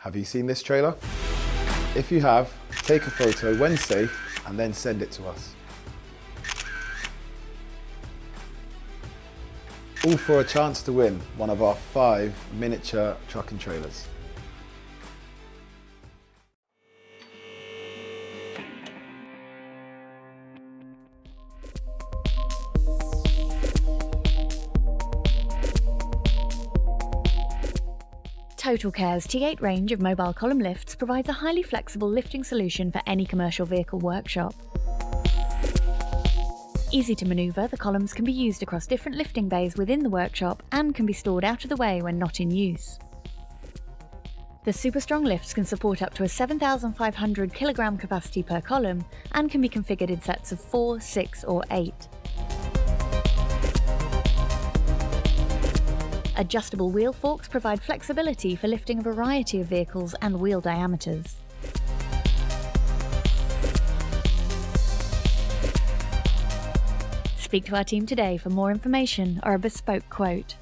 Have you seen this trailer? If you have, take a photo when safe and then send it to us. All for a chance to win one of our 5 miniature truck and trailers. Total Care's T8 range of mobile column lifts provides a highly flexible lifting solution for any commercial vehicle workshop. Easy to manoeuvre, the columns can be used across different lifting bays within the workshop and can be stored out of the way when not in use. The super strong lifts can support up to a 7,500 kg capacity per column and can be configured in sets of 4, 6 or 8. Adjustable wheel forks provide flexibility for lifting a variety of vehicles and wheel diameters. Speak to our team today for more information or a bespoke quote.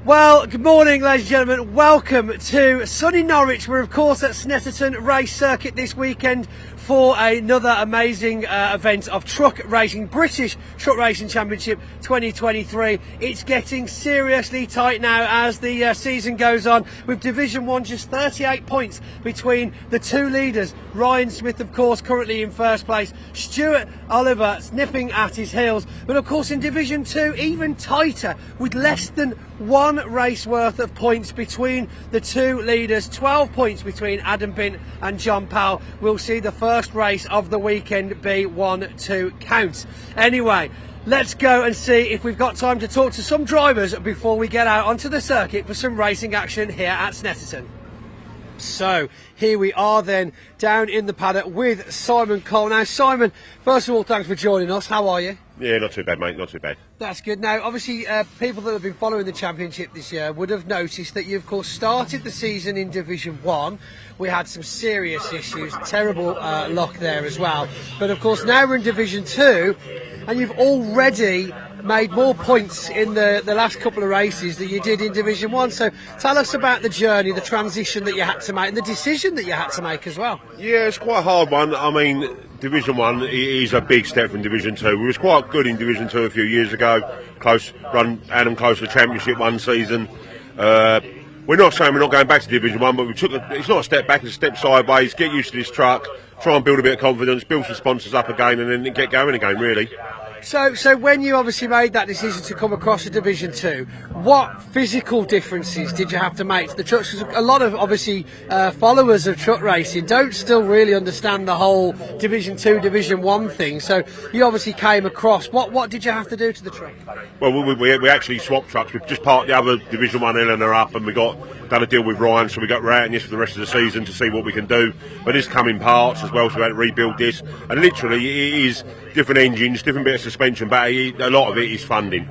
Well, good morning, ladies and gentlemen. Welcome to sunny Norwich. We're, of course, at Snetterton Race Circuit this weekend for another amazing event of truck racing, British Truck Racing Championship 2023. It's getting seriously tight now as the season goes on, with Division 1 just 38 points between the two leaders. Ryan Smith, of course, currently in first place. Stuart Oliver nipping at his heels. But, of course, in Division 2, even tighter, with less than one race worth of points between the two leaders. 12 points between Adam Bint and John Powell. We'll see the first race of the weekend be 1-2 count. Anyway, let's go and see if we've got time to talk to some drivers before we get out onto the circuit for some racing action here at Snetterton. So here we are then down in the paddock with Simon Cole. Now Simon, first of all, thanks for joining us. How are you? Yeah, not too bad, mate, not too bad. That's good. Now, obviously, people that have been following the championship this year would have noticed that you, of course, started the season in Division 1. We had some serious issues, terrible luck there as well. But, of course, now we're in Division 2, and you've already made more points in the last couple of races than you did in Division 1. So tell us about the journey, the transition that you had to make, and the decision that you had to make as well. Yeah, it's quite a hard one. I mean, Division 1 is a big step from Division 2. We was quite good in Division 2 a few years ago. Run Adam close to the Championship one season. We're not saying we're not going back to Division 1, but it's not a step back, it's a step sideways. Get used to this truck, try and build a bit of confidence, build some sponsors up again, and then get going again, really. So when you obviously made that decision to come across to Division 2, what physical differences did you have to make to the trucks? Because a lot of, obviously, followers of truck racing don't still really understand the whole Division 2, Division 1 thing. So you obviously came across. What did you have to do to the truck? Well, we actually swapped trucks. We've just parked the other Division 1 Eleanor up, and we done a deal with Ryan, so we got routing this for the rest of the season to see what we can do. But it's come in parts as well, so we had to rebuild this. And literally, it is different engines, different bit of suspension, but a lot of it is funding.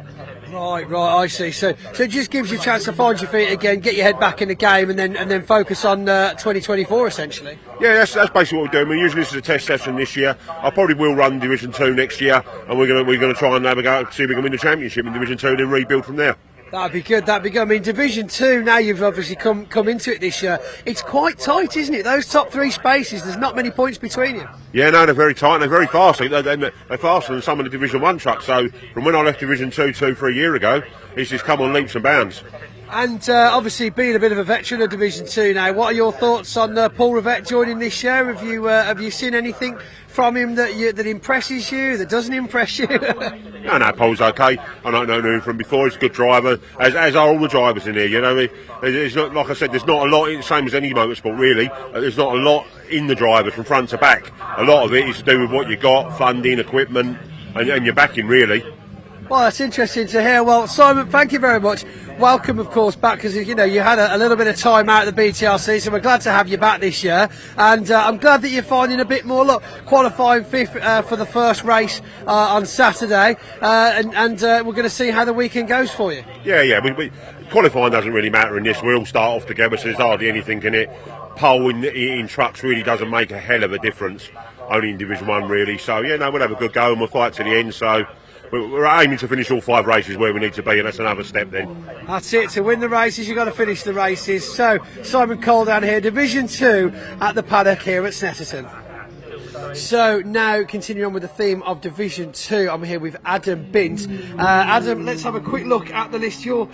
Right, I see. So it just gives you a chance to find your feet again, get your head back in the game, and then focus on 2024 essentially. Yeah, that's basically what we're doing. We're using this as a test session this year. I probably will run Division 2 next year, and we're gonna try and have a go, see if we can win the championship in Division 2 and then rebuild from there. That'd be good. I mean, Division 2, now you've obviously come into it this year, it's quite tight, isn't it? Those top 3 spaces, there's not many points between you. Yeah, no, they're very tight and they're very fast. They're faster than some of the Division 1 trucks. So from when I left Division 2 3 years ago, it's just come on leaps and bounds. And obviously, being a bit of a veteran of Division 2 now, what are your thoughts on Paul Rivette joining this year? Have you seen anything from him that impresses you, that doesn't impress you? No, Paul's okay. I don't know him from before. He's a good driver, as are all the drivers in here. You know, it's not, like I said, there's not a lot. Same as any motorsport, really. There's not a lot in the drivers from front to back. A lot of it is to do with what you got, funding, equipment, and your backing, really. Well, that's interesting to hear. Well, Simon, thank you very much. Welcome, of course, back, because you had a little bit of time out of the BTRC, so we're glad to have you back this year. And I'm glad that you're finding a bit more luck, qualifying fifth for the first race on Saturday, and we're going to see how the weekend goes for you. Yeah. Qualifying doesn't really matter in this. We all start off together, so there's hardly anything in it. Pole in trucks really doesn't make a hell of a difference, only in Division 1 really. So yeah, we'll have a good go and we'll fight to the end. So we're aiming to finish all 5 races where we need to be, and that's another step then. That's it. To win the races, you've got to finish the races. So Simon Cole down here, Division 2 at the paddock here at Snetterton. So now continuing on with the theme of Division 2, I'm here with Adam Bint. Adam, let's have a quick look at the list. You're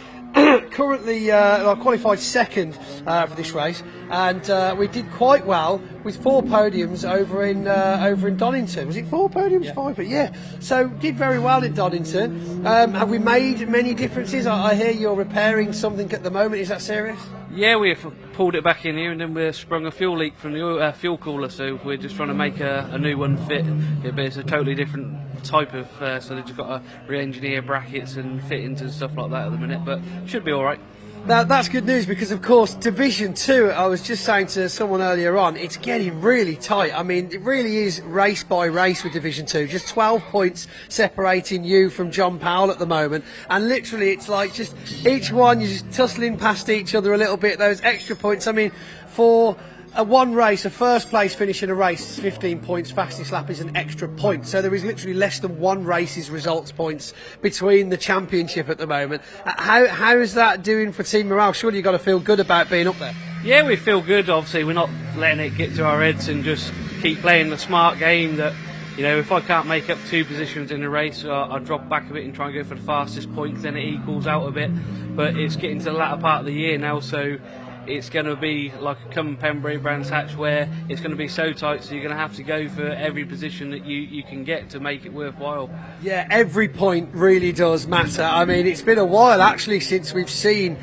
currently qualified second for this race, and we did quite well with 4 podiums over in Donington. Was it 4 podiums? Yeah. 5, but yeah. So did very well in Donington. Have we made many differences? I hear you're repairing something at the moment. Is that serious? Yeah, we've pulled it back in here, and then we sprung a fuel leak from the fuel cooler, so we're just trying to make a new one fit. But it's a totally different type of, so they've just got to re-engineer brackets and fittings and stuff like that at the minute, but should be alright. Now, that's good news, because of course Division 2, I was just saying to someone earlier on, it's getting really tight. I mean, it really is race by race with Division 2, just 12 points separating you from John Powell at the moment, and literally it's like just each one, you're just tussling past each other a little bit, those extra points. I mean, for one race, a first place finish in a race is 15 points, fastest lap is an extra point, so there is literally less than one race's results points between the championship at the moment. How is that doing for team morale? Surely you've got to feel good about being up there. Yeah, we feel good. Obviously we're not letting it get to our heads and just keep playing the smart game that, if I can't make up 2 positions in a race, I'll drop back a bit and try and go for the fastest point, then it equals out a bit. But it's getting to the latter part of the year now, so it's going to be like a come Pembury Brands Hatch, where it's going to be so tight, so you're going to have to go for every position that you can get to make it worthwhile. Yeah, every point really does matter. I mean, it's been a while actually since we've seen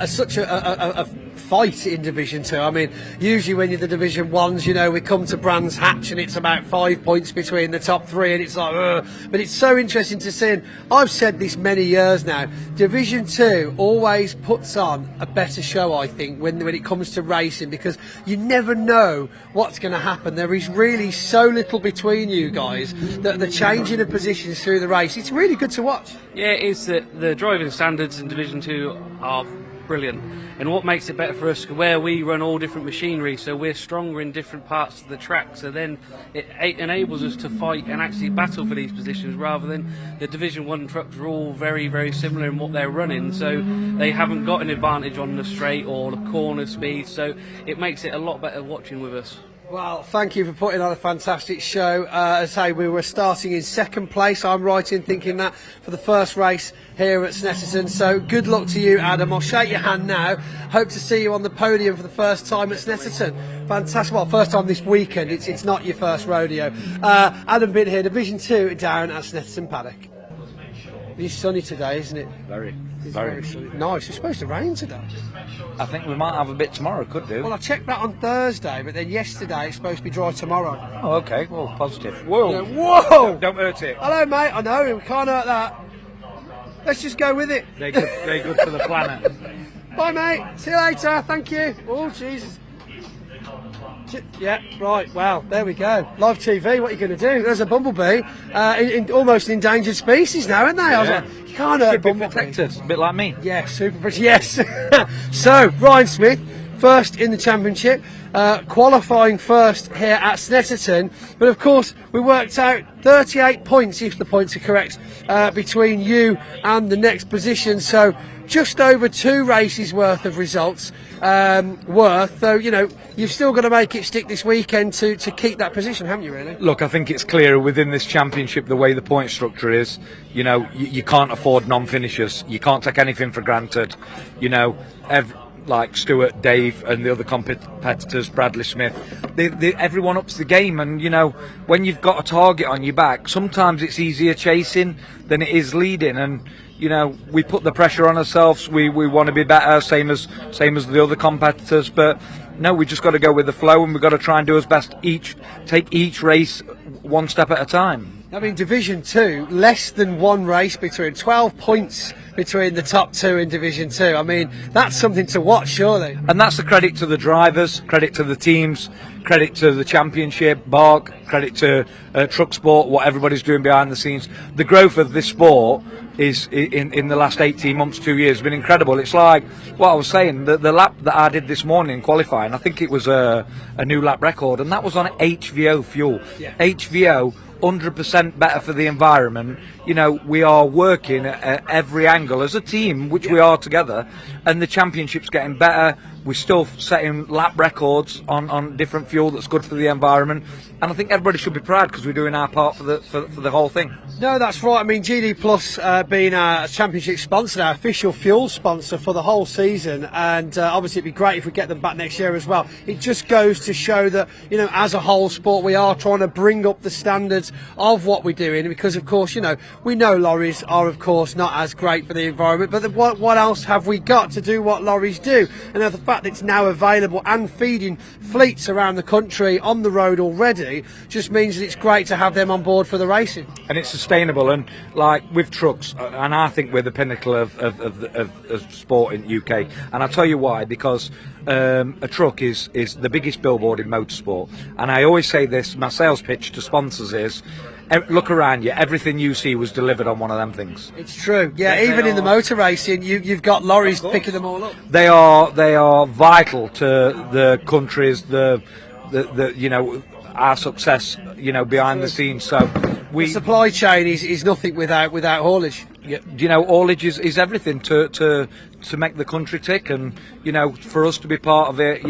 such a fight in Division 2. I mean, usually when you're the Division 1s, we come to Brands Hatch and it's about 5 points between the top 3, and it's like, ugh. But it's so interesting to see, and I've said this many years now, Division 2 always puts on a better show, I think, when it comes to racing, because you never know what's going to happen. There is really so little between you guys that the changing of positions through the race, it's really good to watch. Yeah, it is that the driving standards in Division 2 are brilliant, and what makes it better for us, where we run all different machinery, so we're stronger in different parts of the track, so then it enables us to fight and actually battle for these positions, rather than the Division 1 trucks are all very, very similar in what they're running, so they haven't got an advantage on the straight or the corner speed, so it makes it a lot better watching with us. Well, thank you for putting on a fantastic show. As I say, we were starting in second place. I'm right in thinking that for the first race here at Snetterton. So good luck to you, Adam. I'll shake your hand now. Hope to see you on the podium for the first time at Snetterton. Fantastic. Well, first time this weekend. It's not your first rodeo. Adam Bint here, Division 2 down at Snetterton Paddock. It's sunny today, isn't it? Very sunny. Nice. It's supposed to rain today. I think we might have a bit tomorrow, could do. Well, I checked that on Thursday, but then yesterday it's supposed to be dry tomorrow. Oh, okay. Well, positive. Whoa! Yeah, whoa! Don't hurt it. Hello, mate. I know, we can't hurt that. Let's just go with it. They're good for the planet. Bye, mate. See you later. Thank you. Oh, Jesus. Yeah, right. Wow, there we go. Live TV. What are you going to do? There's a bumblebee, almost endangered species now, aren't they? I was like, you can't hurt bumblebees. Protected, a bit like me. Yeah, super pretty. Yes. So, Ryan Smith, first in the championship, qualifying first here at Snetterton. But of course, we worked out 38 points, if the points are correct, between you and the next position. So just over 2 races worth of results. So you've still got to make it stick this weekend to keep that position, haven't you, really? Look, I think it's clear within this championship the way the point structure is. You can't afford non-finishers. You can't take anything for granted. Like Stuart, Dave, and the other competitors, Bradley Smith, everyone ups the game. And when you've got a target on your back, sometimes it's easier chasing than it is leading. And we put the pressure on ourselves. We want to be better, same as the other competitors. But no, we just got to go with the flow, and we've got to try and do our best. Take each race one step at a time. I mean, Division 2, less than 1 race between 12 points between the top 2 in Division 2. I mean, that's something to watch, surely. And that's the credit to the drivers, credit to the teams, credit to the championship, Bark, credit to Truck Sport, what everybody's doing behind the scenes. The growth of this sport is in the last 18 months, 2 years, has been incredible. It's like what I was saying, the lap that I did this morning qualifying, I think it was a new lap record, and that was on HVO fuel. Yeah. HVO, 100% better for the environment. We are working at every angle as a team, which we are together, and the championship's getting better. We're still setting lap records on different fuel that's good for the environment, and I think everybody should be proud because we're doing our part for the whole thing. No, that's right. I mean, GD Plus being our championship sponsor, our official fuel sponsor for the whole season, and obviously it'd be great if we get them back next year as well. It just goes to show that, as a whole sport, we are trying to bring up the standards of what we're doing, because of course, we know lorries are of course not as great for the environment, but what else have we got to do what lorries do? And the fact that it's now available and feeding fleets around the country on the road already just means that it's great to have them on board for the racing. And it's sustainable, and like with trucks, and I think we're the pinnacle of sport in the UK, and I'll tell you why, because a truck is the biggest billboard in motorsport. And I always say this, my sales pitch to sponsors is, look around you, everything you see was delivered on one of them things. It's true, yeah. Even in the motor racing, you've got lorries picking them all up. They are vital to the countries, our success, behind the scenes. So the supply chain is nothing without haulage. Yeah, haulage is everything to make the country tick, and for us to be part of it.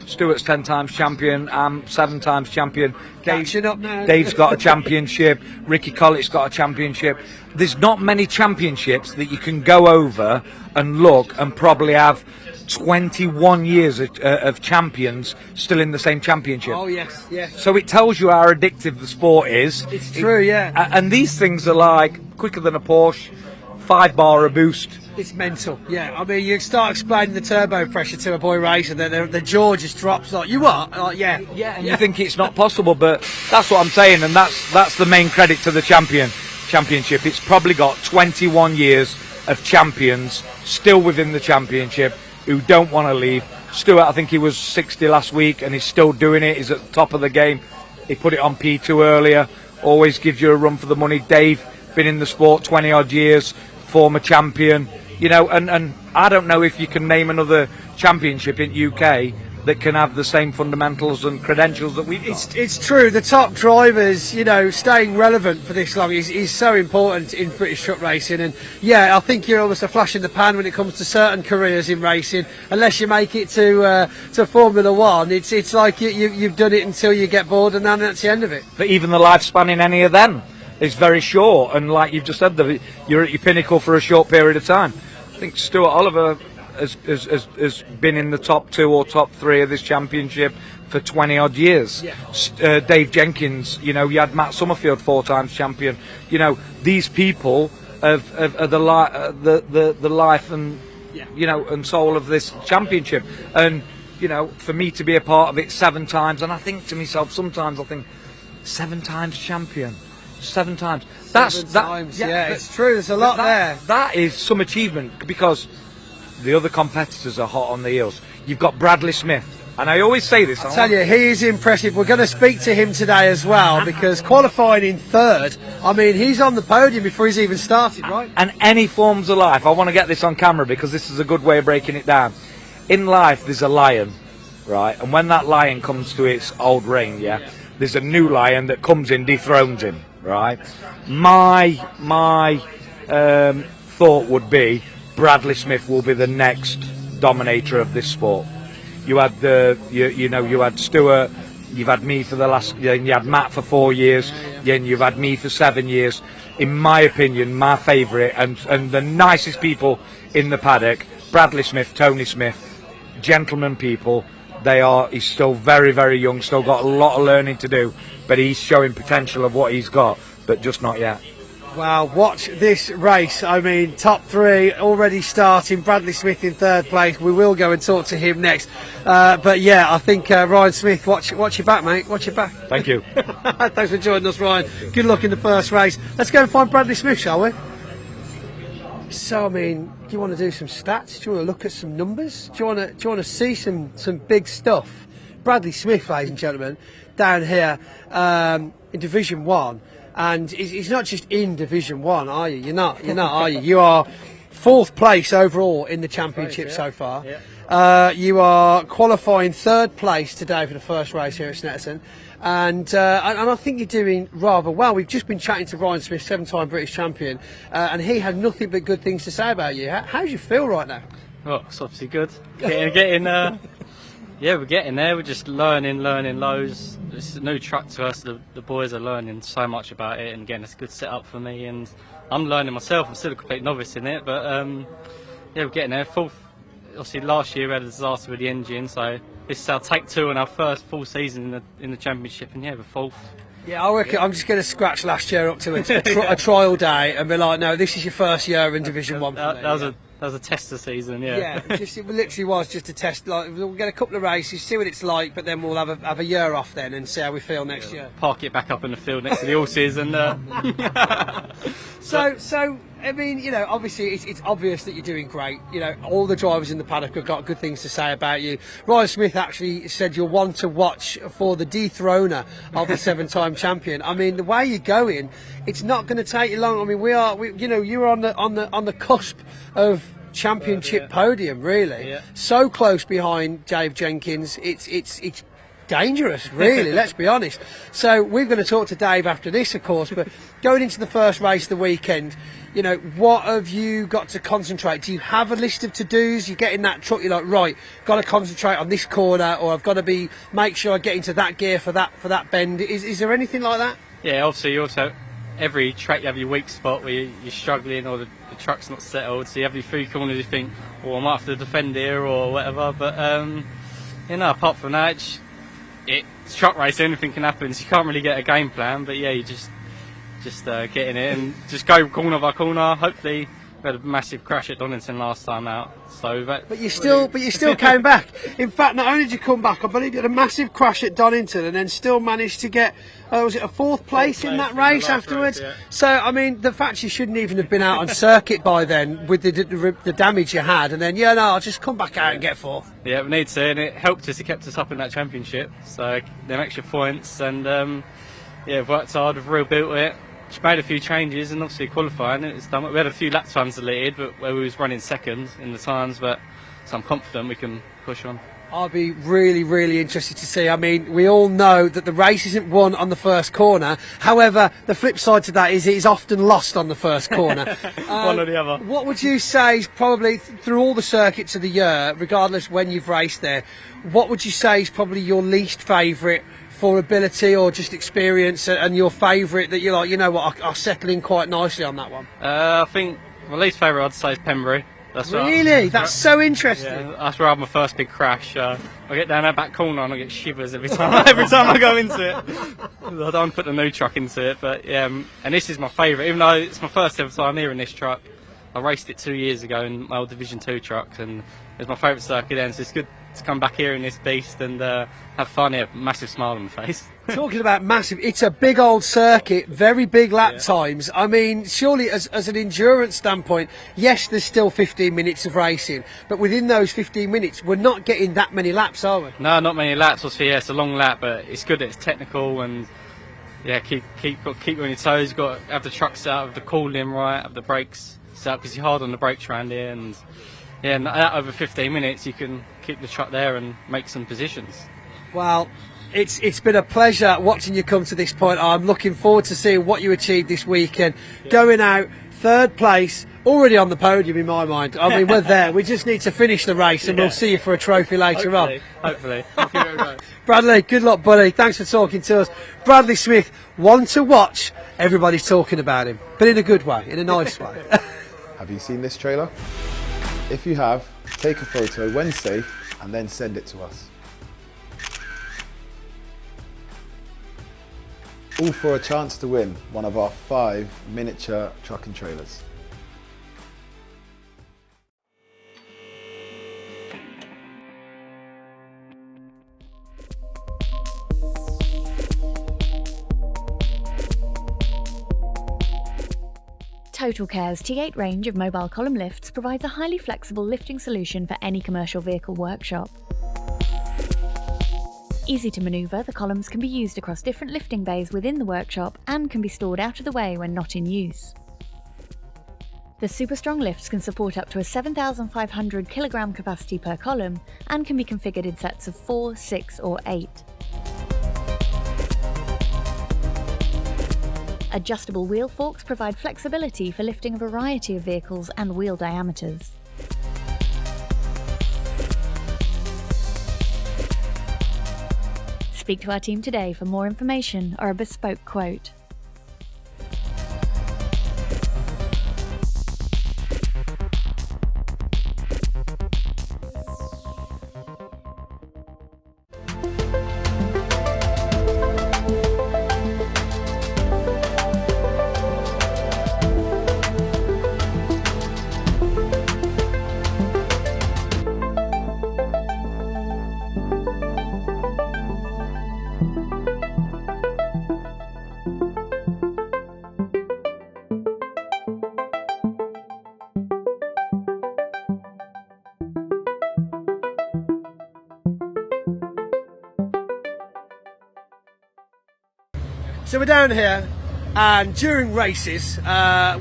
Stuart's 10 times champion, I'm 7 times champion. Catching up now. Dave's got a championship. Ricky Collett's got a championship. There's not many championships that you can go over and look and probably have 21 years of champions still in the same championship. Oh yes, yes. So it tells you how addictive the sport is. It's true, yeah. And these things are like quicker than a Porsche, 5 bar a boost. It's mental, yeah. I mean, you start explaining the turbo pressure to a boy racer, then the jaw just drops. Like, you what? Like, yeah. And you think it's not possible, but that's what I'm saying, and that's the main credit to the championship. It's probably got 21 years of champions still within the championship who don't want to leave. Stuart, I think he was 60 last week, and he's still doing it. He's at the top of the game. He put it on P2 earlier. Always gives you a run for the money. Dave, been in the sport 20 odd years, former champion. And I don't know if you can name another championship in UK that can have the same fundamentals and credentials that we've got. It's true. The top drivers, staying relevant for this long is so important in British truck racing. And yeah, I think you're almost a flash in the pan when it comes to certain careers in racing. Unless you make it to Formula One, it's like you've done it until you get bored, and then that's the end of it. But even the lifespan in any of them is very short, and like you've just said, you're at your pinnacle for a short period of time. I think Stuart Oliver has been in the top 2 or top 3 of this championship for 20 odd years. Yeah. Dave Jenkins, you had Matt Summerfield 4 times champion. These people are the life and and soul of this championship. And for me to be a part of it 7 times, and I think to myself sometimes, I think 7 times champion. 7 times. Yeah, it's true. There's a lot there. That is some achievement, because the other competitors are hot on the heels. You've got Bradley Smith, and I always say this. I tell you, he is impressive. We're going to speak to him today as well, because qualifying in 3rd, I mean, he's on the podium before he's even started, right? And any forms of life, I want to get this on camera because this is a good way of breaking it down. In life, there's a lion, right? And when that lion comes to its old ring, there's a new lion that comes in, dethrones him, right? My thought would be, Bradley Smith will be the next dominator of this sport. You had you had Stuart, you've had me for the last, you had Matt for 4 years, then you've had me for 7 years. In my opinion, my favourite and the nicest people in the paddock, Bradley Smith, Tony Smith, gentlemen people. He's still very, very young, still got a lot of learning to do, but he's showing potential of what he's got, but just not yet. Wow, watch this race. I mean, top three already starting. Bradley Smith in third place. We will go and talk to him next. But yeah, I think Ryan Smith, watch your back, mate. Watch your back. Thank you. Thanks for joining us, Ryan. Good luck in the first race. Let's go and find Bradley Smith, shall we? So, I mean, do you want to do some stats? Do you want to look at some numbers? Do you want to see some big stuff? Bradley Smith, ladies and gentlemen, down here in Division 1. And he's not just in Division 1, are you? You're not, are you? You are 4th place overall in the championship so far. Yeah. You are qualifying 3rd place today for the first race here at Snetterton. And I think you're doing rather well. We've just been chatting to Ryan Smith, 7-time British champion, and he had nothing but good things to say about you. How do you feel right now? Well, it's obviously good. Yeah, we're getting there. We're just learning loads. It's a new truck to us. The boys are learning so much about it, and again, it's a good setup for me. And I'm learning myself. I'm still a complete novice in it, but yeah, we're getting there. Obviously, last year we had a disaster with the engine, so this is our take 2 on our first full season in the championship, and yeah, we're 4th. Yeah, I reckon I'm just going to scratch last year up to a trial day and be like, no, this is your first year in Division 1 for me. That was a tester season, yeah. Yeah, it literally was just a test. Like, we'll get a couple of races, see what it's like, but then we'll have a year off then and see how we feel next year. Park it back up in the field next to the horses and. So I mean, obviously it's obvious that you're doing great. All the drivers in the paddock have got good things to say about you. Ryan Smith actually said you're one to watch for the dethroner of the 7-time champion. I mean, the way you're going, it's not going to take you long. I mean, you're on the cusp of championship podium, really. Yeah. So close behind Dave Jenkins. It's dangerous, really. Let's be honest. So we're going to talk to Dave after this, of course. But going into the first race of the weekend, what have you got to concentrate? Do you have a list of to-dos? You get in that truck, you're like, right, got to concentrate on this corner, or I've got to make sure I get into that gear for that bend. Is there anything like that? Yeah, obviously you also, every track you have your weak spot where you're struggling or the truck's not settled, so you have your 3 corners, you think, I might have to defend here or whatever, but apart from that, it's truck race, anything can happen, so you can't really get a game plan, but yeah, you just get in it and just go corner by corner. Hopefully, we had a massive crash at Donington last time out, so but you still came back. In fact, not only did you come back, I believe you had a massive crash at Donington and then still managed to get was it a 4th place in that race afterwards? Race, yeah. So I mean, the fact you shouldn't even have been out on circuit by then with the damage you had, and then I'll just come back out and get 4th. Yeah, we need to, and it helped us. It kept us up in that championship, so them extra points, and we've worked hard. We've rebuilt it. Just made a few changes, and obviously qualifying it's done. We had a few lap times deleted, but where we was running second in the times, but so I'm confident we can push on. I'll be really, really interested to see. I mean, we all know that the race isn't won on the first corner. However, the flip side to that is it is often lost on the first corner. One or the other. What would you say is probably, through all the circuits of the year, regardless when you've raced there, what would you say is probably your least favourite for ability or just experience, and your favourite that you're like, I'll settle in quite nicely on that one? I think my least favourite I'd say is Pembury. That's so interesting. Yeah, that's where I had my first big crash. I get down that back corner and I get shivers every time I go into it. I don't put the new truck into it, but yeah, and this is my favourite, even though it's my first ever time here in this truck. I raced it 2 years ago in my old Division 2 truck, and it was my favourite circuit then, so it's good to come back here in this beast and have fun here. Massive smile on my face. Talking about massive, it's a big old circuit, very big lap times. I mean, surely as an endurance standpoint, yes, there's still 15 minutes of racing, but within those 15 minutes, we're not getting that many laps, are we? No, not many laps. Obviously, yeah, it's a long lap, but it's good that it's technical, and yeah, keep you on your toes. You've got to have the truck set up, have the cooling right, have the brakes set up, because you're hard on the brakes around here, and yeah, and over 15 minutes you can keep the truck there and make some positions. Well, it's been a pleasure watching you come to this point. I'm looking forward to seeing what you achieve this weekend. Yeah. Going out 3rd place already on the podium in my mind. I mean, we're there. We just need to finish the race, and we'll see you for a trophy later on. Hopefully. Thank you very much. Bradley, good luck, buddy. Thanks for talking to us. Bradley Smith, one to watch. Everybody's talking about him, but in a good way, in a nice way. Have you seen this trailer? If you have, take a photo when safe and then send it to us. All for a chance to win one of our 5 miniature truck and trailers. Total Care's T8 range of mobile column lifts provides a highly flexible lifting solution for any commercial vehicle workshop. Easy to manoeuvre, the columns can be used across different lifting bays within the workshop and can be stored out of the way when not in use. The super strong lifts can support up to a 7,500 kg capacity per column and can be configured in sets of 4, 6 or 8. Adjustable wheel forks provide flexibility for lifting a variety of vehicles and wheel diameters. Speak to our team today for more information or a bespoke quote. So we're down here, and during races,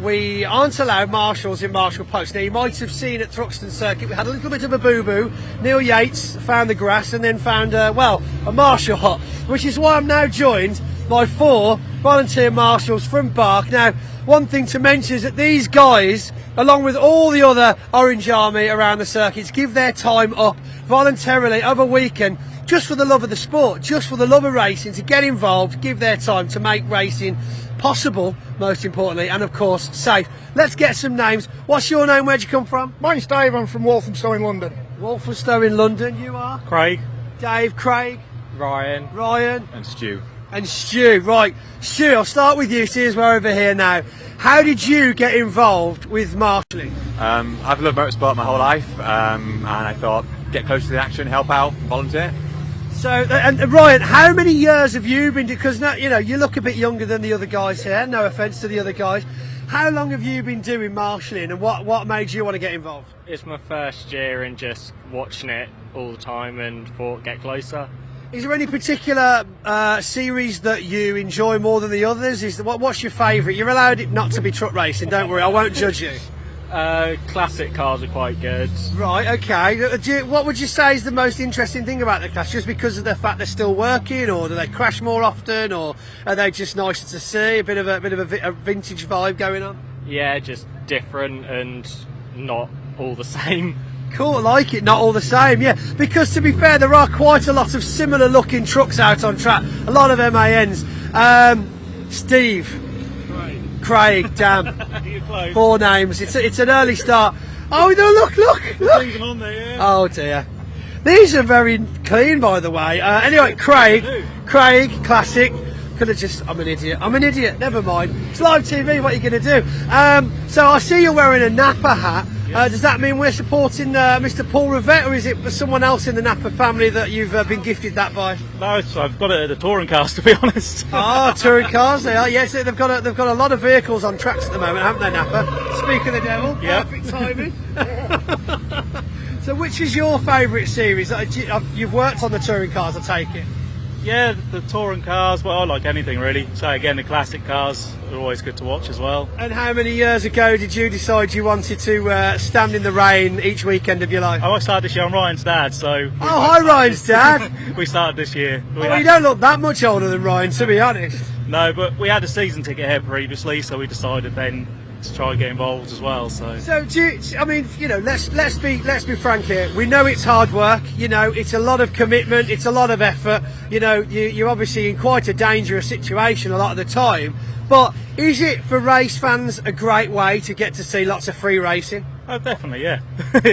we aren't allowed marshals in marshal post. Now, you might have seen at Thruxton Circuit, we had a little bit of a boo-boo. Neil Yates found the grass and then found, a marshal hut, which is why I'm now joined by 4 volunteer marshals from Bark. Now, one thing to mention is that these guys, along with all the other Orange Army around the circuits, give their time up voluntarily over a weekend just for the love of the sport, just for the love of racing, to get involved, give their time to make racing possible, most importantly, and of course safe. Let's get some names. What's your name? Where'd you come from? Mine's Dave, I'm from Walthamstow in London. Walthamstow in London. You are? Craig. Dave, Craig, Ryan. And Stu. and Stu. Right, Stu, I'll start with you, seeing as we're over here now. How did you get involved with marshalling? I've loved motorsport my whole life, and I thought get close to the action, help out, volunteer. So, and Ryan, how many years have you been? Because now, you know, you look a bit younger than the other guys here. No offence to the other guys. How long have you been doing marshalling, and what made you want to get involved? It's my first year and just watching it all the time and thought get closer. Is there any particular series that you enjoy more than the others? What's your favourite? You're allowed it not to be truck racing, don't worry, I won't judge you. Classic cars are quite good. Right, okay. What would you say is the most interesting thing about the class? Just because of the fact they're still working, or do they crash more often, or are they just nicer to see? A bit of a vintage vibe going on? Yeah, just different and not all the same. Cool, I like it, not all the same, yeah. Because to be fair, there are quite a lot of similar looking trucks out on track. A lot of MANs. Steve. Craig, damn. You're close. 4 names. It's an early start. Oh no! Look! Even on there, yeah. Oh dear. These are very clean, by the way. Anyway, Craig, classic. Could have just. I'm an idiot. Never mind. It's live TV. What are you going to do? So I see you're wearing a Napa hat. Does that mean we're supporting Mr. Paul Rivette, or is it someone else in the Napa family that you've been gifted that by? No, I've got it at the touring cars, to be honest. Oh, touring cars they are. Yes, they've got a lot of vehicles on tracks at the moment, haven't they, Napa? Speak of the devil. Yep. Perfect timing. So, which is your favourite series? You've worked on the touring cars, I take it. Yeah, the touring cars. Well, I like anything really. So again, the classic cars are always good to watch as well. And how many years ago did you decide you wanted to stand in the rain each weekend of your life? Oh, I started this year. I'm Ryan's dad, so. Oh, hi, Ryan's dad. We started this year. You don't look that much older than Ryan, to be honest. No, but we had a season ticket here previously, so we decided then to try and get involved as well. So I mean, you know, let's be frank here. We know it's hard work. You know, it's a lot of commitment. It's a lot of effort. You know, you're obviously in quite a dangerous situation a lot of the time. But is it for race fans a great way to get to see lots of free racing? oh, definitely, yeah.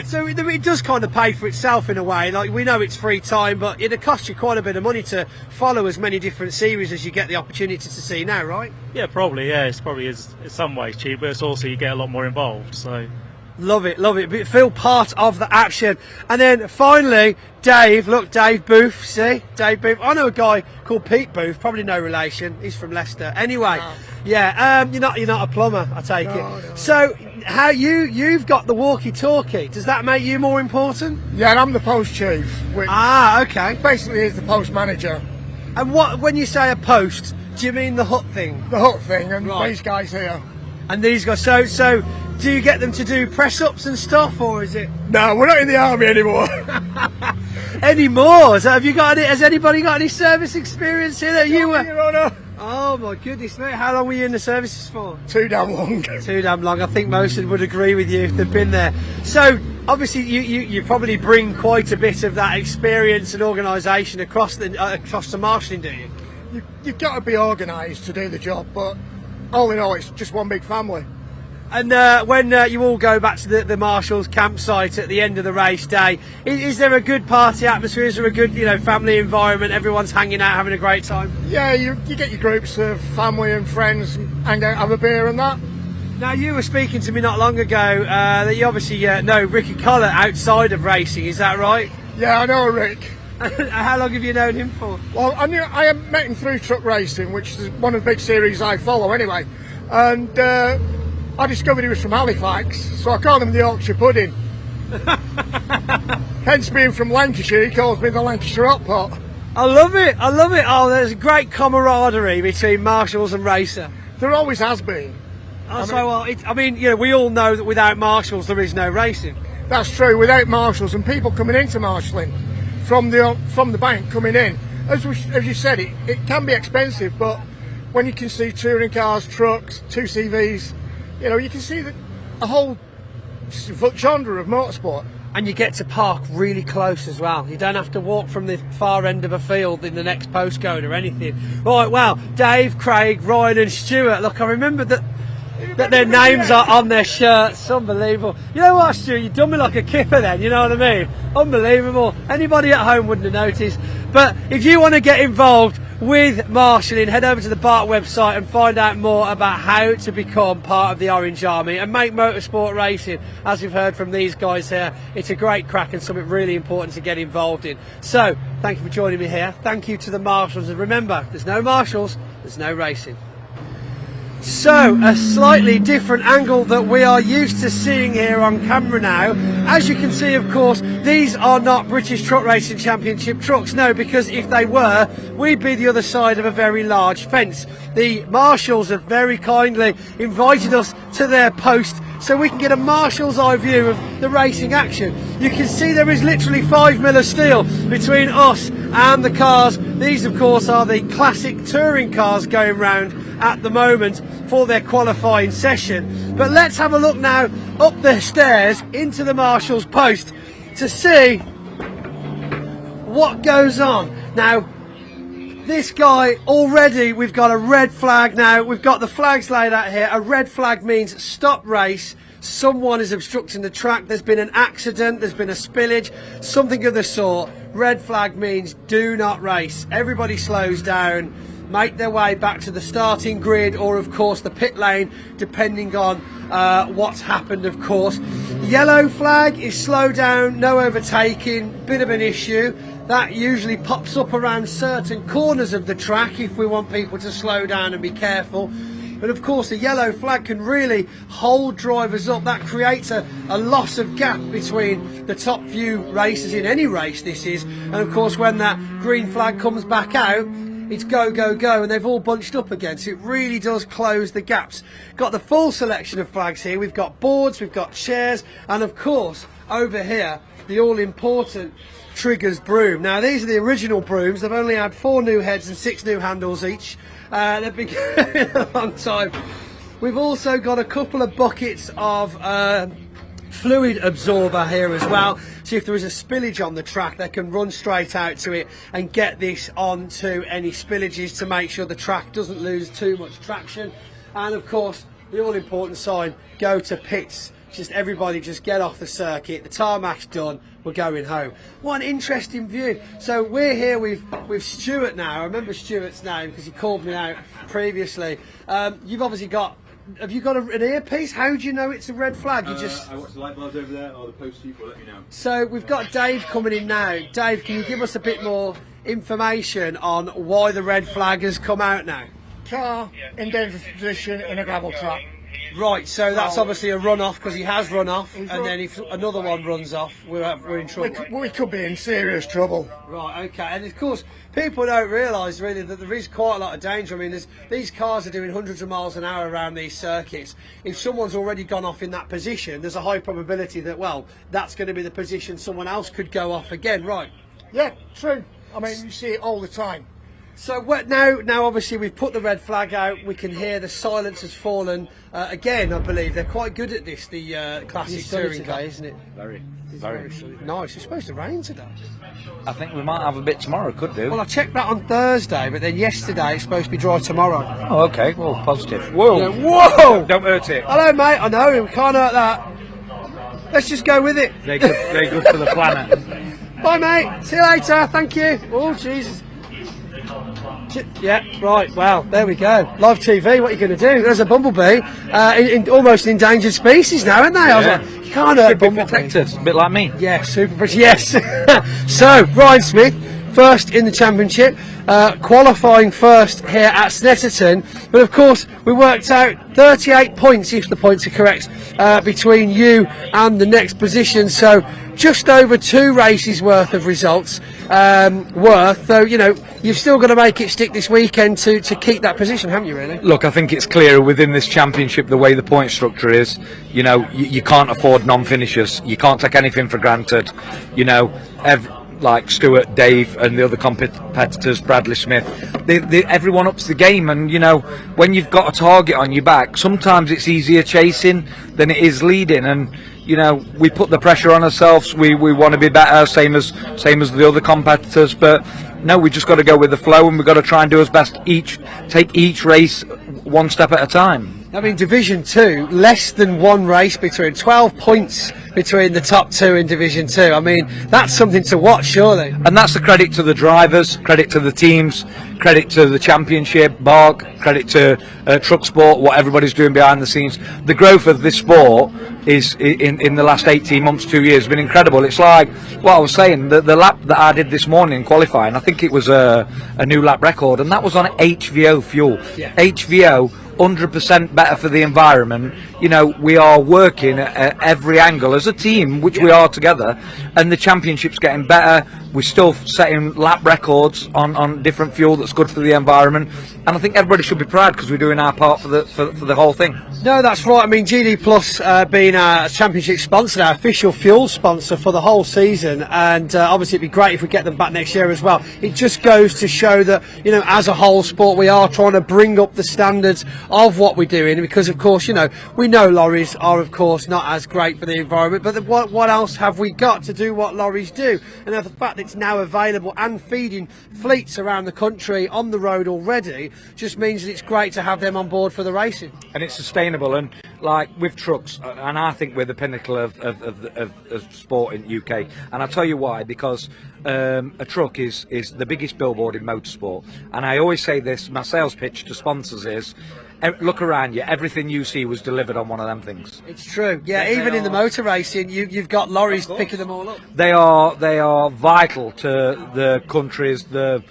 So it does kind of pay for itself in a way. Like, we know it's free time, but it'll cost you quite a bit of money to follow as many different series as you get the opportunity to see now, right? Yeah, probably. Yeah, it's probably in some ways cheap, but it's also you get a lot more involved. So Love it. But feel part of the action. And then finally, Dave. Look, Dave Booth. See, Dave Booth. I know a guy called Pete Booth. Probably no relation. He's from Leicester. Anyway, yeah. You're not a plumber, I take it. No. So, how you've got the walkie-talkie? Does that make you more important? Yeah, I'm the post chief. Which okay. basically is the post manager. And when you say a post, do you mean the hut thing? The hut thing, and Right. these guys here. And these guys. So do you get them to do press-ups and stuff, or is it No, we're not in the army anymore. anymore? So have you got any? Has anybody got any service experience here that you were? Your Honour. Oh my goodness, mate! How long were you in the services for? Too damn long. Too damn long. I think most would agree with you if they've been there. So obviously, you probably bring quite a bit of that experience and organisation across the marshalling, do you? You've got to be organised to do the job, but all in all, it's just one big family. And when you all go back to the Marshals campsite at the end of the race day, is there a good party atmosphere? Is there a good, family environment? Everyone's hanging out, having a great time? Yeah, you get your groups of family and friends, and hang out, have a beer and that. Now, you were speaking to me not long ago that you obviously know Ricky Collar outside of racing, is that right? Yeah, I know Rick. How long have you known him for? Well, I met him through truck racing, which is one of the big series I follow anyway. And I discovered he was from Halifax, so I called him the Yorkshire Pudding. Hence being from Lancashire, he calls me the Lancashire Hot Pot. I love it. Oh, there's great camaraderie between marshals and racer. There always has been. We all know that without marshals there is no racing. That's true. Without marshals and people coming into marshalling from the bank coming in, as you said, it can be expensive, but when you can see touring cars, trucks, 2CVs, you can see a whole genre of motorsport. And you get to park really close as well. You don't have to walk from the far end of a field in the next postcode or anything. Right, well, Dave, Craig, Ryan and Stuart. Look, I remember that their names are on their shirts. Unbelievable. You know what, Stuart? You've done me like a kipper then, you know what I mean? Unbelievable. Anybody at home wouldn't have noticed. But if you want to get involved with marshalling, head over to the BART website and find out more about how to become part of the Orange Army and make motorsport racing. As we've heard from these guys here, it's a great crack and something really important to get involved in. So, thank you for joining me here. Thank you to the marshals, and remember, there's no marshals, there's no racing. So, a slightly different angle that we are used to seeing here on camera now. As you can see, of course, these are not British Truck Racing Championship trucks. No, because if they were, we'd be the other side of a very large fence. The marshals have very kindly invited us to their post so we can get a marshal's eye view of the racing action. You can see there is literally 5 mil of steel between us and the cars. These, of course, are the classic touring cars going round at the moment for their qualifying session. But let's have a look now up the stairs into the marshal's post to see what goes on. Now, this guy, already we've got a red flag now. We've got the flags laid out here. A red flag means stop race. Someone is obstructing the track. There's been an accident. There's been a spillage, something of the sort. Red flag means do not race. Everybody slows down, make their way back to the starting grid or, of course, the pit lane, depending on what's happened, of course. Yellow flag is slow down, no overtaking, bit of an issue. That usually pops up around certain corners of the track if we want people to slow down and be careful. But of course, a yellow flag can really hold drivers up. That creates a loss of gap between the top few racers in any race this is. And of course, when that green flag comes back out, it's go, go, go, and they've all bunched up again. So it really does close the gaps. Got the full selection of flags here. We've got boards, we've got chairs, and of course, over here, the all-important Triggers broom. Now, these are the original brooms. They've only had 4 new heads and 6 new handles each. They've been going a long time. We've also got a couple of buckets of fluid absorber here as well. So if there is a spillage on the track, they can run straight out to it and get this onto any spillages to make sure the track doesn't lose too much traction. And of course, the all important sign, go to pits. Just everybody just get off the circuit. The tarmac's done. We're going home. What an interesting view. So we're here with Stuart now. I remember Stuart's name because he called me out previously. You've obviously got. Have you got an earpiece? How do you know it's a red flag? You just. I watch the light bars over there, or the post chief will let me know. So we've got Dave coming in now. Dave, can you give us a bit more information on why the red flag has come out now? Car in dangerous position in a gravel trap. Right, so that's obviously a run-off because he has run off, and then if another one runs off, we're in trouble. We could be in serious trouble. Right, okay, and of course, people don't realise really that there is quite a lot of danger. I mean, these cars are doing hundreds of miles an hour around these circuits. If someone's already gone off in that position, there's a high probability that, well, that's going to be the position someone else could go off again, right? Yeah, true. I mean, you see it all the time. So now obviously we've put the red flag out, we can hear the silence has fallen. Again, I believe they're quite good at this, the classic touring car, isn't it? Very. Nice. It's supposed to rain today. I think we might have a bit tomorrow, could do. Well, I checked that on Thursday, but then yesterday it's supposed to be dry tomorrow. Oh, okay, well, positive. Whoa! Yeah, whoa! Don't hurt it. Hello, mate, I know, we can't hurt that. Let's just go with it. They're good for the planet. Bye, mate. See you later. Thank you. Oh, Jesus. Yeah, right, well, there we go. Live TV, what are you going to do? There's a bumblebee, almost endangered species now, aren't they? I was like, you can't hurt bumblebees. Protected, a bit like me. Yeah, super pretty, yes. So, Ryan Smith, first in the championship, qualifying first here at Snetterton. But of course, we worked out 38 points, if the points are correct, between you and the next position. So, just over 2 races worth of results though, you know, you've still got to make it stick this weekend to keep that position, haven't you, really? Look, I think it's clear within this championship the way the point structure is, you know, you can't afford non-finishers. You can't take anything for granted. You know, like Stuart, Dave and the other competitors, Bradley Smith, everyone ups the game. And, you know, when you've got a target on your back, sometimes it's easier chasing than it is leading. And, you know, we put the pressure on ourselves. We want to be better, same as the other competitors. But no, we just got to go with the flow, and we've got to try and do our best. Take each race one step at a time. I mean, Division 2, less than 1 race between 12 points between the top 2 in Division 2. I mean, that's something to watch, surely. And that's the credit to the drivers, credit to the teams, credit to the championship, BARC, credit to Truck Sport, what everybody's doing behind the scenes. The growth of this sport is in the last 18 months, 2 years, has been incredible. It's like what I was saying, the lap that I did this morning qualifying, I think it was a new lap record, and that was on HVO fuel. Yeah. HVO, 100% better for the environment. You know, we are working at every angle as a team, which we are together, and the championship's getting better. We're still setting lap records on different fuel that's good for the environment, and I think everybody should be proud because we're doing our part for the whole thing. No, that's right. I mean, GD Plus being our championship sponsor, our official fuel sponsor for the whole season, and obviously it'd be great if we get them back next year as well. It just goes to show that, you know, as a whole sport, we are trying to bring up the standards of what we're doing, because of course, you know, we know lorries are of course not as great for the environment, but what else have we got to do what lorries do? And the fact that it's now available and feeding fleets around the country on the road already just means that it's great to have them on board for the racing. And it's sustainable, and like with trucks, and I think we're the pinnacle of sport in UK, and I'll tell you why, because a truck is the biggest billboard in motorsport. And I always say this, my sales pitch to sponsors is, look around you, everything you see was delivered on one of them things. It's true, yeah. Even in the motor racing, you've got lorries picking them all up. They are vital to the countries, the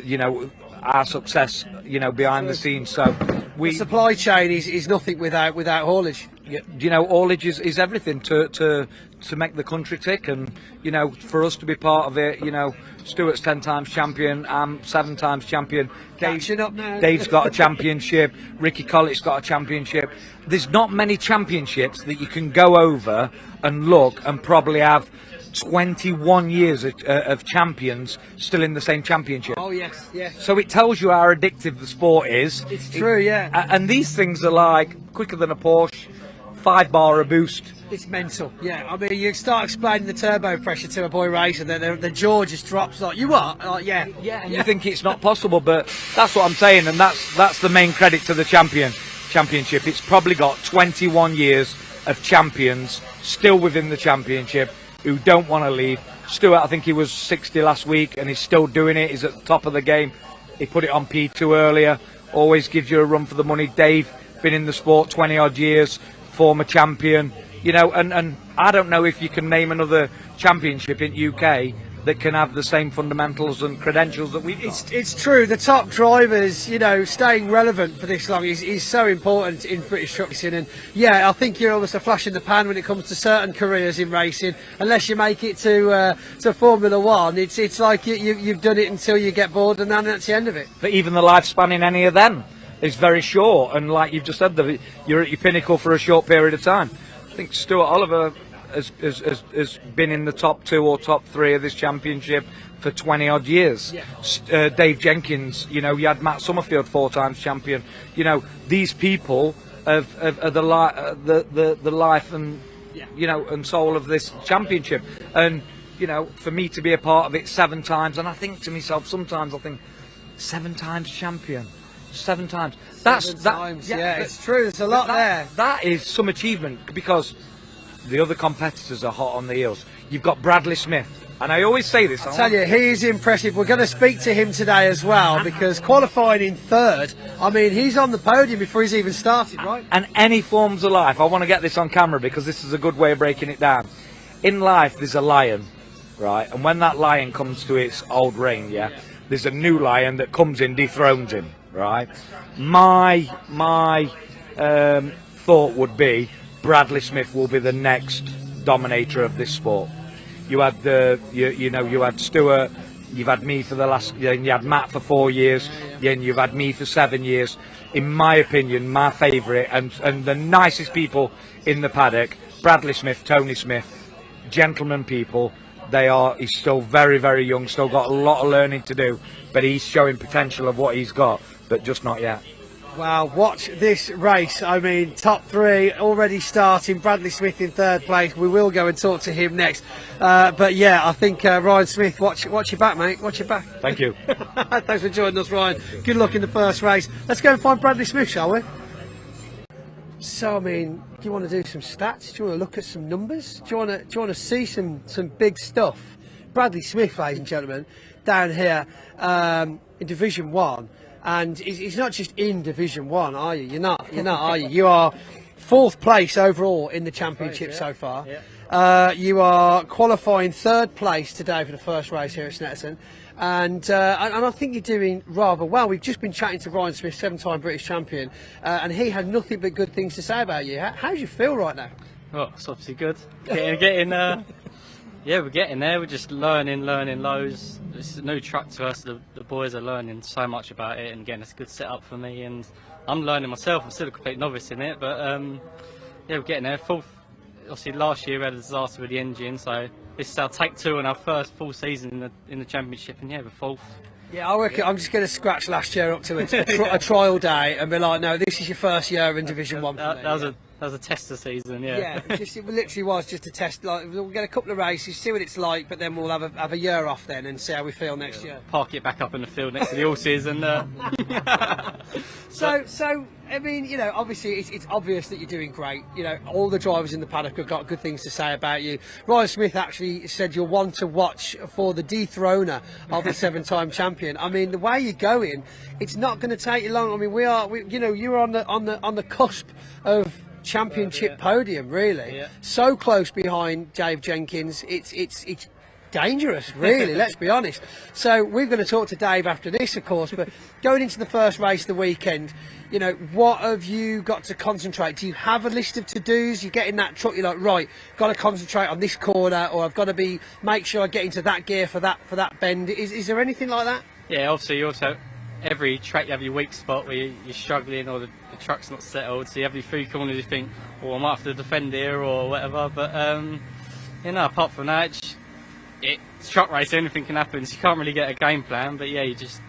you know, our success, you know, behind the scenes. So the supply chain is nothing without haulage. You know, haulage is everything to make the country tick, and you know, for us to be part of it. You know, Stuart's 10 times champion, I'm 7 times champion. Catching up now. Dave's got a championship. Ricky Collett's got a championship. There's not many championships that you can go over and look and probably have 21 years of champions still in the same championship. Oh yes, yeah. So it tells you how addictive the sport is. It's true, yeah. And these things are like quicker than a Porsche, 5 bar a boost. It's mental, yeah. I mean, you start explaining the turbo pressure to a boy racer, the jaw just drops. Like, you are, like, yeah, and you think it's not possible, but that's what I'm saying, and that's the main credit to the championship. It's probably got 21 years of champions still within the championship who don't want to leave. Stuart, I think he was 60 last week, and he's still doing it. He's at the top of the game. He put it on P2 earlier. Always gives you a run for the money. Dave, been in the sport 20 odd years, former champion. You know, and I don't know if you can name another championship in UK that can have the same fundamentals and credentials that we've got. It's true. The top drivers, you know, staying relevant for this long is so important in British truck racing. And yeah, I think you're almost a flash in the pan when it comes to certain careers in racing. Unless you make it to Formula One, it's like you've done it until you get bored, and then that's the end of it. But even the lifespan in any of them is very short. And like you've just said, you're at your pinnacle for a short period of time. I think Stuart Oliver has been in the top 2 or top 3 of this championship for 20 odd years. Yeah. Dave Jenkins, you know, you had Matt Summerfield, 4 times champion. You know, these people are the life and you know and soul of this championship. And you know, for me to be a part of it 7 times, and I think to myself sometimes, I think 7 times champion. 7 times. Seven times, yeah, it's true. There's a lot there. That is some achievement because the other competitors are hot on the heels. You've got Bradley Smith, and I always say this. I tell you, he is impressive. We're going to speak to him today as well because qualifying in 3rd. I mean, he's on the podium before he's even started, right? And any forms of life. I want to get this on camera because this is a good way of breaking it down. In life, there's a lion, right? And when that lion comes to its old reign, there's a new lion that comes in, dethrones him. Right, my thought would be Bradley Smith will be the next dominator of this sport. You had you had Stuart, you've had me for the last, you had Matt for 4 years, and you've had me for 7 years. In my opinion, my favourite and the nicest people in the paddock, Bradley Smith, Tony Smith, gentlemen people. He's still very, very young, still got a lot of learning to do, but he's showing potential of what he's got, but just not yet. Wow, watch this race. I mean, top 3 already starting. Bradley Smith in 3rd place. We will go and talk to him next. But yeah, I think Ryan Smith, watch your back, mate. Watch your back. Thank you. Thanks for joining us, Ryan. Good luck in the first race. Let's go and find Bradley Smith, shall we? So, I mean, do you want to do some stats? Do you want to look at some numbers? Do you want to see some big stuff? Bradley Smith, ladies and gentlemen, down here in Division 1. And he's not just in Division 1, are you? You're not, are you? You are 4th place overall in the championship so far. Yeah. You are qualifying 3rd place today for the first race here at Snetterton. And I think you're doing rather well. We've just been chatting to Ryan Smith, 7-time British champion, and he had nothing but good things to say about you. How do you feel right now? Well, it's obviously good. Yeah, we're getting there. We're just learning loads. It's a new truck to us. The boys are learning so much about it, and again, it's a good setup for me. And I'm learning myself. I'm still a complete novice in it, but yeah, we're getting there. Obviously, last year we had a disaster with the engine, so this is our take 2 on our first full season in the championship, and yeah, we're 4th. Yeah, I reckon I'm just going to scratch last year up to a trial day and be like, no, this is your first year in Division 1 for me. That was a tester season, yeah. Yeah, it literally was just a test. Like, we'll get a couple of races, see what it's like, but then we'll have a year off then and see how we feel next year. Park it back up in the field next to the horses and. So I mean, you know, obviously it's obvious that you're doing great. You know, all the drivers in the paddock have got good things to say about you. Ryan Smith actually said you're one to watch for the dethroner of the 7-time champion. I mean, the way you're going, it's not going to take you long. I mean, you're on the cusp of championship podium, really. Yeah. So close behind Dave Jenkins. It's dangerous, really. Let's be honest. So we're going to talk to Dave after this, of course. But going into the first race of the weekend, you know, what have you got to concentrate? Do you have a list of to-dos? You get in that truck, you're like, right, got to concentrate on this corner, or I've got to make sure I get into that gear for that bend. Is there anything like that? Yeah, obviously you also every track you have your weak spot where you're struggling or the truck's not settled, so you have your few corners you think, oh, I might have to defend here or whatever, but you know, apart from that, it's truck race, anything can happen, so you can't really get a game plan. But yeah, you just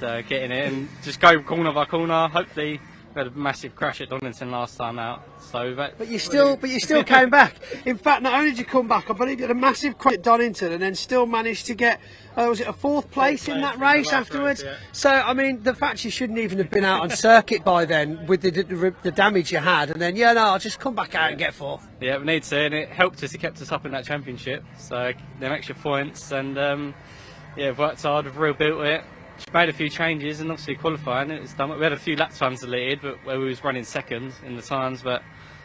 get in it and just go corner by corner. Hopefully, we had a massive crash at Donington last time out, so but you still came back. In fact, not only did you come back, I believe you had a massive crash at Donington, and then still managed to get was it a fourth place in that race afterwards? Race, yeah. So I mean, the fact you shouldn't even have been out on circuit by then with the damage you had, and then I'll just come back out and get fourth. Yeah, we need to, and it helped us. It kept us up in that championship, so them extra points, and we've worked hard. We've rebuilt it. Just made a few changes, and obviously qualifying it's done. We had a few lap times deleted, but where we was running second in the times, so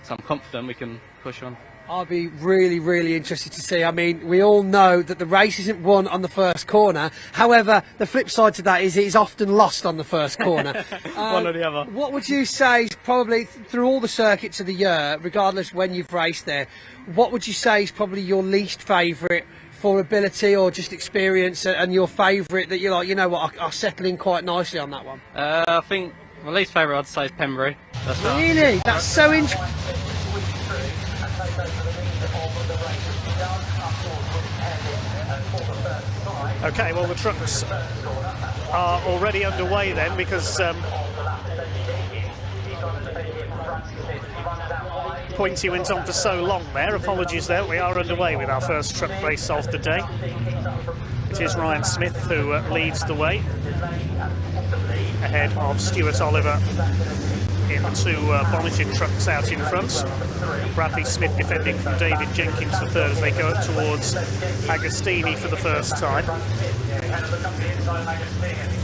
I'm confident we can push on. I'll be really, really interested to see. I mean, we all know that the race isn't won on the first corner. However, the flip side to that is it is often lost on the first corner. One or the other. What would you say is probably, through all the circuits of the year, regardless when you've raced there, what would you say is probably your least favourite for ability or just experience, and your favourite that you're like, you know what, I'll settle in quite nicely on that one? I think my least favourite I'd say is Pembury. Really? That's so interesting. Okay, well the trucks are already underway then, because Pointy went on for so long there. Apologies there. We are underway with our first truck race of the day. It is Ryan Smith who leads the way, ahead of Stuart Oliver in the two bonneted trucks out in front. Bradley Smith defending from David Jenkins for third as they go up towards Agostini for the first time.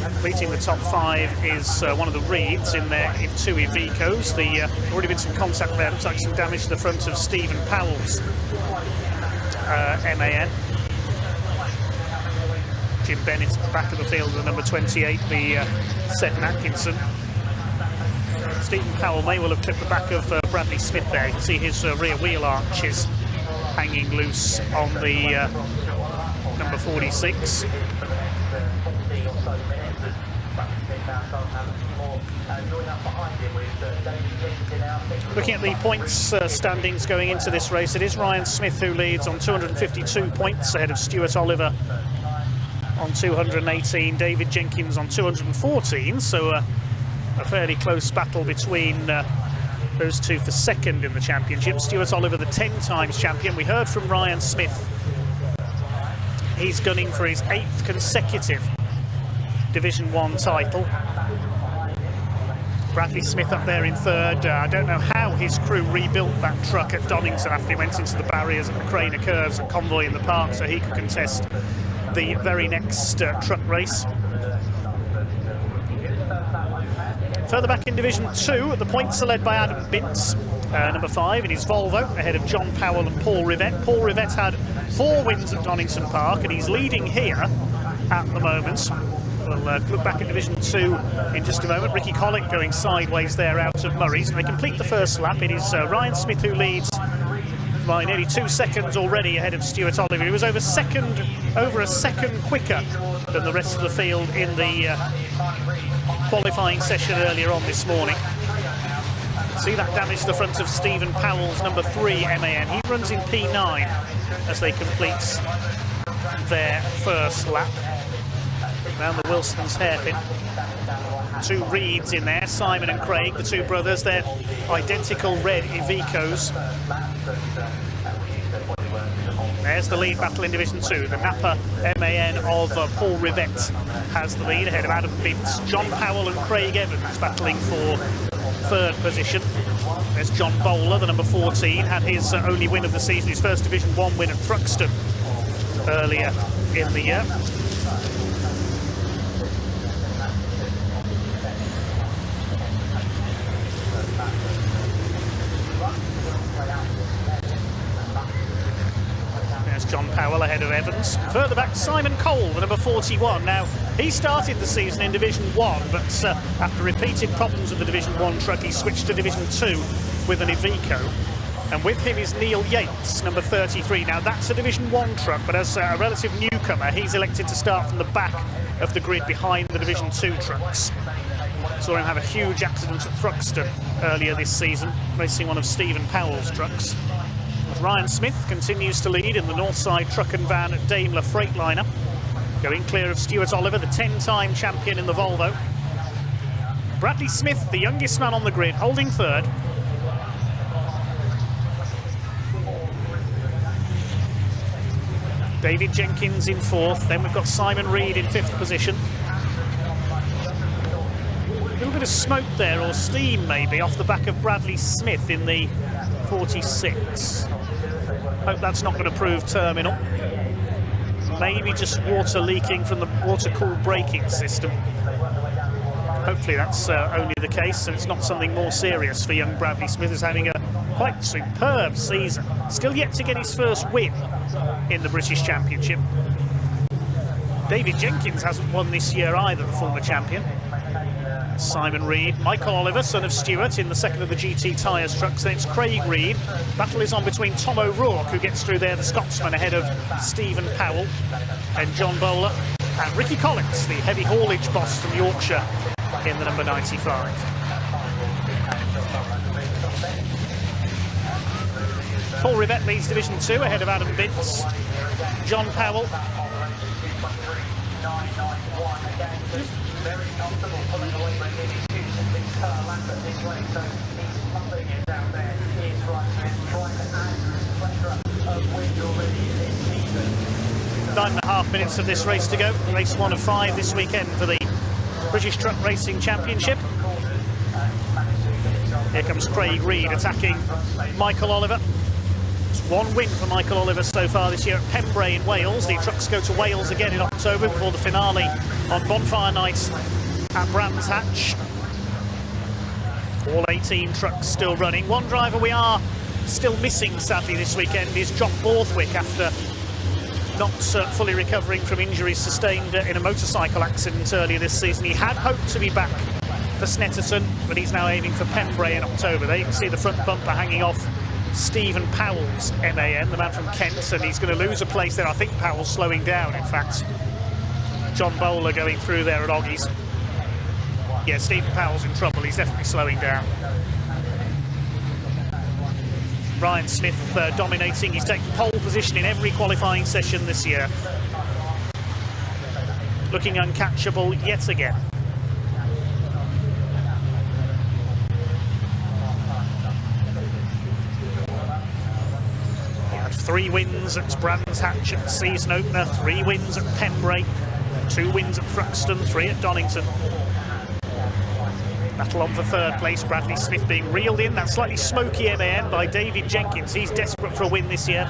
Completing the top five is one of the Reeds in their two Ivecos. Already been some contact there. Looks like some damage to the front of Stephen Powell's MAN. Jim Bennett at the back of the field, the number 28, the Seth Atkinson. Stephen Powell may well have clipped the back of Bradley Smith there. You can see his rear wheel arches hanging loose on the number 46. Looking at the points standings going into this race, it is Ryan Smith who leads on 252 points ahead of Stuart Oliver on 218, David Jenkins on 214, so a fairly close battle between those two for second in the championship. Stuart Oliver, the 10 times champion. We heard from Ryan Smith. He's gunning for his 8th consecutive Division 1 title. Bradley Smith up there in third. I don't know how his crew rebuilt that truck at Donington after he went into the barriers at the Craner Curves at Convoy in the Park, so he could contest the very next truck race. Further back in Division 2, the points are led by Adam Bintz, number 5 in his Volvo, ahead of John Powell and Paul Rivette. Paul Rivette had 4 wins at Donington Park, and he's leading here at the moment. We'll look back at Division 2 in just a moment. Ricky Collick going sideways there out of Murray's. They complete the first lap. It is Ryan Smith who leads by nearly 2 seconds already ahead of Stuart Oliver. He was over a second quicker than the rest of the field in the qualifying session earlier on this morning. See that damage to the front of Stephen Powell's number 3 MAN. He runs in P9 as they complete their first lap around the Wilson's hairpin. 2 Reeds in there, Simon and Craig, the 2 brothers. They're identical red Ivecos. There's the lead battle in Division 2. The Napa MAN of Paul Rivette has the lead ahead of Adam Bintz. John Powell and Craig Evans battling for third position. There's John Bowler, the number 14, had his only win of the season, his first Division 1 win at Thruxton earlier in the year. John Powell ahead of Evans. Further back, Simon Cole, the number 41. Now, he started the season in Division 1, but after repeated problems with the Division 1 truck, he switched to Division 2 with an Iveco. And with him is Neil Yates, number 33. Now, that's a Division 1 truck, but as a relative newcomer, he's elected to start from the back of the grid behind the Division 2 trucks. Saw him have a huge accident at Thruxton earlier this season, racing one of Stephen Powell's trucks. Ryan Smith continues to lead in the Northside Truck and Van Daimler Freightliner, going clear of Stuart Oliver, the 10-time champion in the Volvo. Bradley Smith, the youngest man on the grid, holding third. David Jenkins in fourth. Then we've got Simon Reed in fifth position. A little bit of smoke there, or steam maybe, off the back of Bradley Smith in the 46. Hope that's not going to prove terminal. Maybe just water leaking from the water-cooled braking system. Hopefully that's only the case, so it's not something more serious for young Bradley Smith, who's having a quite superb season. Still yet to get his first win in the British Championship. David Jenkins hasn't won this year either, the former champion. Simon Reed, Michael Oliver, son of Stuart, in the second of the GT Tyres trucks. Then it's Craig Reed. Battle is on between Tom O'Rourke, who gets through there, the Scotsman, ahead of Stephen Powell, and John Bowler, and Ricky Collins, the heavy haulage boss from Yorkshire, in the number 95. Paul Rivett leads Division 2 ahead of Adam Bintz. John Powell. Nine and a half minutes of this race to go. Race 1 of 5 this weekend for the British Truck Racing Championship. Here comes Craig Reed attacking Michael Oliver. It's one win for Michael Oliver so far this year at Pembrey in Wales. The trucks go to Wales again in October before the finale on Bonfire Night at Brands Hatch. All 18 trucks still running. One driver we are still missing, sadly, this weekend is Jock Borthwick, after not fully recovering from injuries sustained in a motorcycle accident earlier this season. He had hoped to be back for Snetterton, but he's now aiming for Pembrey in October. There you can see the front bumper hanging off Stephen Powell's MAN, the man from Kent, and he's going to lose a place there. I think Powell's slowing down, in fact. John Bowler going through there at Oggies. Yeah, Stephen Powell's in trouble. He's definitely slowing down. Ryan Smith dominating. He's taken pole position in every qualifying session this year. Looking uncatchable yet again. He had 3 wins at Brands Hatch at the season opener, 3 wins at Pembrey, 2 wins at Thruxton, 3 at Donington. Battle on for third place, Bradley Smith being reeled in. That slightly smoky MAN by David Jenkins. He's desperate for a win this year.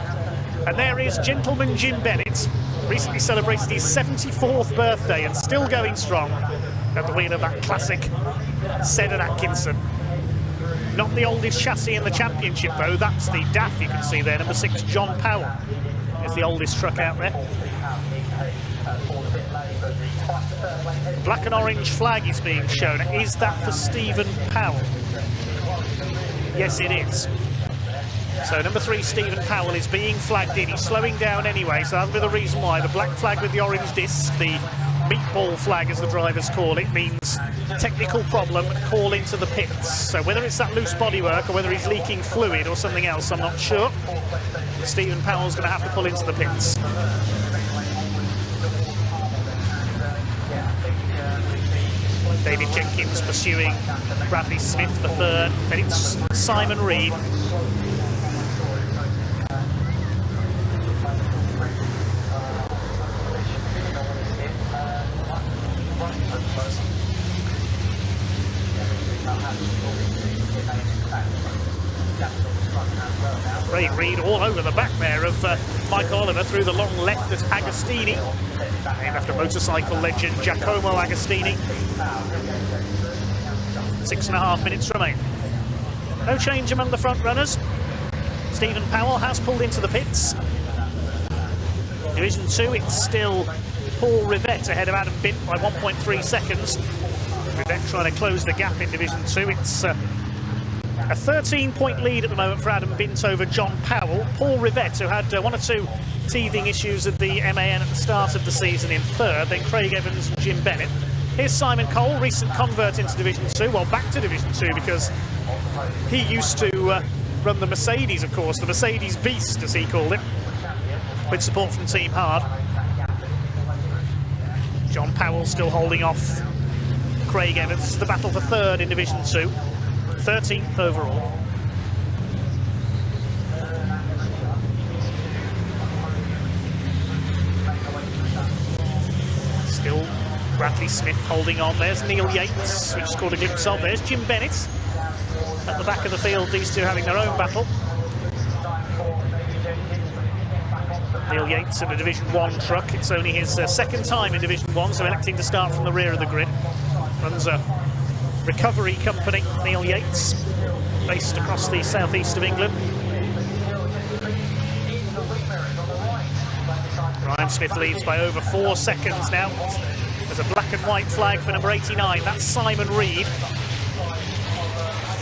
And there is gentleman Jim Bennett. Recently celebrated his 74th birthday and still going strong at the wheel of that classic Seddon Atkinson. Not the oldest chassis in the championship though, that's the DAF you can see there, number 6 John Powell is the oldest truck out there. Black and orange flag is being shown. Is that for Stephen Powell? Yes, it is. So number 3, Stephen Powell, is being flagged in. He's slowing down anyway, so that'll be the reason why. The black flag with the orange disc, the meatball flag as the drivers call it, means technical problem, call into the pits. So whether it's that loose bodywork or whether he's leaking fluid or something else, I'm not sure. Stephen Powell's going to have to pull into the pits. David Jenkins pursuing Bradley Smith for third. Then it's Simon Reed. Craig Reed all over the back there of Michael Oliver through the long left at Agostini, named after motorcycle legend Giacomo Agostini. 6.5 minutes remain. No change among the front runners. Stephen Powell has pulled into the pits. Division 2, it's still Paul Rivett ahead of Adam Bint by 1.3 seconds. Rivett trying to close the gap in Division 2. It's a 13-point lead at the moment for Adam Bint over John Powell. Paul Rivett, who had 1 or 2 teething issues at the MAN at the start of the season, in third. Then Craig Evans and Jim Bennett. Here's Simon Cole, recent convert into Division 2. Well, back to Division 2 because he used to run the Mercedes, of course, the Mercedes Beast, as he called it, with support from Team Hard. John Powell still holding off Craig Evans. This is the battle for third in Division 2, 13th overall. Still Bradley Smith holding on. There's Neil Yates, we just caught a glimpse of. There's Jim Bennett at the back of the field, these two having their own battle. Neil Yates in a Division 1 truck. It's only his second time in Division 1, so electing to start from the rear of the grid. Runs a recovery company, Neil Yates, based across the southeast of England. Ryan Smith leads by over 4 seconds now. There's a black and white flag for number 89. That's Simon Reed.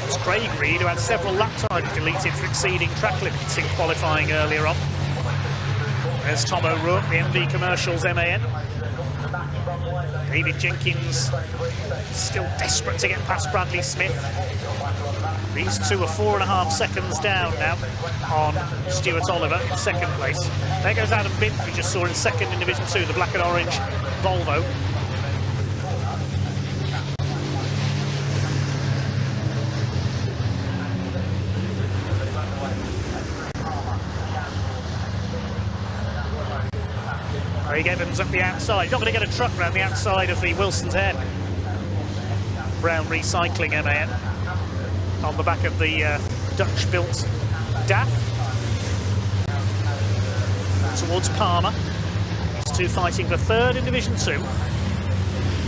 It's Craig Reed, who had several lap times deleted for exceeding track limits in qualifying earlier on. There's Tom O'Rourke, the MV Commercials MAN. David Jenkins still desperate to get past Bradley Smith. These two are 4.5 seconds down now on Stuart Oliver in second place. There goes Adam Bint, we just saw in second in Division 2, the black and orange Volvo. Craig Evans up the outside. He's not going to get a truck round the outside of the Wilson's Head. Brown Recycling MAN on the back of the Dutch-built DAF. Towards Palmer. These two fighting for third in Division 2.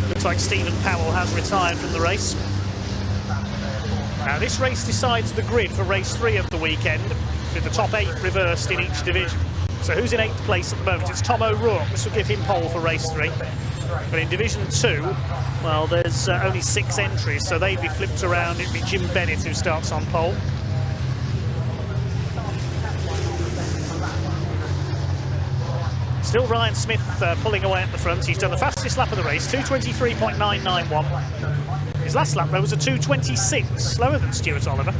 Looks like Stephen Powell has retired from the race. Now this race decides the grid for race 3 of the weekend, with the top 8 reversed in each division. So who's in 8th place at the moment? It's Tom O'Rourke. This will give him pole for race 3. But in Division 2, well, there's only 6 entries, so they'd be flipped around. It'd be Jim Bennett who starts on pole. Still Ryan Smith pulling away at the front. He's done the fastest lap of the race, 2:23.991. His last lap, though, was a 2:26, slower than Stuart Oliver.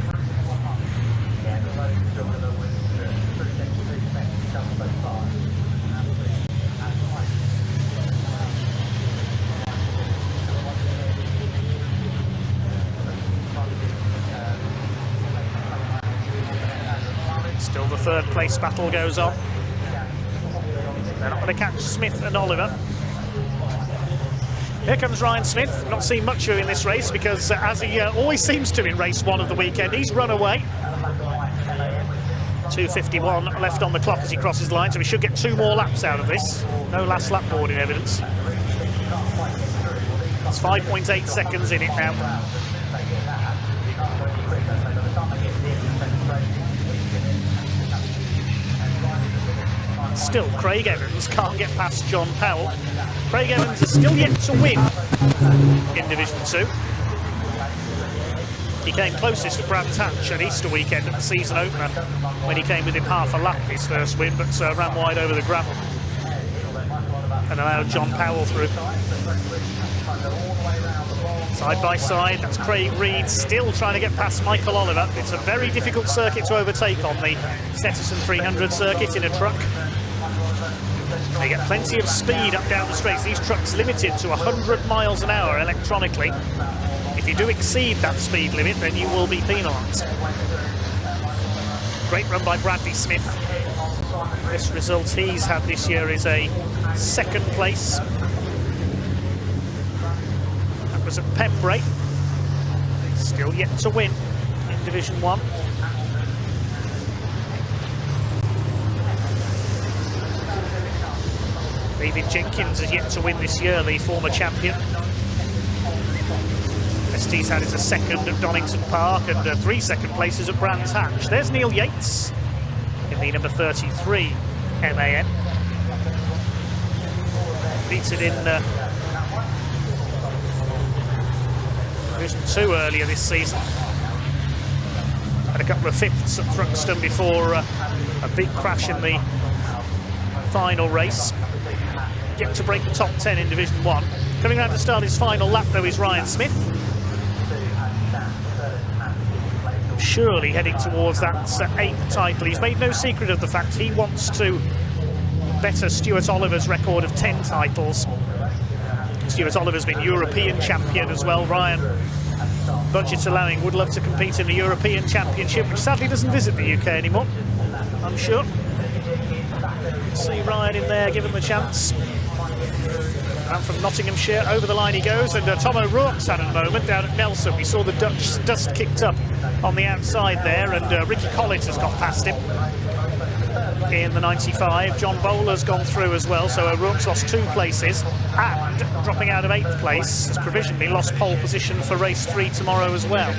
Still the third place battle goes on. They're not going to catch Smith and Oliver. Here comes Ryan Smith. Not seen much of him in this race because, as he always seems to in race 1 of the weekend, he's run away. 2:51 left on the clock as he crosses the line, so we should get 2 more laps out of this. No last lap board in evidence. It's 5.8 seconds in it now. Still, Craig Evans can't get past John Powell. Craig Evans is still yet to win in Division 2. He came closest to Brands Hatch at Easter weekend at the season opener when he came within half a lap of his first win, but ran wide over the gravel and allowed John Powell through. Side by side, that's Craig Reed still trying to get past Michael Oliver. It's a very difficult circuit to overtake on the Snetterton 300 circuit in a truck. They get plenty of speed up down the straights. These trucks limited to 100 miles an hour electronically. If you do exceed that speed limit, then you will be penalised. Great run by Bradley Smith. This result he's had this year is a second place. That was at Pembrey. Still yet to win in Division 1. David Jenkins is yet to win this year, the former champion. Best he's had is a second at Donington Park and 3 second places at Brands Hatch. There's Neil Yates in the number 33 MAN. Beaten in Division 2 earlier this season. Had a couple of fifths at Thruxton before a big crash in the final race. Yet to break the top 10 in Division 1. Coming round to start his final lap, though, is Ryan Smith. surely heading towards that 8th title. He's made no secret of the fact he wants to better Stuart Oliver's record of 10 titles. Stuart Oliver's been European champion as well. Ryan, budget allowing, would love to compete in the European Championship, which sadly doesn't visit the UK anymore, I'm sure. See Ryan in there, give him the chance. And from Nottinghamshire, over the line he goes, and Tom O'Rourke's had a moment down at Nelson. We saw the Dutch dust kicked up on the outside there, and Ricky Collins has got past him in the 95. John Bowler's gone through as well, so O'Rourke's lost 2 places, and dropping out of 8th place, has provisionally lost pole position for race 3 tomorrow as well.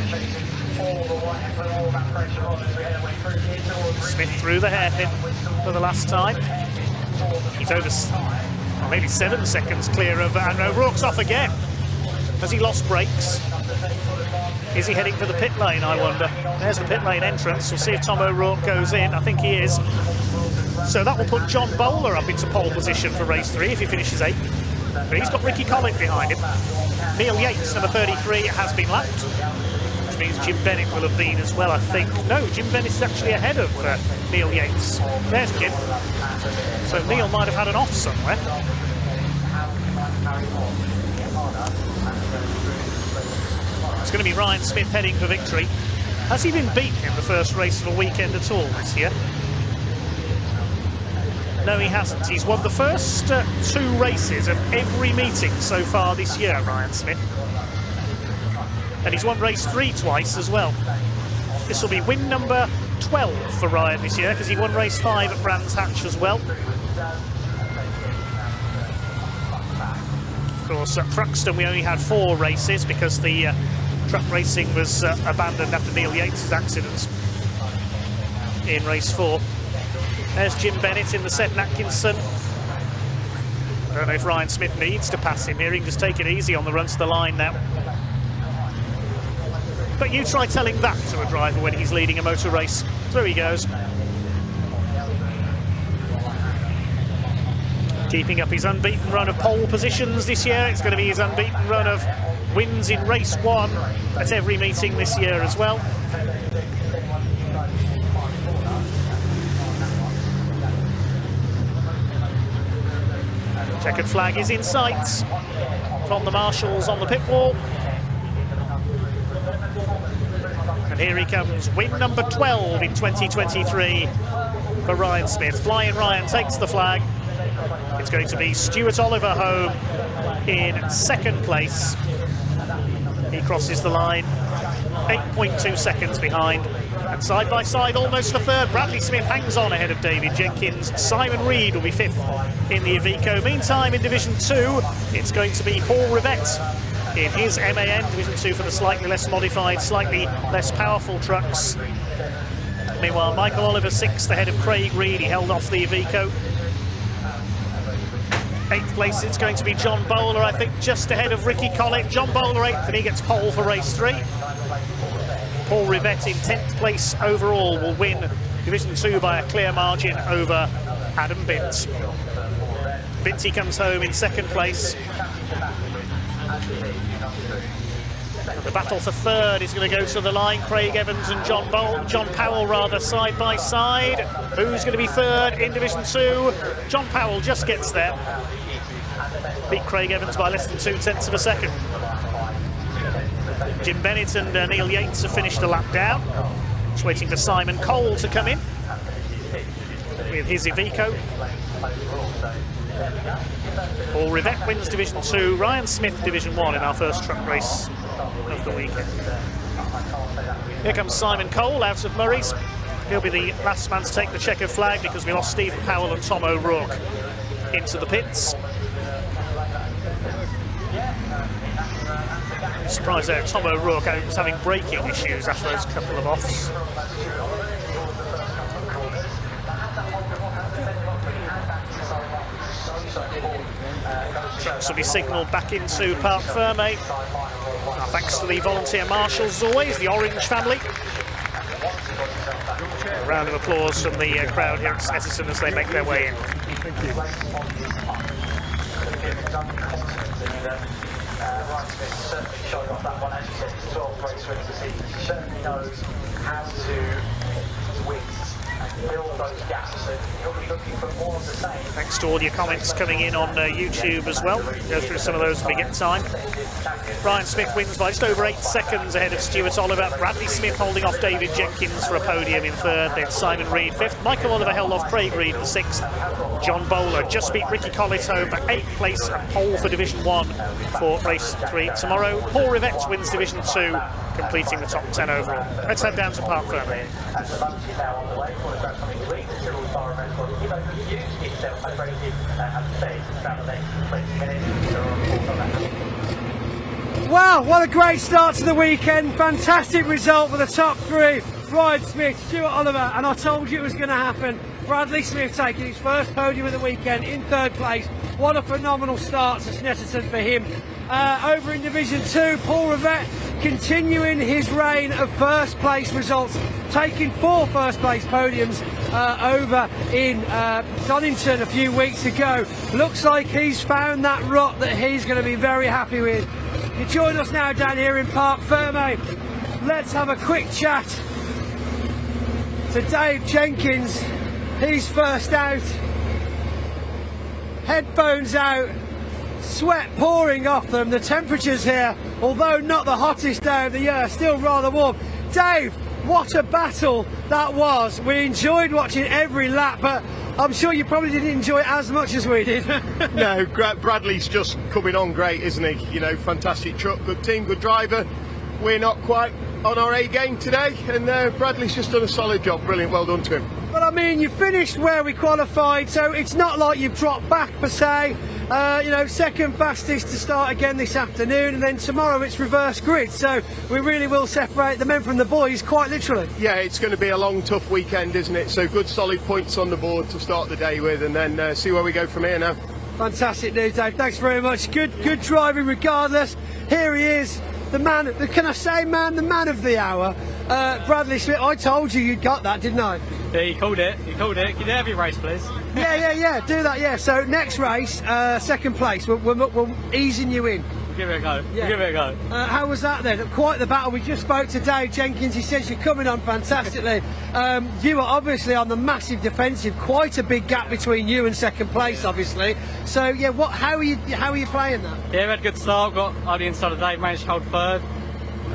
Smith through the hairpin for the last time. He's over, well, maybe 7 seconds clear of, and O'Rourke's off again. Has he lost brakes? Is he heading for the pit lane, I wonder? There's the pit lane entrance. We'll see if Tom O'Rourke goes in. I think he is. So that will put John Bowler up into pole position for race 3 if he finishes 8th. But he's got Ricky Collins behind him. Neil Yates, number 33, has been lapped, which means Jim Bennett will have been as well, I think. No, Jim Bennett is actually ahead of Neil Yates. There's Jim. So Neil might have had an off somewhere. It's going to be Ryan Smith heading for victory. Has he been beaten in the first race of the weekend at all this year? No, he hasn't. He's won the first 2 races of every meeting so far this year, Ryan Smith. And he's won race 3 twice as well. This will be win number 12 for Ryan this year, because he won race 5 at Brands Hatch as well. Of course, at Thruxton we only had 4 races because the truck racing was abandoned after Neil Yates' accident in race 4. There's Jim Bennett in the Seth Atkinson. I don't know if Ryan Smith needs to pass him here. He can just take it easy on the run to the line now. But you try telling that to a driver when he's leading a motor race. Through he goes. Keeping up his unbeaten run of pole positions this year. It's going to be his unbeaten run of wins in race 1 at every meeting this year as well. Checkered flag is in sight from the marshals on the pit wall. And here he comes, win number 12 in 2023 for Ryan Smith. Flying Ryan takes the flag. It's going to be Stuart Oliver home in 2nd place. He crosses the line, 8.2 seconds behind. And side by side, almost for 3rd, Bradley Smith hangs on ahead of David Jenkins. Simon Reed will be 5th in the Iveco. Meantime, in Division 2, it's going to be Paul Rivette in his MAN Division 2 for the slightly less modified, slightly less powerful trucks. Meanwhile, Michael Oliver 6th ahead of Craig Reed. He held off the Iveco. 8th place, it's going to be John Bowler, I think, just ahead of Ricky Collett. John Bowler 8th, and he gets pole for race 3. Paul Rivette in 10th place overall will win Division 2 by a clear margin over Adam Bint. Binty comes home in 2nd place. And the battle for 3rd is going to go to the line. Craig Evans and John Powell side by side. Who's going to be 3rd in Division 2? John Powell just gets there. Beat Craig Evans by less than 0.2 of a second. Jim Bennett and Neil Yates have finished a lap down. Just waiting for Simon Cole to come in with his Iveco. Paul Rivette wins Division 2, Ryan Smith Division 1 in our first truck race of the weekend. Here comes Simon Cole out of Murray's. He'll be the last man to take the checkered flag because we lost Stephen Powell and Tom O'Rourke into the pits. Surprised there, Tom O'Rourke was having braking issues after those couple of offs. Trucks will be signalled back into Parc Fermé. Thanks to the volunteer marshals as always, the Orange family. A round of applause from the crowd here at Snetterton as they make their way in. Ryan Smith certainly showing off that one. As you said, it's 12th race for him this season. He certainly knows how to win and build those gaps, and he'll be looking for more of the same. Thanks to all your comments coming in on YouTube as well. Go through some of those when we get time. Ryan Smith wins by just over 8 seconds ahead of Stuart Oliver. Bradley Smith holding off David Jenkins for a podium in 3rd, then Simon Reed 5th. Michael Oliver held off Craig Reed for 6th. John Bowler just beat Ricky Collett home for 8th place and pole for Division 1 for race 3 tomorrow. Paul Rivette wins Division 2, completing the top 10 overall. Let's head down to Park Fermé. Wow, what a great start to the weekend. Fantastic result for the top 3. Ryan Smith, Stuart Oliver, and I told you it was going to happen. Bradley Smith taking his first podium of the weekend in 3rd place. What a phenomenal start to Snetterton for him. Over in Division 2, Paul Rivette continuing his reign of first place results, taking 4 first place podiums over in Donington a few weeks ago. Looks like he's found that rut that he's going to be very happy with. You join us now down here in Park Fermé. Let's have a quick chat to Dave Jenkins. He's first out, headphones out, sweat pouring off them. The temperatures here, although not the hottest day of the year, still rather warm. Dave, what a battle that was. We enjoyed watching every lap, but I'm sure you probably didn't enjoy it as much as we did. No, Bradley's just coming on great, isn't he? You know, fantastic truck, good team, good driver. We're not quite on our A game today, and Bradley's just done a solid job. Brilliant, well done to him. But I mean, you finished where we qualified, so it's not like you've dropped back per se. You know, 2nd fastest to start again this afternoon, and then tomorrow it's reverse grid, so we really will separate the men from the boys, quite literally. Yeah, it's going to be a long, tough weekend, isn't it? So good, solid points on the board to start the day with, and then see where we go from here now. Fantastic news, Dave. Thanks very much. Good driving regardless. Here he is, the man, can I say man, the man of the hour, Bradley Smith. I told you you'd got that, didn't I? Yeah, you called it. Can you have your race, please? Yeah, do that, yeah. So next race, 2nd place, we're easing you in. We'll give it a go. Yeah. We'll give it a go. How was that then? Quite the battle. We just spoke to Dave Jenkins. He says you're coming on fantastically. You were obviously on the massive defensive. Quite a big gap between you and 2nd place, obviously. So yeah, how are you playing that? Yeah, we had a good start. Got on the inside of Dave, managed to hold 3rd,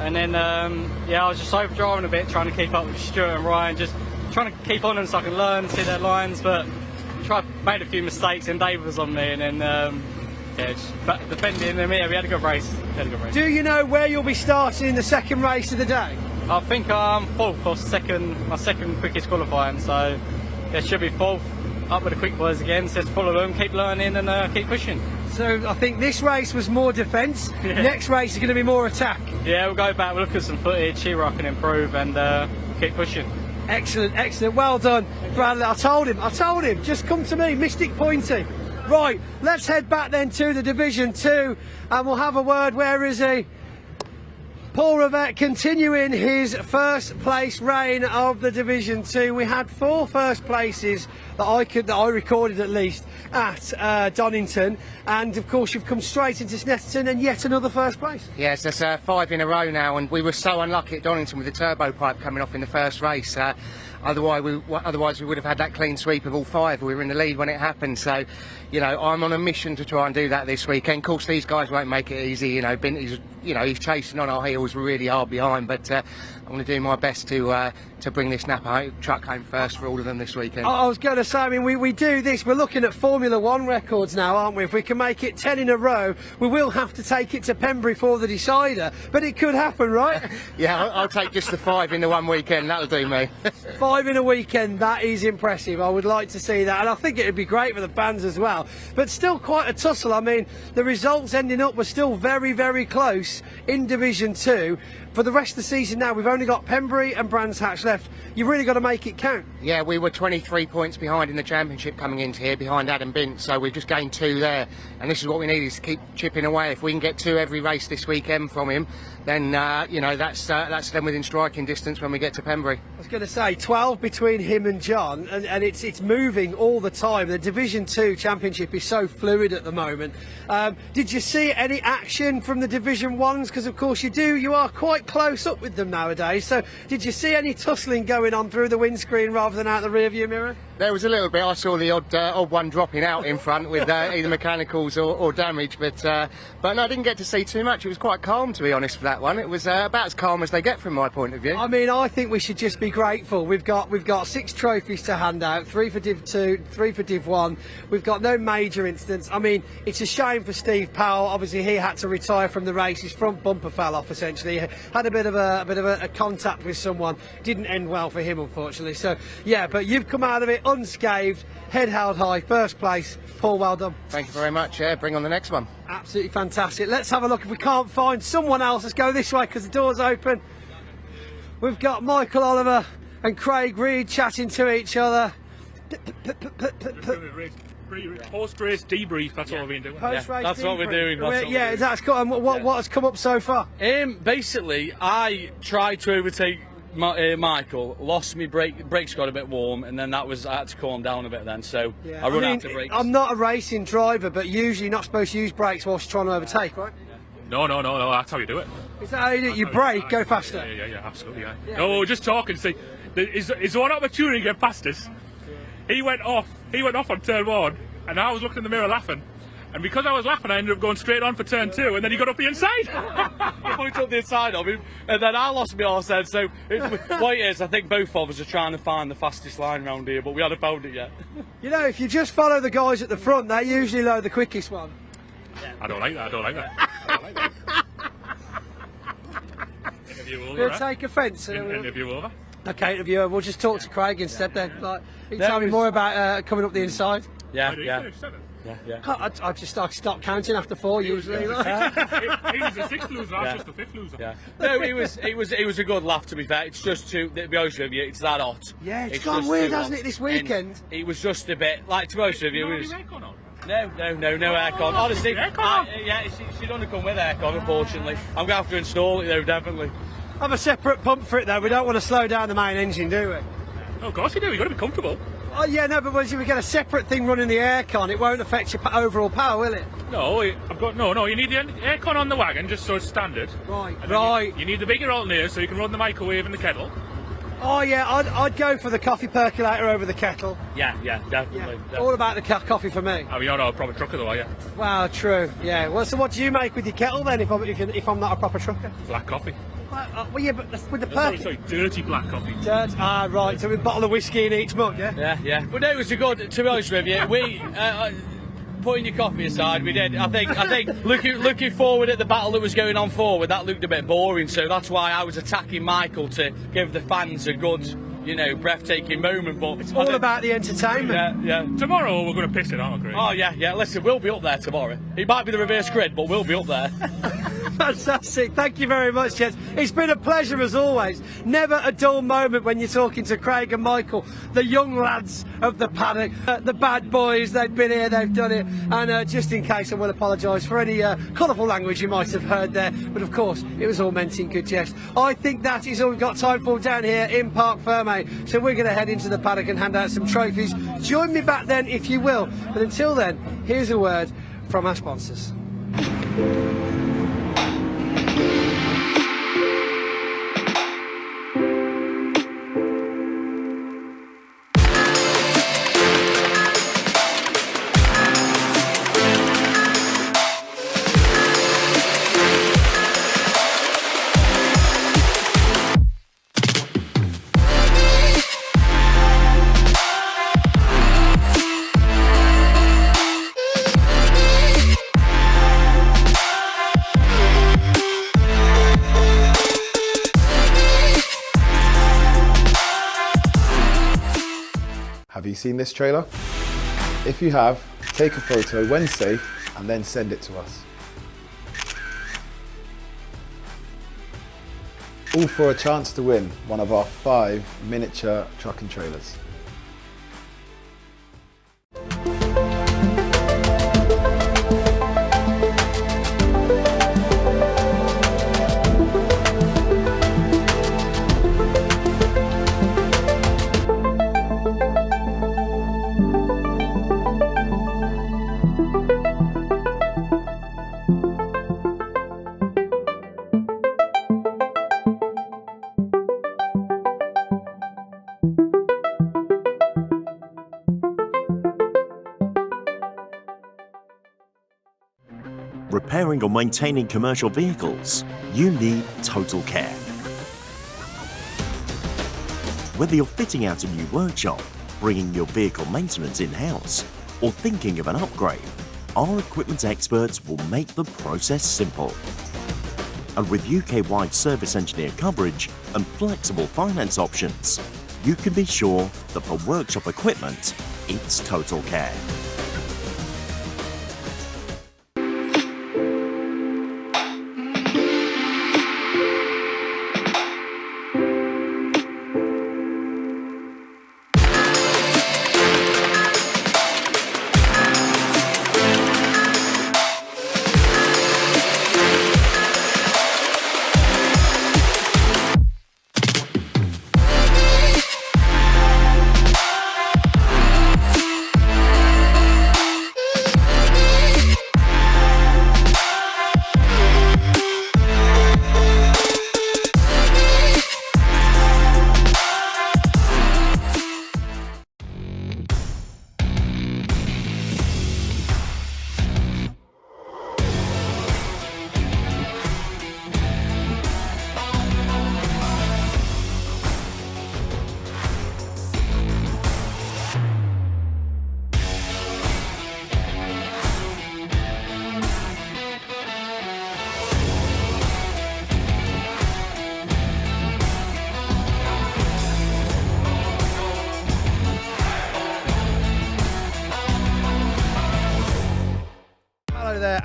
and then I was just overdriving a bit, trying to keep up with Stuart and Ryan, just trying to keep on them so I can learn, see their lines, but made a few mistakes and Dave was on me, and then just defending, and yeah, we had a good race. Do you know where you'll be starting in the 2nd race of the day? I think I'm 4th or my second quickest qualifying, so it should be 4th, up with the quick boys again, so just follow them, keep learning and keep pushing. So I think this race was more defence, next race is going to be more attack. Yeah, we'll go back, we'll look at some footage, see where I can improve and keep pushing. Excellent, well done, Bradley. I told him, just come to me, Mystic Pointy. Right, let's head back then to the Division 2 and we'll have a word. Where is he? Paul Rivette continuing his first place reign of the Division 2. We had 4 first places that I recorded at least at Donington, and of course you've come straight into Snetterton and yet another first place. Yes, that's 5 in a row now, and we were so unlucky at Donington with the turbo pipe coming off in the first race. Otherwise we would have had that clean sweep of all 5. We were in the lead when it happened, so you know, I'm on a mission to try and do that this weekend. Of course, these guys won't make it easy. You know, he's chasing on our heels really hard behind, but I'm going to do my best to bring this Napa truck home first for all of them this weekend. I was going to say, I mean, we do this, we're looking at Formula 1 records now, aren't we? If we can make it 10 in a row, we will have to take it to Pembury for the decider, but it could happen, right? Yeah, I'll take just the 5 in the one weekend, that'll do me. 5 in a weekend, that is impressive. I would like to see that, and I think it would be great for the fans as well. But still quite a tussle. I mean, the results ending up were still very, very close in Division 2. For the rest of the season now, we've only got Pembury and Brands Hatch left. You've really got to make it count. Yeah, we were 23 points behind in the championship coming into here, behind Adam Bint, so we've just gained 2 there. And this is what we need, is to keep chipping away. If we can get 2 every race this weekend from him, then, you know, that's them within striking distance when we get to Pembury. I was going to say, 12 12 between him and John, and it's moving all the time. The Division 2 Championship is so fluid at the moment. Did you see any action from the Division 1s? Because of course you are quite close up with them nowadays. So did you see any tussling going on through the windscreen rather than out the rearview mirror? There was a little bit. I saw the odd one dropping out in front with either mechanicals or damage, but no, I didn't get to see too much. It was quite calm, to be honest, for that one. It was about as calm as they get from my point of view. I mean, I think we should just be grateful. We've got 6 trophies to hand out, 3 for Div 2, 3 for Div 1. We've got no major incidents. I mean, it's a shame for Steve Powell. Obviously, he had to retire from the race. His front bumper fell off. Essentially, he had a bit of a contact with someone. Didn't end well for him, unfortunately. So yeah, but you've come out of it unscathed, head held high, first place. Paul, well done. Thank you very much. Yeah, bring on the next one. Absolutely fantastic. Let's have a look. If we can't find someone else, let's go this way because the door's open. We've got Michael Oliver and Craig Reed chatting to each other. Post-race debrief, that's what we've been doing. Post-race that's debrief. what we're doing. What has come up so far? Basically, I tried to overtake Michael, lost me brakes got a bit warm, and then I had to calm down a bit then, so I run out of brakes. I'm not a racing driver, but usually you're not supposed to use brakes whilst you're trying to overtake, right? No, that's how you do it. Is that how you do it? You brake, go faster? Yeah, absolutely, yeah. No, just talking, see, is one opportunity to get past us. He went off on turn 1, and I was looking in the mirror laughing. And because I was laughing, I ended up going straight on for turn 2, and then he got up the inside. He pointed up the inside of him, and then I lost my horse then. So what it is, I think both of us are trying to find the fastest line around here, but we haven't found it yet. You know, if you just follow the guys at the front, they usually know the quickest one. I don't like that. Interview over, You'll take offence. Interview over. Okay, interview over. We'll just talk to Craig instead then. Like, you tell me more about coming up the inside. Yeah. I stop counting after 4 usually. He was the 6th loser, I was just the 5th loser. Yeah. No, it was a good laugh, to be fair. It's just to be honest with you, it's that hot. Yeah, it's gone weird, hasn't it, this weekend? And it was just a bit, like, to be honest with you, it was... No aircon. Oh, Honestly, aircon. she doesn't come with aircon, unfortunately. I'm going to have to install it though, definitely. Have a separate pump for it though. We don't want to slow down the main engine, do we? Oh, of course you do. You've got to be comfortable. Oh yeah, no, but once you get a separate thing running the aircon, it won't affect your overall power, will it? No, you need the aircon on the wagon just so it's standard. Right. You need the bigger alternator so you can run the microwave and the kettle. Oh yeah, I'd go for the coffee percolator over the kettle. Yeah, definitely. All about the coffee for me. Oh, you're not a proper trucker though, are you? Wow, true. Yeah. Well, so what do you make with your kettle then? If I'm not a proper trucker? Black coffee. Well, yeah, but with the sorry, dirty black coffee. Dirt. Ah, right. So we bottle of whiskey in each mug, yeah. Yeah. But no, it was a good. To be honest with you, we. Putting your coffee aside, we did. I think looking forward at the battle that was going on forward, that looked a bit boring. So that's why I was attacking Michael to give the fans a good, breathtaking moment. But it's all about the entertainment. Yeah. Tomorrow we're going to piss it, aren't we, Chris? Oh yeah. Listen, we'll be up there tomorrow. It might be the reverse grid, but we'll be up there. Fantastic. Thank you very much, gents. It's been a pleasure as always. Never a dull moment when you're talking to Craig and Michael, the young lads of the paddock, the bad boys. They've been here, they've done it. And just in case, I will apologise for any colourful language you might have heard there. But of course, it was all meant in good jest. I think that is all we've got time for down here in Parc Fermé. So we're going to head into the paddock and hand out some trophies. Join me back then if you will. But until then, here's a word from our sponsors. Have you seen this trailer? If you have, take a photo when safe and then send it to us. All for a chance to win one of our 5 miniature truck and trailers. repairing or maintaining commercial vehicles, you need Total Care. Whether you're fitting out a new workshop, bringing your vehicle maintenance in-house, or thinking of an upgrade, our equipment experts will make the process simple. And with UK-wide service engineer coverage and flexible finance options, you can be sure that for workshop equipment, it's Total Care.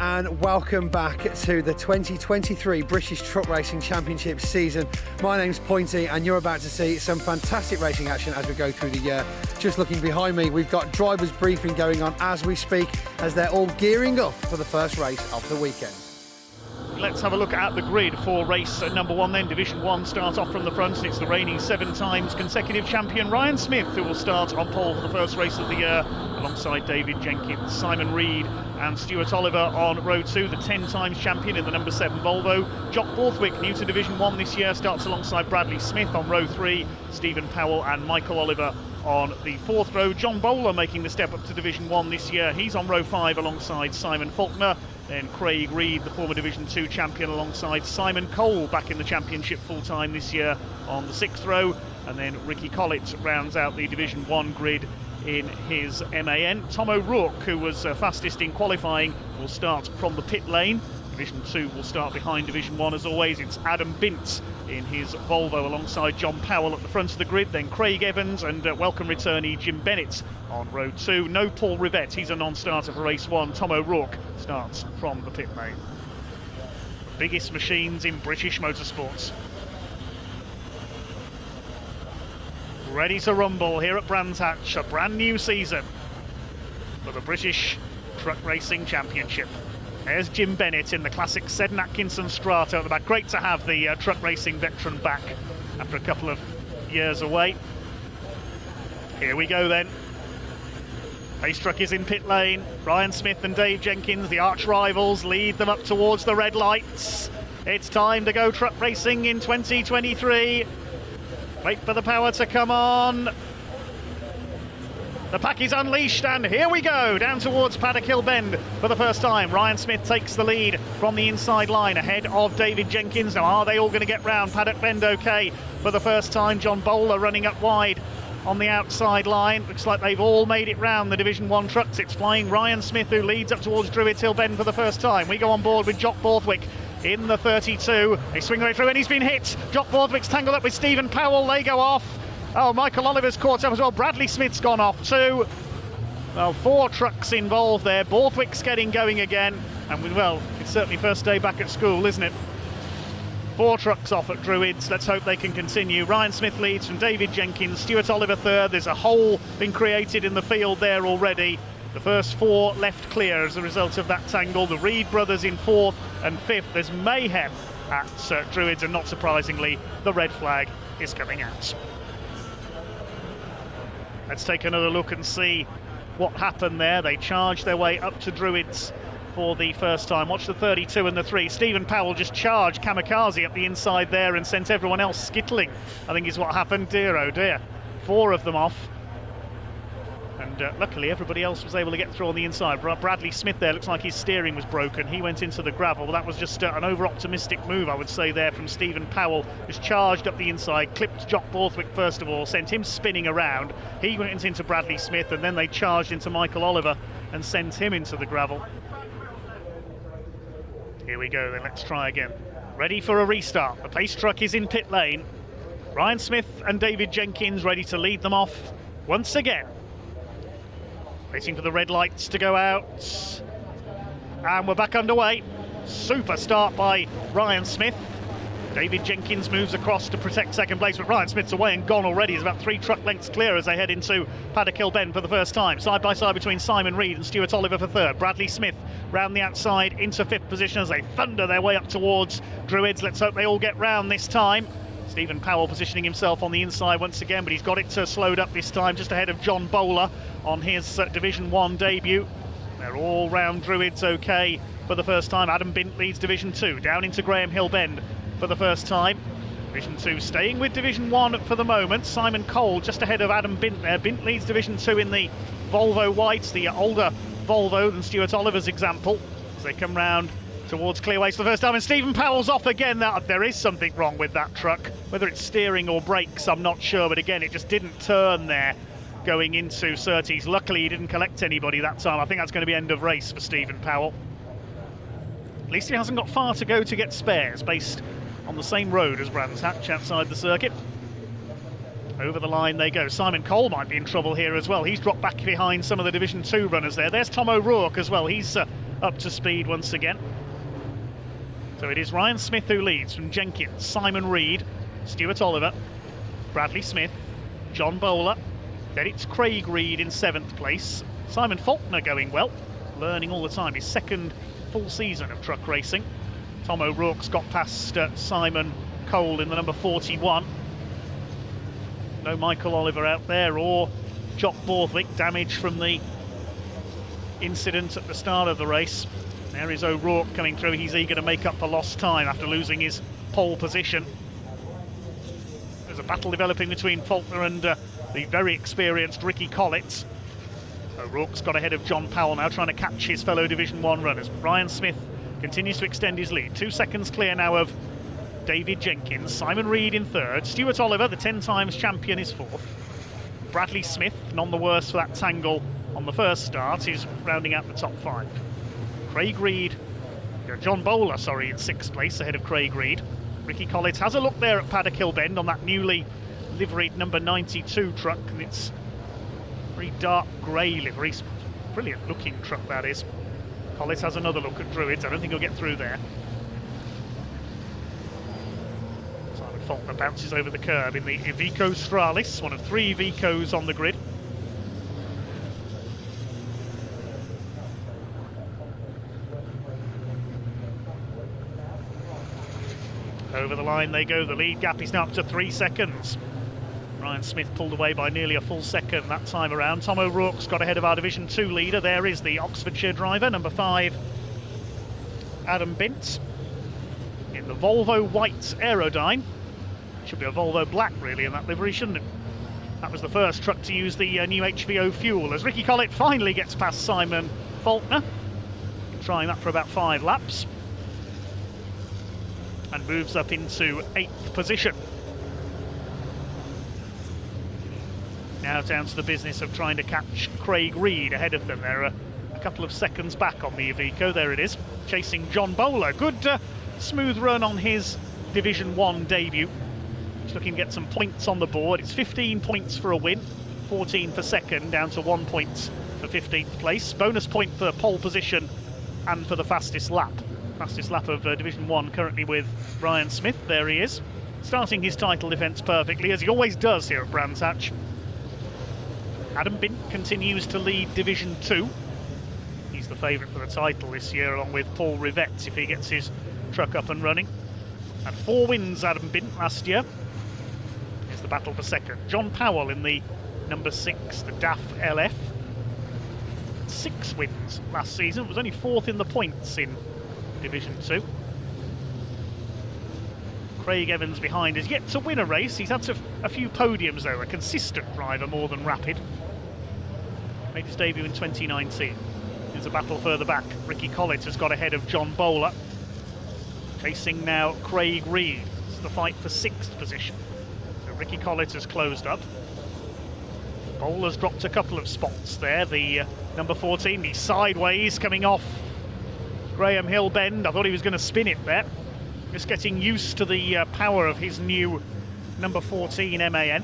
And welcome back to the 2023 British Truck Racing Championship season. My name's Pointy and you're about to see some fantastic racing action as we go through the year. Just looking behind me, we've got drivers briefing going on as we speak as they're all gearing up for the first race of the weekend. Let's have a look at the grid for race number 1 then. Division 1 starts off from the front and it's the reigning 7 times consecutive champion Ryan Smith who will start on pole for the first race of the year alongside David Jenkins, Simon Reed and Stuart Oliver on row 2, the 10 times champion in the number 7 Volvo. Jock Borthwick, new to Division 1 this year, starts alongside Bradley Smith on row 3, Stephen Powell and Michael Oliver on the 4th row. John Bowler making the step up to Division 1 this year, he's on row 5 alongside Simon Faulkner. Then Craig Reed, the former Division 2 champion, alongside Simon Cole, back in the championship full-time this year on the 6th row. And then Ricky Collett rounds out the Division 1 grid in his MAN. Tom O'Rourke, who was fastest in qualifying, will start from the pit lane. Division 2 will start behind Division 1 as always. It's Adam Bintz in his Volvo alongside John Powell at the front of the grid, then Craig Evans and welcome returnee Jim Bennett on row 2. No Paul Rivett, he's a non-starter for race 1. Tom O'Rourke starts from the pit lane. Biggest machines in British motorsports. Ready to rumble here at Brands Hatch, a brand new season for the British Truck Racing Championship. There's Jim Bennett in the classic Seddon Atkinson Strata at the back. Great to have the truck racing veteran back after a couple of years away. Here we go then. Pace Truck is in pit lane. Ryan Smith and Dave Jenkins, the arch rivals, lead them up towards the red lights. It's time to go truck racing in 2023. Wait for the power to come on. The pack is unleashed and here we go down towards Paddock Hill Bend for the first time. Ryan Smith takes the lead from the inside line ahead of David Jenkins. Now are they all going to get round Paddock Bend okay for the first time? John Bowler running up wide on the outside line. Looks like they've all made it round the Division 1 trucks. It's flying Ryan Smith who leads up towards Druids Hill Bend for the first time. We go on board with Jock Borthwick in the 32. They swing right through and he's been hit. Jock Borthwick's tangled up with Stephen Powell. They go off. Oh, Michael Oliver's caught up as well. Bradley Smith's gone off too. Well, 4 trucks involved there. Borthwick's getting going again. And well, it's certainly first day back at school, isn't it? 4 trucks off at Druids. Let's hope they can continue. Ryan Smith leads from David Jenkins. Stuart Oliver third. There's a hole been created in the field there already. The first 4 left clear as a result of that tangle. The Reed brothers in 4th and 5th. There's mayhem at Druids, and not surprisingly, the red flag is coming out. Let's take another look and see what happened there. They charged their way up to Druids for the first time. Watch the 32 and the 3. Stephen Powell just charged kamikaze up the inside there and sent everyone else skittling, I think is what happened. Dear oh dear. 4 of them off. And and luckily everybody else was able to get through on the inside. Bradley Smith there, looks like his steering was broken. He went into the gravel, but that was just an over-optimistic move, I would say, there from Stephen Powell. Just charged up the inside, clipped Jock Borthwick first of all, sent him spinning around. He went into Bradley Smith, and then they charged into Michael Oliver and sent him into the gravel. Here we go then, let's try again. Ready for a restart. The pace truck is in pit lane. Ryan Smith and David Jenkins ready to lead them off once again. Waiting for the red lights to go out. And we're back underway. Super start by Ryan Smith. David Jenkins moves across to protect second place, but Ryan Smith's away and gone already. He's about 3 truck lengths clear as they head into Paddock Hill Bend for the first time. Side by side between Simon Reed and Stuart Oliver for third. Bradley Smith round the outside into 5th position as they thunder their way up towards Druids. Let's hope they all get round this time. Stephen Powell positioning himself on the inside once again, but he's got it slowed up this time, just ahead of John Bowler on his Division 1 debut. They're all round Druids okay for the first time. Adam Bint leads Division 2, down into Graham Hill Bend for the first time. Division 2 staying with Division 1 for the moment. Simon Cole just ahead of Adam Bint there. Bint leads Division 2 in the Volvo Whites, the older Volvo than Stuart Oliver's example, as they come round towards Clearways for the first time, and Stephen Powell's off again. There is something wrong with that truck. Whether it's steering or brakes, I'm not sure, but again, it just didn't turn there going into Surtees. Luckily, he didn't collect anybody that time. I think that's going to be end of race for Stephen Powell. At least he hasn't got far to go to get spares, based on the same road as Brands Hatch outside the circuit. Over the line they go. Simon Cole might be in trouble here as well. He's dropped back behind some of the Division 2 runners there. There's Tom O'Rourke as well. He's up to speed once again. So it is Ryan Smith who leads from Jenkins, Simon Reed, Stuart Oliver, Bradley Smith, John Bowler. Then it's Craig Reed in 7th place. Simon Faulkner going well, learning all the time. His 2nd full season of truck racing. Tom O'Rourke's got past Simon Cole in the number 41. No Michael Oliver out there or Jock Borthwick. Damage from the incident at the start of the race. There is O'Rourke coming through. He's eager to make up for lost time after losing his pole position. There's a battle developing between Faulkner and the very experienced Ricky Collett. O'Rourke's got ahead of John Powell now, trying to catch his fellow Division 1 runners. Ryan Smith continues to extend his lead. 2 seconds clear now of David Jenkins. Simon Reed in 3rd. Stuart Oliver, the 10 times champion, is 4th. Bradley Smith, none the worse for that tangle on the first start, is rounding out the top 5. Craig Reed, John Bowler, in 6th place ahead of Craig Reed. Ricky Collett has a look there at Paddock Hill Bend on that newly liveried number 92 truck, and it's very dark grey livery. Brilliant looking truck that is. Collett has another look at Druids. I don't think he'll get through there. Simon Faulkner bounces over the curb in the Iveco Stralis, one of 3 Ivecos on the grid. Over the line they go. The lead gap is now up to 3 seconds. Ryan Smith pulled away by nearly a full second that time around. Tom O'Rourke's got ahead of our Division 2 leader. There is the Oxfordshire driver, number 5, Adam Bint, in the Volvo White Aerodyne. Should be a Volvo Black, really, in that livery, shouldn't it? That was the first truck to use the new HVO fuel, as Ricky Collett finally gets past Simon Faulkner. Been trying that for about 5 laps. And moves up into 8th position. Now down to the business of trying to catch Craig Reed ahead of them. They're a couple of seconds back on the Iveco. There it is, chasing John Bowler. Good smooth run on his Division 1 debut. He's looking to get some points on the board. It's 15 points for a win, 14 for second, down to 1 point for 15th place. Bonus point for pole position and for the fastest lap. Fastest lap of Division 1 currently with Ryan Smith. There he is, starting his title defence perfectly, as he always does here at Brands Hatch. Adam Bint continues to lead Division 2. He's the favourite for the title this year, along with Paul Rivette, if he gets his truck up and running. And 4 wins Adam Bint last year. Here's the battle for second. John Powell in the number 6, the DAF LF. 6 wins last season, was only 4th in the points in Division 2. Craig Evans behind is yet to win a race. He's had a few podiums though, a consistent driver more than rapid. Made his debut in 2019. There's a battle further back. Ricky Collett has got ahead of John Bowler. Chasing now Craig Reed. It's the fight for 6th position. So Ricky Collett has closed up. Bowler's dropped a couple of spots there. The number 14, he's sideways coming off Graham Hill bend. I thought he was going to spin it there. Just getting used to the power of his new number 14 MAN.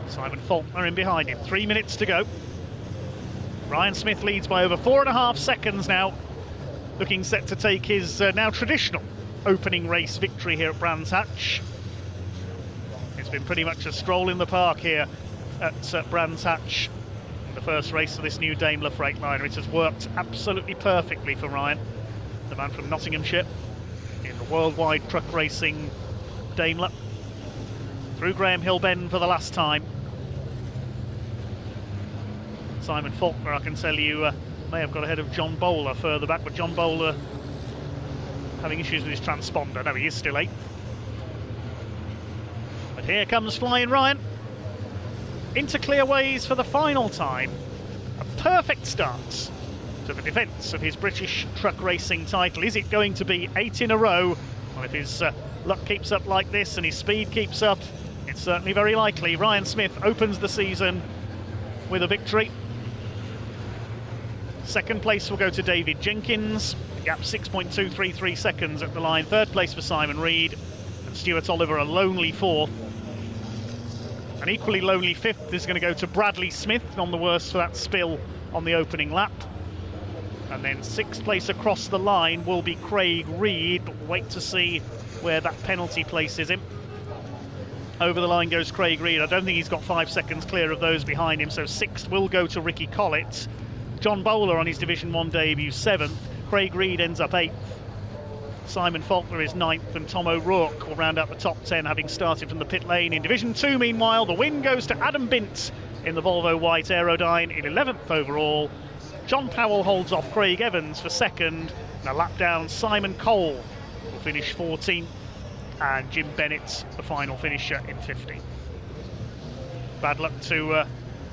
Simon Faulkner in behind him. 3 minutes to go. Ryan Smith leads by over 4.5 seconds now. Looking set to take his now traditional opening race victory here at Brands Hatch. It's been pretty much a stroll in the park here at Brands Hatch. The first race of this new Daimler Freightliner. It has worked absolutely perfectly for Ryan, the man from Nottinghamshire, in the worldwide truck racing Daimler. Through Graham Hill Bend for the last time. Simon Faulkner, I can tell you, may have got ahead of John Bowler further back, but John Bowler having issues with his transponder. No, he is still 8th. But here comes Flying Ryan into clear ways for the final time. A perfect start to the defence of his British truck racing title. Is it going to be 8 in a row? Well, if his luck keeps up like this and his speed keeps up, it's certainly very likely. Ryan Smith opens the season with a victory. Second place will go to David Jenkins. The gap 6.233 seconds at the line. Third place for Simon Reed. And Stuart Oliver a lonely 4th. An equally lonely 5th is going to go to Bradley Smith, none the worse for that spill on the opening lap. And then 6th place across the line will be Craig Reed, but wait to see where that penalty places him. Over the line goes Craig Reed. I don't think he's got 5 seconds clear of those behind him, so 6th will go to Ricky Collett. John Bowler on his Division 1 debut 7th. Craig Reed ends up 8th. Simon Faulkner is 9th, and Tom O'Rourke will round out the top 10, having started from the pit lane. In Division 2, meanwhile, the win goes to Adam Bint in the Volvo White Aerodyne in 11th overall. John Powell holds off Craig Evans for 2nd, and a lap down, Simon Cole will finish 14th, and Jim Bennett, the final finisher, in 15th. Bad luck to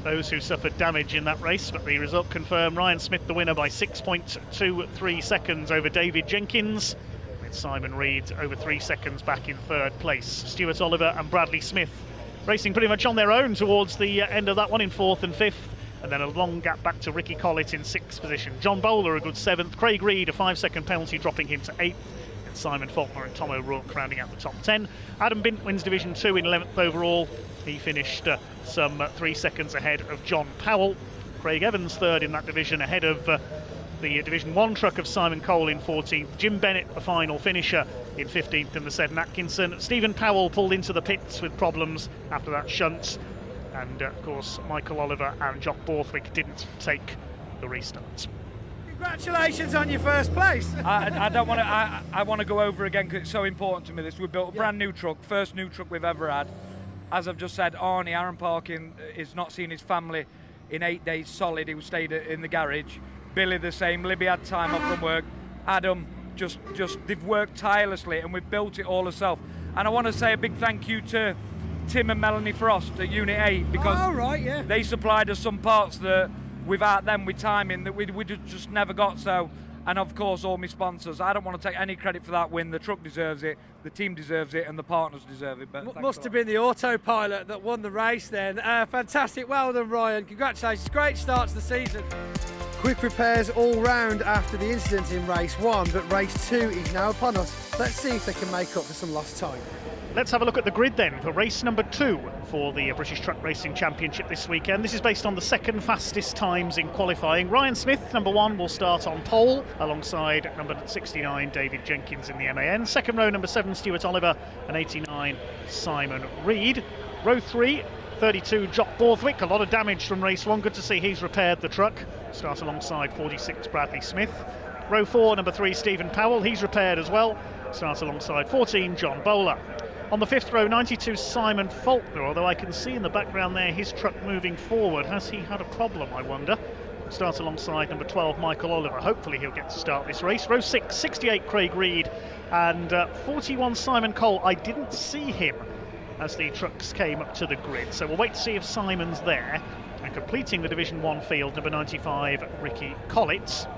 those who suffered damage in that race, but the result confirmed Ryan Smith the winner by 6.23 seconds over David Jenkins, with Simon Reed over 3 seconds back in 3rd place. Stuart Oliver and Bradley Smith racing pretty much on their own towards the end of that one in 4th and 5th, and then a long gap back to Ricky Collett in 6th position. John Bowler a good 7th, Craig Reed a 5-second penalty dropping him to 8th, and Simon Faulkner and Tom O'Rourke rounding out the top 10. Adam Bint wins Division 2 in 11th overall. He finished some 3 seconds ahead of John Powell. Craig Evans 3rd in that division, ahead of the Division 1 truck of Simon Cole in 14th. Jim Bennett, the final finisher, in 15th in the Seddon Atkinson. Stephen Powell pulled into the pits with problems after that shunt. And, of course, Michael Oliver and Jock Borthwick didn't take the restart. Congratulations on your first place. I don't want to. I want to go over again because it's so important to me. This we built a brand new truck, first new truck we've ever had. As I've just said, Arnie Aaron Parkin is not seeing his family in 8 days solid. He stayed in the garage. Billy the same. Libby had time off from work. Adam just they've worked tirelessly and we've built it all ourselves. And I want to say a big thank you to Tim and Melanie Frost at Unit 8 because they supplied us some parts that without them with timing that we just never got. So, and of course all my sponsors. I don't want to take any credit for that win. The truck deserves it, the team deserves it, and the partners deserve it. But must have been the autopilot that won the race then. Fantastic, well done Ryan, congratulations, great start to the season. Quick repairs all round after the incident in race 1, but race 2 is now upon us. Let's see if they can make up for some lost time. Let's have a look at the grid then for race number 2 for the British Truck Racing Championship this weekend. This is based on the second fastest times in qualifying. Ryan Smith, number 1, will start on pole alongside number 69 David Jenkins in the MAN. Second row, number 7 Stuart Oliver and 89 Simon Reed. Row 3, 32 Jock Borthwick. A lot of damage from race 1. Good to see he's repaired the truck. Start alongside 46 Bradley Smith. Row 4, number 3 Stephen Powell. He's repaired as well. Start alongside 14 John Bowler. On the 5th row, 92 Simon Faulkner, although I can see in the background there his truck moving forward. Has he had a problem, I wonder? Start alongside number 12 Michael Oliver. Hopefully he'll get to start this race. Row 6, 68 Craig Reed and 41 Simon Cole. I didn't see him as the trucks came up to the grid, so we'll wait to see if Simon's there. And completing the Division 1 field, number 95, Ricky Collitz.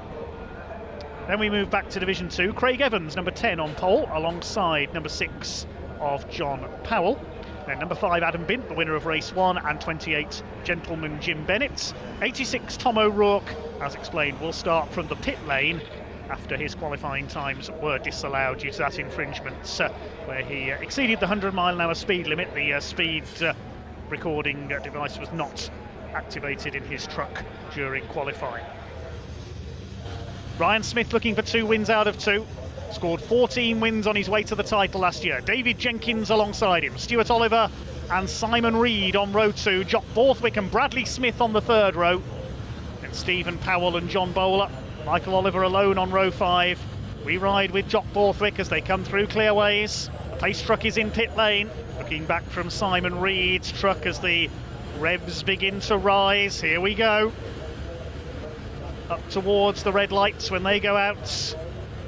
Then we move back to Division 2. Craig Evans, number 10 on pole, alongside number 6 of John Powell. Then number 5, Adam Bint, the winner of race 1, and 28, Gentleman Jim Bennett. 86, Tom O'Rourke, as explained, will start from the pit lane after his qualifying times were disallowed due to that infringement, where he exceeded the 100-mile-an-hour speed limit. The speed recording device was not activated in his truck during qualifying. Ryan Smith looking for 2 wins out of 2. Scored 14 wins on his way to the title last year. David Jenkins alongside him. Stuart Oliver and Simon Reed on row 2. Jock Borthwick and Bradley Smith on the 3rd row. Then Stephen Powell and John Bowler. Michael Oliver alone on row 5. We ride with Jock Borthwick as they come through Clearways. The pace truck is in pit lane. Looking back from Simon Reed's truck as the revs begin to rise. Here we go. Up towards the red lights when they go out.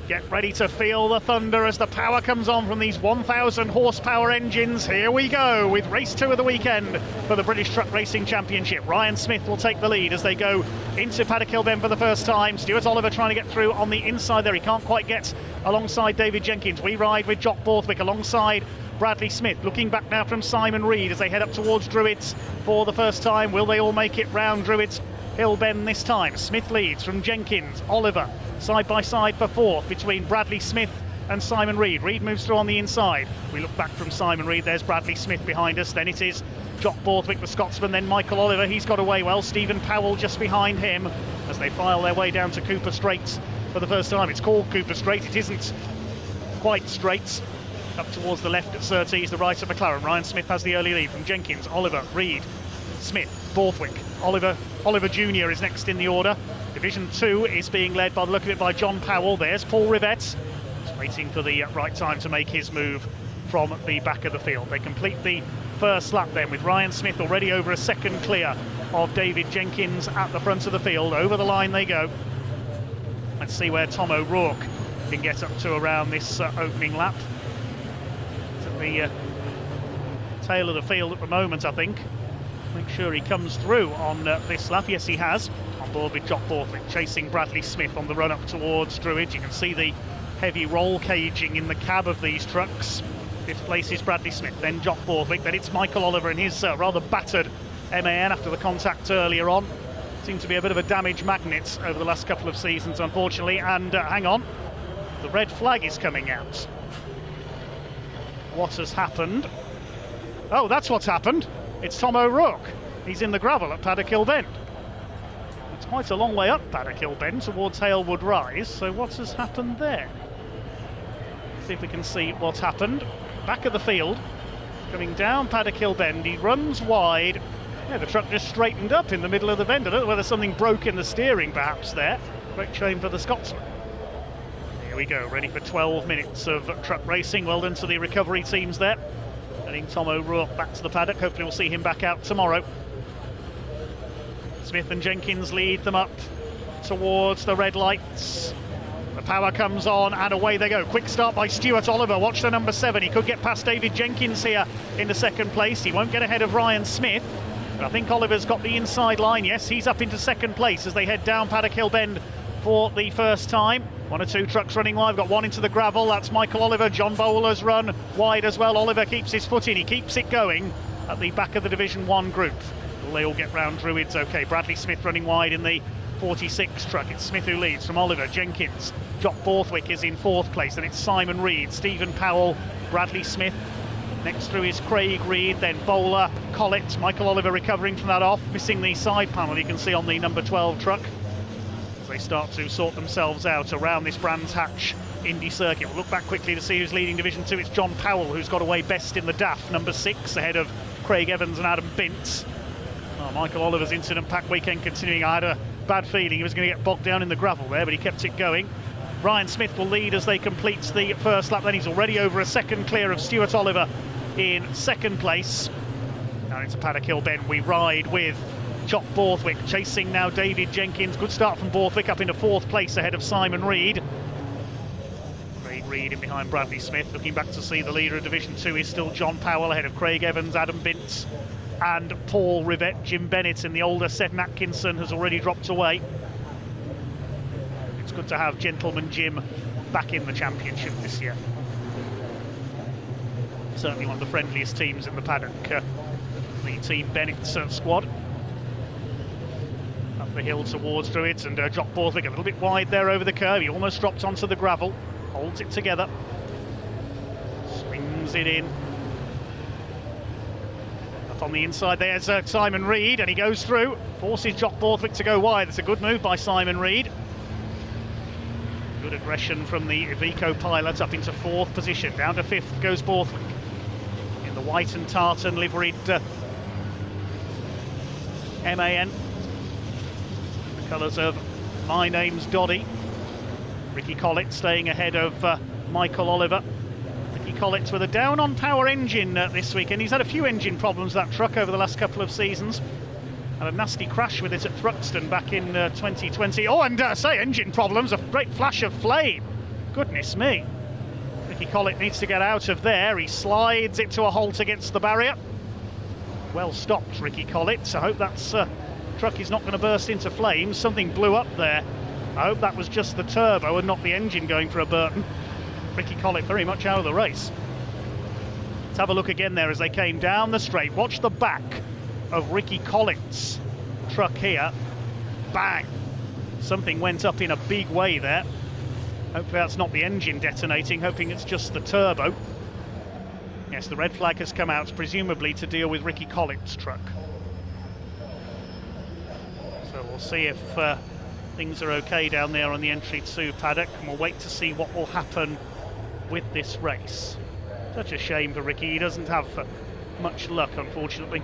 Get ready to feel the thunder as the power comes on from these 1,000 horsepower engines. Here we go with race 2 of the weekend for the British Truck Racing Championship. Ryan Smith will take the lead as they go into Paddock Hill Bend for the first time. Stuart Oliver trying to get through on the inside there. He can't quite get alongside David Jenkins. We ride with Jock Borthwick alongside Bradley Smith. Looking back now from Simon Reed as they head up towards Druids for the first time. Will they all make it round Druids Hill Bend this time? Smith leads from Jenkins. Oliver side by side for 4th between Bradley Smith and Simon Reed. Reed moves through on the inside. We look back from Simon Reed. There's Bradley Smith behind us. Then it is Jock Borthwick, the Scotsman. Then Michael Oliver. He's got away well. Stephen Powell just behind him as they file their way down to Cooper Straight for the first time. It's called Cooper Straight. It isn't quite straight. Up towards the left at Surtees, the right at McLaren. Ryan Smith has the early lead from Jenkins, Oliver, Reed, Smith, Borthwick. Oliver Jr. is next in the order. Division 2 is being led, by the look of it, by John Powell. There's Paul Rivett, waiting for the right time to make his move from the back of the field. They complete the first lap then with Ryan Smith already over a second clear of David Jenkins at the front of the field. Over the line they go. Let's see where Tom O'Rourke can get up to around this opening lap. It's at the tail of the field at the moment, I think. Make sure he comes through on this lap. Yes, he has. On board with Jock Borthwick, chasing Bradley Smith on the run up towards Druid. You can see the heavy roll caging in the cab of these trucks. Fifth place is Bradley Smith, then Jock Borthwick, then it's Michael Oliver and his rather battered MAN after the contact earlier on. Seemed to be a bit of a damage magnet over the last couple of seasons, unfortunately. And hang on, the red flag is coming out. What has happened? Oh, that's what's happened. It's Tom O'Rourke. He's in the gravel at Paddock Hill Bend. It's quite a long way up Paddock Hill Bend towards Halewood Rise. So what has happened there? See if we can see what's happened. Back of the field, coming down Paddock Hill Bend. He runs wide. Yeah, the truck just straightened up in the middle of the bend. I don't know whether something broke in the steering perhaps there. Great shame for the Scotsman. Here we go, ready for 12 minutes of truck racing. Well done to the recovery teams there. Getting Tom O'Rourke back to the paddock. Hopefully we'll see him back out tomorrow. Smith and Jenkins lead them up towards the red lights. The power comes on and away they go. Quick start by Stuart Oliver. Watch the number 7. He could get past David Jenkins here in the second place. He won't get ahead of Ryan Smith. But I think Oliver's got the inside line. Yes, he's up into second place as they head down Paddock Hill Bend for the first time. 1 or 2 trucks running wide. Got one into the gravel. That's Michael Oliver. John Bowler's run wide as well. Oliver keeps his foot in. He keeps it going at the back of the Division 1 group. Will they all get round Druids? Okay, Bradley Smith running wide in the 46 truck. It's Smith who leads from Oliver. Jenkins. Jock Borthwick is in 4th place. Then it's Simon Reed, Stephen Powell, Bradley Smith. Next through is Craig Reed, then Bowler, Collett. Michael Oliver recovering from that off, missing the side panel you can see on the number 12 truck. As they start to sort themselves out around this Brands Hatch Indy circuit. We'll look back quickly to see who's leading Division 2. It's John Powell who's got away best in the DAF, number 6, ahead of Craig Evans and Adam Bint. Oh, Michael Oliver's incident-packed weekend continuing. I had a bad feeling he was going to get bogged down in the gravel there, but he kept it going. Ryan Smith will lead as they complete the first lap. Then he's already over a second clear of Stuart Oliver in 2nd place. Now into Paddock Hill Bend we ride with Jock Borthwick chasing now David Jenkins. Good start from Borthwick up into 4th place ahead of Simon Reed. Craig Reed in behind Bradley Smith. Looking back to see the leader of Division 2 is still John Powell ahead of Craig Evans, Adam Bint and Paul Rivett. Jim Bennett and the older Seddon Atkinson has already dropped away. It's good to have Gentleman Jim back in the championship this year. Certainly one of the friendliest teams in the paddock, the Team Bennett squad. Up the hill towards Druids, and Jock Borthwick a little bit wide there over the curve. He almost dropped onto the gravel, holds it together, swings it in. Up on the inside there's Simon Reed, and he goes through, forces Jock Borthwick to go wide. It's a good move by Simon Reed. Good aggression from the Iveco pilot up into 4th position. Down to 5th goes Borthwick in the white and tartan liveried MAN. The colours of My Name's Doddy. Ricky Collett staying ahead of Michael Oliver. Ricky Collett with a down on power engine this weekend. He's had a few engine problems, that truck, over the last couple of seasons. Had a nasty crash with it at Thruxton back in 2020. Oh, and say engine problems, a great flash of flame. Goodness me. Ricky Collett needs to get out of there. He slides it to a halt against the barrier. Well stopped, Ricky Collett. I hope that's truck is not going to burst into flames. Something blew up there. I hope that was just the turbo and not the engine going for a Burton. Ricky Collett very much out of the race. Let's have a look again there as they came down the straight. Watch the back of Ricky Collett's truck here. Bang! Something went up in a big way there. Hopefully that's not the engine detonating, hoping it's just the turbo. Yes, the red flag has come out, presumably to deal with Ricky Collett's truck. So we'll see if things are okay down there on the entry to paddock, and we'll wait to see what will happen with this race. Such a shame for Ricky, he doesn't have much luck, unfortunately.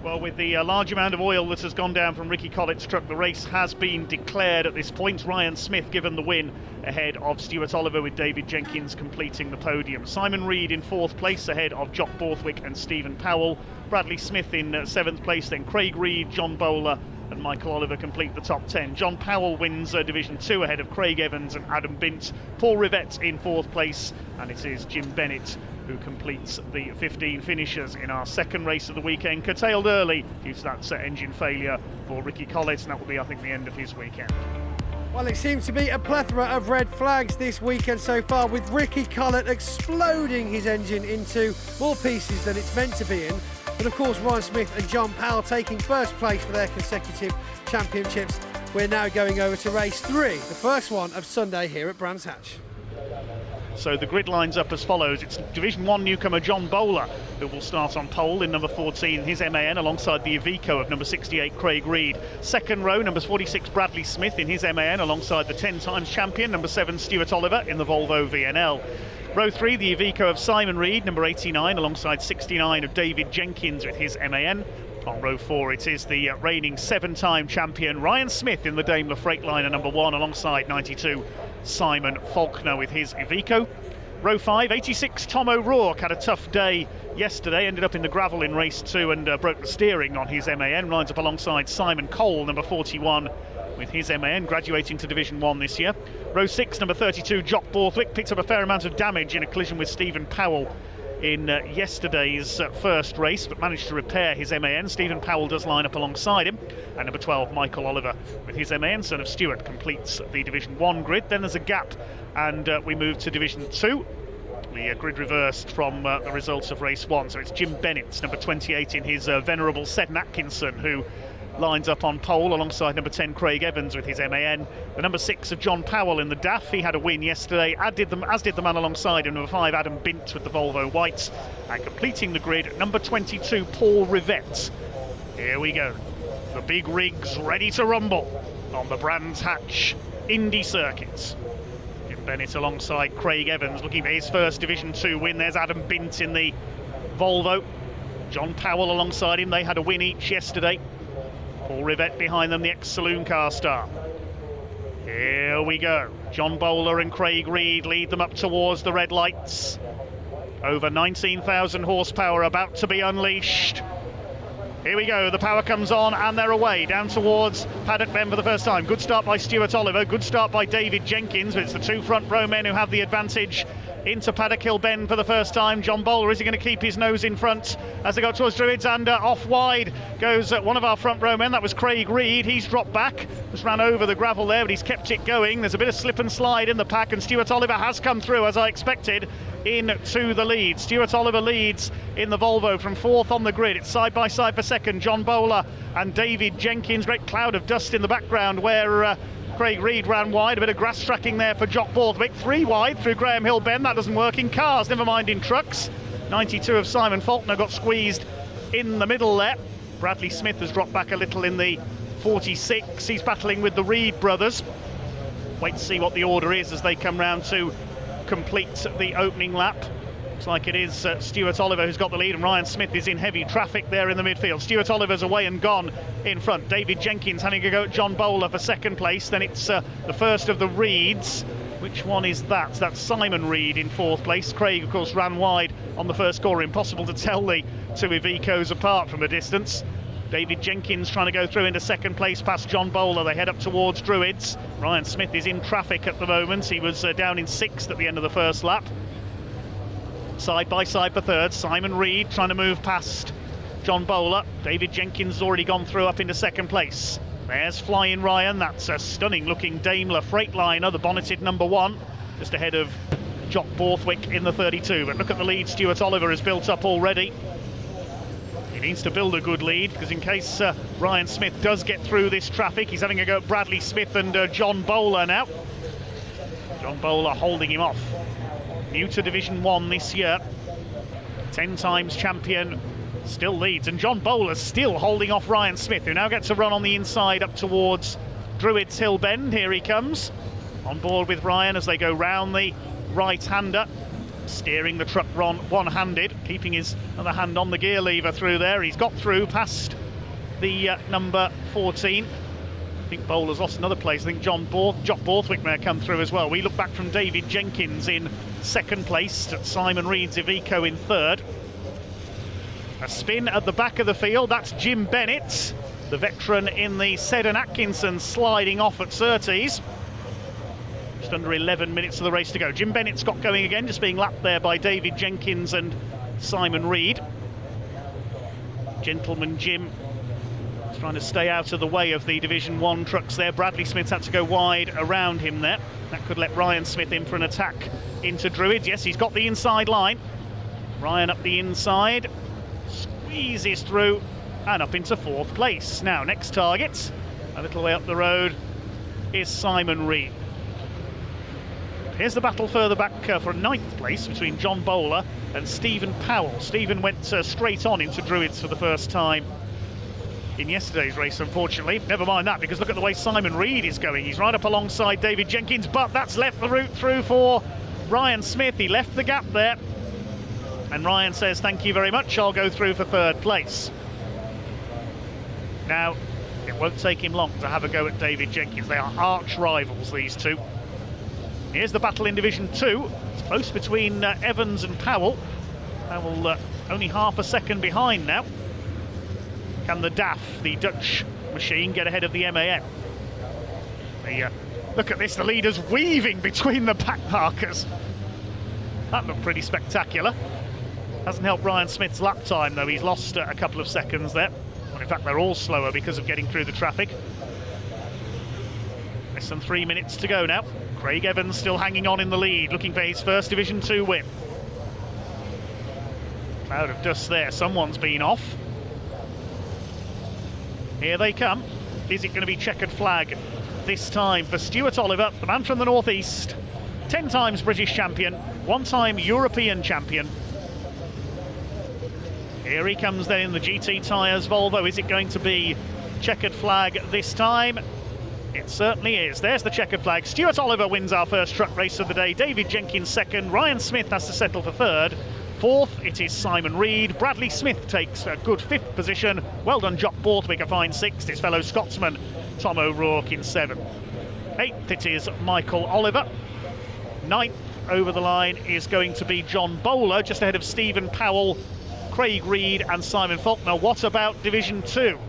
Well, with the large amount of oil that has gone down from Ricky Collett's truck, the race has been declared at this point. Ryan Smith given the win ahead of Stuart Oliver, with David Jenkins completing the podium. Simon Reed in 4th place ahead of Jock Borthwick and Stephen Powell. Bradley Smith in 7th place, then Craig Reed, John Bowler and Michael Oliver complete the top 10. John Powell wins Division 2 ahead of Craig Evans and Adam Bint. Paul Rivett in 4th place, and it is Jim Bennett who completes the 15 finishers in our second race of the weekend, curtailed early due to that engine failure for Ricky Collett, and that will be, I think, the end of his weekend. Well, it seems to be a plethora of red flags this weekend so far, with Ricky Collett exploding his engine into more pieces than it's meant to be in. But of course, Ryan Smith and John Powell taking first place for their consecutive championships. We're now going over to race 3, the first one of Sunday here at Brands Hatch. So the grid lines up as follows. It's Division 1 newcomer John Bowler who will start on pole in number 14, his MAN, alongside the Iveco of number 68, Craig Reed. Second row, number 46, Bradley Smith in his MAN, alongside the 10 times champion, number 7, Stuart Oliver in the Volvo VNL. Row 3, the Iveco of Simon Reed, number 89, alongside 69 of David Jenkins with his MAN. On row 4, it is the reigning 7-time champion Ryan Smith in the Daimler Freightliner number 1, alongside 92 Simon Faulkner with his Iveco. Row 5, 86 Tom O'Rourke had a tough day yesterday, ended up in the gravel in race 2 and broke the steering on his MAN. Lines up alongside Simon Cole, number 41, with his MAN, graduating to Division 1 this year. Row 6, number 32 Jock Borthwick picked up a fair amount of damage in a collision with Stephen Powell in yesterday's first race, but managed to repair his MAN. Stephen Powell does line up alongside him. And number 12, Michael Oliver, with his MAN, son of Stuart, completes the Division 1 grid. Then there's a gap, and we move to Division 2. The grid reversed from the results of race 1. So it's Jim Bennett, number 28, in his venerable Seddon Atkinson, who lines up on pole alongside number 10 Craig Evans with his MAN. The number 6 of John Powell in the DAF, he had a win yesterday, as did the man alongside him, number 5 Adam Bint with the Volvo Whites. And completing the grid, number 22 Paul Rivett. Here we go, the big rigs ready to rumble on the Brands Hatch Indy circuits. Jim Bennett alongside Craig Evans looking for his first Division 2 win. There's Adam Bint in the Volvo, John Powell alongside him, they had a win each yesterday. Paul Rivett behind them, the ex-saloon car star. Here we go. John Bowler and Craig Reed lead them up towards the red lights. Over 19,000 horsepower about to be unleashed. Here we go, the power comes on and they're away, down towards Paddock Bend for the first time. Good start by Stuart Oliver, good start by David Jenkins, but it's the 2 front row men who have the advantage into Paddock Hill Bend for the first time. John Bowler, is he going to keep his nose in front as they go towards Druids? And off wide goes one of our front row men. That was Craig Reed. He's dropped back, just ran over the gravel there, but he's kept it going. There's a bit of slip and slide in the pack, and Stuart Oliver has come through, as I expected, into the lead. Stuart Oliver leads in the Volvo from 4th on the grid. It's side by side for 2nd. John Bowler and David Jenkins. Great cloud of dust in the background where Craig Reed ran wide. A bit of grass tracking there for Jock Borthwick. 3 wide through Graham Hill Bend. That doesn't work in cars, never mind in trucks. 92 of Simon Faulkner got squeezed in the middle there. Bradley Smith has dropped back a little in the 46. He's battling with the Reed brothers. Wait to see what the order is as they come round to complete the opening lap. Looks like it is Stuart Oliver who's got the lead, and Ryan Smith is in heavy traffic there in the midfield. Stuart Oliver's away and gone in front. David Jenkins having a go at John Bowler for 2nd place. Then it's the first of the Reeds. Which one is that? That's Simon Reed in 4th place. Craig, of course, ran wide on the first corner. Impossible to tell the two Ivecos apart from a distance. David Jenkins trying to go through into 2nd place past John Bowler. They head up towards Druids. Ryan Smith is in traffic at the moment. He was down in 6th at the end of the first lap. Side by side for 3rd. Simon Reed trying to move past John Bowler. David Jenkins has already gone through up into 2nd place. There's Flying Ryan. That's a stunning looking Daimler Freightliner, the bonneted number 1, just ahead of Jock Borthwick in the 32. But look at the lead Stuart Oliver has built up already. He needs to build a good lead, because in case Ryan Smith does get through this traffic, he's having a go at Bradley Smith and John Bowler now. John Bowler holding him off. New to Division 1 this year. 10 times champion, still leads. And John Bowler's still holding off Ryan Smith, who now gets a run on the inside up towards Druids Hill Bend. Here he comes. On board with Ryan as they go round the right-hander. Steering the truck one-handed, keeping his other hand on the gear lever through there. He's got through past the number 14. I think Bowler's lost another place. I think Jock Borthwick may have come through as well. We look back from David Jenkins in 2nd place, at Simon Reed's Iveco in 3rd. A spin at the back of the field. That's Jim Bennett, the veteran in the Seddon Atkinson, sliding off at Surtees. Just under 11 minutes of the race to go. Jim Bennett's got going again, just being lapped there by David Jenkins and Simon Reed. Gentleman Jim is trying to stay out of the way of the Division 1 trucks there. Bradley Smith had to go wide around him there. That could let Ryan Smith in for an attack into Druids. Yes, he's got the inside line. Ryan up the inside, squeezes through and up into 4th place. Now, next target, a little way up the road, is Simon Reed. Here's the battle further back for 9th place between John Bowler and Stephen Powell. Stephen went straight on into Druids for the first time in yesterday's race, unfortunately. Never mind that, because look at the way Simon Reed is going. He's right up alongside David Jenkins, but that's left the route through for Ryan Smith. He left the gap there, and Ryan says, thank you very much, I'll go through for 3rd place. Now, it won't take him long to have a go at David Jenkins. They are arch rivals, these two. Here's the battle in Division 2. It's close between Evans and Powell. Powell only half a second behind now. Can the DAF, the Dutch machine, get ahead of the MAN? Look at this, the leader's weaving between the back markers. That looked pretty spectacular. Hasn't helped Ryan Smith's lap time, though. He's lost a couple of seconds there. Well, in fact, they're all slower because of getting through the traffic. Less than 3 minutes to go now. Craig Evans still hanging on in the lead, looking for his first Division 2 win. Cloud of dust there, someone's been off. Here they come. Is it going to be checkered flag this time for Stuart Oliver, the man from the northeast? 10 times British champion, 1 time European champion. Here he comes then in the GT Tyres Volvo. Is it going to be checkered flag this time? It certainly is. There's the checkered flag. Stuart Oliver wins our first truck race of the day. David Jenkins 2nd. Ryan Smith has to settle for 3rd. 4th, it is Simon Reed. Bradley Smith takes a good 5th position. Well done, Jock Borthwick, a fine 6th. His fellow Scotsman, Tom O'Rourke, in 7th. 8th, it is Michael Oliver. 9th, over the line, is going to be John Bowler, just ahead of Stephen Powell, Craig Reed and Simon Faulkner. What about Division 2?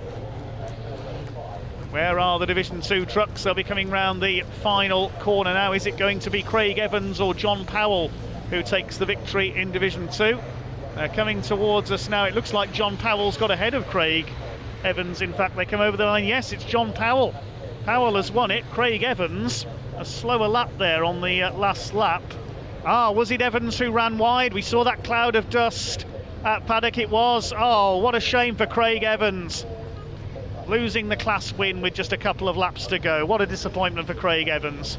Where are the Division 2 trucks? They'll be coming round the final corner now. Is it going to be Craig Evans or John Powell who takes the victory in Division 2. Coming towards us now, it looks like John Powell's got ahead of Craig Evans. In fact, they come over the line. Yes, it's John Powell. Powell has won it. Craig Evans, a slower lap there on the last lap. Was it Evans who ran wide? We saw that cloud of dust at Paddock. It was. Oh, what a shame for Craig Evans. Losing the class win with just a couple of laps to go. What a disappointment for Craig Evans.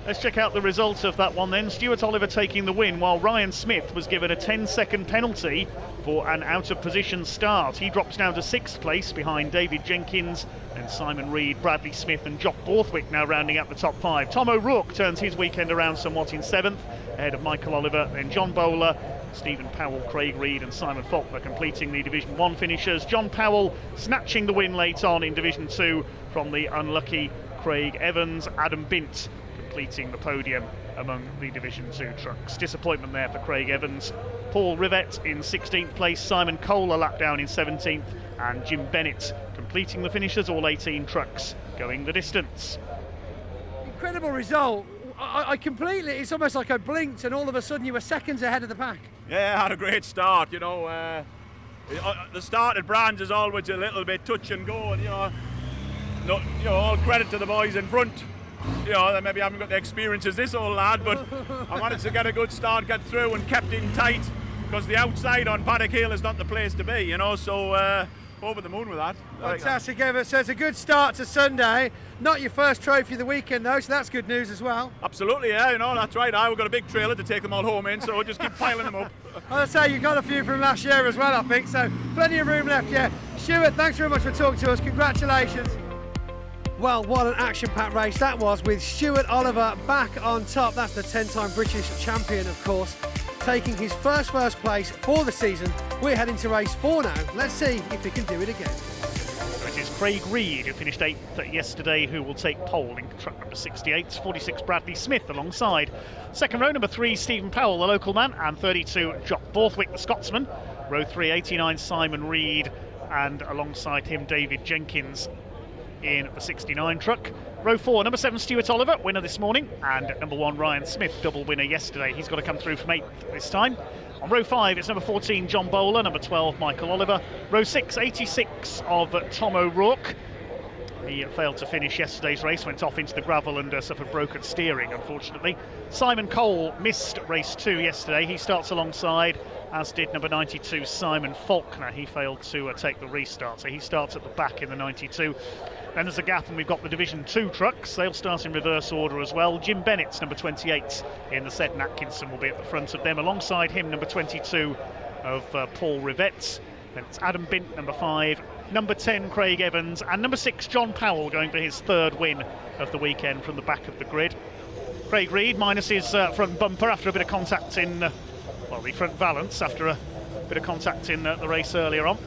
Let's check out the result of that one then. Stuart Oliver taking the win, while Ryan Smith was given a 10-second penalty for an out-of-position start. He drops down to 6th place behind David Jenkins and Simon Reed, Bradley Smith and Jock Borthwick now rounding up the top 5. Tom O'Rourke turns his weekend around somewhat in 7th, ahead of Michael Oliver, then John Bowler, Stephen Powell, Craig Reed and Simon Faulkner completing the Division 1 finishers. John Powell snatching the win late on in Division 2 from the unlucky Craig Evans. Adam Bint completing the podium among the Division 2 trucks. Disappointment there for Craig Evans. Paul Rivett in 16th place, Simon Cole a lap down in 17th, and Jim Bennett completing the finishers, all 18 trucks going the distance. Incredible result. I completely, it's almost like I blinked and all of a sudden you were seconds ahead of the pack. Yeah, had a great start, you know. The start at Brands is always a little bit touch and go, and all credit to the boys in front. They maybe haven't got the experience as this old lad, but I managed to get a good start, get through and kept in tight, because the outside on Paddock Hill is not the place to be, so over the moon with that. Fantastic, Evan. So it's a good start to Sunday. Not your first trophy of the weekend though, so that's good news as well. Absolutely, yeah, that's right. We've got a big trailer to take them all home in, so we'll just keep piling them up. I'll say you got a few from last year as well, I think, so plenty of room left, yeah. Stuart, thanks very much for talking to us. Congratulations. Well, what an action-packed race that was, with Stuart Oliver back on top. That's the 10-time British champion, of course, taking his first place for the season. We're heading to race 4 now. Let's see if he can do it again. It is Craig Reed, who finished 8th yesterday, who will take pole in truck number 68. 46 Bradley Smith alongside. Second row, number 3 Stephen Powell, the local man, and 32 Jock Borthwick, the Scotsman. Row 3, 89 Simon Reed, and alongside him David Jenkins in the 69 truck. Row 4, number 7 Stuart Oliver, winner this morning, and number 1 Ryan Smith, double winner yesterday. He's got to come through from 8th this time. On row 5 it's number 14 John Bowler, number 12 Michael Oliver. Row 6, 86 of Tom O'Rourke. He failed to finish yesterday's race, went off into the gravel and suffered broken steering, unfortunately. Simon Cole missed race 2 yesterday. He starts alongside, as did number 92 Simon Faulkner. He failed to take the restart, so he starts at the back in the 92. Then there's a gap and we've got the Division 2 trucks. They'll start in reverse order as well. Jim Bennett's number 28 in the Seddon Atkinson will be at the front of them. Alongside him, number 22 of Paul Rivett. Then it's Adam Bint, number 5. Number 10, Craig Evans. And number 6, John Powell, going for his 3rd win of the weekend from the back of the grid. Craig Reed minus his front bumper after a bit of contact in, the front valance after a bit of contact in the race earlier on.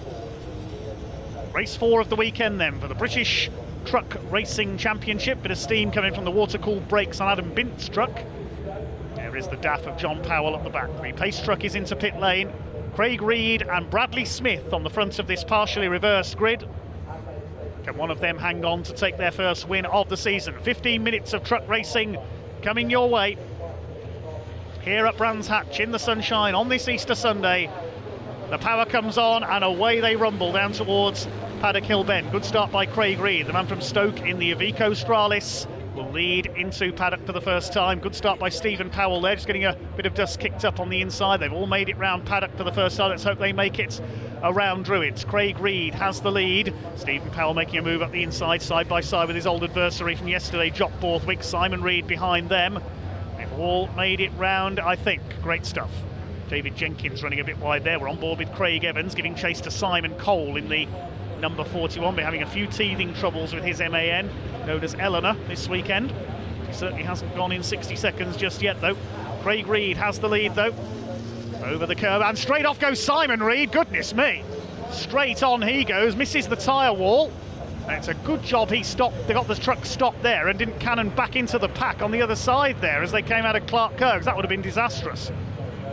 Race 4 of the weekend then for the British Truck Racing Championship. Bit of steam coming from the water-cooled brakes on Adam Bint's truck. There is the DAF of John Powell at the back. The pace truck is into pit lane. Craig Reed and Bradley Smith on the front of this partially reversed grid. Can one of them hang on to take their first win of the season? 15 minutes of truck racing coming your way here at Brands Hatch in the sunshine on this Easter Sunday. The power comes on and away they rumble down towards Paddock Hill Bend. Good start by Craig Reed, the man from Stoke in the Iveco Stralis. Will lead into paddock for the first time. Good start by Stephen Powell there, just getting a bit of dust kicked up on the inside. They've all made it round paddock for the first time. Let's hope they make it around Druids. Craig Reed has the lead. Stephen Powell making a move up the inside, side by side with his old adversary from yesterday, Jock Borthwick. Simon Reed behind them. They've all made it round, I think. Great stuff. David Jenkins running a bit wide there. We're on board with Craig Evans, giving chase to Simon Cole in the number 41. We're having a few teething troubles with his MAN, known as Eleanor, this weekend. He certainly hasn't gone in 60 seconds just yet, though. Craig Reed has the lead, though. Over the curve, and straight off goes Simon Reed. Goodness me. Straight on he goes, misses the tyre wall. And it's a good job he stopped. They got the truck stopped there and didn't cannon back into the pack on the other side there as they came out of Clark Curves. That would have been disastrous.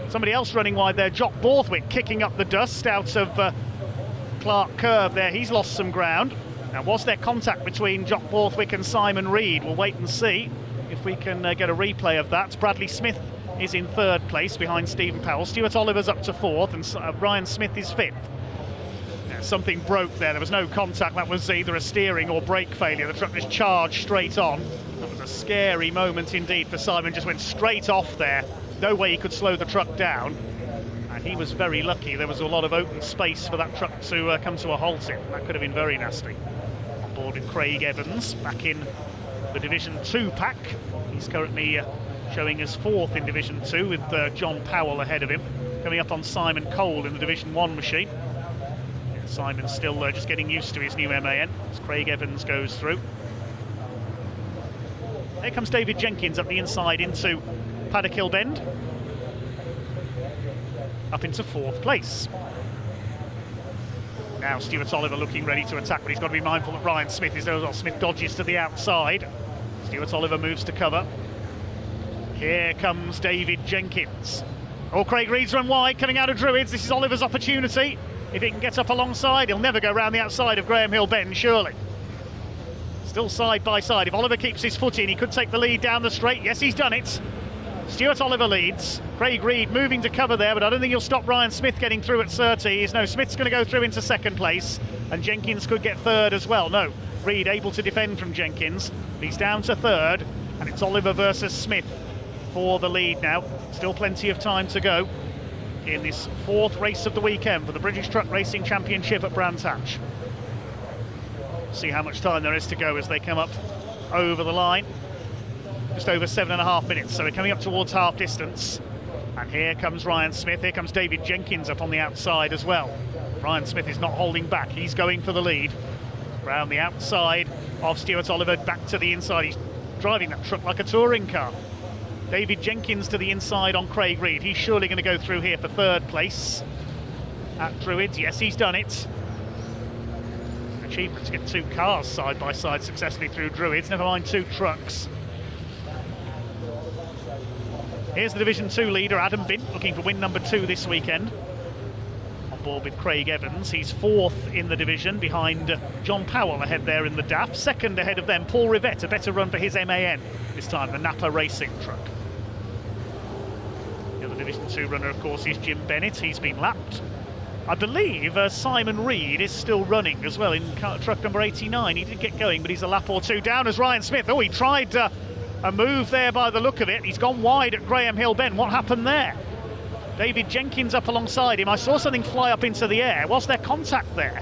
Somebody else running wide there, Jock Borthwick, kicking up the dust out of Clark Curve there. He's lost some ground. Now, was there contact between Jock Borthwick and Simon Reed? We'll wait and see. if we can get a replay of that. Bradley Smith is in third place behind Stephen Powell. Stuart Oliver's up to fourth, and Ryan Smith is fifth. Yeah, something broke there. There was no contact. That was either a steering or brake failure. The truck just charged straight on. That was a scary moment indeed for Simon. Just went straight off there. No way he could slow the truck down. And he was very lucky. There was a lot of open space for that truck to come to a halt in. That could have been very nasty. On board with Craig Evans, back in the Division 2 pack. He's currently showing us fourth in Division 2 with John Powell ahead of him. Coming up on Simon Cole in the Division 1 machine. Yeah, Simon's still just getting used to his new MAN as Craig Evans goes through. There comes David Jenkins up the inside into Paddock Hill Bend. Up into fourth place. Now Stuart Oliver looking ready to attack, but he's got to be mindful that Ryan Smith is there as well. Smith dodges to the outside. Stuart Oliver moves to cover. Here comes David Jenkins. Oh, Craig Reed's run wide, coming out of Druids. This is Oliver's opportunity. If he can get up alongside, he'll never go round the outside of Graham Hill Bend, surely. Still side by side. If Oliver keeps his foot in, he could take the lead down the straight. Yes, he's done it. Stuart Oliver leads. Craig Reed moving to cover there, but I don't think he'll stop Ryan Smith getting through at Surtees. No, Smith's going to go through into second place, and Jenkins could get third as well. No, Reed able to defend from Jenkins. He's down to third, and it's Oliver versus Smith for the lead now. Still plenty of time to go in this fourth race of the weekend for the British Truck Racing Championship at Brands Hatch. See how much time there is to go as they come up over the line. Just over 7.5 minutes, so we're coming up towards half distance. And here comes Ryan Smith. Here comes David Jenkins up on the outside as well. Ryan Smith is not holding back. He's going for the lead. Round the outside of Stuart Oliver, back to the inside. He's driving that truck like a touring car. David Jenkins to the inside on Craig Reed. He's surely going to go through here for third place at Druids. Yes, he's done it. Achievement to get two cars side by side successfully through Druids, never mind two trucks. Here's the Division 2 leader, Adam Bint, looking for win number 2 this weekend. On board with Craig Evans. He's fourth in the division behind John Powell ahead there in the DAF. Second ahead of them, Paul Rivette, a better run for his MAN this time, the Napa Racing truck. The other Division 2 runner, of course, is Jim Bennett. He's been lapped. I believe Simon Reed is still running as well in truck number 89. He did get going, but he's a lap or two down as Ryan Smith. Oh, he tried a move there by the look of it. He's gone wide at Graham Hill Bend. What happened there? David Jenkins up alongside him. I saw something fly up into the air. Was there contact there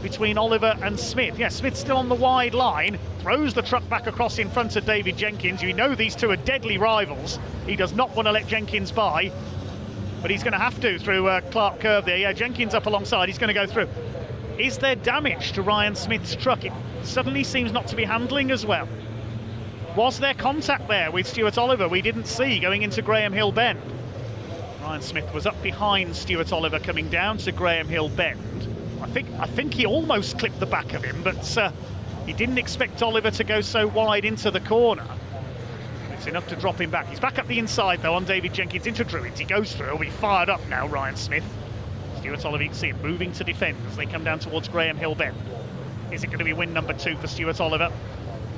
between Oliver and Smith? Yeah, Smith's still on the wide line. Throws the truck back across in front of David Jenkins. You know these two are deadly rivals. He does not want to let Jenkins by, but he's going to have to through Clark Curve there. Yeah, Jenkins up alongside. He's going to go through. Is there damage to Ryan Smith's truck? It suddenly seems not to be handling as well. Was there contact there with Stuart Oliver? We didn't see going into Graham Hill Bend. Ryan Smith was up behind Stuart Oliver coming down to Graham Hill Bend. I think he almost clipped the back of him, but he didn't expect Oliver to go so wide into the corner. It's enough to drop him back. He's back up the inside though on David Jenkins into Druids. He goes through. He'll be fired up now, Ryan Smith. Stuart Oliver, you can see him moving to defend as they come down towards Graham Hill Bend. Is it going to be win number 2 for Stuart Oliver?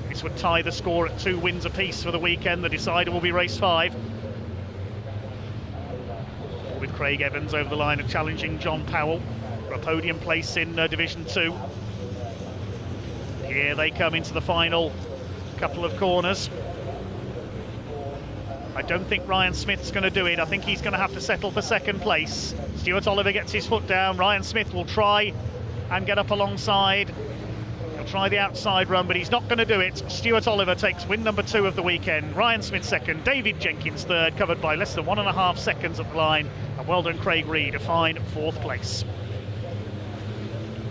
This would tie the score at 2 wins apiece for the weekend. The decider will be race 5. With Craig Evans over the line and challenging John Powell for a podium place in Division 2. Here they come into the final couple of corners. I don't think Ryan Smith's going to do it. I think he's going to have to settle for second place. Stuart Oliver gets his foot down. Ryan Smith will try and get up alongside. He'll try the outside run, but he's not going to do it. Stuart Oliver takes win number 2 of the weekend. Ryan Smith second, David Jenkins third, covered by less than 1.5 seconds at the line. And well done, Craig Reed, a fine 4th place.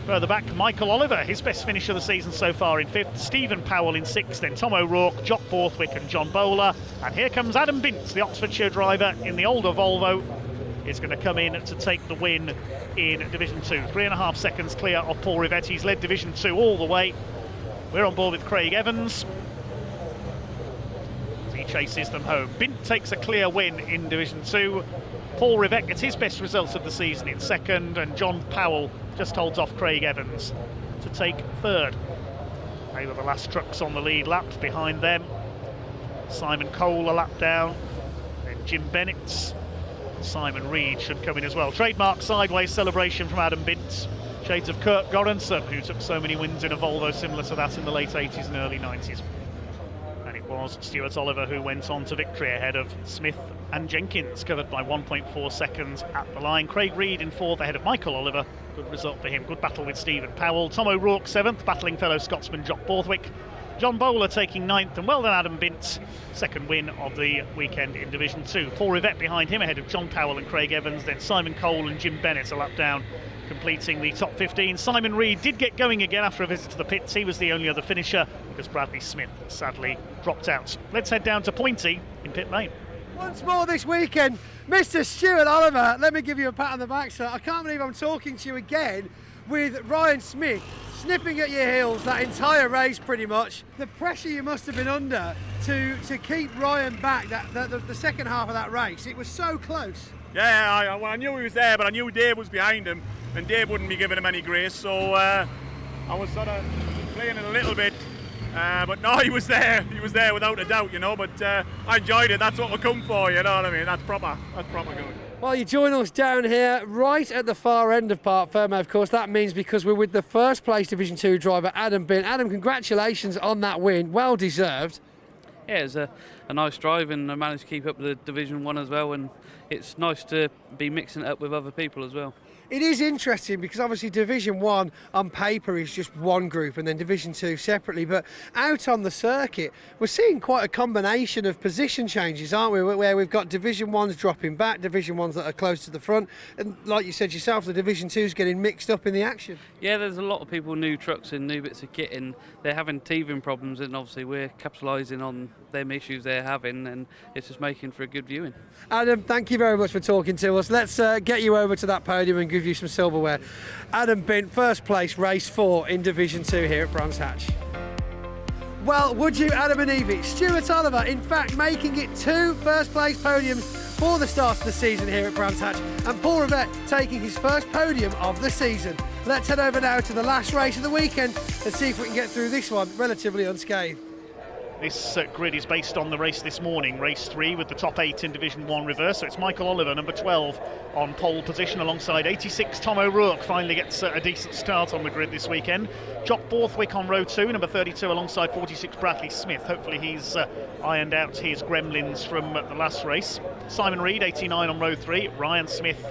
Further back, Michael Oliver, his best finish of the season so far in 5th. Stephen Powell in 6th, then Tom O'Rourke, Jock Borthwick and John Bowler. And here comes Adam Bint, the Oxfordshire driver in the older Volvo. Is going to come in to take the win in Division 2. 3.5 seconds clear of Paul Rivette. He's led Division 2 all the way. We're on board with Craig Evans. He chases them home. Bint takes a clear win in Division 2. Paul Rivette gets his best results of the season in 2nd, and John Powell just holds off Craig Evans to take 3rd. They were the last trucks on the lead lap. Behind them, Simon Cole a lap down, then Jim Bennett. Simon Reed should come in as well. Trademark sideways celebration from Adam Bint. Shades of Kurt Göransson, who took so many wins in a Volvo similar to that in the late 80s and early 90s. And it was Stuart Oliver who went on to victory ahead of Smith and Jenkins, covered by 1.4 seconds at the line. Craig Reed in fourth ahead of Michael Oliver. Good result for him. Good battle with Stephen Powell. Tom O'Rourke seventh, battling fellow Scotsman Jock Borthwick. John Bowler taking ninth, and well done Adam Bint, second win of the weekend in Division 2. Paul Rivette behind him ahead of John Powell and Craig Evans, then Simon Cole and Jim Bennett a lap down, completing the top 15. Simon Reed did get going again after a visit to the pits. He was the only other finisher because Bradley Smith sadly dropped out. Let's head down to Pointy in pit lane. Once more this weekend, Mr. Stuart Oliver, let me give you a pat on the back, sir. I can't believe I'm talking to you again with Ryan Smith snipping at your heels that entire race pretty much. The pressure you must have been under to keep Ryan back the second half of that race. It was so close. Yeah, I knew he was there, but I knew Dave was behind him, and Dave wouldn't be giving him any grace, so I was sort of playing it a little bit. But no, he was there without a doubt, you know, but I enjoyed it. That's what we come for, you know what I mean? That's proper good. Well, you join us down here right at the far end of Parc Fermé, of course. That means because we're with the first place Division 2 driver, Adam Bint. Adam, congratulations on that win. Well deserved. Yeah, it was a nice drive, and I managed to keep up the Division 1 as well, and it's nice to be mixing it up with other people as well. It is interesting because obviously Division 1 on paper is just one group and then Division 2 separately, but out on the circuit we're seeing quite a combination of position changes, aren't we, where we've got Division 1s dropping back, Division 1s that are close to the front, and like you said yourself, the Division 2s getting mixed up in the action. Yeah, there's a lot of people, new trucks and new bits of kit, and they're having teething problems, and obviously we're capitalising on them issues they're having, and it's just making for a good viewing. Adam, thank you very much for talking to us. Let's get you over to that podium and give you some silverware. Adam Bint, first place, race 4 in Division 2 here at Brands Hatch. Well, would you, Adam and Evie? Stuart Oliver, in fact, making it 2 first place podiums for the start of the season here at Brands Hatch, and Paul Rivette taking his first podium of the season. Let's head over now to the last race of the weekend and see if we can get through this one relatively unscathed. This grid is based on the race this morning, race 3 with the top 8 in Division 1 reverse. So it's Michael Oliver, number 12, on pole position alongside 86 Tom O'Rourke. Finally gets a decent start on the grid this weekend. Jock Borthwick on row 2, number 32, alongside 46 Bradley Smith. Hopefully he's ironed out his gremlins from the last race. Simon Reed, 89, on row 3. Ryan Smith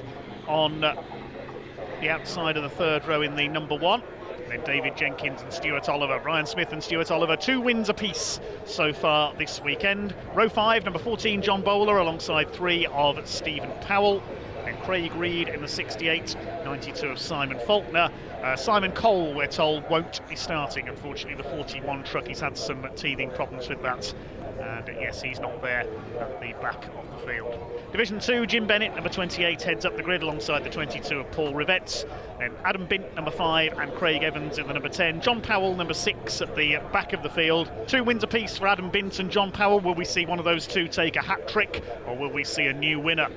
on the outside of the third row in the number 1. Then David Jenkins and Stuart Oliver. Ryan Smith and Stuart Oliver, 2 wins apiece so far this weekend. Row 5, number 14, John Bowler, alongside 3 of Stephen Powell. And Craig Reed in the 68, 92 of Simon Faulkner. Simon Cole, we're told, won't be starting. Unfortunately, the 41 truck, he's had some teething problems with that. And yes, he's not there at the back of the field. Division 2, Jim Bennett, number 28, heads up the grid alongside the 22 of Paul Rivette. Then Adam Bint, number 5, and Craig Evans in the number 10. John Powell, number 6, at the back of the field. 2 wins apiece for Adam Bint and John Powell. Will we see one of those two take a hat-trick, or will we see a new winner?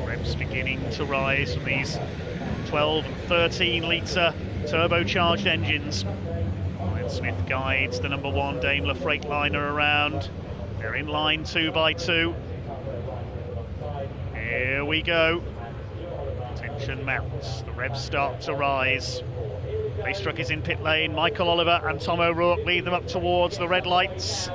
Revs beginning to rise from these 12 and 13 litre turbocharged engines. Ryan Smith guides the number 1 Daimler Freightliner around. They're in line 2 by 2. Here we go. Tension mounts. The revs start to rise. Race truck is in pit lane. Michael Oliver and Tom O'Rourke lead them up towards the red lights.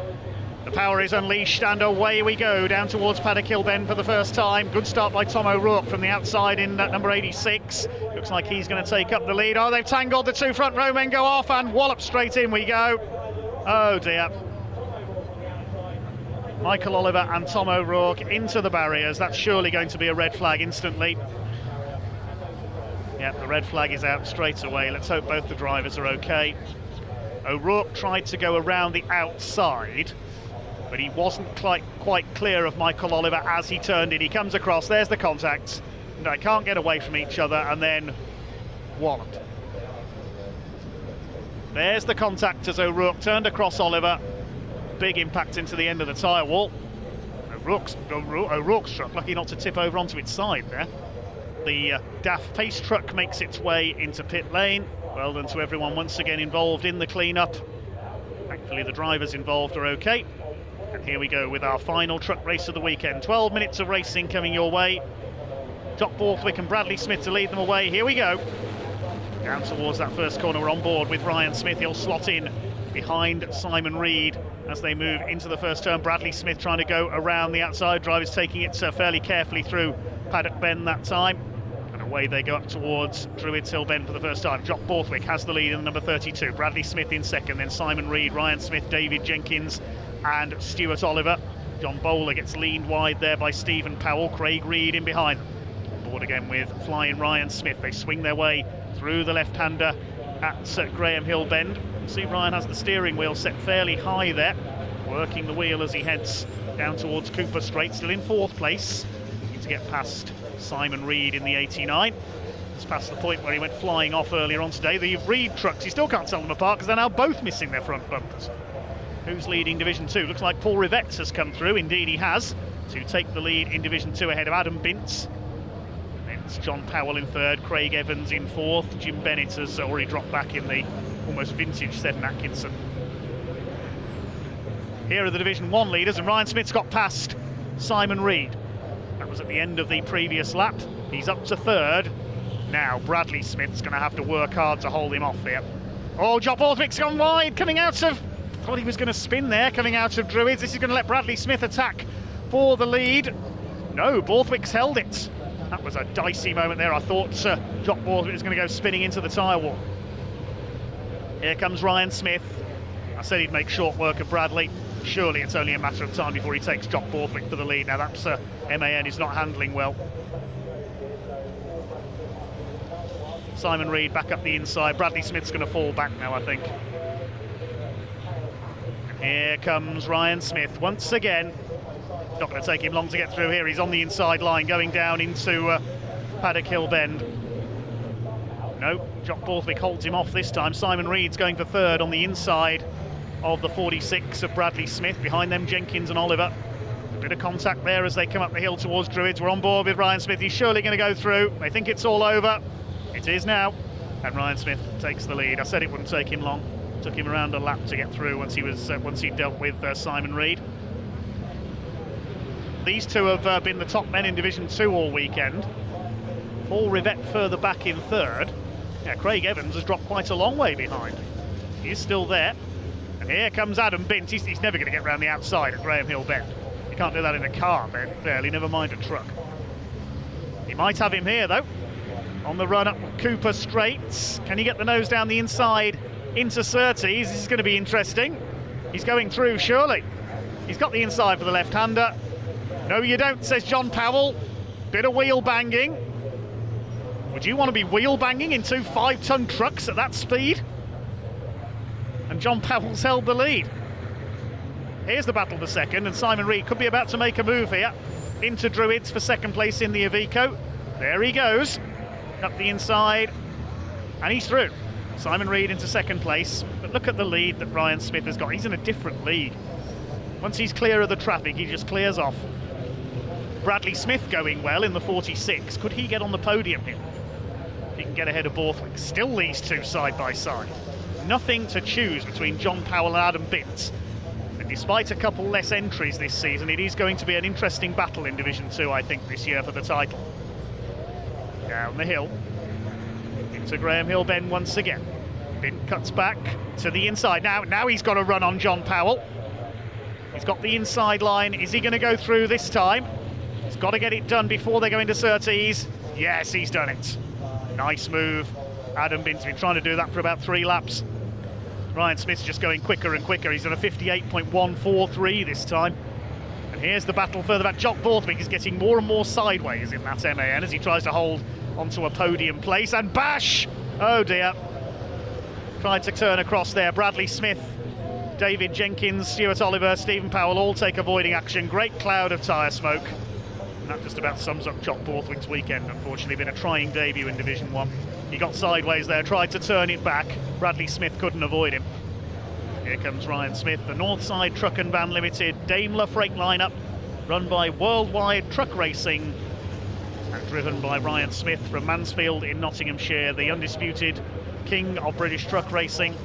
The power is unleashed and away we go down towards Paddock Hill Bend for the first time. Good start by Tom O'Rourke from the outside in number 86. Looks like he's going to take up the lead. Oh, they've tangled. The 2 front row men go off and wallop straight in we go. Oh dear. Michael Oliver and Tom O'Rourke into the barriers. That's surely going to be a red flag instantly. Yeah, the red flag is out straight away. Let's hope both the drivers are okay. O'Rourke tried to go around the outside, but he wasn't quite clear of Michael Oliver as he turned in. He comes across, there's the contact. No, they can't get away from each other, and then walloped. There's the contact as O'Rourke turned across Oliver. Big impact into the end of the tyre wall. O'Rourke's truck lucky not to tip over onto its side there. The DAF Pace truck makes its way into pit lane. Well done to everyone once again involved in the clean-up. Thankfully the drivers involved are okay. And here we go with our final truck race of the weekend. 12 minutes of racing coming your way. Jock Borthwick and Bradley Smith to lead them away. Here we go. Down towards that first corner, we're on board with Ryan Smith. He'll slot in behind Simon Reed as they move into the first turn. Bradley Smith trying to go around the outside. Drivers taking it fairly carefully through Paddock Bend that time. And away they go up towards Druids Hill Bend for the first time. Jock Borthwick has the lead in the number 32. Bradley Smith in second, then Simon Reed, Ryan Smith, David Jenkins and Stuart Oliver. John Bowler gets leaned wide there by Stephen Powell. Craig Reed in behind. On board again with flying Ryan Smith. They swing their way through the left-hander at Graham Hill Bend. See, Ryan has the steering wheel set fairly high there, working the wheel as he heads down towards Cooper Straight, still in fourth place. Need to get past Simon Reed in the 89. It's past the point where he went flying off earlier on today. The Reed trucks, you still can't tell them apart because they're now both missing their front bumpers. Who's leading Division 2? Looks like Paul Rivets has come through. Indeed he has, to take the lead in Division 2 ahead of Adam Bintz. It's John Powell in third, Craig Evans in fourth. Jim Bennett has already dropped back in the almost vintage Seven Atkinson. Here are the Division 1 leaders, and Ryan Smith's got past Simon Reed. That was at the end of the previous lap. He's up to third. Now Bradley Smith's going to have to work hard to hold him off here. Oh, Jock Borthwick's gone wide, coming out of... thought he was going to spin there, coming out of Druids. This is going to let Bradley Smith attack for the lead. No, Borthwick's held it. That was a dicey moment there. I thought Jock Borthwick was going to go spinning into the tyre wall. Here comes Ryan Smith. I said he'd make short work of Bradley. Surely it's only a matter of time before he takes Jock Borthwick for the lead. Now that's MAN is not handling well. Simon Reed back up the inside. Bradley Smith's going to fall back now, I think. And here comes Ryan Smith once again. Not going to take him long to get through here. He's on the inside line going down into Paddock Hill Bend. No, Jock Borthwick holds him off this time. Simon Reed's going for third on the inside of the 46 of Bradley Smith. Behind them, Jenkins and Oliver. A bit of contact there as they come up the hill towards Druids. We're on board with Ryan Smith. He's surely going to go through. They think it's all over. It is now. And Ryan Smith takes the lead. I said it wouldn't take him long. Took him around a lap to get through once he dealt with Simon Reed. These two have been the top men in Division 2 all weekend. Paul Rivett further back in third. Yeah, Craig Evans has dropped quite a long way behind. He is still there. And here comes Adam Bint. He's never going to get round the outside at Graham Hill Bend. You can't do that in a car, barely, never mind a truck. He might have him here, though. On the run up Cooper Straights. Can he get the nose down the inside into Surtees? This is going to be interesting. He's going through, surely. He's got the inside for the left-hander. No, you don't, says John Powell. Bit of wheel banging. Would you want to be wheel banging in two 5-ton trucks at that speed? And John Powell's held the lead. Here's the battle for second, and Simon Reed could be about to make a move here into Druids for second place in the Iveco. There he goes, up the inside, and he's through. Simon Reed into second place, but look at the lead that Ryan Smith has got. He's in a different league. Once he's clear of the traffic, he just clears off. Bradley Smith going well in the 46. Could he get on the podium here? He can get ahead of Borthwick. Still these two side by side. Nothing to choose between John Powell and Adam Bint. And despite a couple less entries this season, it is going to be an interesting battle in Division 2, I think, this year for the title. Down the hill, into Graham Hill Bend once again. Bint cuts back to the inside. Now he's got a run on John Powell. He's got the inside line. Is he going to go through this time? He's got to get it done before they go into Surtees. Yes, he's done it. Nice move. Adam Bint's been trying to do that for about 3 laps. Ryan Smith's just going quicker and quicker. He's done a 58.143 this time. And here's the battle further back. Jock Borthwick is getting more and more sideways in that MAN as he tries to hold onto a podium place. And bash! Oh dear. Tried to turn across there. Bradley Smith, David Jenkins, Stuart Oliver, Stephen Powell all take avoiding action. Great cloud of tyre smoke. And that just about sums up Jock Borthwick's weekend. Unfortunately, been a trying debut in Division 1. He got sideways there, tried to turn it back. Bradley Smith couldn't avoid him. Here comes Ryan Smith, the Northside Truck and Van Limited Daimler freight lineup, run by Worldwide Truck Racing and driven by Ryan Smith from Mansfield in Nottinghamshire, the undisputed king of British truck racing.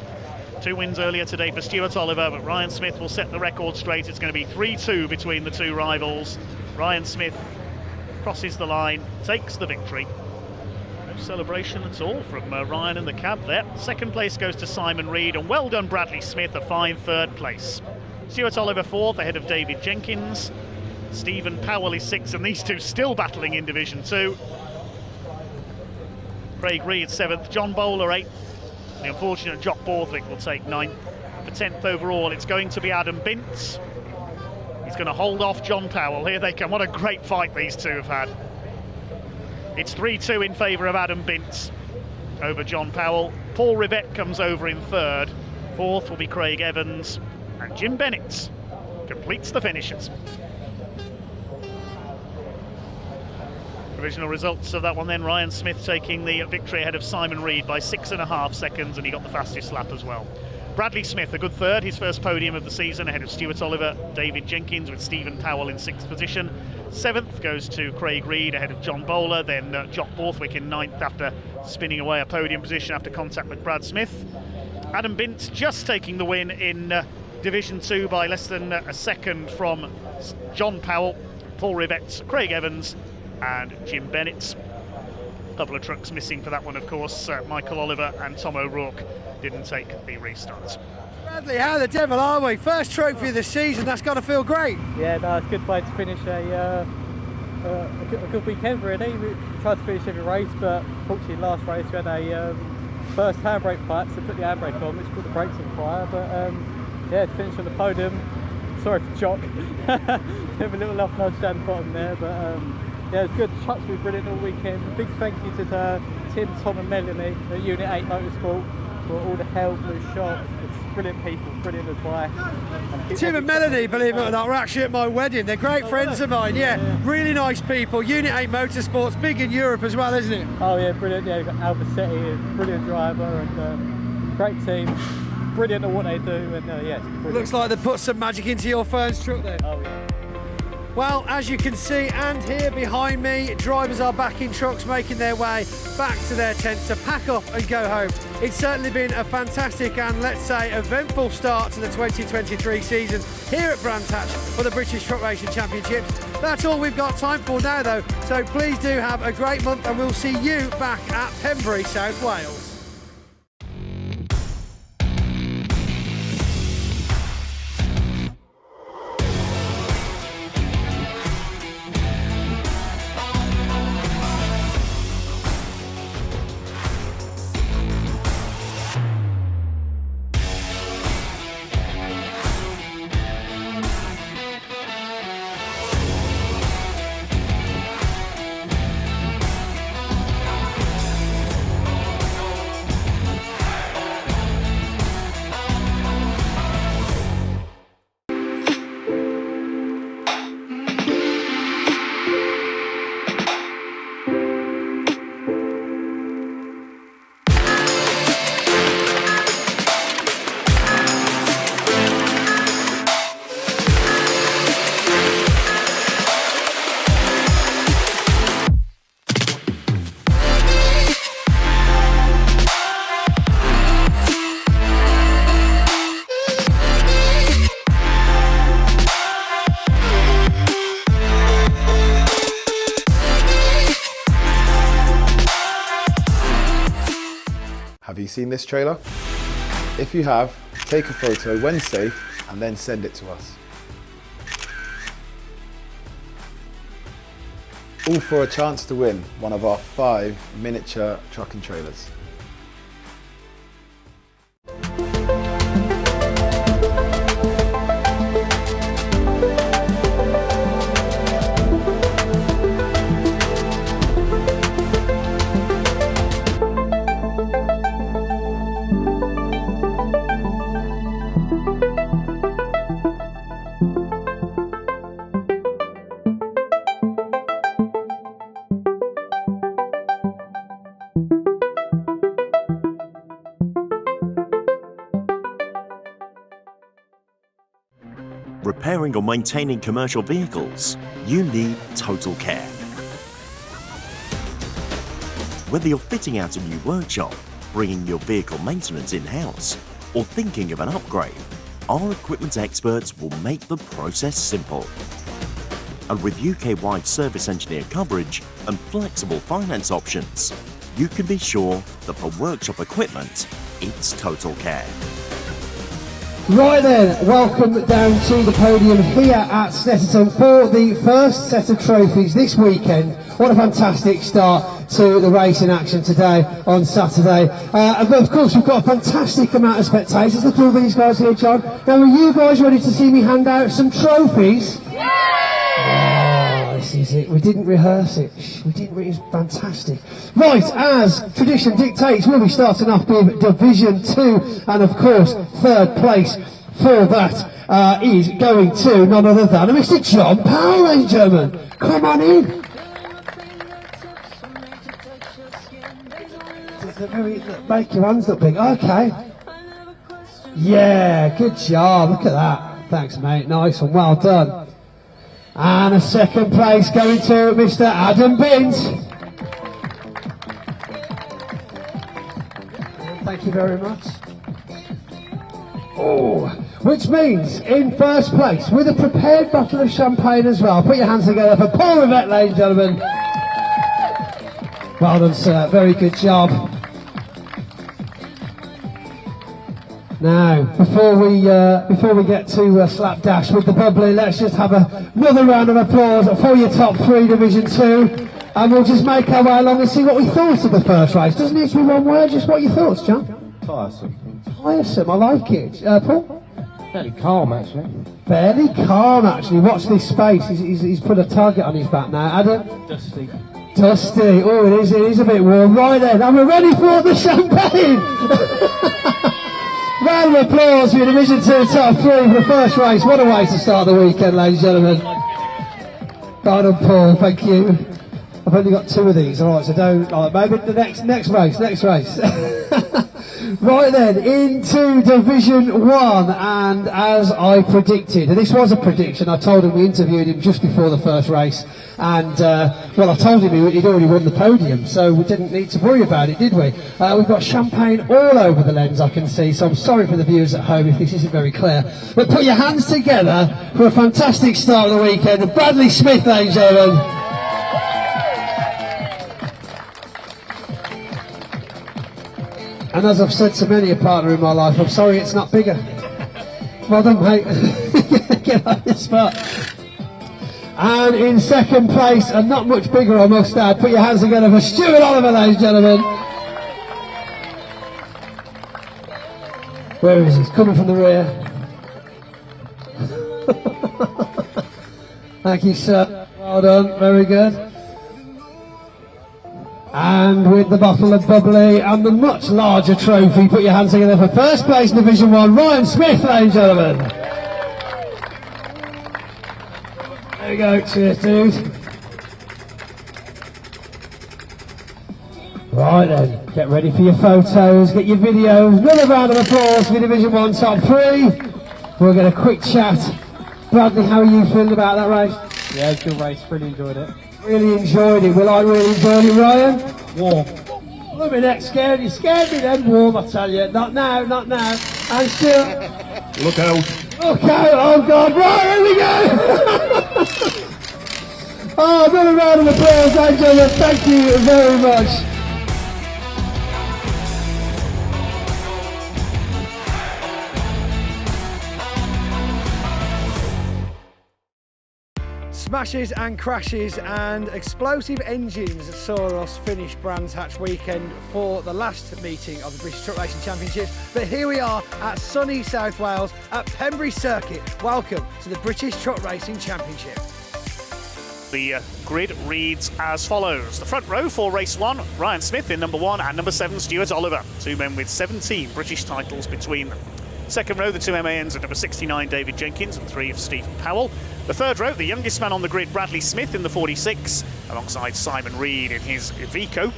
2 wins earlier today for Stuart Oliver, but Ryan Smith will set the record straight. It's going to be 3-2 between the two rivals. Ryan Smith crosses the line, takes the victory. No celebration at all from Ryan and the cab there. Second place goes to Simon Reed, and well done Bradley Smith, a fine third place. Stuart Oliver fourth, ahead of David Jenkins. Stephen Powell is sixth, and these two still battling in Division 2. Craig Reed seventh, John Bowler eighth. The unfortunate Jock Borthwick will take ninth. For 10th overall, it's going to be Adam Bintz. He's going to hold off John Powell. Here they come. What a great fight these two have had. It's 3-2 in favour of Adam Bintz over John Powell. Paul Rivett comes over in third. Fourth will be Craig Evans. And Jim Bennett completes the finishes. Provisional results of that one then. Ryan Smith taking the victory ahead of Simon Reed by 6.5 seconds, and he got the fastest lap as well. Bradley Smith, a good third, his first podium of the season, ahead of Stuart Oliver. David Jenkins with Stephen Powell in 6th position. 7th goes to Craig Reed ahead of John Bowler, then Jock Borthwick in 9th after spinning away a podium position after contact with Brad Smith. Adam Bintz just taking the win in Division 2 by less than a second from John Powell, Paul Rivett, Craig Evans and Jim Bennett. A couple of trucks missing for that one, of course. Michael Oliver and Tom O'Rourke didn't take the restarts. Bradley, how the devil are we? First trophy of the season, that's got to feel great. Yeah, no, it's a good way to finish a good weekend, really. We tried to finish every race, but fortunately last race we had a burst handbrake pipe to put the handbrake on, which put the brakes on fire. But yeah, to finish on the podium, sorry for Jock. Have a little love nudge down the bottom there, but yeah, it's good. The trucks were brilliant all weekend. Big thank you to Tim, Tom and Melanie at Unit 8 Motorsport for all the help, the shop. It's brilliant people, brilliant advice. Tim and Melanie, believe it or not, were actually at my wedding. They're great friends of mine, yeah. Really nice people. Unit 8 Motorsport's big in Europe as well, isn't it? Oh yeah, brilliant. Yeah, you've got Albacetti, a brilliant driver, and great team. Brilliant at what they do, and yeah, it's brilliant. Looks like they put some magic into your Ferns truck then. Oh yeah. Well, as you can see and hear behind me, drivers are back in trucks making their way back to their tents to pack up and go home. It's certainly been a fantastic and, let's say, eventful start to the 2023 season here at Brands Hatch for the British Truck Racing Championships. That's all we've got time for now, though, so please do have a great month and we'll see you back at Pembury, South Wales. Have you seen this trailer? If you have, take a photo when safe and then send it to us. All for a chance to win one of our 5 miniature truck and trailers. Repairing or maintaining commercial vehicles, you need total care. Whether you're fitting out a new workshop, bringing your vehicle maintenance in-house, or thinking of an upgrade, our equipment experts will make the process simple. And with UK-wide service engineer coverage and flexible finance options, you can be sure that for workshop equipment, it's total care. Right then, welcome down to the podium here at Snetterton for the first set of trophies this weekend. What a fantastic start to the racing action today on Saturday. And of course we've got a fantastic amount of spectators. Look at all these guys here, John. Now are you guys ready to see me hand out some trophies? Oh, this is it. We didn't rehearse it. It's fantastic. Right, as tradition dictates, we'll be starting off with Division 2, and of course, third place for that is going to none other than Mr. John Powell, ladies and gentlemen. Come on in. Make your hands look big. Okay. Yeah, good job. Look at that. Thanks, mate. Nice one. Well done. And a second place going to Mr. Adam Bint. Thank you very much. Oh, which means in first place with a prepared bottle of champagne as well. Put your hands together for Paul Rivette, ladies and gentlemen. Well done, sir. Very good job. Now, before we get to slapdash with the bubbly, let's just have another round of applause for your top three, Division 2, and we'll just make our way along and see what we thought of the first race. Doesn't need to be one word, just what your thoughts, John? Tiresome. Tiresome, I like it. Paul? Fairly calm, actually. Fairly calm, actually. Watch this space. He's put a target on his back now. Adam? Dusty. Dusty. Oh, it is a bit warm. Right then, and we're ready for the champagne. Round of applause for your Division 2 top three for the first race. What a way to start the weekend, ladies and gentlemen. Right on, Paul, thank you. I've only got two of these, alright, so don't, maybe the next race. Right then, into Division 1, and as I predicted, and this was a prediction, I told him, we interviewed him just before the first race, and, well, I told him he'd already won the podium, so we didn't need to worry about it, did we? We've got champagne all over the lens, I can see, so I'm sorry for the viewers at home if this isn't very clear. But put your hands together for a fantastic start of the weekend. Bradley Smith, ladies and gentlemen. And as I've said to many a partner in my life, I'm sorry it's not bigger. Well done, mate. Get on the spot. And in second place, and not much bigger I must add, put your hands together for Stuart Oliver, ladies and gentlemen. Where is he? He's coming from the rear. Thank you, sir. Well done, very good. And with the bottle of bubbly and the much larger trophy, put your hands together for first place in Division 1, Ryan Smith, ladies and gentlemen. There you go, cheers, dude. Right then, get ready for your photos, get your videos. Another round of applause for Division 1 top three. We'll get a quick chat. Bradley, how are you feeling about that race? Yeah, good race, really enjoyed it. Really enjoyed it. Well, I really enjoyed it, Ryan. Warm. Look at that, scared. You scared me then. Warm, I tell you. Not now, not now. And still. Look out. Look out. Oh, God. Right, here we go. Oh, another round of applause, Angela. Thank you very much. Smashes and crashes and explosive engines saw us finish Brands Hatch weekend for the last meeting of the British Truck Racing Championships. But here we are at sunny South Wales at Pembrey Circuit. Welcome to the British Truck Racing Championship. The grid reads as follows. The front row for race 1, Ryan Smith in number 1 and number 7, Stuart Oliver. Two men with 17 British titles between them. Second row, the two MANs of number 69, David Jenkins, and 3 of Stephen Powell. The third row, the youngest man on the grid, Bradley Smith in the 46, alongside Simon Reed in his Iveco.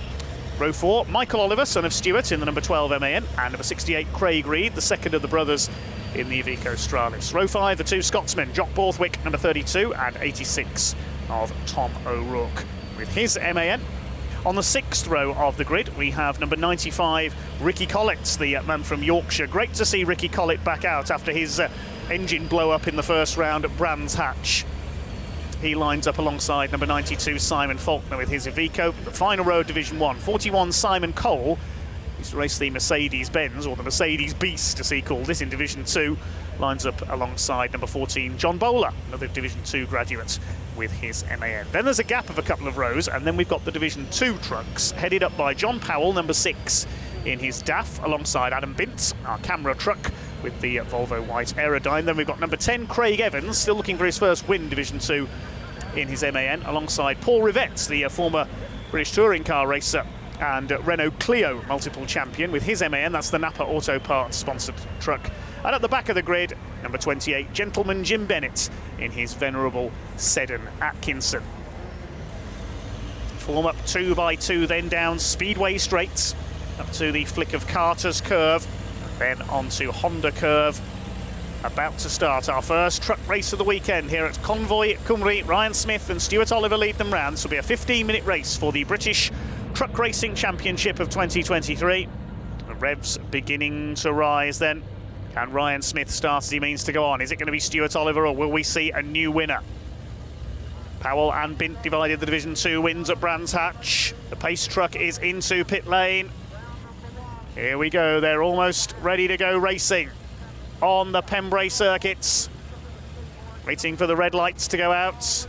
Row 4, Michael Oliver, son of Stuart, in the number 12 MAN, and number 68, Craig Reed, the second of the brothers in the Iveco Stralis. Row 5, the two Scotsmen, Jock Borthwick, number 32, and 86 of Tom O'Rourke with his MAN. On the 6th row of the grid, we have number 95, Ricky Collett, the man from Yorkshire. Great to see Ricky Collett back out after his engine blow up in the first round at Brands Hatch. He lines up alongside number 92, Simon Faulkner, with his Iveco. The final row of Division 1, 41, Simon Cole. Used to race the Mercedes-Benz, or the Mercedes Beast as he called it, in Division 2. Lines up alongside number 14, John Bowler, another Division 2 graduate, with his MAN. Then there's a gap of a couple of rows, and then we've got the Division 2 trucks, headed up by John Powell, number 6, in his DAF, alongside Adam Bint, our camera truck, with the Volvo white Aerodyne. Then we've got number 10, Craig Evans, still looking for his first win, Division 2, in his MAN, alongside Paul Rivett, the former British touring car racer and Renault Clio multiple champion, with his MAN. That's the Napa Auto Parts sponsored truck. And at the back of the grid, number 28, Gentleman Jim Bennett, in his venerable Seddon Atkinson. Form up 2 by 2, then down Speedway straights, up to the flick of Carter's curve, then onto Honda curve. About to start our first truck race of the weekend here at Convoy Cymru. Ryan Smith and Stuart Oliver lead them round. This will be a 15-minute race for the British Truck Racing Championship of 2023. The revs beginning to rise then. Can Ryan Smith start as he means to go on? Is it going to be Stuart Oliver, or will we see a new winner? Powell and Bint divided the Division 2 wins at Brands Hatch. The pace truck is into pit lane. Here we go, they're almost ready to go racing on the Pembrey circuits. Waiting for the red lights to go out.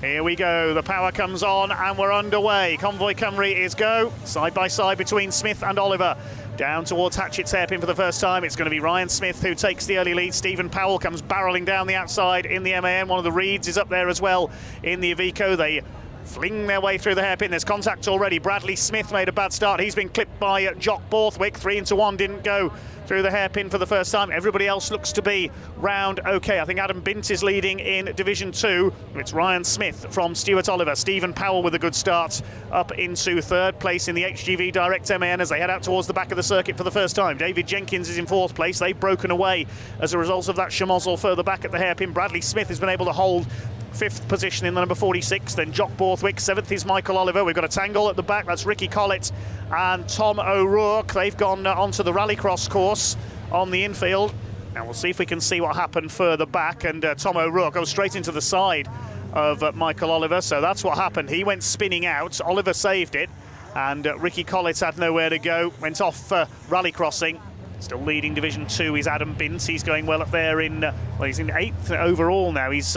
Here we go, the power comes on and we're underway. Convoy Cymru is go, side by side between Smith and Oliver. Down towards Hatchett's hairpin for the first time. It's going to be Ryan Smith who takes the early lead. Stephen Powell comes barrelling down the outside in the MAN. One of the Reeds is up there as well in the Iveco. They fling their way through the hairpin. There's contact already. Bradley Smith made a bad start. He's been clipped by Jock Borthwick. 3 into 1 didn't go through the hairpin for the first time. Everybody else looks to be round okay. I think Adam Bint is leading in Division 2. It's Ryan Smith from Stuart Oliver. Stephen Powell with a good start up into 3rd place in the HGV Direct MAN as they head out towards the back of the circuit for the first time. David Jenkins is in 4th place. They've broken away as a result of that schmozzle further back at the hairpin. Bradley Smith has been able to hold 5th position in the number 46. Then Jock Borthwick. 7th is Michael Oliver. We've got a tangle at the back. That's Ricky Collett and Tom O'Rourke. They've gone onto the rallycross course on the infield. Now we'll see if we can see what happened further back. And Tom O'Rourke goes straight into the side of Michael Oliver. So that's what happened. He went spinning out. Oliver saved it. And Ricky Collett had nowhere to go. Went off rallycrossing. Still leading Division 2 is Adam Bint. He's going well up there in, well, he's in 8th overall now. He's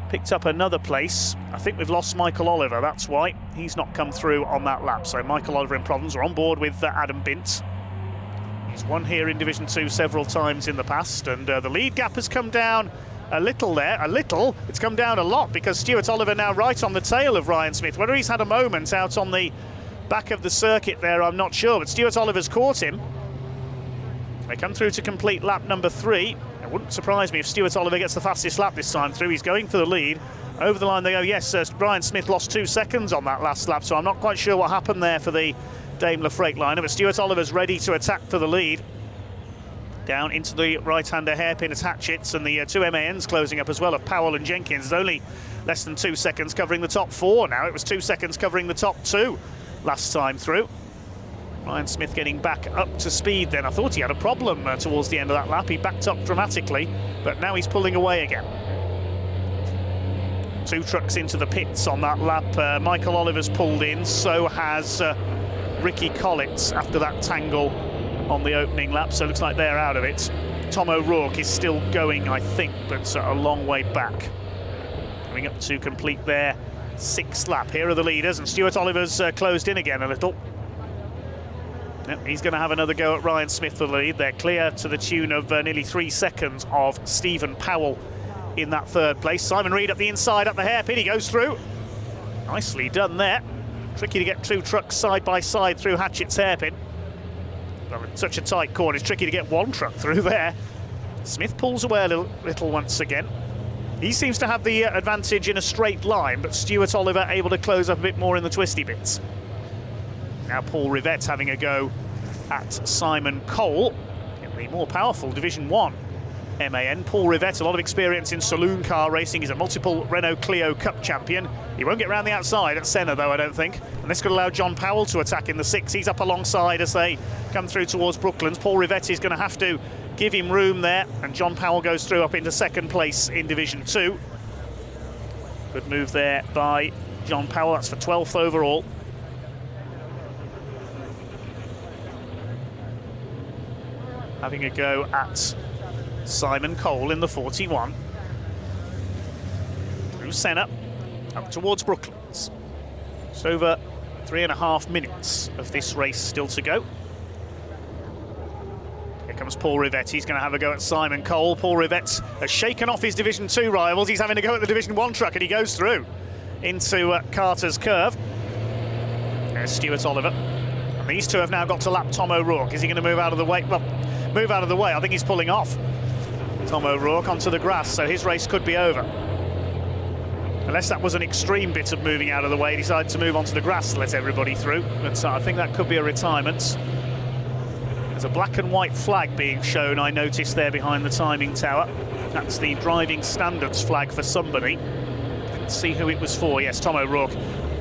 picked up another place. I think we've lost Michael Oliver, that's why. He's not come through on that lap. So Michael Oliver and Providence are on board with Adam Bint. He's won here in Division 2 several times in the past, and the lead gap has come down a little there. A little? It's come down a lot, because Stuart Oliver now right on the tail of Ryan Smith. Whether he's had a moment out on the back of the circuit there, I'm not sure, but Stuart Oliver's caught him. They come through to complete lap number 3. It wouldn't surprise me if Stuart Oliver gets the fastest lap this time through. He's going for the lead. Over the line they go. Yes, Brian Smith lost 2 seconds on that last lap, so I'm not quite sure what happened there for the Daimler Freightliner, but Stuart Oliver's ready to attack for the lead. Down into the right-hander hairpin at Hatchett's, and the 2 MANs closing up as well of Powell and Jenkins. There's only less than 2 seconds covering the top 4 now. It was 2 seconds covering the top 2 last time through. Ryan Smith getting back up to speed then. I thought he had a problem towards the end of that lap. He backed up dramatically, but now he's pulling away again. 2 trucks into the pits on that lap. Michael Oliver's pulled in, so has Ricky Collett after that tangle on the opening lap, so it looks like they're out of it. Tom O'Rourke is still going, I think, but a long way back. Coming up to complete their 6th lap. Here are the leaders, and Stuart Oliver's closed in again a little. Yep, he's going to have another go at Ryan Smith for the lead. They're clear to the tune of nearly 3 seconds of Stephen Powell in that 3rd place. Simon Reed up the inside, up the hairpin. He goes through. Nicely done there. Tricky to get 2 trucks side by side through Hatchett's hairpin. Well, it's such a tight corner, it's tricky to get 1 truck through there. Smith pulls away a little once again. He seems to have the advantage in a straight line, but Stuart Oliver able to close up a bit more in the twisty bits. Now Paul Rivett having a go at Simon Cole in the more powerful Division 1. MAN. Paul Rivette, a lot of experience in saloon car racing. He's a multiple Renault Clio Cup champion. He won't get round the outside at Senna, though, I don't think. And this could allow John Powell to attack in the 6. He's up alongside as they come through towards Brooklands. Paul Rivette is going to have to give him room there, and John Powell goes through up into 2nd place in Division 2. Good move there by John Powell. That's for 12th overall. Having a go at Simon Cole in the 41. Through Senna, up towards Brooklands. It's over 3.5 minutes of this race still to go. Here comes Paul Rivette. He's going to have a go at Simon Cole. Paul Rivette has shaken off his Division 2 rivals. He's having a go at the Division 1 truck, and he goes through into Carter's Curve. There's Stuart Oliver. And these two have now got to lap Tom O'Rourke. Is he going to move out of the way? Well, move out of the way. I think he's pulling off Tom O'Rourke onto the grass, so his race could be over. Unless that was an extreme bit of moving out of the way, he decided to move onto the grass to let everybody through. But I think that could be a retirement. There's a black and white flag being shown, I noticed there behind the timing tower. That's the driving standards flag for somebody. Didn't see who it was for. Yes, Tom O'Rourke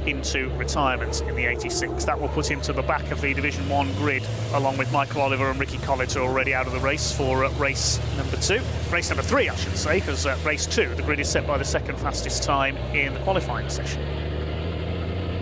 into retirement in the 86. That will put him to the back of the Division 1 grid, along with Michael Oliver and Ricky Collett, who are already out of the race for race number 2. Race number 3, I should say, because race 2, the grid is set by the 2nd fastest time in the qualifying session.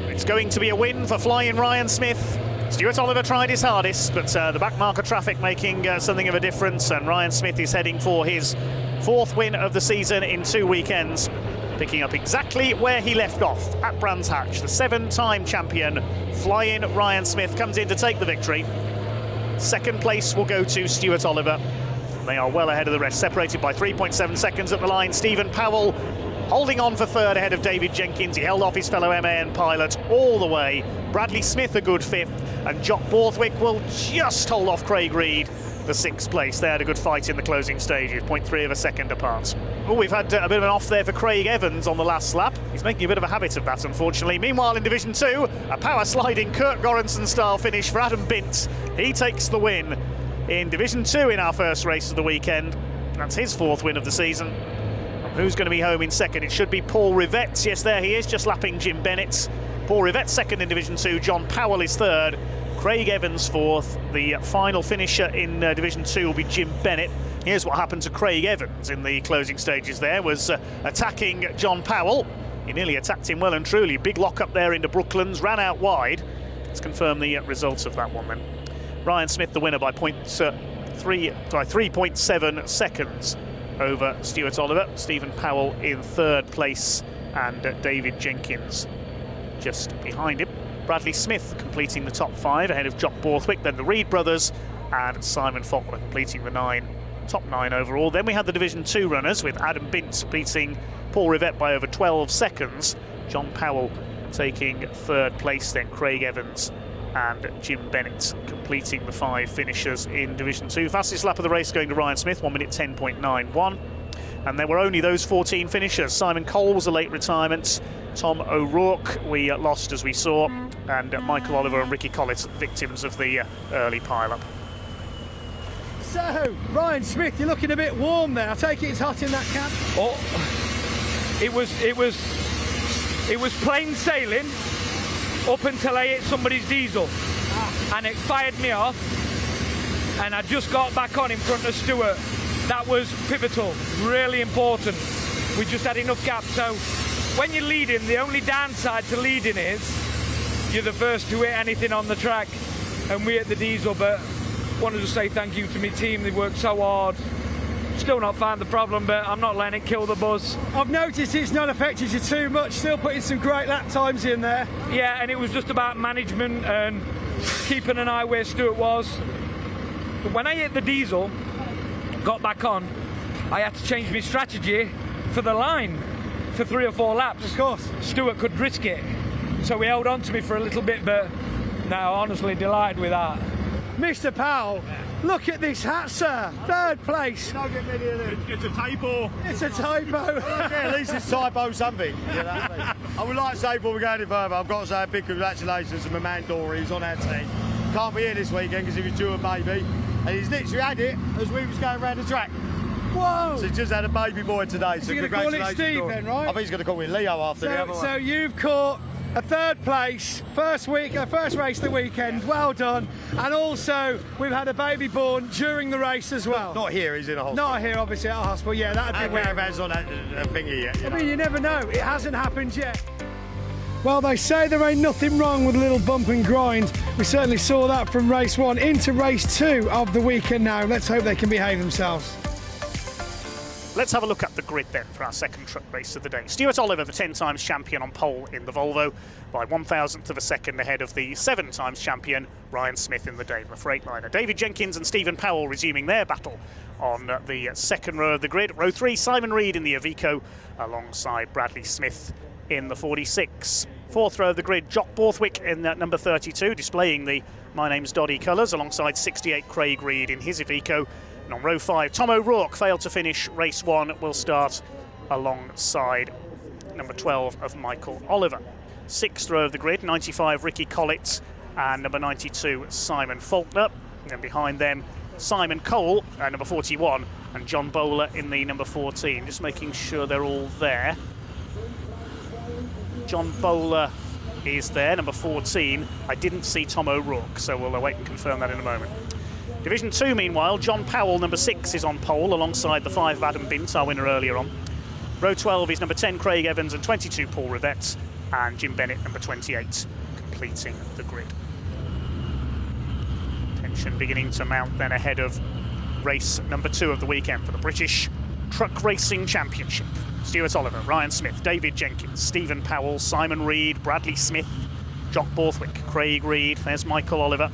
It's going to be a win for flying Ryan Smith. Stuart Oliver tried his hardest, but the back marker traffic making something of a difference, and Ryan Smith is heading for his 4th win of the season in 2 weekends, picking up exactly where he left off at Brands Hatch. The 7-time champion, flying Ryan Smith, comes in to take the victory. 2nd place will go to Stuart Oliver. They are well ahead of the rest, separated by 3.7 seconds at the line. Stephen Powell holding on for 3rd ahead of David Jenkins. He held off his fellow MAN pilot all the way. Bradley Smith a good 5th, and Jock Borthwick will just hold off Craig Reed the 6th place. They had a good fight in the closing stages, 0.3 of a second apart. Oh, we've had a bit of an off there for Craig Evans on the last lap. He's making a bit of a habit of that, unfortunately. Meanwhile, in Division 2, a power sliding Kurt Goranson style finish for Adam Bint. He takes the win in Division 2 in our first race of the weekend. That's his 4th win of the season. Who's going to be home in 2nd? It should be Paul Rivette. Yes, there he is, just lapping Jim Bennett. Paul Rivette 2nd in Division 2. John Powell is 3rd. Craig Evans 4th. The final finisher in Division 2 will be Jim Bennett. Here's what happened to Craig Evans in the closing stages there, was attacking John Powell. He nearly attacked him well and truly. Big lock up there into Brooklands, ran out wide. Let's confirm the results of that one then. Ryan Smith the winner by 3.7 seconds over Stuart Oliver. Stephen Powell in 3rd place, and David Jenkins just behind him. Bradley Smith completing the top 5 ahead of Jock Borthwick, then the Reed brothers and Simon Faulkner completing the top 9 overall. Then we had the Division 2 runners with Adam Bint beating Paul Rivette by over 12 seconds. John Powell taking 3rd place, then Craig Evans and Jim Bennett completing the 5 finishers in Division 2. Fastest lap of the race going to Ryan Smith, 1 minute 10.91. And there were only those 14 finishers. Simon Cole was a late retirement. Tom O'Rourke we lost, as we saw, and Michael Oliver and Ricky Collett victims of the early pile-up. So, Ryan Smith, you're looking a bit warm there. I take it it's hot in that cab? Oh, it was plain sailing up until I hit somebody's diesel, and it fired me off, and I just got back on in front of Stuart. That was pivotal, really important. We just had enough gap. So when you're leading, the only downside to leading is you're the first to hit anything on the track, and we hit the diesel. But wanted to say thank you to my team. They worked so hard. Still not found the problem, but I'm not letting it kill the buzz. I've noticed it's not affected you too much, still putting some great lap times in there. Yeah, and it was just about management and keeping an eye where Stuart was. But when I hit the diesel, got back on, I had to change my strategy for the line for 3 or 4 laps. Of course. Stuart could risk it. So he held on to me for a little bit, but no, honestly delighted with that. Mr. Powell, look at this hat, sir. 3rd place. Don't get many of them. It's a typo. It's a typo. Yeah, at least it's typo something. You know what I mean? I would like to say before we go any further, I've got to say a big congratulations to my man Dory, who's on our team. Can't be here this weekend because he was due a baby, and he's literally had it as we was going around the track. Whoa! So he's just had a baby boy today. Is so he going to call it congratulations Steve to him. then, right? I think he's going to call it Leo after the other one. So you've caught a third place, first race of the weekend. Well done. And also, we've had a baby born during the race as well. Not here, he's in a hospital. Not here, obviously, at a hospital. Yeah, that'd be weird. Hands on that thingy yet. I mean, you never know. It hasn't happened yet. Well, they say there ain't nothing wrong with a little bump and grind. We certainly saw that from race 1 into race 2 of the weekend now. Let's hope they can behave themselves. Let's have a look at the grid then for our second truck race of the day. Stuart Oliver, the 10 times champion, on pole in the Volvo by 1,000th of a second ahead of the 7 times champion Ryan Smith in the Daimler Freightliner. David Jenkins and Stephen Powell resuming their battle on the second row of the grid. Row 3, Simon Reed in the Iveco alongside Bradley Smith in the 46. Fourth row of the grid, Jock Borthwick in number 32, displaying the My Name's Doddy colours alongside 68 Craig Reed in his Iveco. And on row 5, Tom O'Rourke failed to finish race 1, will start alongside number 12 of Michael Oliver. Sixth row of the grid, 95 Ricky Collett and number 92 Simon Faulkner. And then behind them, Simon Cole at number 41 and John Bowler in the number 14. Just making sure they're all there. John Bowler is there, number 14. I didn't see Tom O'Rourke, so we'll wait and confirm that in a moment. Division 2, meanwhile, John Powell, number 6, is on pole alongside the 5 of Adam Bint, our winner earlier on. Row 12 is number 10, Craig Evans, and 22, Paul Rivett, and Jim Bennett, number 28, completing the grid. Tension beginning to mount then ahead of race number 2 of the weekend for the British Truck Racing Championship. Stuart Oliver, Ryan Smith, David Jenkins, Stephen Powell, Simon Reed, Bradley Smith, Jock Borthwick, Craig Reed, there's Michael Oliver.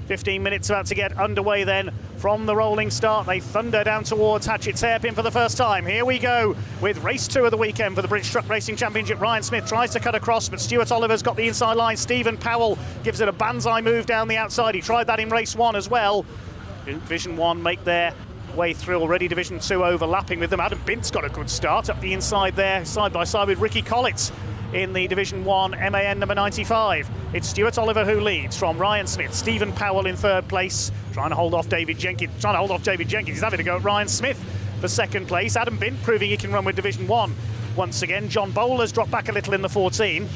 15 minutes about to get underway then from the rolling start. They thunder down towards Hatchett's Hairpin for the first time. Here we go with race 2 of the weekend for the British Truck Racing Championship. Ryan Smith tries to cut across, but Stuart Oliver's got the inside line. Stephen Powell gives it a banzai move down the outside. He tried that in race 1 as well. Division 1 make their way through already. Division 2 overlapping with them. Adam Bint's got a good start up the inside there, side by side with Ricky Collett in the Division 1 MAN number 95. It's Stuart Oliver who leads from Ryan Smith. Stephen Powell in third place, trying to hold off David Jenkins. He's having to go at Ryan Smith for second place. Adam Bint proving he can run with Division 1 once again. John Bowler's dropped back a little in the 14.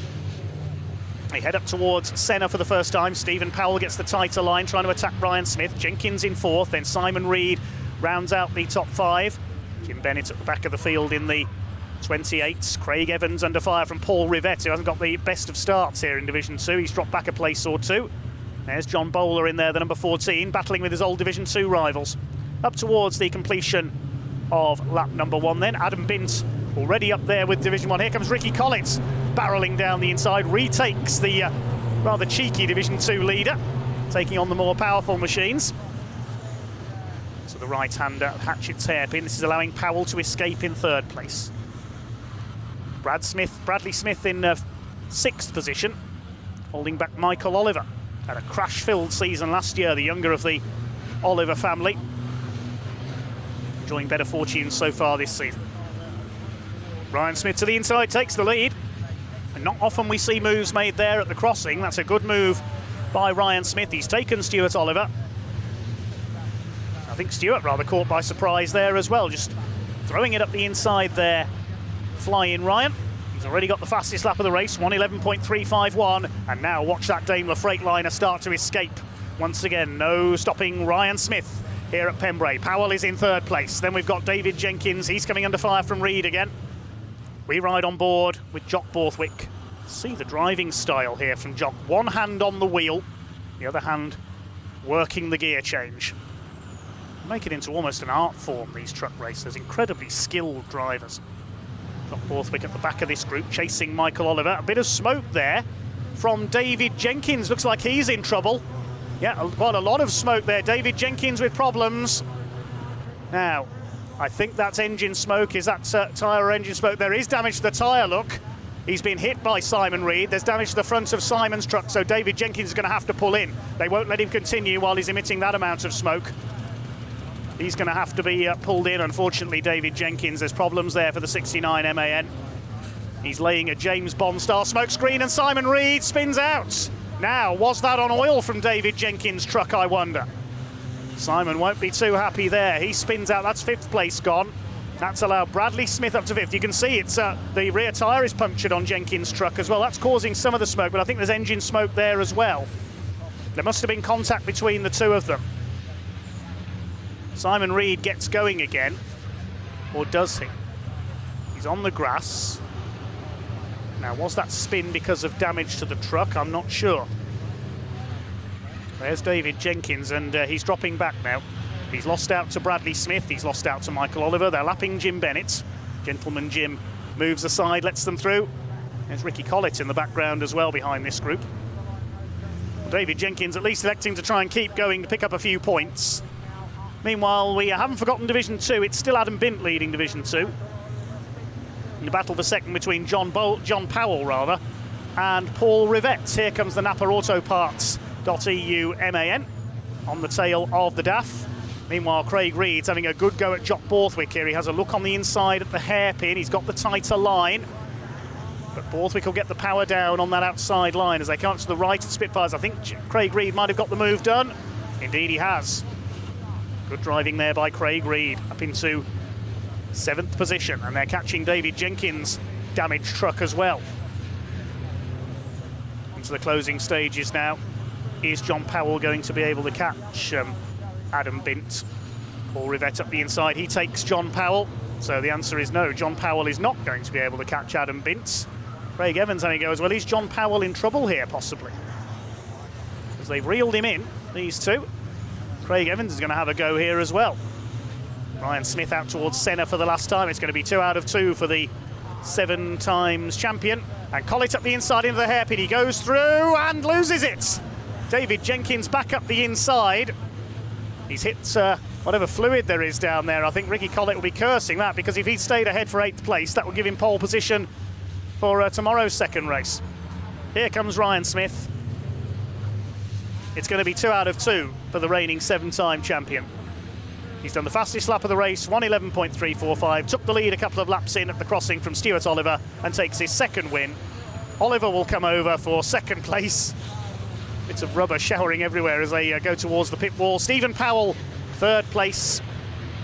They head up towards Senna for the first time. Stephen Powell gets the tighter line, trying to attack Ryan Smith. Jenkins in fourth, then Simon Reed rounds out the top 5. Jim Bennett at the back of the field in the 28s. Craig Evans under fire from Paul Rivett, who hasn't got the best of starts here in Division 2. He's dropped back a place or two. There's John Bowler in there, the number 14, battling with his old Division 2 rivals. Up towards the completion of lap number 1 then. Adam Bint already up there with Division 1. Here comes Ricky Collett barrelling down the inside, retakes the rather cheeky Division 2 leader, taking on the more powerful machines. To the right-hander of Hatchett's Hairpin. This is allowing Powell to escape in third place. Bradley Smith in 6th position, holding back Michael Oliver. Had a crash-filled season last year, the younger of the Oliver family. Enjoying better fortunes so far this season. Ryan Smith to the inside, takes the lead. And not often we see moves made there at the crossing. That's a good move by Ryan Smith. He's taken Stuart Oliver. I think Stuart rather caught by surprise there as well, just throwing it up the inside there. Flying Ryan. He's already got the fastest lap of the race, 1:11.351, and now watch that Daimler Freightliner start to escape. Once again, no stopping Ryan Smith here at Pembrey. Powell is in third place. Then we've got David Jenkins. He's coming under fire from Reed again. We ride on board with Jock Borthwick. See the driving style here from Jock. One hand on the wheel, the other hand working the gear change. Make it into almost an art form, these truck racers. Incredibly skilled drivers. Jock Borthwick at the back of this group, chasing Michael Oliver. A bit of smoke there from David Jenkins. Looks like he's in trouble. Yeah, quite a lot of smoke there. David Jenkins with problems. Now, I think that's engine smoke. Is that tyre or engine smoke? There is damage to the tyre, look. He's been hit by Simon Reed. There's damage to the front of Simon's truck, so David Jenkins is going to have to pull in. They won't let him continue while he's emitting that amount of smoke. He's going to have to be pulled in, unfortunately, David Jenkins. There's problems there for the 69 MAN. He's laying a James Bond-style smoke screen, and Simon Reed spins out. Now, was that on oil from David Jenkins' truck, I wonder? Simon won't be too happy there. He spins out. That's 5th place gone. That's allowed Bradley Smith up to 5th. You can see it's the rear tyre is punctured on Jenkins' truck as well. That's causing some of the smoke, but I think there's engine smoke there as well. There must have been contact between the two of them. Simon Reed gets going again, or does he? He's on the grass. Now, was that spin because of damage to the truck? I'm not sure. There's David Jenkins, and he's dropping back now. He's lost out to Bradley Smith. He's lost out to Michael Oliver. They're lapping Jim Bennett. Gentleman Jim moves aside, lets them through. There's Ricky Collett in the background as well behind this group. David Jenkins at least electing to try and keep going to pick up a few points. Meanwhile, we haven't forgotten Division 2. It's still Adam Bint leading Division 2. In the battle for second between John Powell and Paul Rivett. Here comes the Napa Auto Parts.eu MAN on the tail of the DAF. Meanwhile, Craig Reed's having a good go at Jock Borthwick here. He has a look on the inside at the hairpin. He's got the tighter line. But Borthwick will get the power down on that outside line as they come up to the right at Spitfires. I think Craig Reed might have got the move done. Indeed, he has. Good driving there by Craig Reed up into 7th position. And they're catching David Jenkins' damaged truck as well. Into the closing stages now. Is John Powell going to be able to catch Adam Bint? Paul Rivett up the inside. He takes John Powell. So the answer is no. John Powell is not going to be able to catch Adam Bint. Craig Evans having a go as well. Is John Powell in trouble here, possibly? Because they've reeled him in, these two. Craig Evans is going to have a go here as well. Ryan Smith out towards Senna for the last time. It's going to be 2 out of 2 for the 7 times champion. And Collett up the inside into the hairpin. He goes through and loses it. David Jenkins back up the inside. He's hit whatever fluid there is down there. I think Ricky Collett will be cursing that, because if he'd stayed ahead for 8th place, that would give him pole position for tomorrow's second race. Here comes Ryan Smith. It's going to be 2 out of 2 for the reigning 7-time champion. He's done the fastest lap of the race, 1:11.345, took the lead a couple of laps in at the crossing from Stuart Oliver and takes his 2nd win. Oliver will come over for 2nd place. Bits of rubber showering everywhere as they go towards the pit wall. Stephen Powell, 3rd place.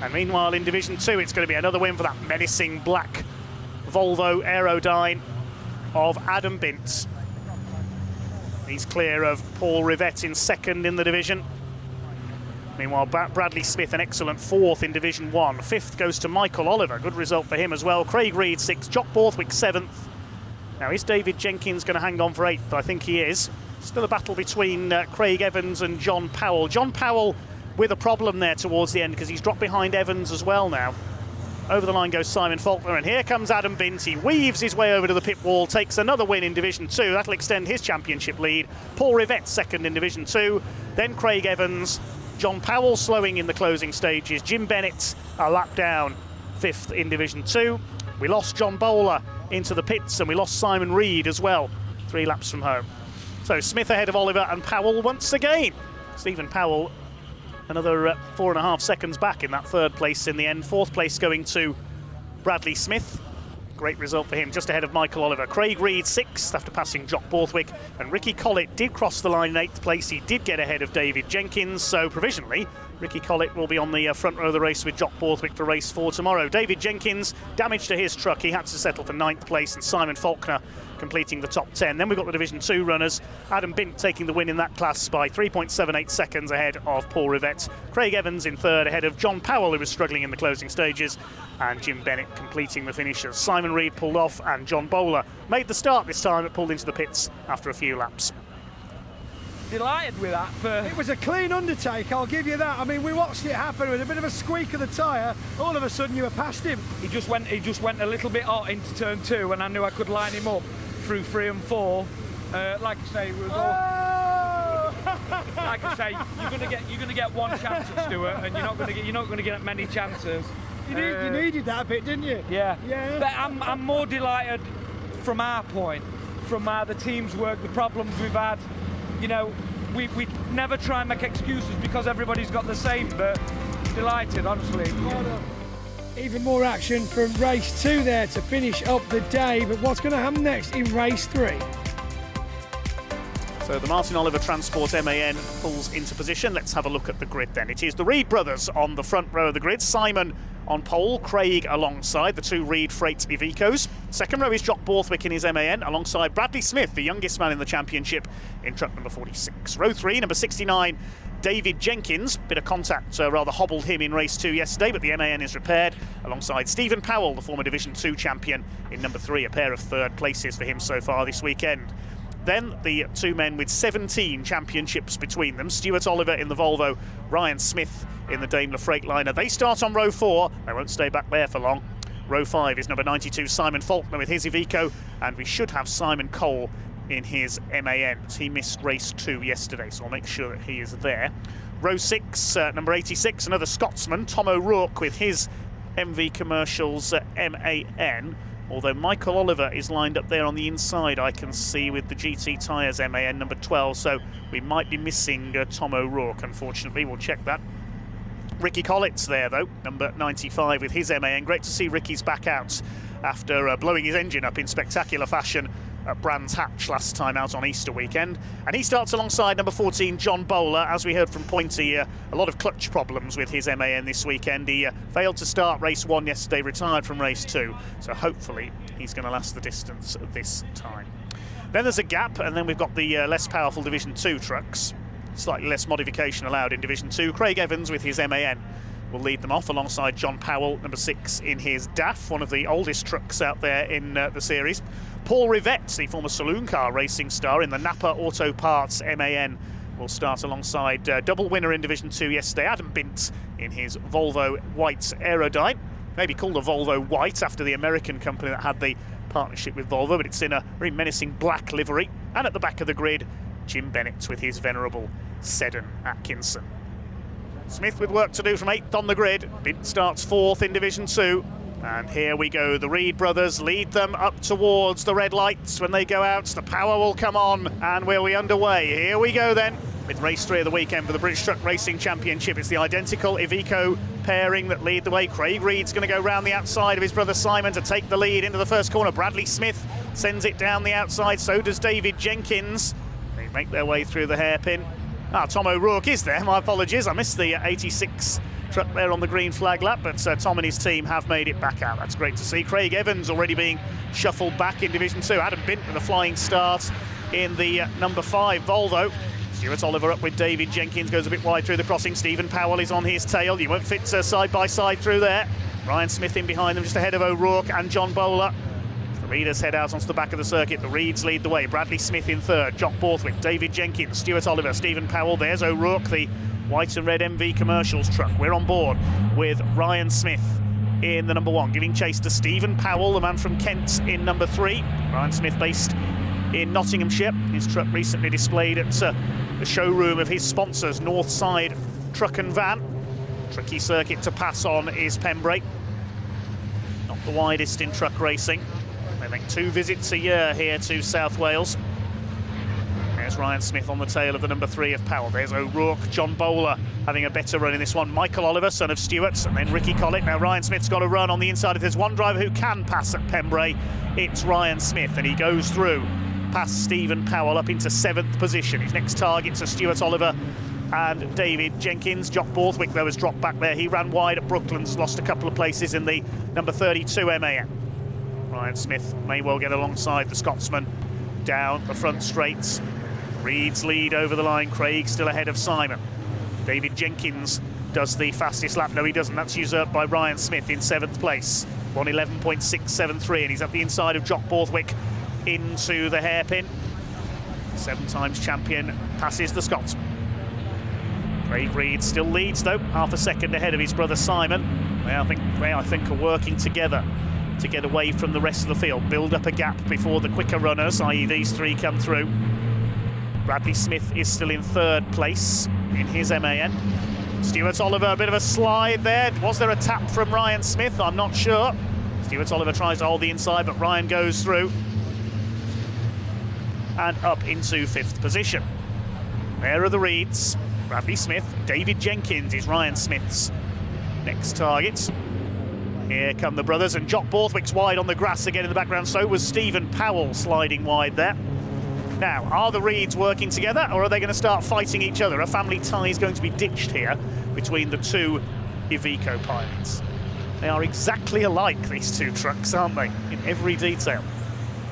And meanwhile in Division 2, it's going to be another win for that menacing black Volvo Aerodyne of Adam Bint. He's clear of Paul Rivett in 2nd in the division. Meanwhile, Bradley Smith, an excellent 4th in Division 1. 5th goes to Michael Oliver. Good result for him as well. Craig Reed 6th, Jock Borthwick 7th. Now, is David Jenkins going to hang on for 8th? I think he is. Still a battle between Craig Evans and John Powell. John Powell with a problem there towards the end because he's dropped behind Evans as well now. Over the line goes Simon Faulkner, and here comes Adam Bint. He weaves his way over to the pit wall, takes another win in Division 2. That'll extend his championship lead. Paul Rivett 2nd in Division 2. Then Craig Evans. John Powell slowing in the closing stages. Jim Bennett a lap down, 5th in Division 2. We lost John Bowler into the pits, and we lost Simon Reed as well, 3 laps from home. So Smith ahead of Oliver and Powell once again. Stephen Powell another 4.5 seconds back in that 3rd place in the end. 4th place going to Bradley Smith. Great result for him, just ahead of Michael Oliver. Craig Reed 6th after passing Jock Borthwick, and Ricky Collett did cross the line in 8th place. He did get ahead of David Jenkins, so provisionally Ricky Collett will be on the front row of the race with Jock Borthwick for race 4 tomorrow. David Jenkins, damage to his truck, he had to settle for 9th place, and Simon Faulkner completing the top 10. Then we've got the Division 2 runners. Adam Bint taking the win in that class by 3.78 seconds ahead of Paul Rivett. Craig Evans in 3rd ahead of John Powell, who was struggling in the closing stages, and Jim Bennett completing the finishes. Simon Reed pulled off, and John Bowler made the start this time, but pulled into the pits after a few laps. Delighted with that. It was a clean undertake, I'll give you that. I mean, we watched it happen with a bit of a squeak of the tyre. All of a sudden you were past him. He just went a little bit hot into turn 2, and I knew I could line him up through 3 and 4. Like I say, we'll go. Like I say, you're gonna get one chance at Stuart, and you're not gonna get many chances. You needed that a bit, didn't you? Yeah. But I'm more delighted from our point, from the team's work, the problems we've had. You know, we never try and make excuses because everybody's got the same, but delighted, honestly. Even more action from race 2 there to finish up the day, but what's going to happen next in race 3? So the Martin Oliver Transport MAN pulls into position. Let's have a look at the grid then. It is the Reed brothers on the front row of the grid. Simon on pole, Craig alongside the two Reed Freight Ivecos. Second row is Jock Borthwick in his MAN alongside Bradley Smith, the youngest man in the championship, in truck number 46. Row 3, number 69, David Jenkins. Bit of contact rather hobbled him in race 2 yesterday, but the MAN is repaired alongside Stephen Powell, the former Division 2 champion, in number 3. A pair of third places for him so far this weekend. Then the two men with 17 championships between them. Stuart Oliver in the Volvo, Ryan Smith in the Daimler Freightliner. They start on row 4. They won't stay back there for long. Row 5 is number 92, Simon Faulkner with his Iveco, and we should have Simon Cole in his MAN. He missed race 2 yesterday, so I'll make sure that he is there. Row 6, number 86, another Scotsman, Tom O'Rourke with his MV Commercials MAN. Although Michael Oliver is lined up there on the inside, I can see, with the GT Tyres MAN number 12, so we might be missing Tom O'Rourke, unfortunately. We'll check that. Ricky Collett's there, though, number 95 with his MAN. Great to see Ricky's back out after blowing his engine up in spectacular fashion at Brands Hatch last time out on Easter weekend. And he starts alongside number 14, John Bowler. As we heard from Pointy, a lot of clutch problems with his MAN this weekend. He failed to start race 1 yesterday, retired from race 2. So hopefully he's going to last the distance this time. Then there's a gap, and then we've got the less powerful Division 2 trucks. Slightly less modification allowed in Division 2. Craig Evans with his MAN will lead them off alongside John Powell, number 6, in his DAF, one of the oldest trucks out there in the series. Paul Rivette, the former saloon car racing star in the Napa Auto Parts MAN, will start alongside double winner in Division 2 yesterday, Adam Bint, in his Volvo White Aerodyne. Maybe called a Volvo White after the American company that had the partnership with Volvo, but it's in a very menacing black livery. And at the back of the grid, Jim Bennett with his venerable Seddon Atkinson. Smith with work to do from 8th on the grid. Bint starts 4th in Division 2. And here we go, the Reed brothers lead them up towards the red lights. When they go out, the power will come on, and we'll be underway. Here we go then, with race 3 of the weekend for the British Truck Racing Championship. It's the identical Iveco pairing that lead the way. Craig Reed's going to go round the outside of his brother Simon to take the lead into the first corner. Bradley Smith sends it down the outside, so does David Jenkins. They make their way through the hairpin. Tom O'Rourke is there, my apologies. I missed the 86 truck there on the green flag lap, but Tom and his team have made it back out. That's great to see. Craig Evans already being shuffled back in Division 2. Adam Bint with a flying start in the number 5 Volvo. Stuart Oliver up with David Jenkins, goes a bit wide through the crossing. Stephen Powell is on his tail. You won't fit side by side through there. Ryan Smith in behind them, just ahead of O'Rourke and John Bowler. The leaders head out onto the back of the circuit. The Reeds lead the way. Bradley Smith in 3rd. Jock Borthwick, David Jenkins, Stuart Oliver, Stephen Powell. There's O'Rourke, the white and red MV Commercials truck. We're on board with Ryan Smith in the number 1, giving chase to Stephen Powell, the man from Kent, in number 3. Ryan Smith based in Nottinghamshire. His truck recently displayed at the showroom of his sponsors, Northside Truck and Van. Tricky circuit to pass on is Pembrey. Not the widest in truck racing. They make 2 visits a year here to South Wales. There's Ryan Smith on the tail of the number 3 of Powell. There's O'Rourke, John Bowler having a better run in this one. Michael Oliver, son of Stewart's, and then Ricky Collett. Now Ryan Smith's got a run on the inside. If there's one driver who can pass at Pembrey, it's Ryan Smith, and he goes through past Stephen Powell up into 7th position. His next targets are Stuart Oliver and David Jenkins. Jock Borthwick, though, has dropped back there. He ran wide at Brooklands, lost a couple of places in the number 32 MAN. Ryan Smith may well get alongside the Scotsman down the front straights. Reed's lead over the line. Craig still ahead of Simon. David Jenkins does the fastest lap. No, he doesn't. That's usurped by Ryan Smith in 7th place. 1:11.673, and he's up the inside of Jock Borthwick into the hairpin. 7 times champion passes the Scotsman. Craig Reed still leads, though, half a second ahead of his brother Simon. They, I think, are working together to get away from the rest of the field, build up a gap before the quicker runners, i.e. these 3, come through. Bradley Smith is still in 3rd place in his MAN. Stuart Oliver, a bit of a slide there. Was there a tap from Ryan Smith? I'm not sure. Stuart Oliver tries to hold the inside, but Ryan goes through and up into 5th position. There are the Reeds. Bradley Smith, David Jenkins is Ryan Smith's next target. Here come the brothers, and Jock Borthwick's wide on the grass again in the background. So was Stephen Powell sliding wide there. Now, are the Reeds working together, or are they going to start fighting each other? A family tie is going to be ditched here between the two Iveco pilots. They are exactly alike, these two trucks, aren't they, in every detail.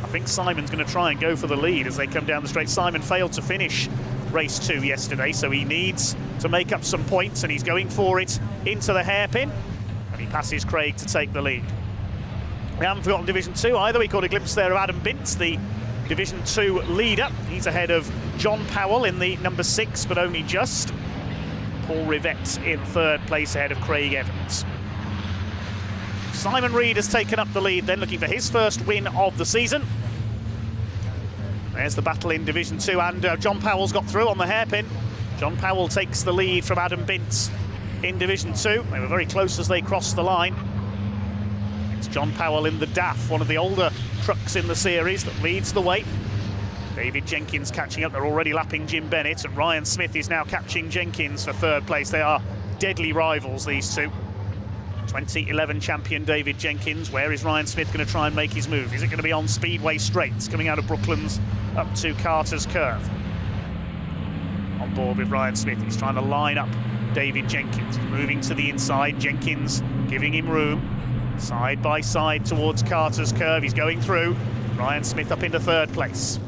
I think Simon's going to try and go for the lead as they come down the straight. Simon failed to finish race 2 yesterday, so he needs to make up some points, and he's going for it into the hairpin, and he passes Craig to take the lead. We haven't forgotten Division 2 either. We caught a glimpse there of Adam Bintz, the Division 2 leader. He's ahead of John Powell in the number 6, but only just. Paul Rivette in 3rd place ahead of Craig Evans. Simon Reed has taken up the lead then, looking for his first win of the season. There's the battle in Division 2, and John Powell's got through on the hairpin. John Powell takes the lead from Adam Bintz in Division 2. They were very close as they crossed the line. It's John Powell in the DAF, one of the older trucks in the series, that leads the way. David Jenkins catching up. They're already lapping Jim Bennett, and Ryan Smith is now catching Jenkins for 3rd place. They are deadly rivals, these two. 2011 champion David Jenkins. Where is Ryan Smith going to try and make his move? Is it going to be on Speedway Straights coming out of Brooklands up to Carter's Curve? On board with Ryan Smith. He's trying to line up David Jenkins. Moving to the inside. Jenkins giving him room. Side by side towards Carter's Curve. He's going through. Ryan Smith up into 3rd place.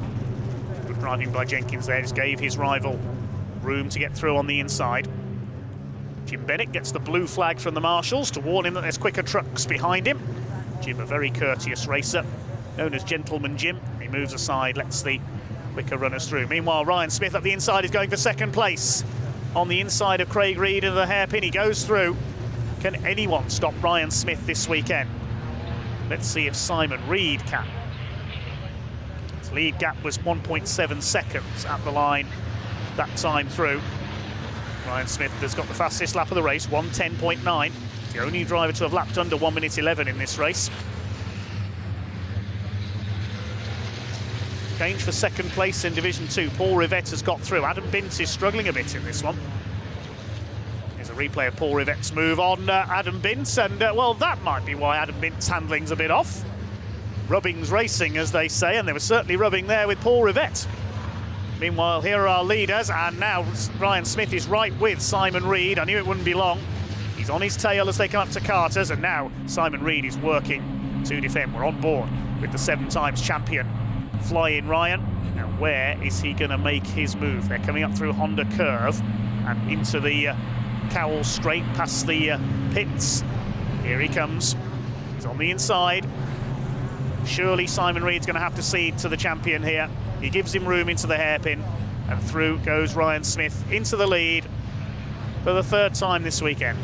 Good driving by Jenkins there. Just gave his rival room to get through on the inside. Jim Bennett gets the blue flag from the marshals to warn him that there's quicker trucks behind him. Jim, a very courteous racer, known as Gentleman Jim. He moves aside, lets the quicker runners through. Meanwhile, Ryan Smith up the inside is going for 2nd place. On the inside of Craig Reed into the hairpin, he goes through. Can anyone stop Ryan Smith this weekend? Let's see if Simon Reed can. His lead gap was 1.7 seconds at the line that time through. Ryan Smith has got the fastest lap of the race, 1:10.9. The only driver to have lapped under 1:11 in this race. Change for 2nd place in Division 2. Paul Rivette has got through. Adam Bintz is struggling a bit in this one. Here's a replay of Paul Rivette's move on Adam Bintz, and well, that might be why Adam Bintz's handling's a bit off. Rubbing's racing, as they say, and they were certainly rubbing there with Paul Rivette. Meanwhile, here are our leaders, and now Ryan Smith is right with Simon Reed. I knew it wouldn't be long. He's on his tail as they come up to Carter's, and now Simon Reed is working to defend. We're on board with the 7 times champion Fly-In Ryan. Now, where is he going to make his move? They're coming up through Honda Curve and into the Cowell Straight, past the pits. Here he comes. He's on the inside. Surely Simon Reed's going to have to cede to the champion here. He gives him room into the hairpin, and through goes Ryan Smith into the lead for the 3rd time this weekend.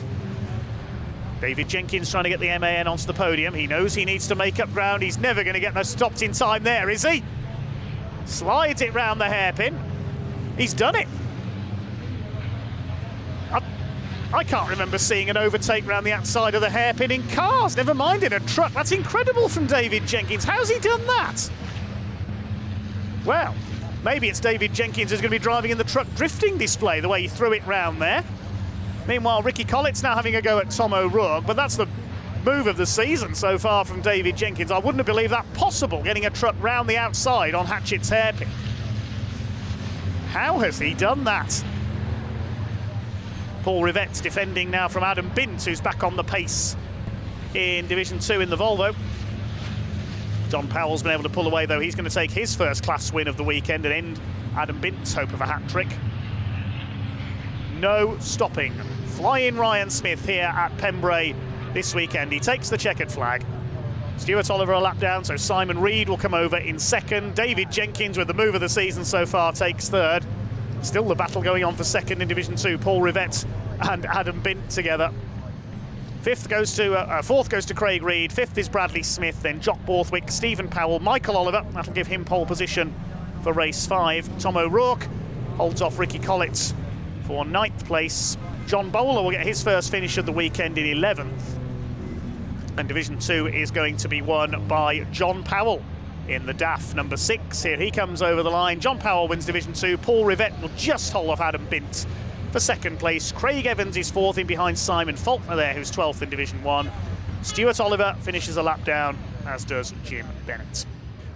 David Jenkins trying to get the MAN onto the podium. He knows he needs to make up ground. He's never going to get stopped in time there, is he? Slides it round the hairpin. He's done it. I can't remember seeing an overtake round the outside of the hairpin in cars, never mind in a truck. That's incredible from David Jenkins. How's he done that? Well, maybe it's David Jenkins who's going to be driving in the truck drifting display, the way he threw it round there. Meanwhile, Ricky Collett's now having a go at Tom O'Rourke, but that's the move of the season so far from David Jenkins. I wouldn't have believed that possible, getting a truck round the outside on Hatchett's hairpin. How has he done that? Paul Rivette's defending now from Adam Bintz, who's back on the pace in Division 2 in the Volvo. John Powell's been able to pull away, though. He's going to take his first class win of the weekend and end Adam Bintz's hope of a hat-trick. No stopping. Fly-In Ryan Smith here at Pembrey this weekend. He takes the checkered flag. Stuart Oliver a lap down, so Simon Reed will come over in 2nd. David Jenkins, with the move of the season so far, takes 3rd. Still the battle going on for 2nd in Division 2. Paul Rivette and Adam Bintz together. 4th goes to Craig Reed. 5th is Bradley Smith, then Jock Borthwick, Stephen Powell, Michael Oliver. That'll give him pole position for race 5. Tom O'Rourke holds off Ricky Collett for 9th place. John Bowler will get his first finish of the weekend in 11th. And Division 2 is going to be won by John Powell in the DAF number 6. Here he comes over the line. John Powell wins Division 2. Paul Rivette will just hold off Adam Bintz for 2nd place. Craig Evans is 4th in behind Simon Faulkner there, who's 12th in Division 1. Stuart Oliver finishes a lap down, as does Jim Bennett.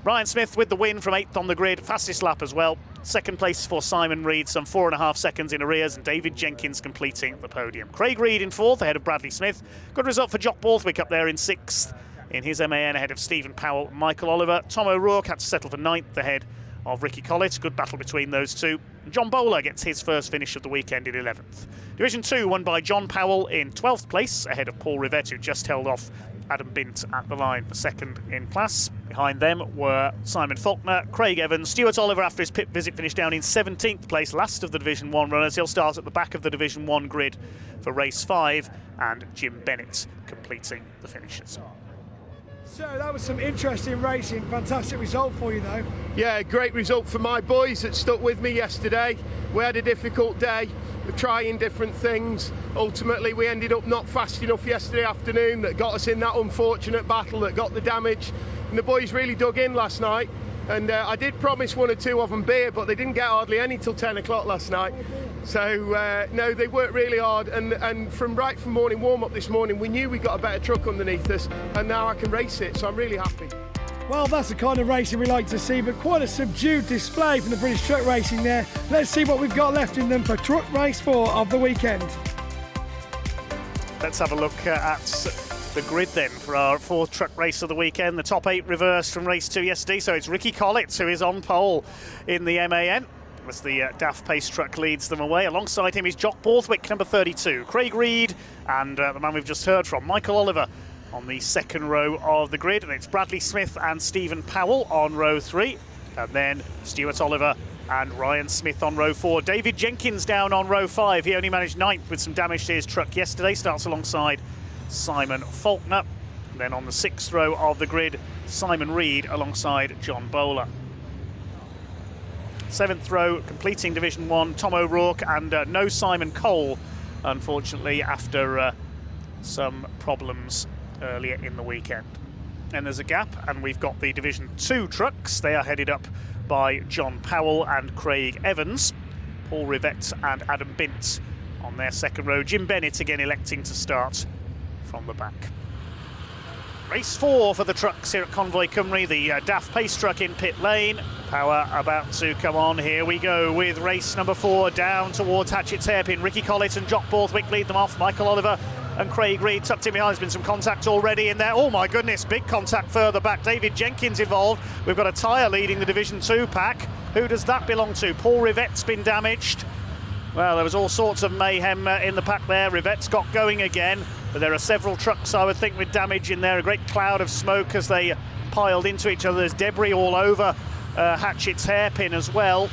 Ryan Smith with the win from 8th on the grid, fastest lap as well. Second place for Simon Reed, some 4.5 seconds in arrears, and David Jenkins completing the podium. Craig Reed in 4th, ahead of Bradley Smith. Good result for Jock Borthwick up there in 6th in his MAN, ahead of Stephen Powell, Michael Oliver. Tom O'Rourke had to settle for 9th, ahead of Ricky Collett. Good battle between those two. John Bowler gets his first finish of the weekend in 11th. Division 2 won by John Powell in 12th place, ahead of Paul Rivett, who just held off Adam Bint at the line for second in class. Behind them were Simon Faulkner, Craig Evans, Stuart Oliver after his pit visit finished down in 17th place, last of the Division 1 runners. He'll start at the back of the Division 1 grid for race 5, and Jim Bennett completing the finishes. So that was some interesting racing. Fantastic result for you though. Yeah, great result for my boys that stuck with me yesterday. We had a difficult day, we're trying different things. Ultimately we ended up not fast enough yesterday afternoon, that got us in that unfortunate battle that got the damage. And the boys really dug in last night. And I did promise 1 or 2 of them beer, but they didn't get hardly any till 10 o'clock last night. So no, they worked really hard, and from morning warm-up this morning, we knew we got a better truck underneath us, and now I can race it, so I'm really happy. Well, that's the kind of racing we like to see, but quite a subdued display from the British Truck Racing there. Let's see what we've got left in them for Truck Race 4 of the weekend. Let's have a look at the grid then for our 4th truck race of the weekend. The top 8 reversed from race 2 yesterday, so it's Ricky Collett who is on pole in the MAN as the DAF Pace truck leads them away. Alongside him is Jock Borthwick, number 32, Craig Reed, and the man we've just heard from, Michael Oliver, on the second row of the grid. And it's Bradley Smith and Stephen Powell on row 3, and then Stuart Oliver and Ryan Smith on row 4. David Jenkins down on row 5. He only managed 9th with some damage to his truck yesterday. Starts alongside Simon Faulkner. And then on the 6th row of the grid, Simon Reed alongside John Bowler. 7th row, completing Division 1, Tom O'Rourke, and no Simon Cole, unfortunately, after some problems earlier in the weekend. And there's a gap, and we've got the Division 2 trucks. They are headed up by John Powell and Craig Evans. Paul Rivett and Adam Bint on their second row. Jim Bennett again electing to start from the back. Race 4 for the trucks here at Convoy Cymru. The DAF Pace truck in pit lane. Power about to come on. Here we go with race number 4 down towards Hatchett's Hairpin. Ricky Collett and Jock Borthwick lead them off. Michael Oliver and Craig Reed tucked in behind. There's been some contact already in there. Oh my goodness, big contact further back. David Jenkins involved. We've got a tyre leading the Division 2 pack. Who does that belong to? Paul Rivett's been damaged. Well, there was all sorts of mayhem in the pack there. Rivett's got going again, but there are several trucks, I would think, with damage in there. A great cloud of smoke as they piled into each other. There's debris all over Hatchett's Hairpin as well.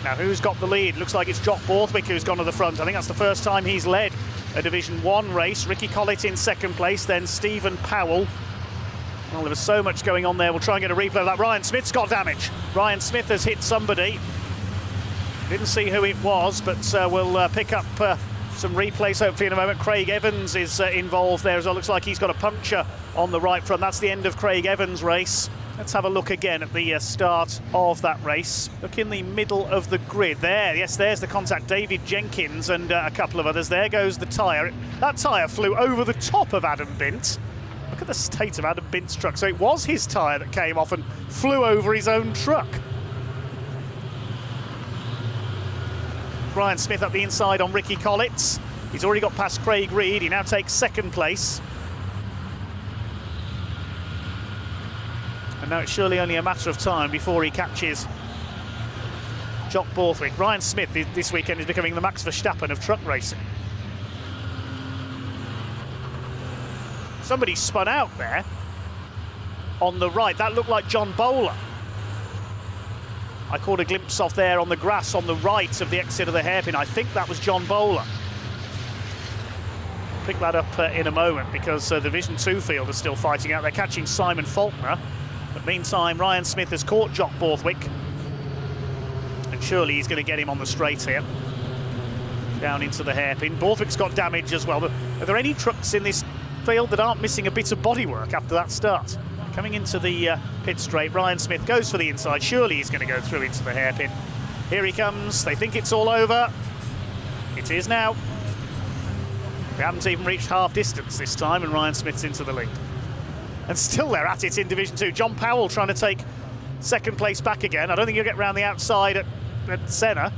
Now, who's got the lead? Looks like it's Jock Borthwick who's gone to the front. I think that's the first time he's led a Division 1 race. Ricky Collett in second place, then Stephen Powell. Well, there was so much going on there. We'll try and get a replay of that. Ryan Smith's got damage. Ryan Smith has hit somebody. Didn't see who it was, but we'll pick up some replays hopefully in a moment. Craig Evans is involved there as well. Looks like he's got a puncture on the right front. That's the end of Craig Evans' race. Let's have a look again at the start of that race. Look in the middle of the grid there. Yes, there's the contact, David Jenkins and a couple of others. There goes the tyre. That tyre flew over the top of Adam Bint. Look at the state of Adam Bint's truck. So it was his tyre that came off and flew over his own truck. Ryan Smith up the inside on Ricky Collett. He's already got past Craig Reed. He now takes second place. And now it's surely only a matter of time before he catches Jock Borthwick. Ryan Smith this weekend is becoming the Max Verstappen of truck racing. Somebody spun out there on the right. That looked like John Bowler. I caught a glimpse off there on the grass on the right of the exit of the hairpin. I think that was John Bowler. Pick that up in a moment because the Division 2 field is still fighting out. They're catching Simon Faulkner. But meantime, Ryan Smith has caught Jock Borthwick. And surely he's going to get him on the straight here. Down into the hairpin. Borthwick's got damage as well. But are there any trucks in this field that aren't missing a bit of bodywork after that start? Coming into the pit straight, Ryan Smith goes for the inside. Surely he's going to go through into the hairpin. Here he comes. They think it's all over. It is now. We haven't even reached half distance this time, and Ryan Smith's into the lead. And still they're at it in Division 2. John Powell trying to take second place back again. I don't think you'll get round the outside at Senna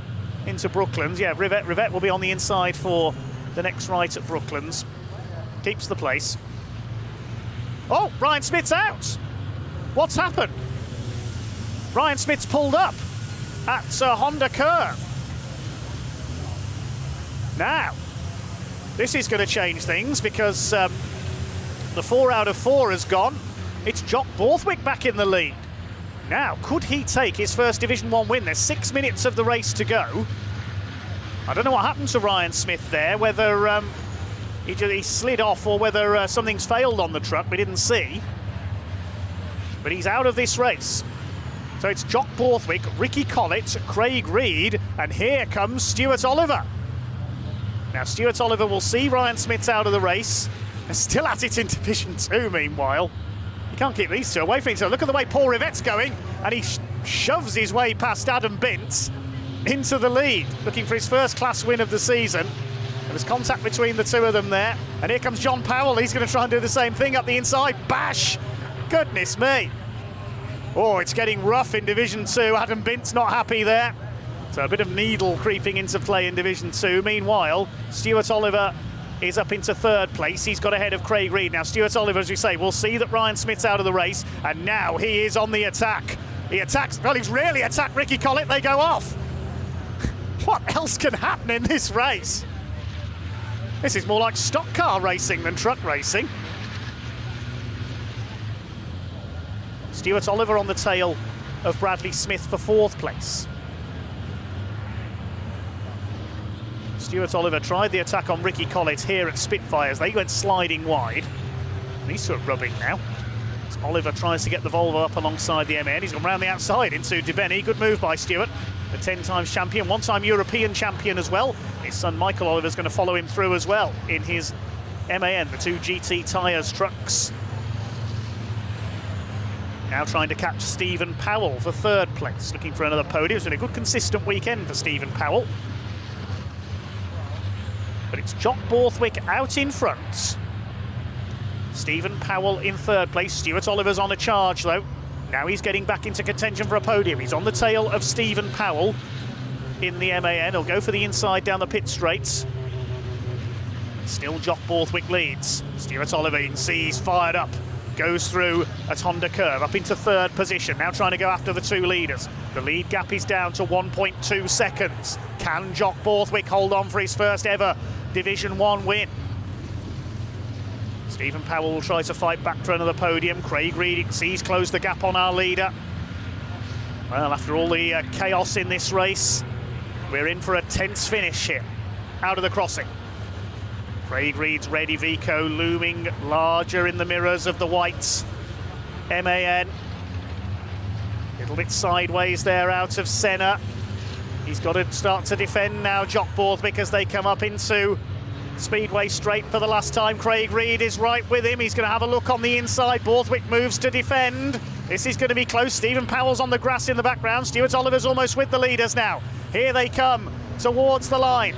into Brooklands. Yeah, Rivet will be on the inside for the next right at Brooklands. Keeps the place. Oh, Ryan Smith's out. What's happened? Ryan Smith's pulled up at Honda Curve. Now, this is going to change things because the 4 out of 4 has gone. It's Jock Borthwick back in the lead. Now, could he take his first Division 1 win? There's 6 minutes of the race to go. I don't know what happened to Ryan Smith there, whether he slid off or whether something's failed on the truck. We didn't see. But he's out of this race. So it's Jock Borthwick, Ricky Collett, Craig Reed, and here comes Stuart Oliver. Now, Stuart Oliver will see Ryan Smith's out of the race. They're still at it in Division 2, meanwhile. You can't keep these two away from each other. Look at the way Paul Rivette's going, and he shoves his way past Adam Bintz into the lead, looking for his first class win of the season. There was contact between the two of them there, and here comes John Powell. He's going to try and do the same thing up the inside. Bash! Goodness me. Oh, it's getting rough in Division 2. Adam Bintz not happy there. So a bit of needle creeping into play in Division 2. Meanwhile, Stuart Oliver is up into third place. He's got ahead of Craig Reed. Now, Stuart Oliver, as we say, we'll see that Ryan Smith's out of the race, and now he is on the attack. He attacks, well, he's really attacked Ricky Collett. They go off. What else can happen in this race? This is more like stock car racing than truck racing. Stuart Oliver on the tail of Bradley Smith for fourth place. Stuart Oliver tried the attack on Ricky Collett here at Spitfires. They went sliding wide. These two are rubbing now. As Oliver tries to get the Volvo up alongside the MN. He's gone round the outside into DeBenny. Good move by Stuart. The 10 times champion, 1-time European champion as well. His son Michael Oliver's going to follow him through as well in his MAN, the 2 GT tyres trucks. Now trying to catch Stephen Powell for third place, looking for another podium. It's been a good consistent weekend for Stephen Powell. But it's Jock Borthwick out in front. Stephen Powell in third place. Stuart Oliver's on a charge though. Now he's getting back into contention for a podium. He's on the tail of Stephen Powell in the MAN. He'll go for the inside down the pit straights. Still Jock Borthwick leads. Stuart Oliver, you can see he's fired up. Goes through at Honda Curve, up into third position. Now trying to go after the two leaders. The lead gap is down to 1.2 seconds. Can Jock Borthwick hold on for his first ever Division 1 win? Stephen Powell will try to fight back for another podium. Craig Reed, you can see he's closed the gap on our leader. Well, after all the chaos in this race, we're in for a tense finish here, out of the crossing. Craig Reed's Red Iveco looming larger in the mirrors of the whites. MAN. A little bit sideways there out of Senna. He's got to start to defend now, Jock Borthwick, as they come up into Speedway Straight for the last time. Craig Reed is right with him. He's going to have a look on the inside. Borthwick moves to defend. This is going to be close. Stephen Powell's on the grass in the background. Stuart Oliver's almost with the leaders now. Here they come towards the line.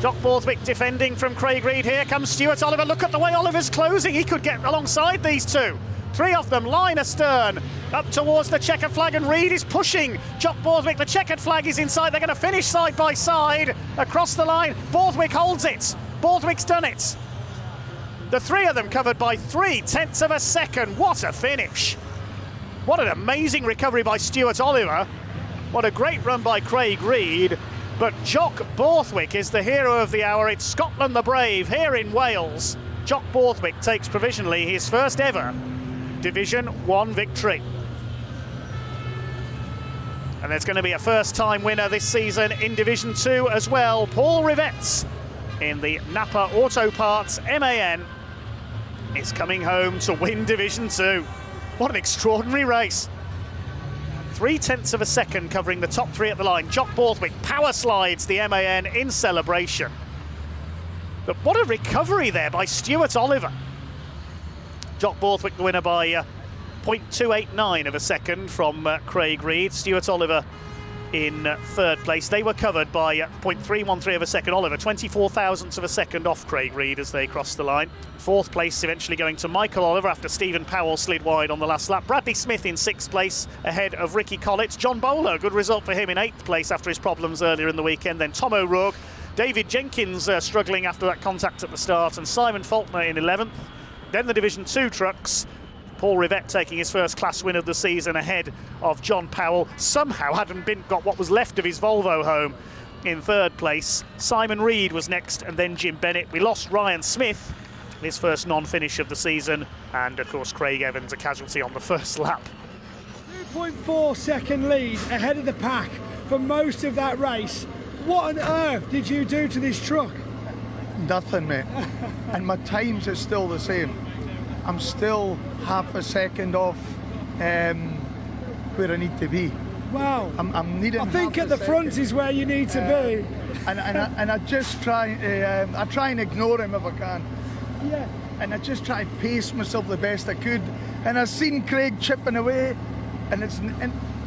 Jock Borthwick defending from Craig Reed. Here comes Stuart Oliver. Look at the way Oliver's closing. He could get alongside these two. Three of them, line astern, up towards the checkered flag, and Reed is pushing Jock Borthwick. The checkered flag is inside. They're going to finish side by side across the line. Borthwick holds it. Borthwick's done it. The three of them covered by 0.3 of a second. What a finish. What an amazing recovery by Stuart Oliver. What a great run by Craig Reed. But Jock Borthwick is the hero of the hour. It's Scotland the Brave here in Wales. Jock Borthwick takes provisionally his first ever Division 1 victory. And there's going to be a first-time winner this season in Division 2 as well. Paul Rivette in the Napa Auto Parts MAN is coming home to win Division 2. What an extraordinary race. 0.3 of a second covering the top three at the line. Jock Borthwick power slides the MAN in celebration. But what a recovery there by Stuart Oliver. Jock Borthwick the winner by 0.289 of a second from Craig Reed. Stuart Oliver in third place. They were covered by 0.313 of a second. Oliver, 24 thousandths of a second off Craig Reed as they crossed the line. Fourth place eventually going to Michael Oliver after Stephen Powell slid wide on the last lap. Bradley Smith in sixth place ahead of Ricky Collett. John Bowler, good result for him in eighth place after his problems earlier in the weekend. Then Tom O'Rourke, David Jenkins struggling after that contact at the start, and Simon Faulkner in 11th. Then the Division 2 trucks. Paul Rivett taking his first class win of the season ahead of John Powell. Somehow hadn't got what was left of his Volvo home in third place. Simon Reed was next, and then Jim Bennett. We lost Ryan Smith, his first non-finish of the season, and of course Craig Evans, a casualty on the first lap. 2.4 second lead ahead of the pack for most of that race. What on earth did you do to this truck? Nothing, mate. And my times are still the same. I'm still half a second off where I need to be. Wow. I'm needing. I think at the front is where you need to be. And I just try. I try and ignore him if I can. Yeah. And I just try and pace myself the best I could. And I've seen Craig chipping away, and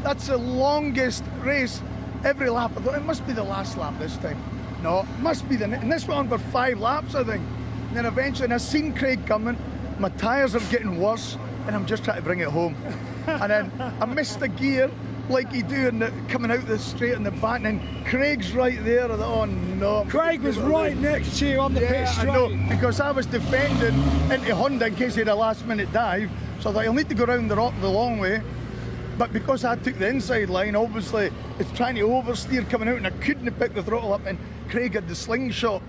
that's the longest race. Every lap, I thought it must be the last lap this time. No, it must be and this went on for 5 laps, I think. And then eventually, and I seen Craig coming. My tyres are getting worse, and I'm just trying to bring it home. And then I missed the gear like you do coming out the straight in the back, and then Craig's right there. I thought, oh no. Craig was right next to you on the pit straight. I know, because I was defending into Honda in case he had a last minute dive, so I thought he'll need to go around the long way. But because I took the inside line, obviously it's trying to oversteer coming out, and I couldn't have picked the throttle up, and Craig had the slingshot.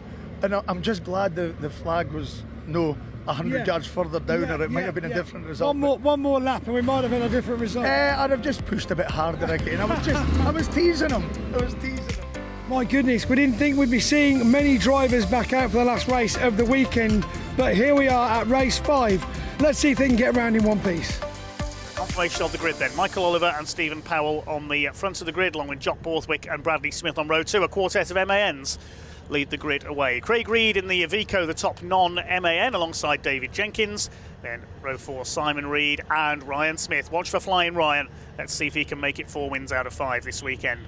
And I'm just glad the flag was 100 yards further down, or it might have been a different result. One more lap and we might have had a different result. I'd have just pushed a bit harder again. I was teasing him. My goodness, we didn't think we'd be seeing many drivers back out for the last race of the weekend, but here we are at race 5. Let's see if they can get around in one piece. Confirmation of the grid then. Michael Oliver and Stephen Powell on the front of the grid, along with Jock Borthwick and Bradley Smith on row 2. A quartet of MANs lead the grid away. Craig Reed in the Iveco, the top non-MAN, alongside David Jenkins. Then row 4, Simon Reed and Ryan Smith. Watch for Flying Ryan. Let's see if he can make it 4 wins out of 5 this weekend.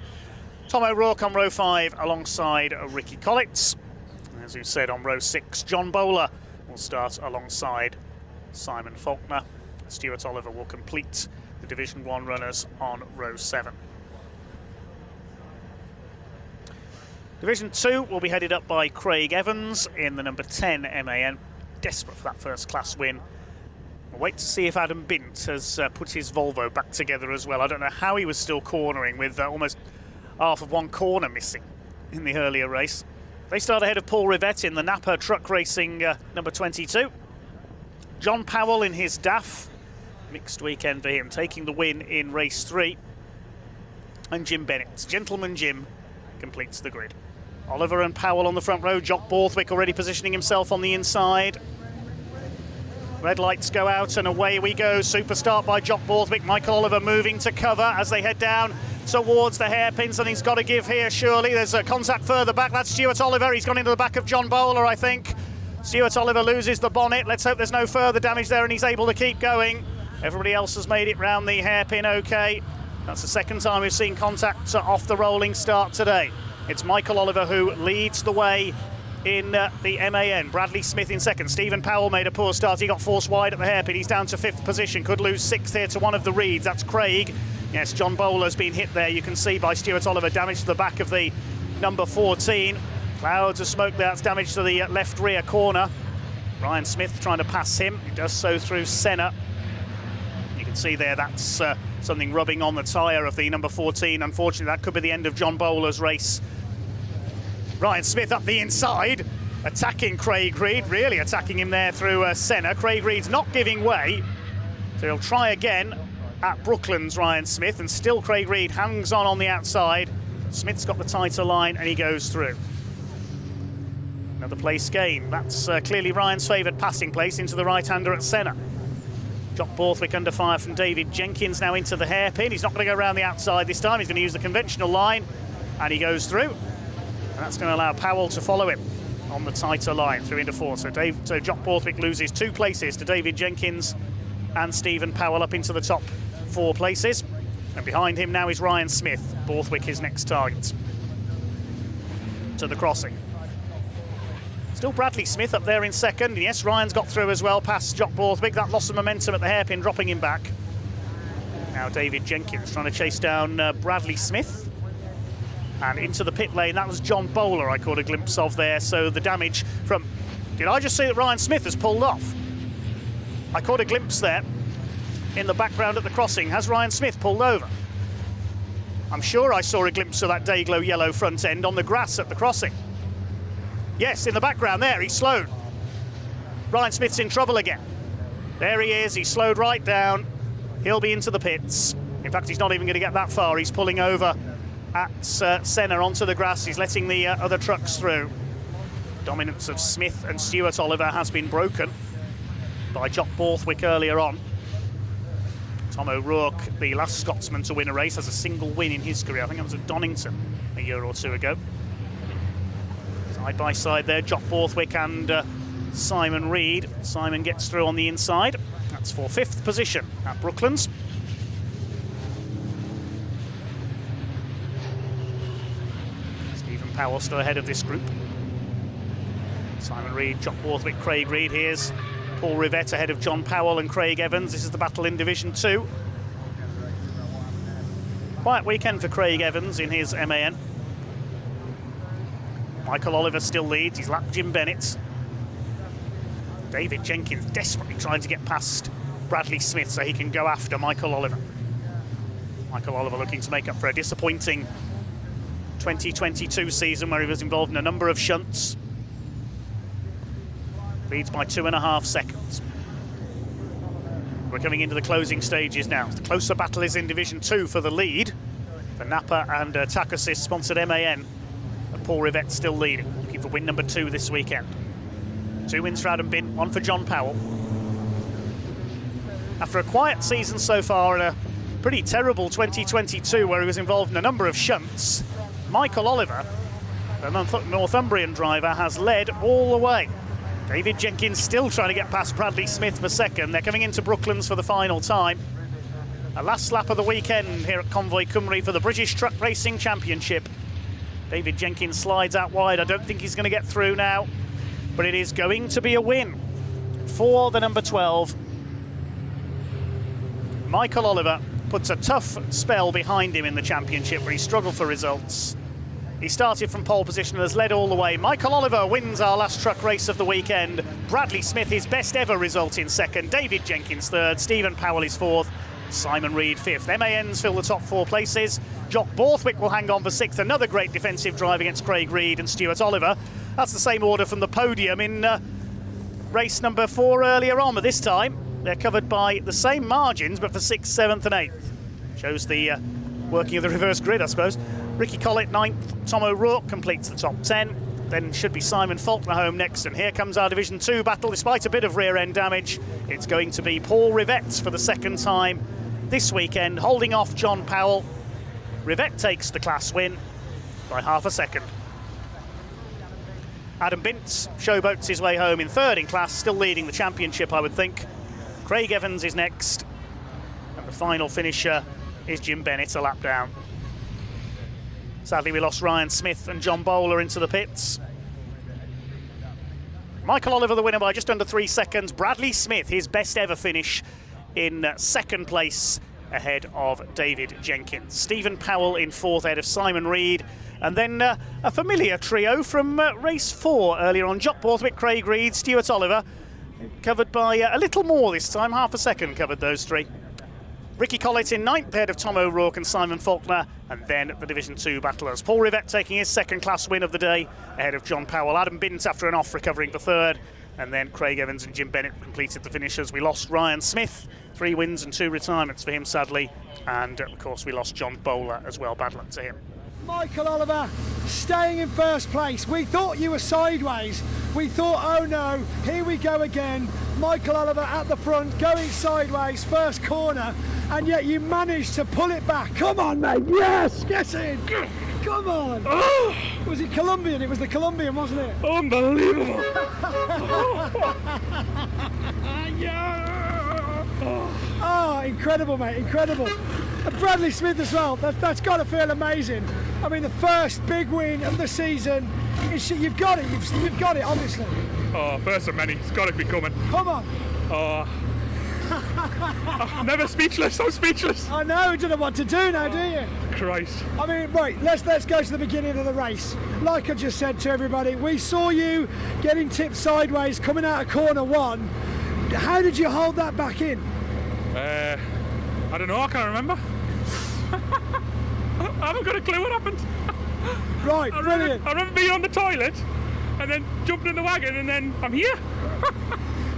Tom O'Rourke on row 5 alongside Ricky Collett. As we said, on row 6, John Bowler will start alongside Simon Faulkner. Stuart Oliver will complete the Division 1 runners on row 7. Division 2 will be headed up by Craig Evans in the number 10 MAN, desperate for that first class win. We'll wait to see if Adam Bint has put his Volvo back together as well. I don't know how he was still cornering with almost half of one corner missing in the earlier race. They start ahead of Paul Rivett in the Napa Truck Racing number 22. John Powell in his DAF, mixed weekend for him, taking the win in race 3. And Jim Bennett, Gentleman Jim, completes the grid. Oliver and Powell on the front row. Jock Borthwick already positioning himself on the inside. Red lights go out and away we go. Super start by Jock Borthwick. Michael Oliver moving to cover as they head down towards the hairpin. Something's got to give here, surely. There's a contact further back. That's Stuart Oliver. He's gone into the back of John Bowler, I think. Stuart Oliver loses the bonnet. Let's hope there's no further damage there and he's able to keep going. Everybody else has made it round the hairpin okay. That's the second time we've seen contact off the rolling start today. It's Michael Oliver who leads the way in the MAN. Bradley Smith in second. Stephen Powell made a poor start. He got forced wide at the hairpin. He's down to 5th position. Could lose 6th here to one of the Reeds. That's Craig. Yes, John Bowler's been hit there. You can see by Stuart Oliver. Damage to the back of the number 14. Clouds of smoke there. That's damage to the left rear corner. Ryan Smith trying to pass him. He does so through Senna. You can see there that's something rubbing on the tyre of the number 14. Unfortunately, that could be the end of John Bowler's race. Ryan Smith up the inside, attacking Craig Reed, really attacking him there through Senna. Craig Reed's not giving way, so he'll try again at Brooklands, Ryan Smith, and still Craig Reed hangs on the outside. Smith's got the tighter line and he goes through. Another place gain. That's clearly Ryan's favoured passing place into the right-hander at Senna. Jock Borthwick under fire from David Jenkins now into the hairpin. He's not going to go around the outside this time. He's going to use the conventional line and he goes through. And that's going to allow Powell to follow him on the tighter line through into 4. So Jock Borthwick loses 2 places to David Jenkins and Stephen Powell up into the top 4 places. And behind him now is Ryan Smith. Borthwick his next target. To the crossing. Still Bradley Smith up there in second. Yes, Ryan's got through as well past Jock Borthwick. That loss of momentum at the hairpin dropping him back. Now David Jenkins trying to chase down Bradley Smith. And into the pit lane, that was John Bowler I caught a glimpse of there. So the damage from... Did I just say that Ryan Smith has pulled off? I caught a glimpse there in the background at the crossing. Has Ryan Smith pulled over? I'm sure I saw a glimpse of that Dayglow yellow front end on the grass at the crossing. Yes, in the background there, he slowed. Ryan Smith's in trouble again. There he is, he slowed right down. He'll be into the pits. In fact, he's not even going to get that far. He's pulling over at Senna onto the grass. He's letting the other trucks through. Dominance of Smith and Stuart Oliver has been broken by Jock Borthwick earlier on. Tom O'Rourke, the last Scotsman to win a race, has a single win in his career. I think that was at Donington a year or two ago. Side by side there, Jock Borthwick and Simon Reed. Simon gets through on the inside. That's for 5th position at Brooklands. Stephen Powell still ahead of this group. Simon Reed, Jock Borthwick, Craig Reed. Here's Paul Rivett ahead of John Powell and Craig Evans. This is the battle in Division 2. Quiet weekend for Craig Evans in his MAN. Michael Oliver still leads. He's lapped Jim Bennett. David Jenkins desperately trying to get past Bradley Smith so he can go after Michael Oliver. Michael Oliver looking to make up for a disappointing 2022 season where he was involved in a number of shunts. Leads by 2.5 seconds. We're coming into the closing stages now. The closer battle is in Division 2 for the lead. For Napa and Takasys sponsored MAN. And Paul Rivett still leading, looking for win number 2 this weekend. 2 wins for Adam Bint, 1 for John Powell. After a quiet season so far and a pretty terrible 2022 where he was involved in a number of shunts, Michael Oliver, the Northumbrian driver, has led all the way. David Jenkins still trying to get past Bradley Smith for second. They're coming into Brooklands for the final time. A last lap of the weekend here at Convoy Cymru for the British Truck Racing Championship. David Jenkins slides out wide. I don't think he's going to get through now, but it is going to be a win for the number 12. Michael Oliver puts a tough spell behind him in the championship where he struggled for results. He started from pole position and has led all the way. Michael Oliver wins our last truck race of the weekend. Bradley Smith, his best ever result in second. David Jenkins third. Stephen Powell is fourth. Simon Reed fifth. MANs fill the top 4 places. Jock Borthwick will hang on for 6th. Another great defensive drive against Craig Reed and Stuart Oliver. That's the same order from the podium in race number 4 earlier on, but this time they're covered by the same margins, but for 6th, 7th and 8th. Shows the working of the reverse grid, I suppose. Ricky Collett 9th, Tom O'Rourke completes the top 10. Then should be Simon Faulkner home next. And here comes our Division 2 battle. Despite a bit of rear end damage, it's going to be Paul Rivett for the second time this weekend, holding off John Powell. Rivett takes the class win by half a second. Adam Bint showboats his way home in third in class, still leading the championship, I would think. Craig Evans is next. And the final finisher is Jim Bennett, a lap down. Sadly, we lost Ryan Smith and John Bowler into the pits. Michael Oliver, the winner by just under 3 seconds. Bradley Smith, his best ever finish in second place ahead of David Jenkins. Stephen Powell in 4th ahead of Simon Reed. And then a familiar trio from race 4 earlier on. Jock Borthwick, Craig Reed, Stuart Oliver. Covered by a little more this time, half a second covered those 3. Ricky Collett in 9th ahead of Tom O'Rourke and Simon Faulkner, and then the Division 2 battlers. Paul Rivett taking his second class win of the day ahead of John Powell. Adam Bint after an off recovering for 3rd, and then Craig Evans and Jim Bennett completed the finishers. We lost Ryan Smith, 3 wins and 2 retirements for him sadly, and of course we lost John Bowler as well, bad luck to him. Michael Oliver staying in first place. We thought you were sideways. We thought, oh no, here we go again. Michael Oliver at the front, going sideways, first corner, and yet you managed to pull it back. Come on, mate, yes, get in. Come on. Oh. Was it Colombian? It was the Colombian, wasn't it? Unbelievable. Oh, incredible, mate, incredible. And Bradley Smith as well. That's got to feel amazing. I mean, the first big win of the season. You've got it. You've got it, obviously. Oh, first of many. It's got to be coming. Come on. Oh. I'm never speechless. I'm speechless. I know. You don't know what to do now, do you? Christ. I mean, right. Let's go to the beginning of the race. Like I just said to everybody, we saw you getting tipped sideways coming out of corner 1. How did you hold that back in? I don't know. I can't remember. I haven't got a clue what happened. Right, brilliant. I remember being on the toilet and then jumping in the wagon and then I'm here.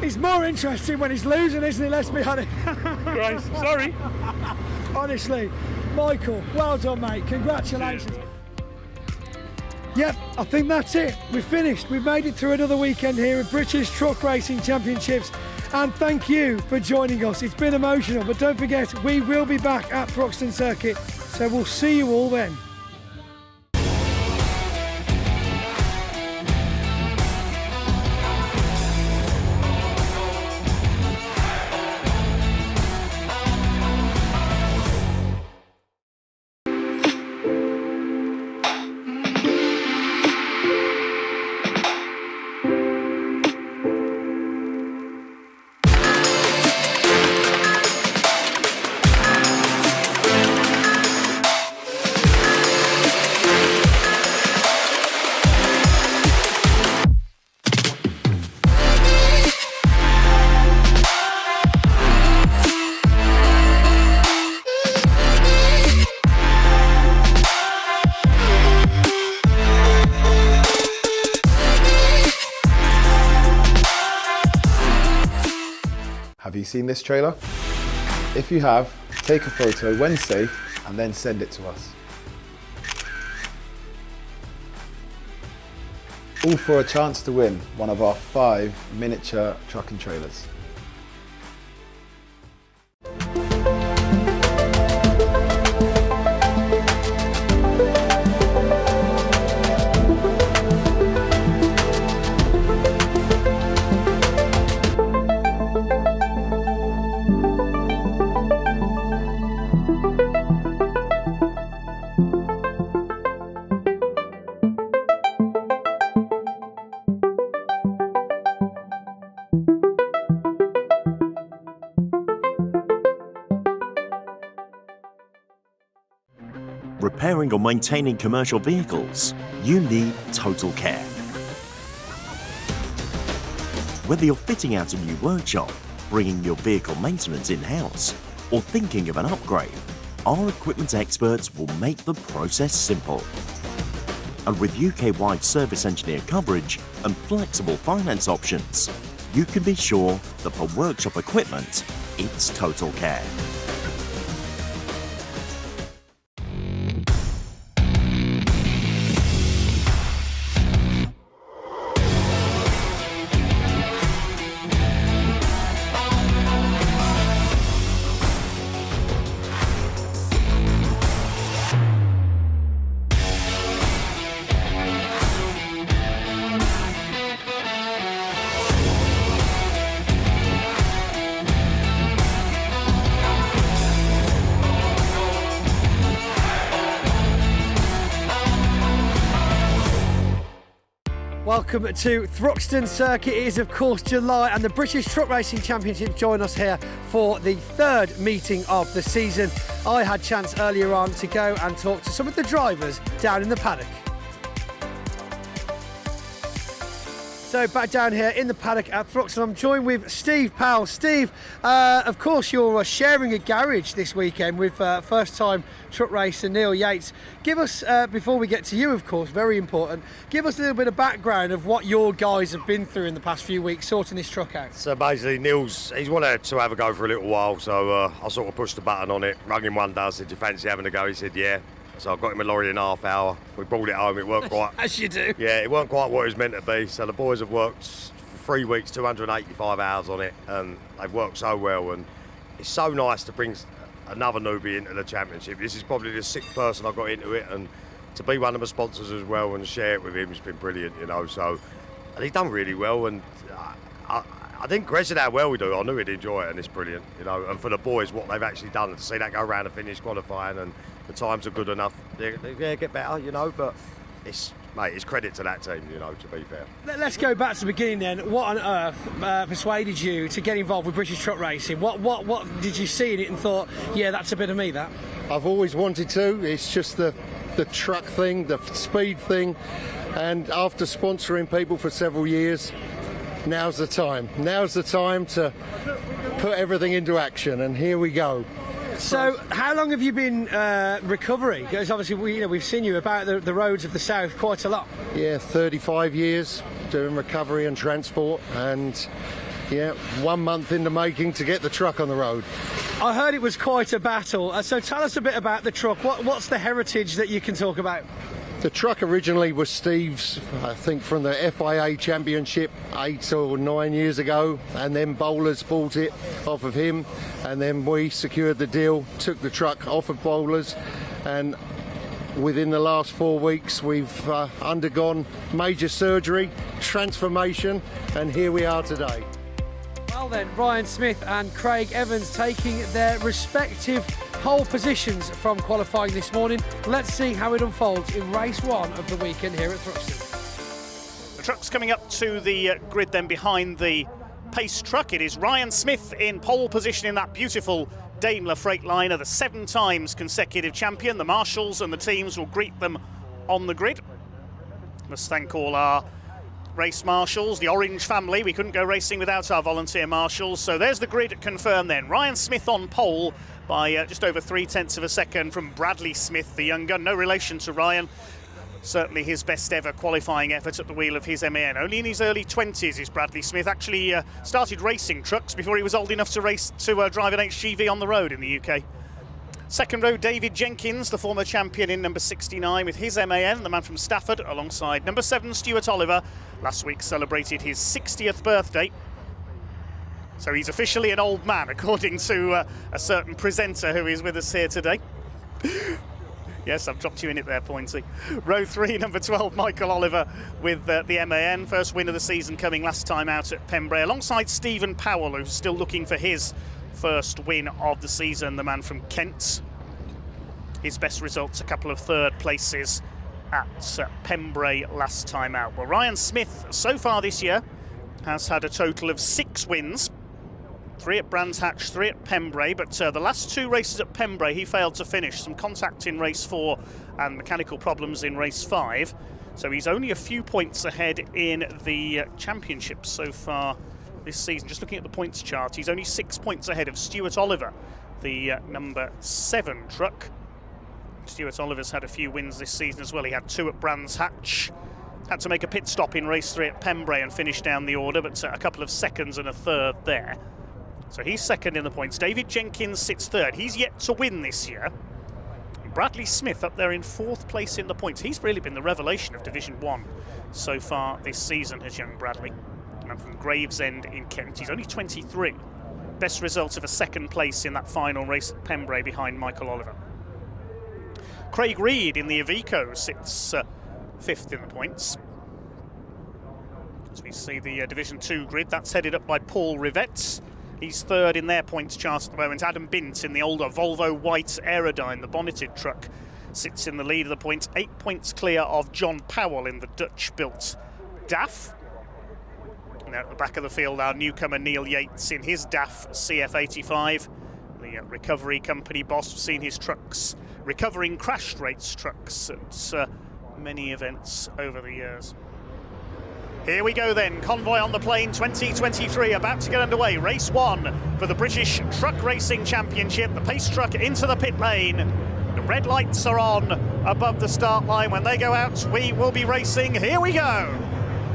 He's more interesting when he's losing, isn't he? Let's be honest. Christ, sorry. Honestly, Michael, well done, mate. Congratulations. Yep, I think that's it. We've finished. We've made it through another weekend here at British Truck Racing Championships. And thank you for joining us. It's been emotional, but don't forget, we will be back at Thruxton Circuit. So we'll see you all then. Have you seen this trailer? If you have, take a photo when safe and then send it to us. All for a chance to win one of our 5 miniature truck and trailers. Repairing or maintaining commercial vehicles, you need total care. Whether you're fitting out a new workshop, bringing your vehicle maintenance in-house, or thinking of an upgrade, our equipment experts will make the process simple. And with UK-wide service engineer coverage and flexible finance options, you can be sure that for workshop equipment, it's total care. Welcome to Thruxton Circuit. It is of course July and the British Truck Racing Championship join us here for the 3rd meeting of the season. I had a chance earlier on to go and talk to some of the drivers down in the paddock. So back down here in the paddock at Thruxton, I'm joined with Steve Powell. Steve, of course you're sharing a garage this weekend with first-time truck racer Neil Yates. Give us, before we get to you of course, very important, give us a little bit of background of what your guys have been through in the past few weeks sorting this truck out. So basically he's wanted to have a go for a little while, so I sort of pushed the button on it, rang him one day, I said, do you fancy having a go? He said, yeah. So I got him a lorry in a half hour. We brought it home. It weren't quite. As you do. Yeah, it weren't quite what it was meant to be. So the boys have worked for 3 weeks, 285 hours on it, and they've worked so well. And it's so nice to bring another newbie into the championship. This is probably the 6th person I got into it, and to be one of the sponsors as well and share it with him has been brilliant, you know. So, and he's done really well, and I didn't question how well we do. I knew we'd enjoy it, and it's brilliant, you know. And for the boys, what they've actually done, to see that go around and finish qualifying, and the times are good enough. They get better, you know. But it's credit to that team, you know. To be fair. Let's go back to the beginning then. What on earth persuaded you to get involved with British truck racing? What did you see in it and thought, yeah, that's a bit of me, that? I've always wanted to. It's just the truck thing, the speed thing, and after sponsoring people for several years, now's the time. Now's the time to put everything into action, and here we go. So, how long have you been recovering? Because obviously, we've seen you about the roads of the south quite a lot. Yeah, 35 years doing recovery and transport, and yeah, 1 month in the making to get the truck on the road. I heard it was quite a battle. So, tell us a bit about the truck. What's the heritage that you can talk about? The truck originally was Steve's, I think, from the FIA Championship 8 or 9 years ago, and then Bowlers bought it off of him, and then we secured the deal, took the truck off of Bowlers, and within the last 4 weeks we've undergone major surgery, transformation, and here we are today. Well then, Ryan Smith and Craig Evans taking their respective pole positions from qualifying this morning. Let's see how it unfolds in race 1 of the weekend here at Thruxton. The truck's coming up to the grid then behind the pace truck. It is Ryan Smith in pole position in that beautiful Daimler Freightliner, the 7 times consecutive champion. The marshals and the teams will greet them on the grid. Must thank all our race marshals, the Orange family. We couldn't go racing without our volunteer marshals. So there's the grid confirmed then. Ryan Smith on pole by just over 0.3 of a second from Bradley Smith, the young gun. No relation to Ryan. Certainly his best ever qualifying effort at the wheel of his MAN. Only in his early 20s is Bradley Smith. Actually started racing trucks before he was old enough to drive an HGV on the road in the UK. Second row, David Jenkins, the former champion in number 69 with his MAN, the man from Stafford, alongside number 7, Stuart Oliver. Last week celebrated his 60th birthday. So he's officially an old man, according to a certain presenter who is with us here today. Yes, I've dropped you in it there, Pointy. Row 3, number 12, Michael Oliver with the MAN. First win of the season coming last time out at Pembrey, alongside Stephen Powell, who's still looking for his first win of the season, the man from Kent. His best results, a couple of third places at Pembrey last time out. Well, Ryan Smith, so far this year, has had a total of 6 wins. 3 at Brands Hatch, 3 at Pembrey, but the last 2 races at Pembrey he failed to finish. Some contact in race 4 and mechanical problems in race 5. So he's only a few points ahead in the championship so far this season. Just looking at the points chart, he's only 6 points ahead of Stuart Oliver, the number 7 truck. Stuart Oliver's had a few wins this season as well. He had 2 at Brands Hatch. Had to make a pit stop in race 3 at Pembrey and finish down the order, but a couple of seconds and a third there. So he's second in the points. David Jenkins sits third. He's yet to win this year. Bradley Smith up there in 4th place in the points. He's really been the revelation of Division 1 so far this season, has young Bradley. And from Gravesend in Kent. He's only 23. Best result of a 2nd place in that final race at Pembrey behind Michael Oliver. Craig Reed in the Iveco sits 5th in the points. As we see the Division 2 grid, that's headed up by Paul Rivette. He's 3rd in their points chart at the moment. Adam Bint in the older Volvo White Aerodyne, the bonneted truck, sits in the lead of the points. 8 points clear of John Powell in the Dutch-built DAF. And at the back of the field, our newcomer Neil Yates in his DAF CF85. The recovery company boss. We've seen his trucks recovering crashed race trucks at many events over the years. Here we go then, Convoy on the Plain 2023 about to get underway. Race 1 for the British Truck Racing Championship. The pace truck into the pit lane. The red lights are on above the start line. When they go out, we will be racing. Here we go.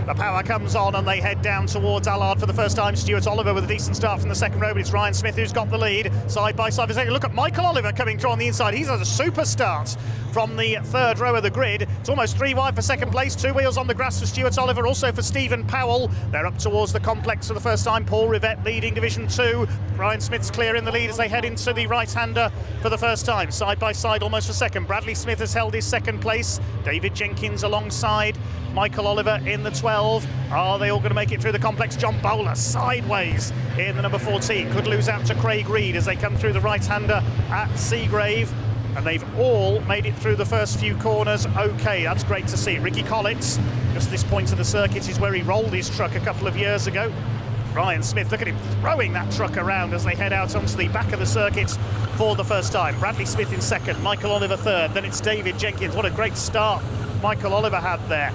The power comes on and they head down towards Allard for the first time. Stuart Oliver with a decent start from the second row, but it's Ryan Smith who's got the lead. Side by side for a second. Look at Michael Oliver coming through on the inside. He's had a super start from the 3rd row of the grid. It's almost 3 wide for 2nd place. 2 wheels on the grass for Stuart Oliver, also for Stephen Powell. They're up towards the complex for the first time. Paul Rivette leading Division 2. Ryan Smith's clear in the lead as they head into the right-hander for the first time. Side by side almost for 2nd. Bradley Smith has held his 2nd place. David Jenkins alongside Michael Oliver in the 12. 12. Are they all going to make it through the complex? John Bowler sideways in the number 14. Could lose out to Craig Reed as they come through the right-hander at Seagrave. And they've all made it through the first few corners. Okay, that's great to see. Ricky Collins, just this point of the circuit is where he rolled his truck a couple of years ago. Ryan Smith, look at him throwing that truck around as they head out onto the back of the circuit for the first time. Bradley Smith in second, Michael Oliver third, then it's David Jenkins. What a great start Michael Oliver had there.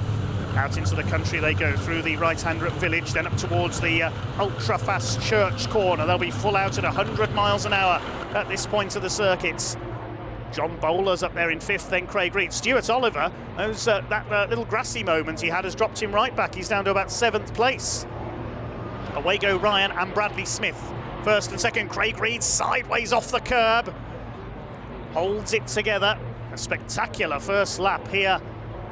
Out into the country they go through the right-hander at Village, then up towards the ultra-fast Church corner. They'll be full out at 100 miles an hour at this point of the circuits. John Bowler's up there in fifth, then Craig Reed. Stuart Oliver, that little grassy moment he had has dropped him right back. He's down to about seventh place. Away go Ryan and Bradley Smith. First and second, Craig Reed sideways off the curb. Holds it together. A spectacular first lap here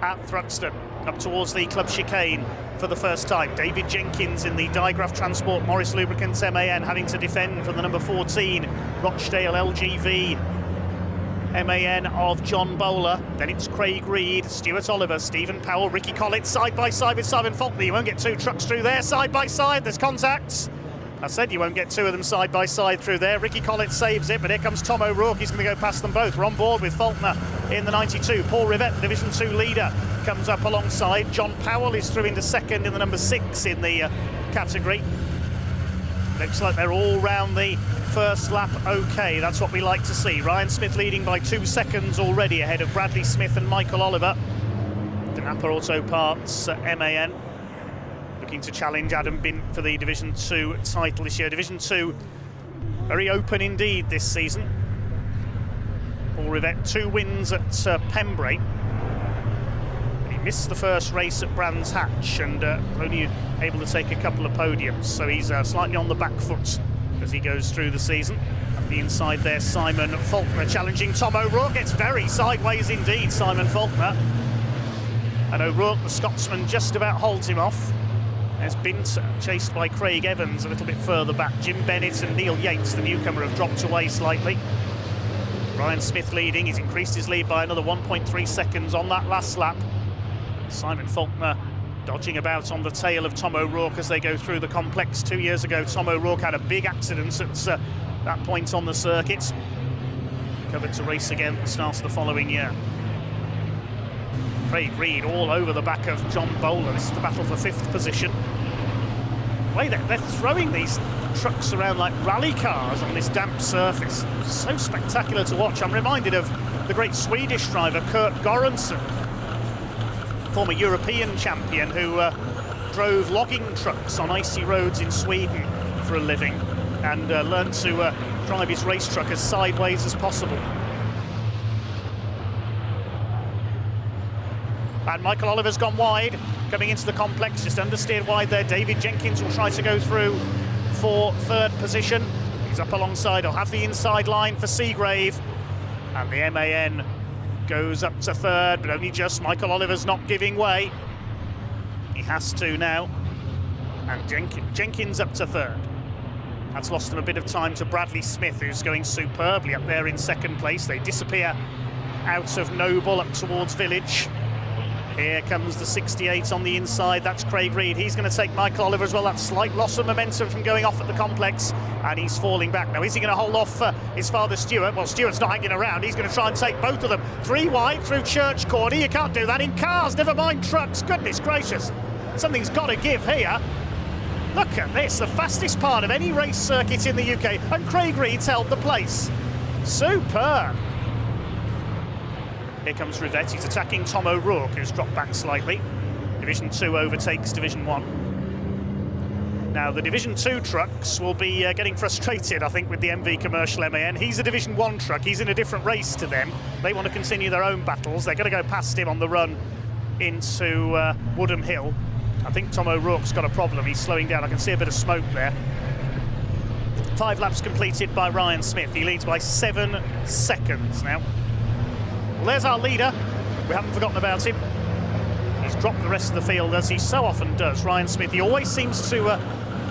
at Thruxton. Up towards the club chicane for the first time. David Jenkins in the Digraph Transport Morris Lubricants MAN having to defend from the number 14 Rochdale LGV MAN of John Bowler. Then it's Craig Reed, Stuart Oliver, Stephen Powell, Ricky Collett side by side with Simon Faulkner. You won't get two trucks through there side by side. There's contacts. I said you won't get two of them side by side through there. Ricky Collett saves it, but here comes Tom O'Rourke. He's going to go past them both. We're on board with Faulkner in the 92. Paul Rivett, the Division 2 leader, comes up alongside. John Powell is through into second in the number 6 in the category. Looks like they're all round the first lap okay. That's what we like to see. Ryan Smith leading by 2 seconds already ahead of Bradley Smith and Michael Oliver. The Napa Auto Parts MAN looking to challenge Adam Bint for the Division 2 title this year. Division 2 very open indeed this season. Paul Rivett 2 wins at Pembrey. He missed the first race at Brands Hatch and only able to take a couple of podiums, so he's slightly on the back foot as he goes through the season. At the inside there, Simon Faulkner challenging Tom O'Rourke. It's very sideways indeed, Simon Faulkner. And O'Rourke, the Scotsman, just about holds him off. There's Bint chased by Craig Evans a little bit further back. Jim Bennett and Neil Yates, the newcomer, have dropped away slightly. Ryan Smith leading. He's increased his lead by another 1.3 seconds on that last lap. Simon Faulkner dodging about on the tail of Tom O'Rourke as they go through the complex. 2 years ago, Tom O'Rourke had a big accident at that point on the circuit. Covered to race again at the start of the following year. Craig Reed all over the back of John Bowler. This is the battle for 5th position. The way they're throwing these trucks around like rally cars on this damp surface. So spectacular to watch. I'm reminded of the great Swedish driver Kurt Göransson, former European champion who drove logging trucks on icy roads in Sweden for a living and learned to drive his race truck as sideways as possible. And Michael Oliver's gone wide, coming into the complex, just understeered wide there. David Jenkins will try to go through for 3rd position. He's up alongside, he'll have the inside line for Seagrave. And the MAN goes up to 3rd, but only just. Michael Oliver's not giving way. He has to now. And Jenkins up to 3rd. That's lost him a bit of time to Bradley Smith, who's going superbly up there in 2nd place. They disappear out of Noble up towards Village. Here comes the 68 on the inside. That's Craig Reed. He's going to take Michael Oliver as well. That slight loss of momentum from going off at the complex, and he's falling back. Now, is he going to hold off his father, Stuart? Well, Stuart's not hanging around. He's going to try and take both of them. 3 wide through Church Corner. You can't do that in cars, never mind trucks. Goodness gracious. Something's got to give here. Look at this, the fastest part of any race circuit in the UK, and Craig Reed's held the place. Superb. Here comes Rivett, he's attacking Tom O'Rourke, who's dropped back slightly. Division 2 overtakes Division 1. Now, the Division 2 trucks will be getting frustrated, I think, with the MV Commercial MAN. He's a Division 1 truck, he's in a different race to them. They want to continue their own battles. They're going to go past him on the run into Woodham Hill. I think Tom O'Rourke's got a problem, he's slowing down. I can see a bit of smoke there. 5 laps completed by Ryan Smith. He leads by 7 seconds now. Well, there's our leader. We haven't forgotten about him. He's dropped the rest of the field, as he so often does. Ryan Smith, he always seems to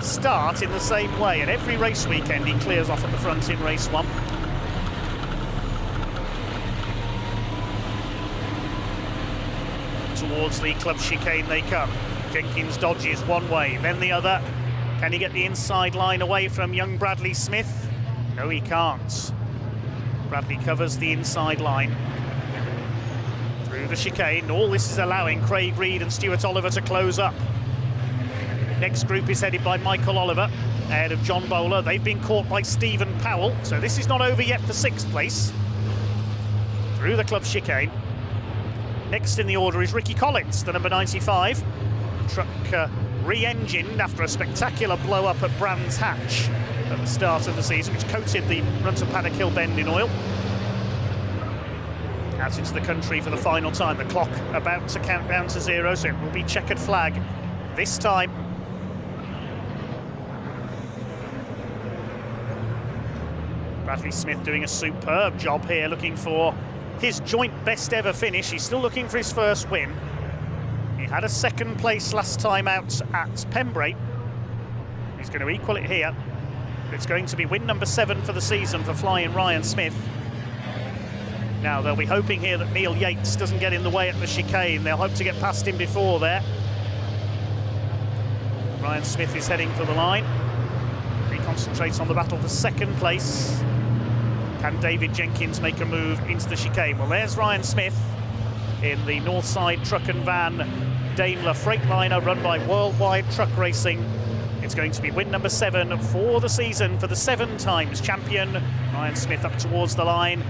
start in the same way. At every race weekend, he clears off at the front in race 1. Towards the club chicane they come. Jenkins dodges one way, then the other. Can he get the inside line away from young Bradley Smith? No, he can't. Bradley covers the inside line. Through the chicane, all this is allowing Craig Reed and Stuart Oliver to close up. Next group is headed by Michael Oliver, ahead of John Bowler. They've been caught by Stephen Powell, so this is not over yet for 6th place. Through the club chicane. Next in the order is Ricky Collins, the number 95. Truck re-engined after a spectacular blow-up at Brands Hatch at the start of the season, which coated the run to Paddock Hill Bend in oil. Out into the country for the final time. The clock about to count down to 0, so it will be checkered flag this time. Bradley Smith doing a superb job here, looking for his joint best ever finish. He's still looking for his first win. He had a 2nd place last time out at Pembrey. He's going to equal it here. It's going to be win number 7 for the season for flying Ryan Smith. Now they'll be hoping here that Neil Yates doesn't get in the way at the chicane. They'll hope to get past him before there. Ryan Smith is heading for the line. He concentrates on the battle for 2nd place. Can David Jenkins make a move into the chicane? Well, there's Ryan Smith in the Northside Truck and Van Daimler Freightliner run by Worldwide Truck Racing. It's going to be win number 7 for the season for the 7 times champion. Ryan Smith up towards the line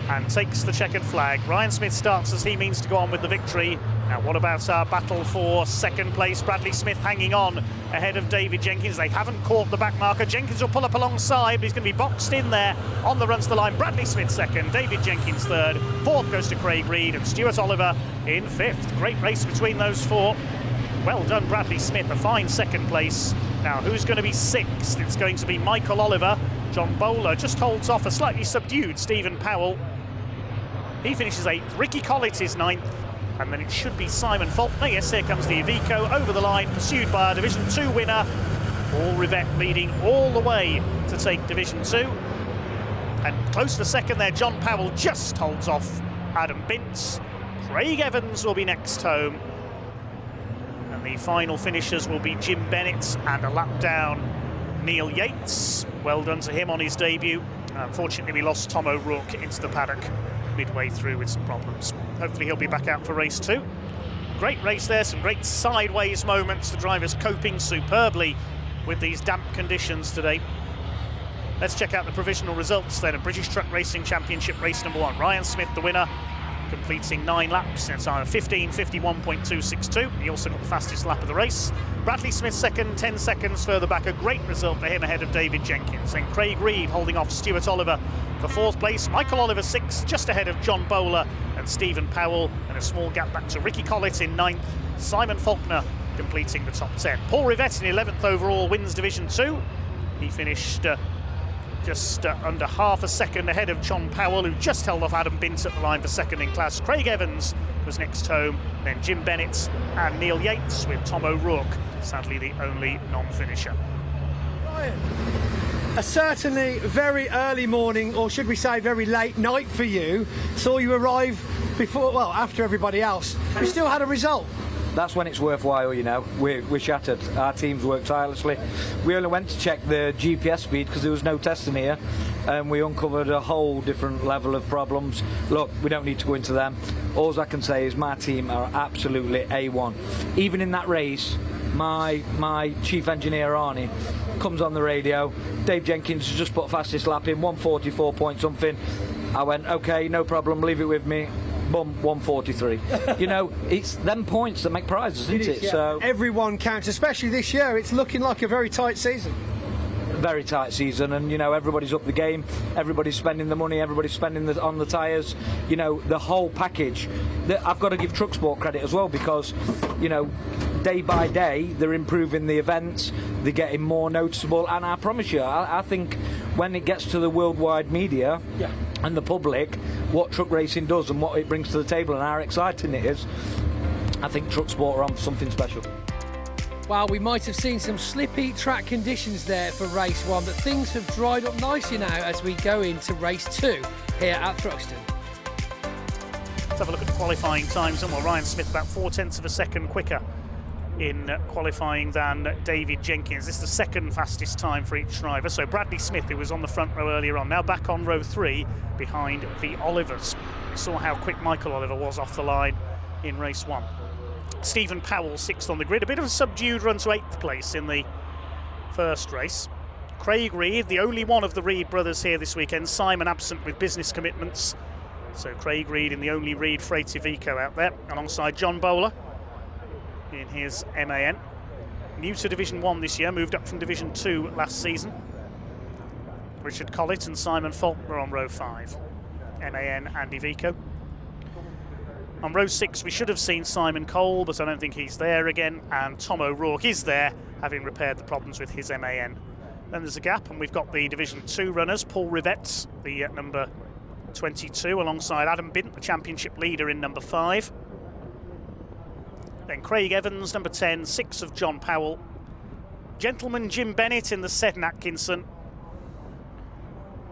and takes the checkered flag. Ryan Smith starts as he means to go on with the victory. Now what about our battle for 2nd place? Bradley Smith hanging on ahead of David Jenkins. They haven't caught the back marker. Jenkins will pull up alongside, but he's going to be boxed in there on the run to the line. Bradley Smith 2nd, David Jenkins 3rd, 4th goes to Craig Reed and Stuart Oliver in 5th. Great race between those 4. Well done Bradley Smith, a fine 2nd place. Now who's going to be 6th? It's going to be Michael Oliver. John Bowler just holds off a slightly subdued Stephen Powell. He finishes 8th. Ricky Collins is 9th. And then it should be Simon Faulkner. Yes, here comes the Iveco over the line, pursued by our Division 2 winner. Paul Rivette leading all the way to take Division 2. And close to 2nd there, John Powell just holds off Adam Bintz. Craig Evans will be next home. And the final finishers will be Jim Bennett and a lap down Neil Yates. Well done to him on his debut. Unfortunately, we lost Tom O'Rourke into the paddock midway through with some problems. Hopefully he'll be back out for race 2. Great race there, some great sideways moments. The drivers coping superbly with these damp conditions today. Let's check out the provisional results then of British Truck Racing Championship race number 1. Ryan Smith the winner, completing 9 laps. It's on 15:51.262. He also got the fastest lap of the race. Bradley Smith 2nd, 10 seconds further back. A great result for him ahead of David Jenkins. Then Craig Reed holding off Stuart Oliver for 4th place. Michael Oliver 6th, just ahead of John Bowler and Stephen Powell. And a small gap back to Ricky Collins in 9th. Simon Faulkner completing the top 10. Paul Rivette in 11th overall wins Division 2. He finished just under half a second ahead of John Powell, who just held off Adam Bint at the line for 2nd in class. Craig Evans was next home, then Jim Bennett and Neil Yates, with Tom O'Rourke sadly the only non-finisher. A certainly very early morning, or should we say very late night for you. Saw you arrive before, well, after everybody else. You still had a result. That's when it's worthwhile, you know. We're shattered. Our teams worked tirelessly. We only went to check the GPS speed because there was no testing here, and we uncovered a whole different level of problems. Look, we don't need to go into them. All I can say is my team are absolutely A1. Even in that race, my chief engineer Arnie comes on the radio. Dave Jenkins has just put fastest lap in, 144 point something. I went, okay, no problem, leave it with me. Boom, 143. You know, it's them points that make prizes, isn't it? Yeah. So everyone counts, especially this year. It's looking like a very tight season. Very tight season, and you know, everybody's up the game, everybody's spending the money, everybody's spending on the tyres, you know, the whole package. I've got to give Truck Sport credit as well, because, you know, day by day they're improving the events, they're getting more noticeable, and I promise you, I think when it gets to the worldwide media and the public, what truck racing does and what it brings to the table and how exciting it is, I think Truck Sport are on for something special. Well, we might have seen some slippy track conditions there for race 1, but things have dried up nicely now as we go into race 2 here at Thruxton. Let's have a look at the qualifying times. And well, Ryan Smith about 0.4 of a second quicker in qualifying than David Jenkins. This is the second fastest time for each driver. So Bradley Smith, who was on the front row earlier on, now back on row 3 behind the Olivers. We saw how quick Michael Oliver was off the line in race 1. Stephen Powell 6th on the grid. A bit of a subdued run to 8th place in the first race. Craig Reed, the only one of the Reed brothers here this weekend. Simon absent with business commitments. So Craig Reed in the only Reed Freight Iveco out there, alongside John Bowler in his MAN. New to Division 1 this year, moved up from Division 2 last season. Richard Collett and Simon Faulkner on row 5. MAN and Iveco. On row 6 we should have seen Simon Cole, but I don't think he's there again, and Tom O'Rourke is there, having repaired the problems with his MAN. Then there's a gap, and we've got the Division 2 runners, Paul Rivets, the number 22, alongside Adam Bint, the championship leader in number 5. Then Craig Evans, number 10, 6 of John Powell. Gentleman Jim Bennett in the Seddon Atkinson.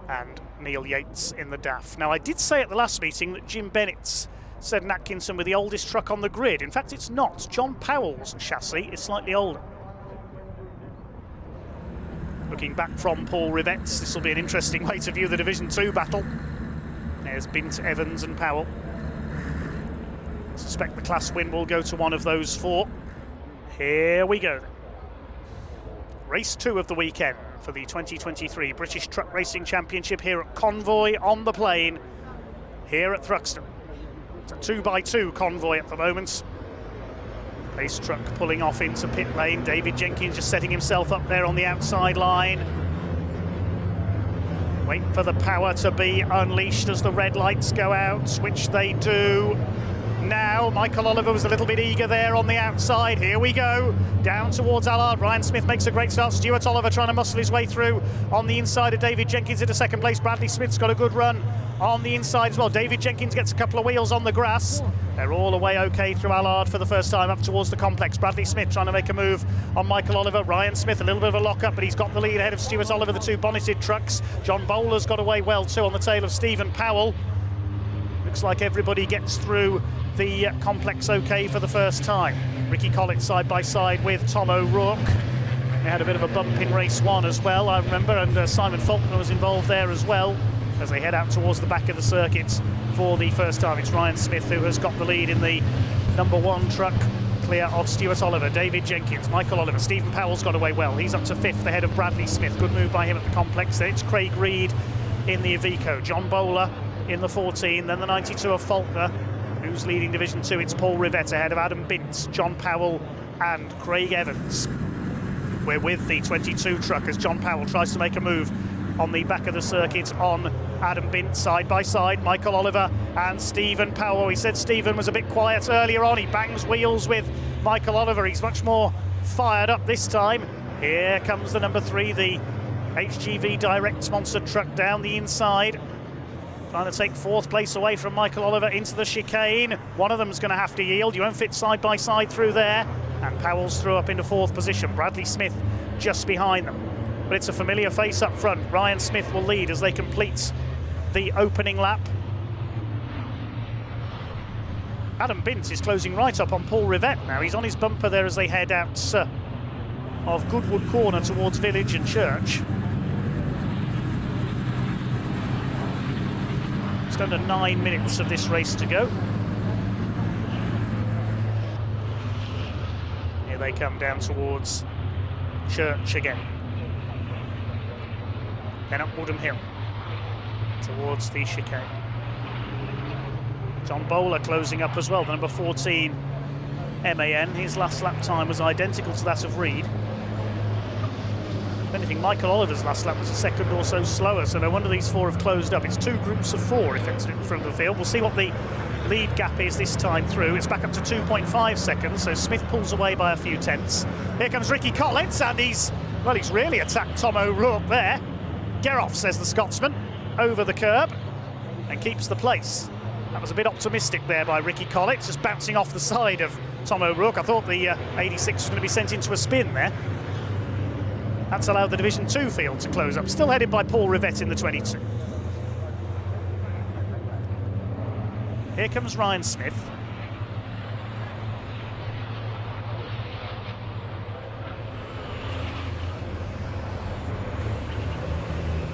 And Neil Yates in the DAF. Now, I did say at the last meeting that Jim Bennett's Seddon Atkinson were the oldest truck on the grid. In fact, it's not. John Powell's chassis is slightly older. Looking back from Paul Rivets, this will be an interesting way to view the Division 2 battle. There's Bint, Evans and Powell. I suspect the class win will go to one of those 4. Here we go. Race 2 of the weekend for the 2023 British Truck Racing Championship here at Convoy on the Plain, here at Thruxton. It's a 2x2 convoy at the moment. Pace truck pulling off into pit lane. David Jenkins just setting himself up there on the outside line. Wait for the power to be unleashed as the red lights go out, which they do now. Michael Oliver was a little bit eager there on the outside. Here we go, down towards Allard. Ryan Smith makes a great start. Stuart Oliver trying to muscle his way through on the inside of David Jenkins into second place. Bradley Smith's got a good run on the inside as well. David Jenkins gets a couple of wheels on the grass. They're all away okay through Allard for the first time up towards the complex. Bradley Smith trying to make a move on Michael Oliver. Ryan Smith a little bit of a lock-up, but he's got the lead ahead of Stuart Oliver, the 2 bonneted trucks. John Bowler's got away well too on the tail of Stephen Powell. Looks like everybody gets through the complex okay for the first time. Ricky Collett side by side with Tom O'Rourke. They had a bit of a bump in race 1 as well, I remember, and Simon Faulkner was involved there as well as they head out towards the back of the circuit for the first time. It's Ryan Smith who has got the lead in the number 1 truck, clear of Stuart Oliver, David Jenkins, Michael Oliver. Stephen Powell's got away well. He's up to 5th ahead of Bradley Smith. Good move by him at the complex. Then it's Craig Reed in the Iveco, John Bowler in the 14, then the 92 of Faulkner, who's leading Division 2. It's Paul Rivett ahead of Adam Bint, John Powell and Craig Evans. We're with the 22 truck as John Powell tries to make a move on the back of the circuit on Adam Bint, side by side. Michael Oliver and Stephen Powell. We said Stephen was a bit quiet earlier on. He bangs wheels with Michael Oliver. He's much more fired up this time. Here comes the number 3, the HGV Direct sponsored truck down the inside, trying to take 4th place away from Michael Oliver into the chicane. One of them's going to have to yield. You won't fit side by side through there. And Powell's through up into 4th position. Bradley Smith just behind them. But it's a familiar face up front. Ryan Smith will lead as they complete the opening lap. Adam Bint is closing right up on Paul Rivett now. He's on his bumper there as they head out of Goodwood Corner towards Village and Church. Just under 9 minutes of this race to go. Here they come down towards Church again. Then up Woodham Hill towards the chicane. John Bowler closing up as well, the number 14 MAN. His last lap time was identical to that of Reed. If anything, Michael Oliver's last lap was a second or so slower, so no wonder these 4 have closed up. It's 2 groups of 4 effectively in front of the field. We'll see what the lead gap is this time through. It's back up to 2.5 seconds, so Smith pulls away by a few tenths. Here comes Ricky Collett, and he's really attacked Tom O'Rourke there. Get off, says the Scotsman, over the curb, and keeps the place. That was a bit optimistic there by Ricky Collett, just bouncing off the side of Tom O'Rourke. I thought the 86 was going to be sent into a spin there. That's allowed the Division 2 field to close up, still headed by Paul Rivett in the 22. Here comes Ryan Smith.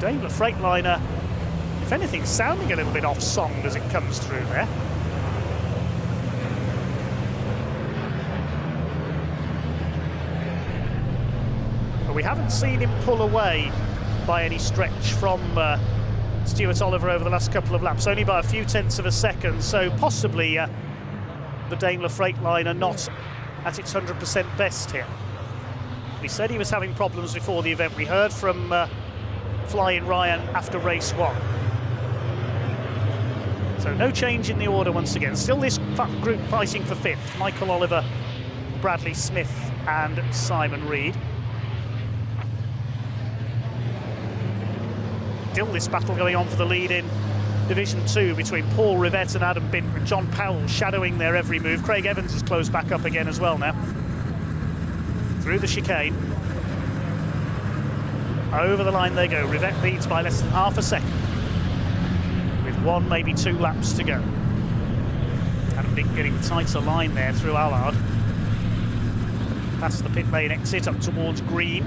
Daimler Freightliner, if anything, sounding a little bit off song as it comes through there. But we haven't seen him pull away by any stretch from Stuart Oliver over the last couple of laps, only by a few tenths of a second, so possibly the Daimler Freightliner not at its 100% best here. He said he was having problems before the event. We heard from Flying Ryan after race 1. So no change in the order once again. Still this group fighting for 5th. Michael Oliver, Bradley Smith and Simon Reed. Still this battle going on for the lead in Division 2 between Paul Rivett and Adam Bint, with John Powell shadowing their every move. Craig Evans has closed back up again as well now. Through the chicane. Over the line they go. Rivett leads by less than half a second, with 1, maybe 2 laps to go. Adam Bint getting the tighter line there through Allard. Past the pit lane exit up towards Green.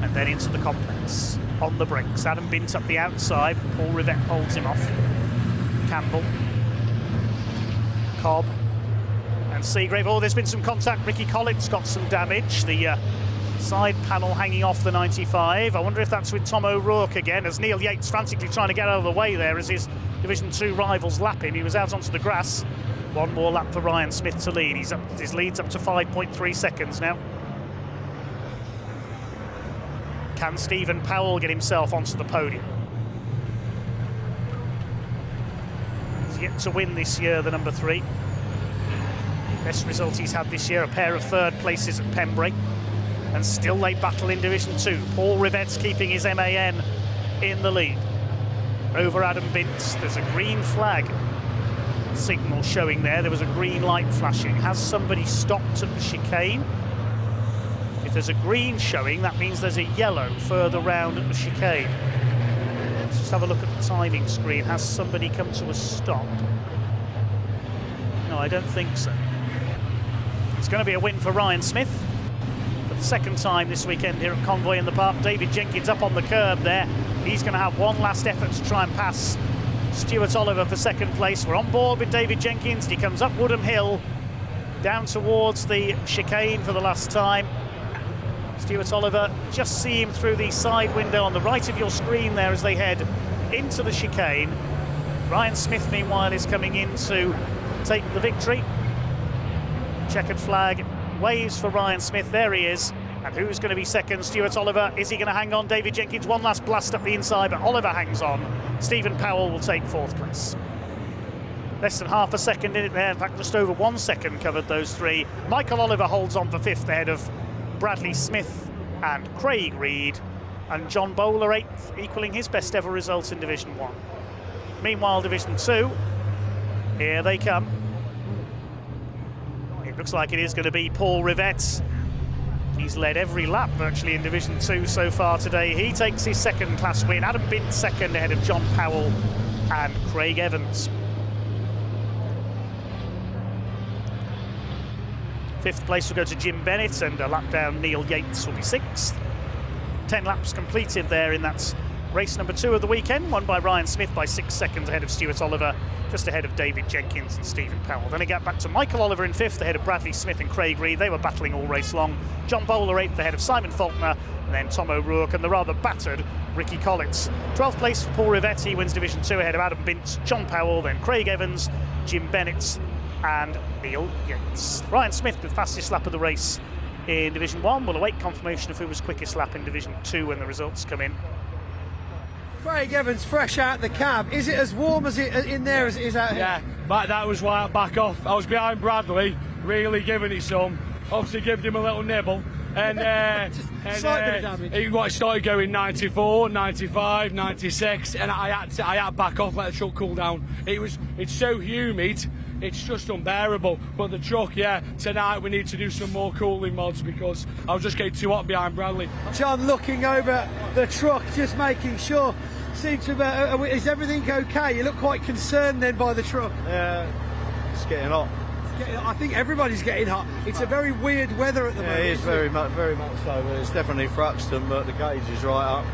And then into the complex. On the brakes, Adam Bint up the outside. Paul Rivett holds him off. Campbell, Cobb and Seagrave. Oh, there's been some contact. Ricky Collins got some damage. The side panel hanging off the 95. I wonder if that's with Tom O'Rourke again, as Neil Yates frantically trying to get out of the way there as his Division 2 rivals lap him. He was out onto the grass. 1 more lap for Ryan Smith to lead. His lead's up to 5.3 seconds now. Can Stephen Powell get himself onto the podium? He's yet to win this year, the number 3. Best result he's had this year, a pair of 3rd places at Pembrey. And still they battle in Division 2. Paul Rivett's keeping his MAN in the lead. Over Adam Bint, there's a green flag signal showing there. There was a green light flashing. Has somebody stopped at the chicane? If there's a green showing, that means there's a yellow further round at the chicane. Let's just have a look at the timing screen. Has somebody come to a stop? No, I don't think so. It's going to be a win for Ryan Smith for the 2nd time this weekend here at Convoy in the Park. David Jenkins up on the curb there. He's going to have one last effort to try and pass Stuart Oliver for 2nd place. We're on board with David Jenkins. He comes up Woodham Hill, down towards the chicane for the last time. Stuart Oliver, just see him through the side window on the right of your screen there as they head into the chicane. Ryan Smith, meanwhile, is coming in to take the victory. Checkered flag waves for Ryan Smith. There he is. And who's going to be 2nd? Stuart Oliver. Is he going to hang on? David Jenkins, one last blast up the inside, but Oliver hangs on. Stephen Powell will take 4th place. Less than half a second in it there. In fact, just over 1 second covered those 3. Michael Oliver holds on for 5th ahead of Bradley Smith and Craig Reed, and John Bowler 8th, equaling his best ever result in Division 1. Meanwhile, Division 2, here they come. It looks like it is going to be Paul Rivett. He's led every lap virtually in Division 2 so far today. He takes his 2nd class win. Adam Bint 2nd ahead of John Powell and Craig Evans. 5th place will go to Jim Bennett, and a lap down Neil Yates will be 6th. 10 laps completed there in that race number 2 of the weekend, won by Ryan Smith by 6 seconds ahead of Stuart Oliver, just ahead of David Jenkins and Stephen Powell. Then it got back to Michael Oliver in 5th ahead of Bradley Smith and Craig Reed. They were battling all race long. John Bowler 8th ahead of Simon Faulkner, and then Tom O'Rourke and the rather battered Ricky Collins. 12th place for Paul Rivett. He wins Division 2 ahead of Adam Bint, John Powell, then Craig Evans, Jim Bennett and Neil Yates. Ryan Smith with fastest lap of the race in Division 1. We'll await confirmation of who was quickest lap in Division 2 when the results come in. Craig Evans fresh out the cab. Is it as warm as it in there as it is out here? Yeah, but that was why I back off. I was behind Bradley, really giving it some. Obviously gave him a little nibble. And, he started going 94, 95, 96, and I had to back off, let the truck cool down. It's so humid, it's just unbearable. But the truck, tonight we need to do some more cooling mods because I was just getting too hot behind Bradley. John looking over the truck, just making sure. Seems to is everything okay? You look quite concerned then by the truck. Yeah, it's getting hot. I think everybody's getting hot. It's a very weird weather at the moment. It is very much so. But it's definitely Thruxton, but the gauge is right up,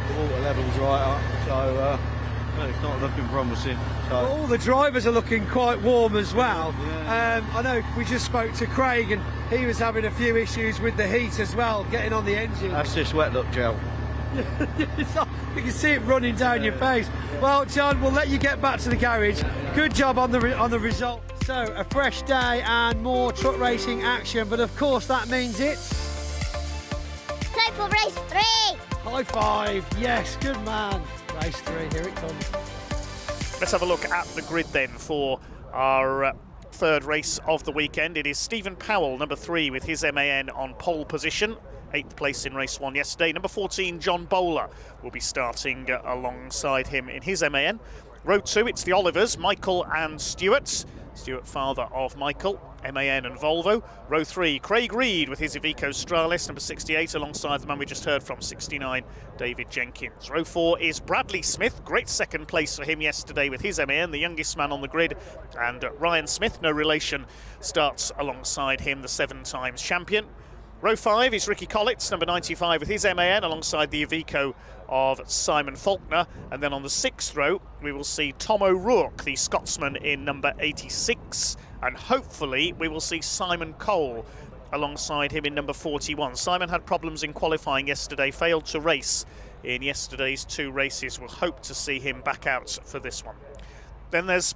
the water level's right up, so it's not looking promising. So. All the drivers are looking quite warm as well. I know we just spoke to Craig and he was having a few issues with the heat as well, getting on the engine. That's this wet look gel. You can see it running down your face. Well, John, we'll let you get back to the garage. Good job on the result. So, a fresh day and more truck racing action, but of course that means it's time for race 3. High five. Yes, good man. Race 3, here it comes. Let's have a look at the grid then for our third race of the weekend. It is Stephen Powell, number 3, with his MAN on pole position. 8th place in race 1 yesterday. Number 14, John Bowler, will be starting alongside him in his MAN. Row 2, it's the Olivers, Michael and Stuart. Stuart, father of Michael, MAN and Volvo. Row 3, Craig Reed with his Iveco Stralis, number 68, alongside the man we just heard from, 69, David Jenkins. Row 4 is Bradley Smith, great second place for him yesterday with his MAN, the youngest man on the grid. And Ryan Smith, no relation, starts alongside him, the 7 times champion. Row 5 is Ricky Collitz, number 95, with his MAN alongside the Iveco of Simon Faulkner. And then on the 6th row, we will see Tom O'Rourke, the Scotsman, in number 86. And hopefully we will see Simon Cole alongside him in number 41. Simon had problems in qualifying yesterday, failed to race in yesterday's 2 races. We'll hope to see him back out for this one. Then there's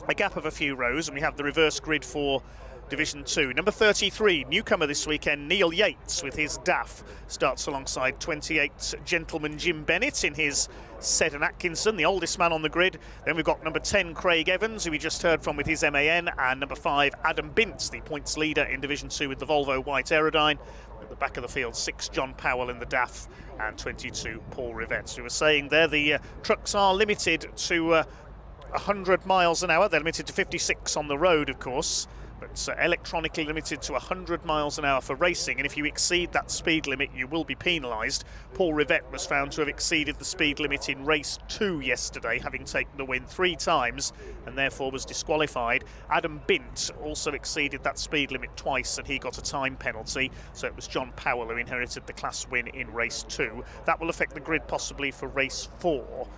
a gap of a few rows, and we have the reverse grid for Division 2. Number 33, newcomer this weekend, Neil Yates with his DAF, starts alongside 28 Gentleman Jim Bennett in his Seddon Atkinson, the oldest man on the grid. Then we've got number 10, Craig Evans, who we just heard from with his MAN, and number 5, Adam Bintz, the points leader in Division 2 with the Volvo White Aerodyne. At the back of the field, 6, John Powell in the DAF, and 22, Paul Rivette. We were saying there, the trucks are limited to 100 miles an hour. They're limited to 56 on the road, of course, but electronically limited to 100 miles an hour for racing, and if you exceed that speed limit you will be penalised. Paul Rivette was found to have exceeded the speed limit in race 2 yesterday, having taken the win 3 times, and therefore was disqualified. Adam Bint also exceeded that speed limit twice, and he got a time penalty, so it was John Powell who inherited the class win in race 2. That will affect the grid possibly for race 4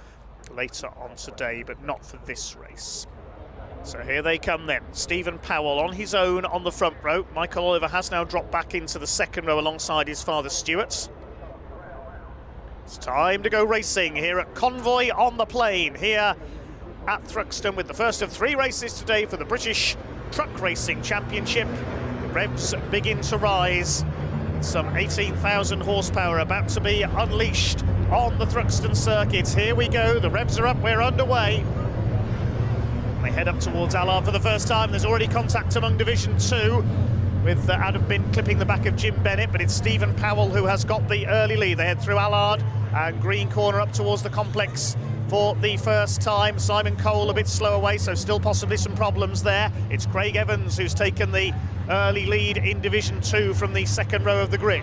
later on today, but not for this race. So here they come then. Stephen Powell on his own on the front row. Michael Oliver has now dropped back into the second row alongside his father Stuart. It's time to go racing here at Convoy on the Plain, here at Thruxton, with the first of 3 races today for the British Truck Racing Championship. The revs begin to rise. Some 18,000 horsepower about to be unleashed on the Thruxton circuit. Here we go, the revs are up, we're underway. They head up towards Allard for the first time. There's already contact among Division 2 with Adam Bint clipping the back of Jim Bennett, but it's Stephen Powell who has got the early lead. They head through Allard and green corner up towards the complex for the first time. Simon Cole a bit slow away, so still possibly some problems there. It's Craig Evans who's taken the early lead in Division 2 from the second row of the grid.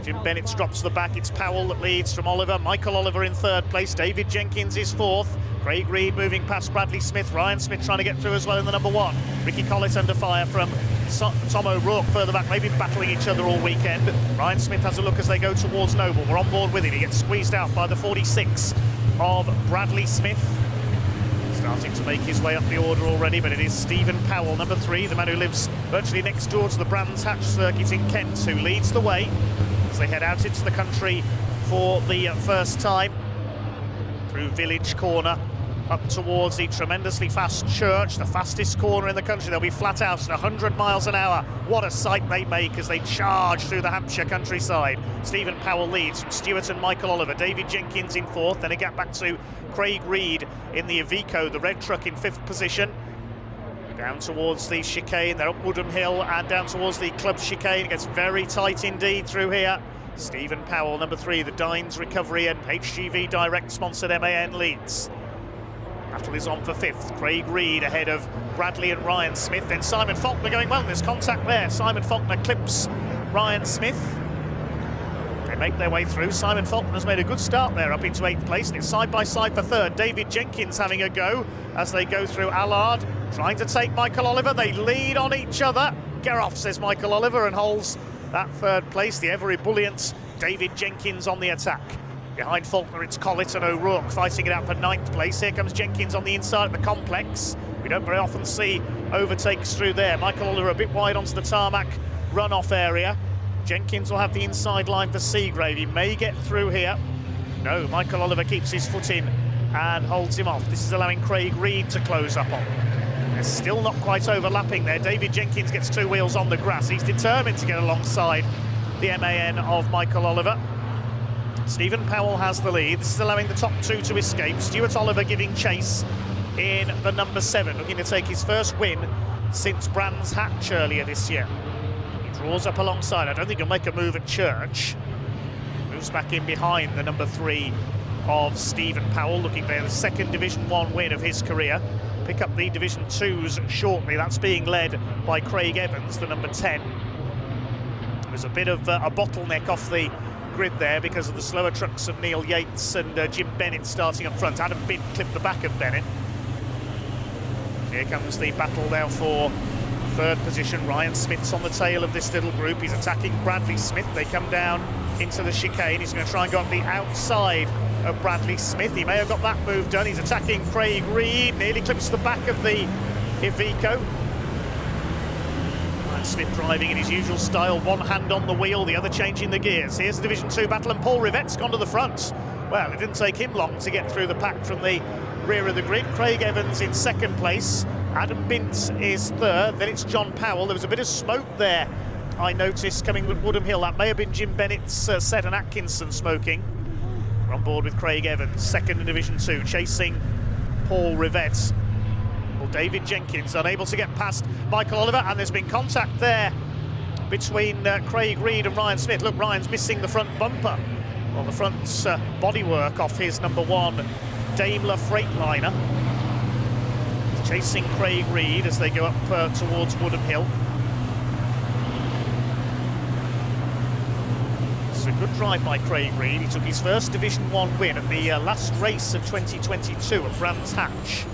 Jim Bennett drops the back. It's Powell that leads from Oliver. Michael Oliver in 3rd place. David Jenkins is 4th. Craig Reed moving past Bradley Smith. Ryan Smith trying to get through as well in the number 1. Ricky Collett under fire from Tom O'Rourke further back. They've been battling each other all weekend. Ryan Smith has a look as they go towards Noble. We're on board with him. He gets squeezed out by the 46 of Bradley Smith. Starting to make his way up the order already, but it is Stephen Powell, number 3, the man who lives virtually next door to the Brands Hatch circuit in Kent, who leads the way as they head out into the country for the first time through Village Corner up towards the tremendously fast church, the fastest corner in the country. They'll be flat out at 100 miles an hour. What a sight they make as they charge through the Hampshire countryside. Stephen Powell leads from Stuart and Michael Oliver. David Jenkins in 4th, then a gap back to Craig Reed in the Iveco, the red truck, in 5th position. Down towards the chicane, they're up Woodham Hill and down towards the club chicane. It gets very tight indeed through here. Stephen Powell, number 3, the Dines Recovery and HGV Direct sponsored MAN leads. Battle is on for 5th. Craig Reed ahead of Bradley and Ryan Smith. Then Simon Faulkner going well. There's contact there. Simon Faulkner clips Ryan Smith. Then make their way through. Simon Faulkner has made a good start there up into 8th place, and it's side by side for 3rd. David Jenkins having a go as they go through Allard, trying to take Michael Oliver. They lead on each other. Get off, says Michael Oliver, and holds that 3rd place. The ever ebullient David Jenkins on the attack. Behind Faulkner, it's Collett and O'Rourke fighting it out for 9th place. Here comes Jenkins on the inside of the complex. We don't very often see overtakes through there. Michael Oliver a bit wide onto the tarmac runoff area. Jenkins will have the inside line for Seagrave. He may get through here. No, Michael Oliver keeps his foot in and holds him off. This is allowing Craig Reed to close up on. They're still not quite overlapping there. David Jenkins gets 2 wheels on the grass. He's determined to get alongside the MAN of Michael Oliver. Stephen Powell has the lead. This is allowing the top 2 to escape. Stuart Oliver giving chase in the number 7, looking to take his first win since Brands Hatch earlier this year. Draws up alongside. I don't think he'll make a move at Church. Moves back in behind the number 3 of Stephen Powell, looking for the 2nd Division 1 win of his career. Pick up the Division 2s shortly. That's being led by Craig Evans, the number 10. There's a bit of a bottleneck off the grid there because of the slower trucks of Neil Yates and Jim Bennett starting up front. Adam Bint clipped the back of Bennett. Here comes the battle now for 3rd position. Ryan Smith's on the tail of this little group. He's attacking Bradley Smith. They come down into the chicane. He's going to try and go up the outside of Bradley Smith. He may have got that move done. He's attacking Craig Reed. Nearly clips the back of the Iveco. Ryan Smith driving in his usual style. One hand on the wheel, the other changing the gears. Here's the Division 2 battle, and Paul Rivette's gone to the front. Well, it didn't take him long to get through the pack from the rear of the grid. Craig Evans in 2nd place. Adam Bintz is 3rd, then it's John Powell. There was a bit of smoke there, I noticed, coming with Woodham Hill. That may have been Jim Bennett's Seth and Atkinson smoking. We're on board with Craig Evans, 2nd in Division 2, chasing Paul Rivette. Well, David Jenkins unable to get past Michael Oliver, and there's been contact there between Craig Reed and Ryan Smith. Look, Ryan's missing the front bumper. Well, the front bodywork off his number 1 Daimler Freightliner. Chasing Craig Reed as they go up towards Woodham Hill. It's a good drive by Craig Reed. He took his first Division 1 win at the last race of 2022 at Brands Hatch.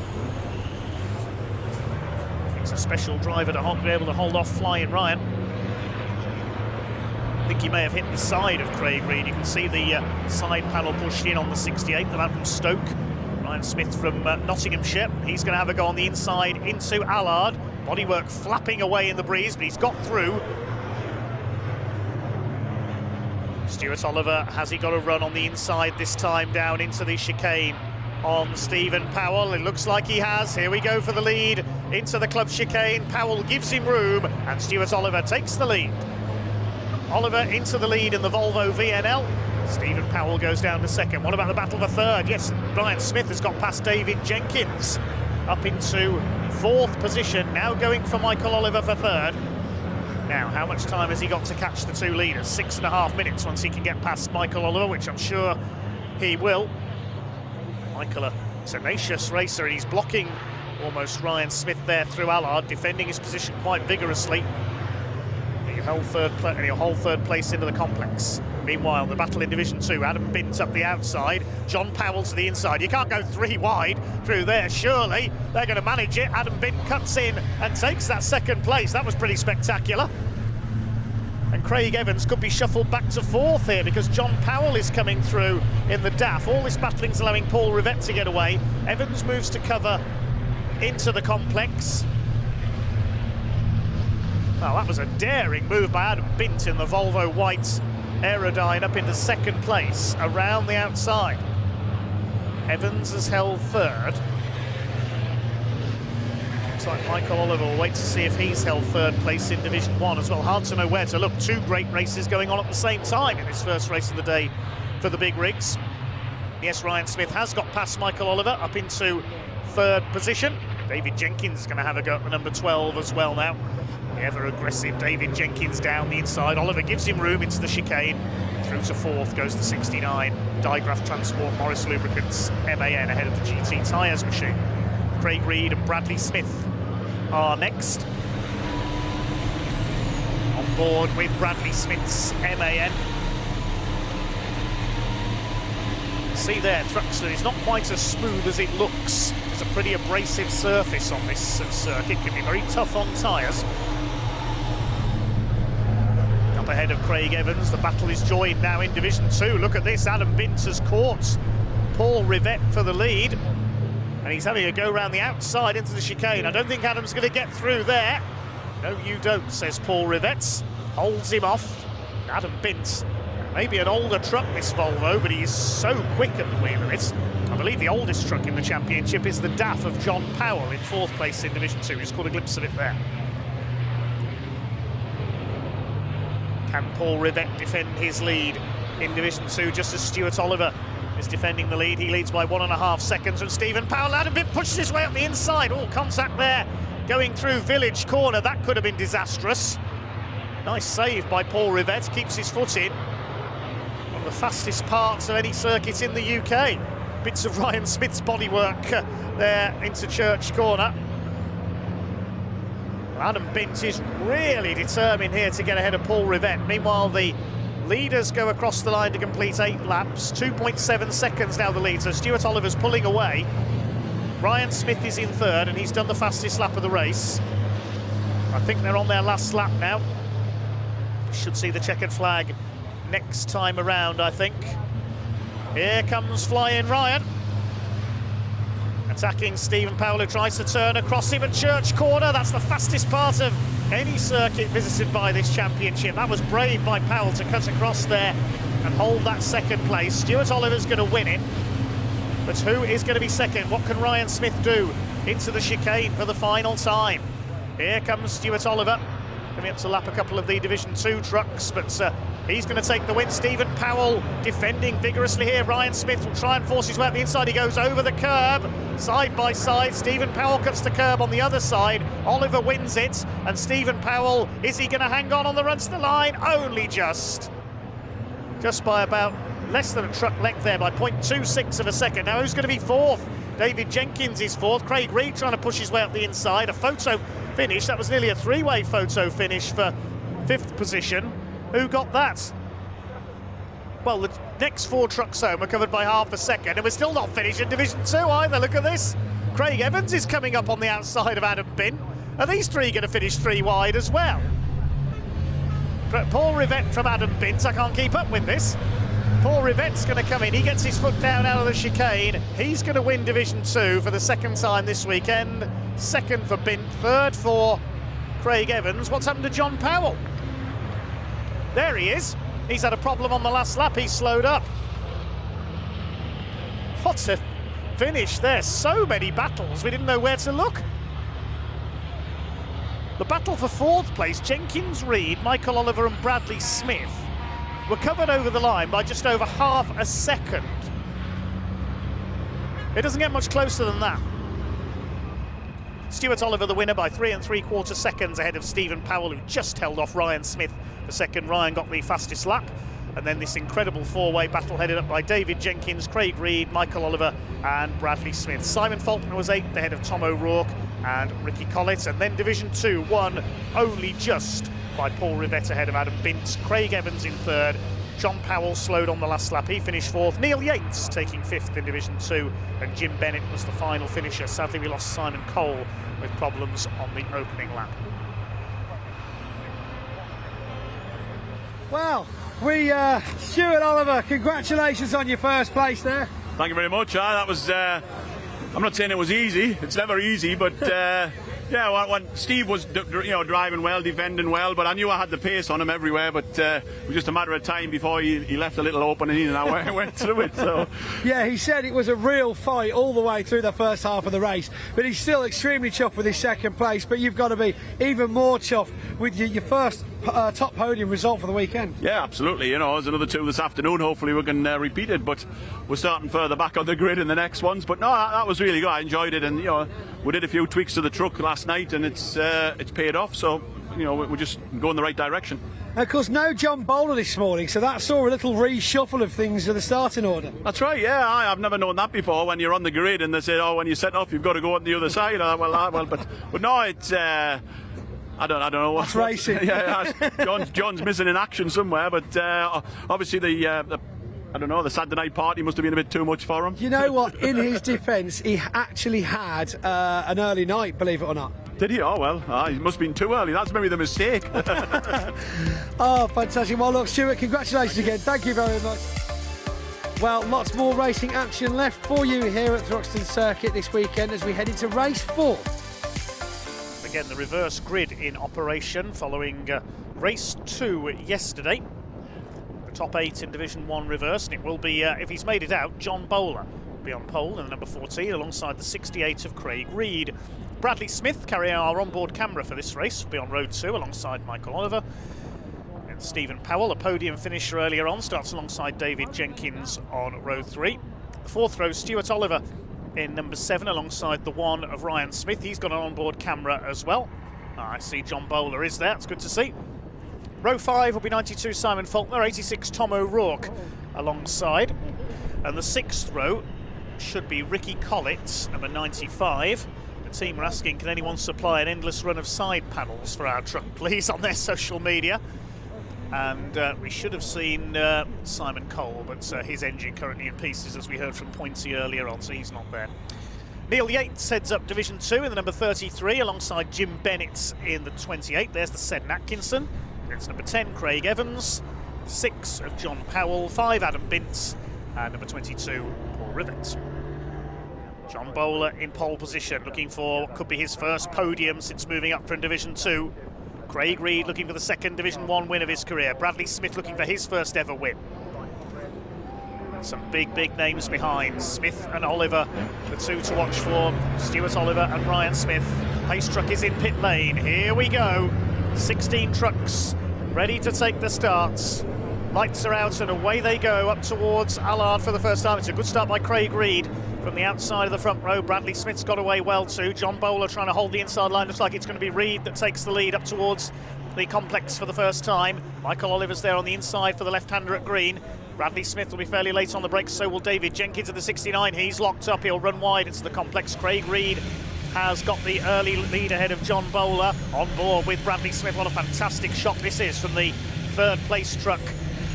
It's a special driver to be able to hold off Flying Ryan. I think he may have hit the side of Craig Reed. You can see the side panel pushed in on the 68, the man from Stoke. Ryan Smith from Nottinghamshire. He's going to have a go on the inside into Allard. Bodywork flapping away in the breeze, but he's got through. Stuart Oliver, has he got a run on the inside this time down into the chicane on Stephen Powell? It looks like he has. Here we go for the lead into the club chicane. Powell gives him room, and Stuart Oliver takes the lead. Oliver into the lead in the Volvo VNL. Stephen Powell goes down to 2nd. What about the battle for 3rd? Yes, Brian Smith has got past David Jenkins up into 4th position. Now going for Michael Oliver for 3rd. Now, how much time has he got to catch the 2 leaders? 6.5 minutes once he can get past Michael Oliver, which I'm sure he will. Michael, a tenacious racer, and he's blocking almost Ryan Smith there through Allard, defending his position quite vigorously. He'll hold 3rd place into the complex. Meanwhile, the battle in Division 2, Adam Bint up the outside, John Powell to the inside. You can't go 3 wide through there, surely. They're going to manage it. Adam Bint cuts in and takes that 2nd place. That was pretty spectacular. And Craig Evans could be shuffled back to 4th here because John Powell is coming through in the DAF. All this battling's allowing Paul Rivette to get away. Evans moves to cover into the complex. Well, that was a daring move by Adam Bint in the Volvo white Aerodyne up into 2nd place around the outside. Evans has held 3rd. Looks like Michael Oliver will wait to see if he's held 3rd place in Division 1 as well. Hard to know where to look. 2 great races going on at the same time in this first race of the day for the big rigs. Yes, Ryan Smith has got past Michael Oliver up into 3rd position. David Jenkins is going to have a go at the number 12 as well now. The ever-aggressive David Jenkins down the inside. Oliver gives him room into the chicane. Through to 4th goes the 69. Digraph Transport Morris Lubricants MAN ahead of the GT Tyres machine. Craig Reed and Bradley Smith are next. On board with Bradley Smith's MAN. See there, Thruxton is not quite as smooth as it looks. There's a pretty abrasive surface on this circuit. Can be very tough on tyres. Up ahead of Craig Evans, the battle is joined now in Division 2. Look at this, Adam Bints has caught Paul Rivette for the lead. And he's having a go round the outside into the chicane. I don't think Adam's going to get through there. No, you don't, says Paul Rivette. Holds him off. Adam Bints. Maybe an older truck, this Volvo, but he's so quick at the wheel of it. I believe the oldest truck in the championship is the DAF of John Powell in 4th place in Division 2. He's caught a glimpse of it there. Can Paul Rivette defend his lead in Division 2, just as Stuart Oliver is defending the lead? He leads by 1.5 seconds from Stephen Powell. Adam Bints pushes his way up the inside. Oh, contact there. Going through Village Corner. That could have been disastrous. Nice save by Paul Rivette. Keeps his foot in. One of the fastest parts of any circuit in the UK. Bits of Ryan Smith's bodywork there into Church Corner. Adam Bints is really determined here to get ahead of Paul Rivette. Meanwhile, the leaders go across the line to complete 8 laps. 2.7 seconds now the lead, so Stuart Oliver's pulling away. Ryan Smith is in 3rd, and he's done the fastest lap of the race. I think they're on their last lap now. Should see the checkered flag next time around, I think. Here comes Flying Ryan. Attacking Stephen Powell, who tries to turn across him at Church Corner. That's the fastest part of any circuit visited by this championship. That was brave by Powell to cut across there and hold that 2nd place. Stuart Oliver's going to win it. But who is going to be 2nd? What can Ryan Smith do into the chicane for the final time? Here comes Stuart Oliver. Coming up to lap a couple of the Division 2 trucks, but he's going to take the win. Stephen Powell defending vigorously here. Ryan Smith will try and force his way up the inside. He goes over the curb, side by side. Stephen Powell cuts the curb on the other side. Oliver wins it, and Stephen Powell, is he going to hang on the run to the line? Only just by about less than a truck length there, by 0.26 of a second. Now who's going to be 4th? David Jenkins is 4th. Craig Reed trying to push his way up the inside. A photo finish. That was nearly a 3-way photo finish for 5th position. Who got that? Well, the next 4 trucks home are covered by half a second, and we're still not finished in Division 2 either. Look at this. Craig Evans is coming up on the outside of Adam Bint. Are these 3 going to finish 3 wide as well? Paul Rivette from Adam Bint. I can't keep up with this. Paul Rivette's going to come in. He gets his foot down out of the chicane. He's going to win Division 2 for the 2nd time this weekend. 2nd for Bint, 3rd for Craig Evans. What's happened to John Powell? There he is. He's had a problem on the last lap. He's slowed up. What a finish there. So many battles. We didn't know where to look. The battle for 4th place, Jenkins, Reed, Michael Oliver and Bradley Smith, were covered over the line by just over half a second. It doesn't get much closer than that. Stuart Oliver the winner by 3 3/4 seconds ahead of Stephen Powell, who just held off Ryan Smith for 2nd. Ryan got the fastest lap. And then this incredible 4-way battle headed up by David Jenkins, Craig Reed, Michael Oliver and Bradley Smith. Simon Faulkner was 8th ahead of Tom O'Rourke and Ricky Collett. And then Division 2 won only just by Paul Rivette ahead of Adam Bint. Craig Evans in 3rd. John Powell slowed on the last lap. He finished 4th. Neil Yates taking 5th in Division 2. And Jim Bennett was the final finisher. Sadly, we lost Simon Cole with problems on the opening lap. Well, Stuart Oliver, congratulations on your 1st place there. Thank you very much. That was, I'm not saying it was easy. It's never easy, but yeah, when Steve was driving well, defending well, but I knew I had the pace on him everywhere, but it was just a matter of time before he left a little opening and I went through it. So yeah, he said it was a real fight all the way through the first half of the race, but he's still extremely chuffed with his 2nd place. But you've got to be even more chuffed with your first top podium result for the weekend. Yeah, absolutely. There's another 2 this afternoon. Hopefully we can repeat it, but we're starting further back on the grid in the next ones. But no, that was really good. I enjoyed it, and we did a few tweaks to the truck last night, and it's paid off. So we're just going the right direction. And of course, no John Bowler this morning, so that saw a little reshuffle of things in the starting order. That's right. Yeah, I've never known that before. When you're on the grid and they say, "Oh, when you set off, you've got to go on the other side." But no, it's. I don't know what's racing. Yeah, John's missing in action somewhere, but obviously the I don't know, the Saturday night party must have been a bit too much for him. You know what? In his defence, he actually had an early night, believe it or not. Did he? Oh, well, it must have been too early. That's maybe the mistake. Oh, fantastic. Well, look, Stuart, congratulations again. Thank you very much. Well, lots more racing action left for you here at Thruxton Circuit this weekend as we head into race 4. Again, the reverse grid in operation following race 2 yesterday. The top 8 in Division 1 reverse, and it will be, if he's made it out, John Bowler will be on pole in the number 14 alongside the 68 of Craig Reed. Bradley Smith, carrying our onboard camera for this race, will be on road 2 alongside Michael Oliver. And Stephen Powell, a podium finisher earlier on, starts alongside David Jenkins on row 3. The 4th row, Stuart Oliver in number 7 alongside the 1 of Ryan Smith. He's got an onboard camera as well. I see John Bowler is there, it's good to see. Row 5 will be 92 Simon Faulkner, 86 Tom O'Rourke alongside. And the 6th row should be Ricky Collett, number 95. The team are asking, can anyone supply an endless run of side panels for our truck, please, on their social media? And we should have seen Simon Cole, but his engine currently in pieces, as we heard from Pointy earlier on, so he's not there. Neil Yates heads up Division 2 in the number 33 alongside Jim Bennett in the 28. There's the Seddon Atkinson. It's number 10, Craig Evans, 6 of John Powell, 5 Adam Bintz, and number 22, Paul Rivett. John Bowler in pole position, looking for what could be his first podium since moving up from Division 2. Craig Reed looking for the second Division 1 win of his career. Bradley Smith looking for his first ever win. Some big names behind. Smith and Oliver, the 2 to watch for. Stuart Oliver and Ryan Smith. Pace truck is in pit lane. Here we go. 16 trucks ready to take the starts. Lights are out and away they go up towards Allard for the first time. It's a good start by Craig Reed from the outside of the front row. Bradley Smith's got away well too. John Bowler trying to hold the inside line. Looks like it's going to be Reed that takes the lead up towards the complex for the first time. Michael Oliver's there on the inside for the left-hander at green. Bradley Smith will be fairly late on the brakes, so will David Jenkins at the 69. He's locked up, he'll run wide into the complex. Craig Reed has got the early lead ahead of John Bowler. On board with Bradley Smith. What a fantastic shot this is from the 3rd place truck,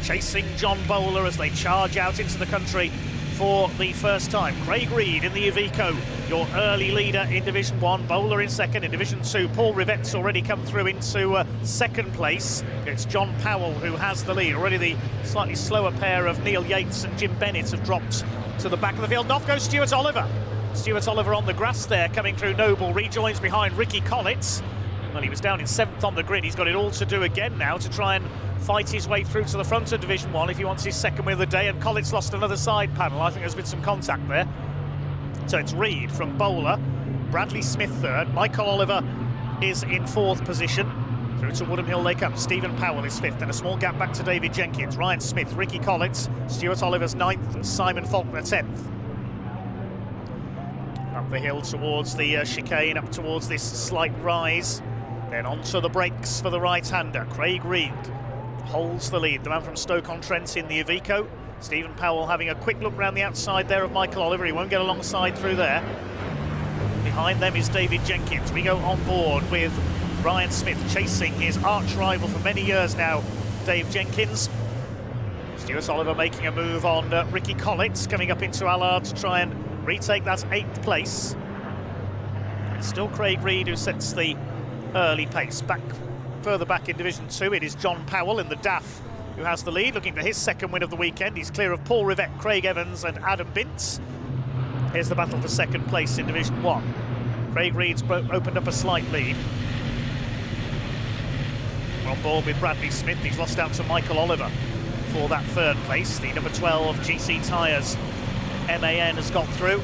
chasing John Bowler as they charge out into the country for the first time. Craig Reed in the Iveco, your early leader in Division 1. Bowler in second. In Division 2, Paul Rivette's already come through into second place. It's John Powell who has the lead. Already the slightly slower pair of Neil Yates and Jim Bennett have dropped to the back of the field. And off goes Stuart Oliver. Stuart Oliver on the grass there, coming through Noble, rejoins behind Ricky Collett. Well, he was down in 7th on the grid. He's got it all to do again now to try and fight his way through to the front of Division 1 if he wants his second win of the day, and Collett's lost another side panel. I think there's been some contact there. So it's Reed from Bowler, Bradley Smith 3rd, Michael Oliver is in 4th position. Through to Woodham Hill they come. Stephen Powell is 5th, and a small gap back to David Jenkins. Ryan Smith, Ricky Collett, Stuart Oliver's 9th, Simon Faulkner 10th. Up the hill towards the chicane, up towards this slight rise. Then onto the brakes for the right-hander. Craig Reed holds the lead. The man from Stoke-on-Trent in the Iveco. Stephen Powell having a quick look round the outside there of Michael Oliver. He won't get alongside through there. Behind them is David Jenkins. We go on board with Ryan Smith chasing his arch rival for many years now, Dave Jenkins. Stuart Oliver making a move on Ricky Collett, coming up into Allard to try and retake that 8th place. It's still Craig Reed who sets the early pace. Further back in Division 2, it is John Powell in the DAF who has the lead, looking for his second win of the weekend. He's clear of Paul Rivett, Craig Evans and Adam Bintz. Here's the battle for second place in Division 1. Craig Reed's opened up a slight lead. We're on board with Bradley Smith. He's lost out to Michael Oliver for that 3rd place. The number 12 GC Tyres MAN has got through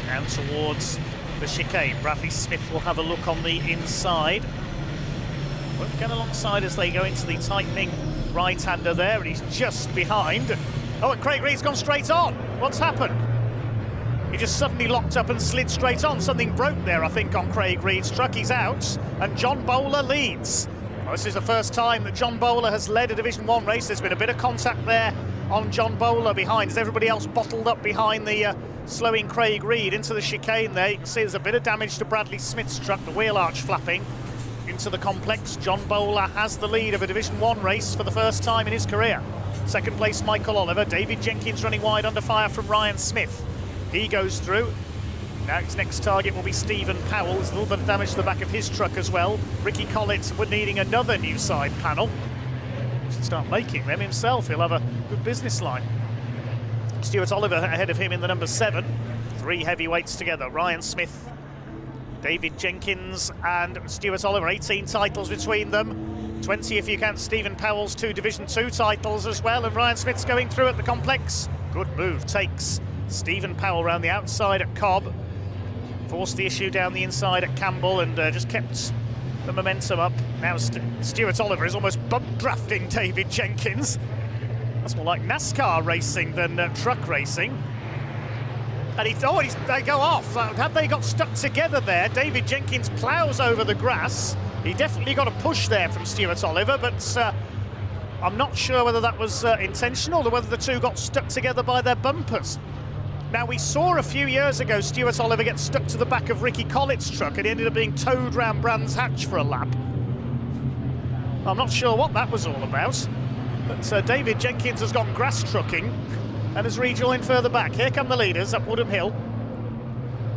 and towards the chicane. Bradley Smith will have a look on the inside. Won't get alongside as they go into the tightening right-hander there, and he's just behind. Oh, and Craig Reed's gone straight on. What's happened? He just suddenly locked up and slid straight on. Something broke there, I think, on Craig Reed's truck. He's out, and John Bowler leads. Well, this is the first time that John Bowler has led a Division 1 race. There's been a bit of contact there on John Bowler behind, as everybody else bottled up behind the slowing Craig Reed into the chicane there. You can see there's a bit of damage to Bradley Smith's truck, the wheel arch flapping into the complex. John Bowler has the lead of a Division 1 race for the first time in his career. Second place, Michael Oliver. David Jenkins running wide under fire from Ryan Smith. He goes through. Now his next target will be Stephen Powell. There's a little bit of damage to the back of his truck as well. Ricky Collins would needing another new side panel. Should start making them himself. He'll have a good business line. Stuart Oliver ahead of him in the number 7. 3 heavyweights together. Ryan Smith, David Jenkins and Stuart Oliver. 18 titles between them. 20 if you count Stephen Powell's 2 Division 2 titles as well, and Ryan Smith's going through at the complex. Good move, takes Stephen Powell round the outside at Cobb, forced the issue down the inside at Campbell, and just kept the momentum up. Now Stuart Oliver is almost bump drafting David Jenkins. That's more like NASCAR racing than truck racing. And they go off. Have they got stuck together there? David Jenkins ploughs over the grass. He definitely got a push there from Stuart Oliver, but I'm not sure whether that was intentional or whether the two got stuck together by their bumpers. Now, we saw a few years ago Stuart Oliver get stuck to the back of Ricky Collett's truck and he ended up being towed round Brands Hatch for a lap. I'm not sure what that was all about, but David Jenkins has gone grass trucking and has rejoined further back. Here come the leaders up Woodham Hill.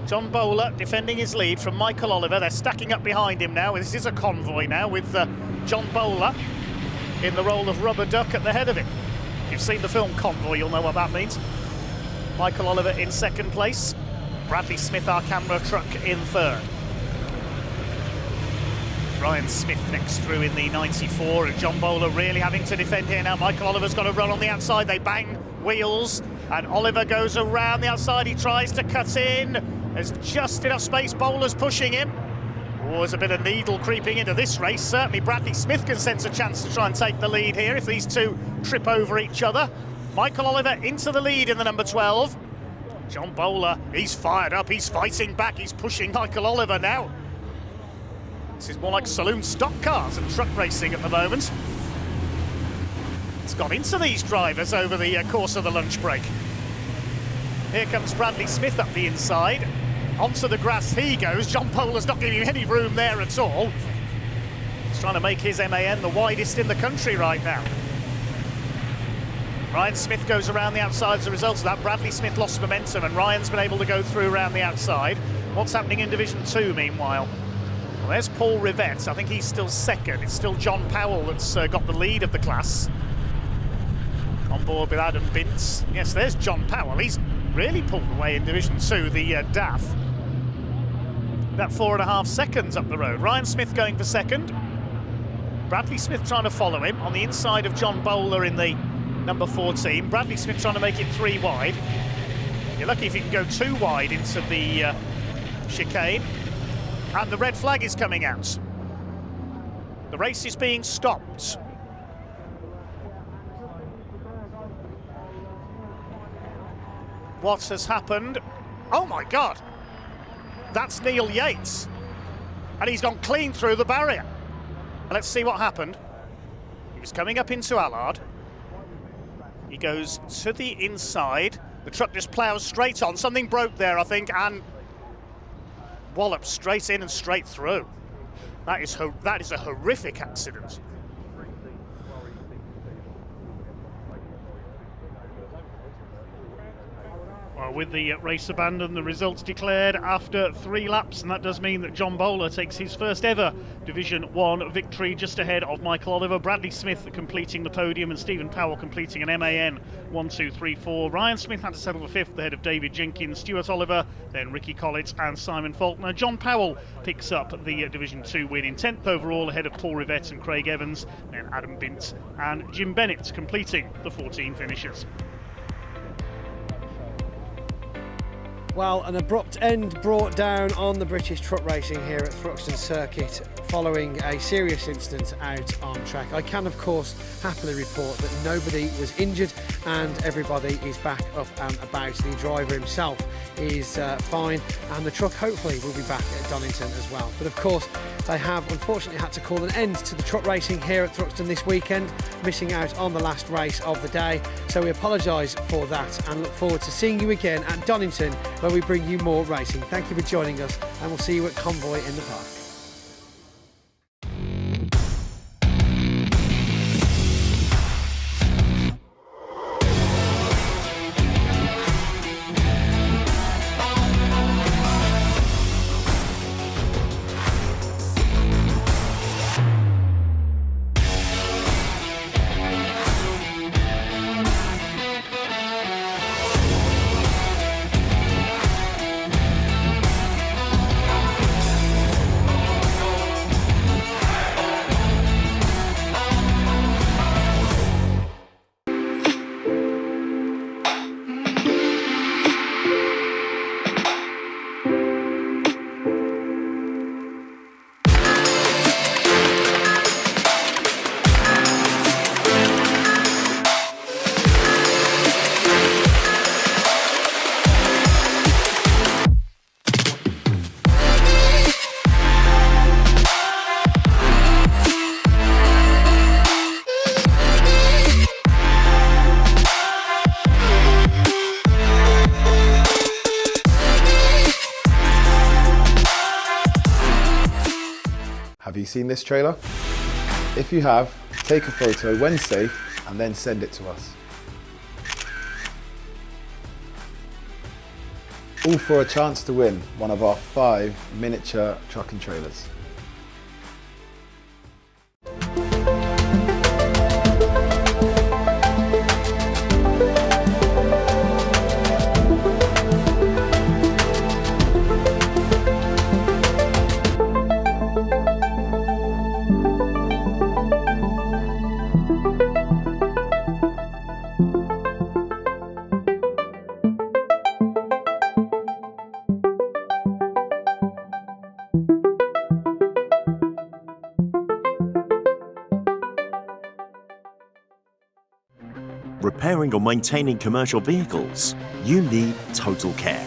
John Bowler defending his lead from Michael Oliver. They're stacking up behind him now. This is a convoy now with John Bowler in the role of rubber duck at the head of it. If you've seen the film Convoy, you'll know what that means. Michael Oliver in second place. Bradley Smith, our camera truck, in third. Ryan Smith next through in the 94, and John Bowler really having to defend here now. Michael Oliver's got to run on the outside. They bang wheels, and Oliver goes around the outside. He tries to cut in. There's just enough space. Bowler's pushing him. Oh, there's a bit of needle creeping into this race. Certainly Bradley Smith can sense a chance to try and take the lead here if these two trip over each other. Michael Oliver into the lead in the number 12. John Bowler, he's fired up, he's fighting back, he's pushing Michael Oliver now. This is more like saloon stock cars and truck racing at the moment. It's got into these drivers over the course of the lunch break. Here comes Bradley Smith up the inside. Onto the grass he goes. John Bowler's not giving him any room there at all. He's trying to make his MAN the widest in the country right now. Ryan Smith goes around the outside as a result of that. Bradley Smith lost momentum and Ryan's been able to go through around the outside. What's happening in Division 2 meanwhile? Well, there's Paul Rivette. I think he's still second. It's still John Powell that's got the lead of the class. On board with Adam Bintz. Yes, there's John Powell. He's really pulled away in Division 2, the DAF. About 4.5 seconds up the road. Ryan Smith going for second. Bradley Smith trying to follow him on the inside of John Bowler in the number 14. Bradley Smith trying to make it 3 wide. You're lucky if you can go 2 wide into the chicane. And the red flag is coming out. The race is being stopped. What has happened? Oh my God! That's Neil Yates. And he's gone clean through the barrier. Let's see what happened. He was coming up into Allard. He goes to the inside. The truck just ploughs straight on. Something broke there, I think, and wallops straight in and straight through. That is a horrific accident. Well, with the race abandoned, the results declared after 3 laps, and that does mean that John Bowler takes his first ever Division 1 victory, just ahead of Michael Oliver. Bradley Smith completing the podium and Stephen Powell completing an MAN 1, 2, 3, 4. Ryan Smith had to settle for 5th ahead of David Jenkins, Stuart Oliver, then Ricky Collins and Simon Faulkner. John Powell picks up the Division 2 win in 10th overall ahead of Paul Rivette and Craig Evans, then Adam Bint and Jim Bennett completing the 14 finishers. Well, an abrupt end brought down on the British truck racing here at Thruxton Circuit following a serious incident out on track. I can, of course, happily report that nobody was injured and everybody is back up and about. The driver himself is fine and the truck hopefully will be back at Donington as well. But of course, they have unfortunately had to call an end to the truck racing here at Thruxton this weekend, missing out on the last race of the day. So we apologise for that and look forward to seeing you again at Donington, where we bring you more racing. Thank you for joining us and we'll see you at Convoy in the park. Have you seen this trailer? If you have, take a photo when safe and then send it to us. All for a chance to win one of our 5 miniature truck and trailers. Repairing or maintaining commercial vehicles, you need total care.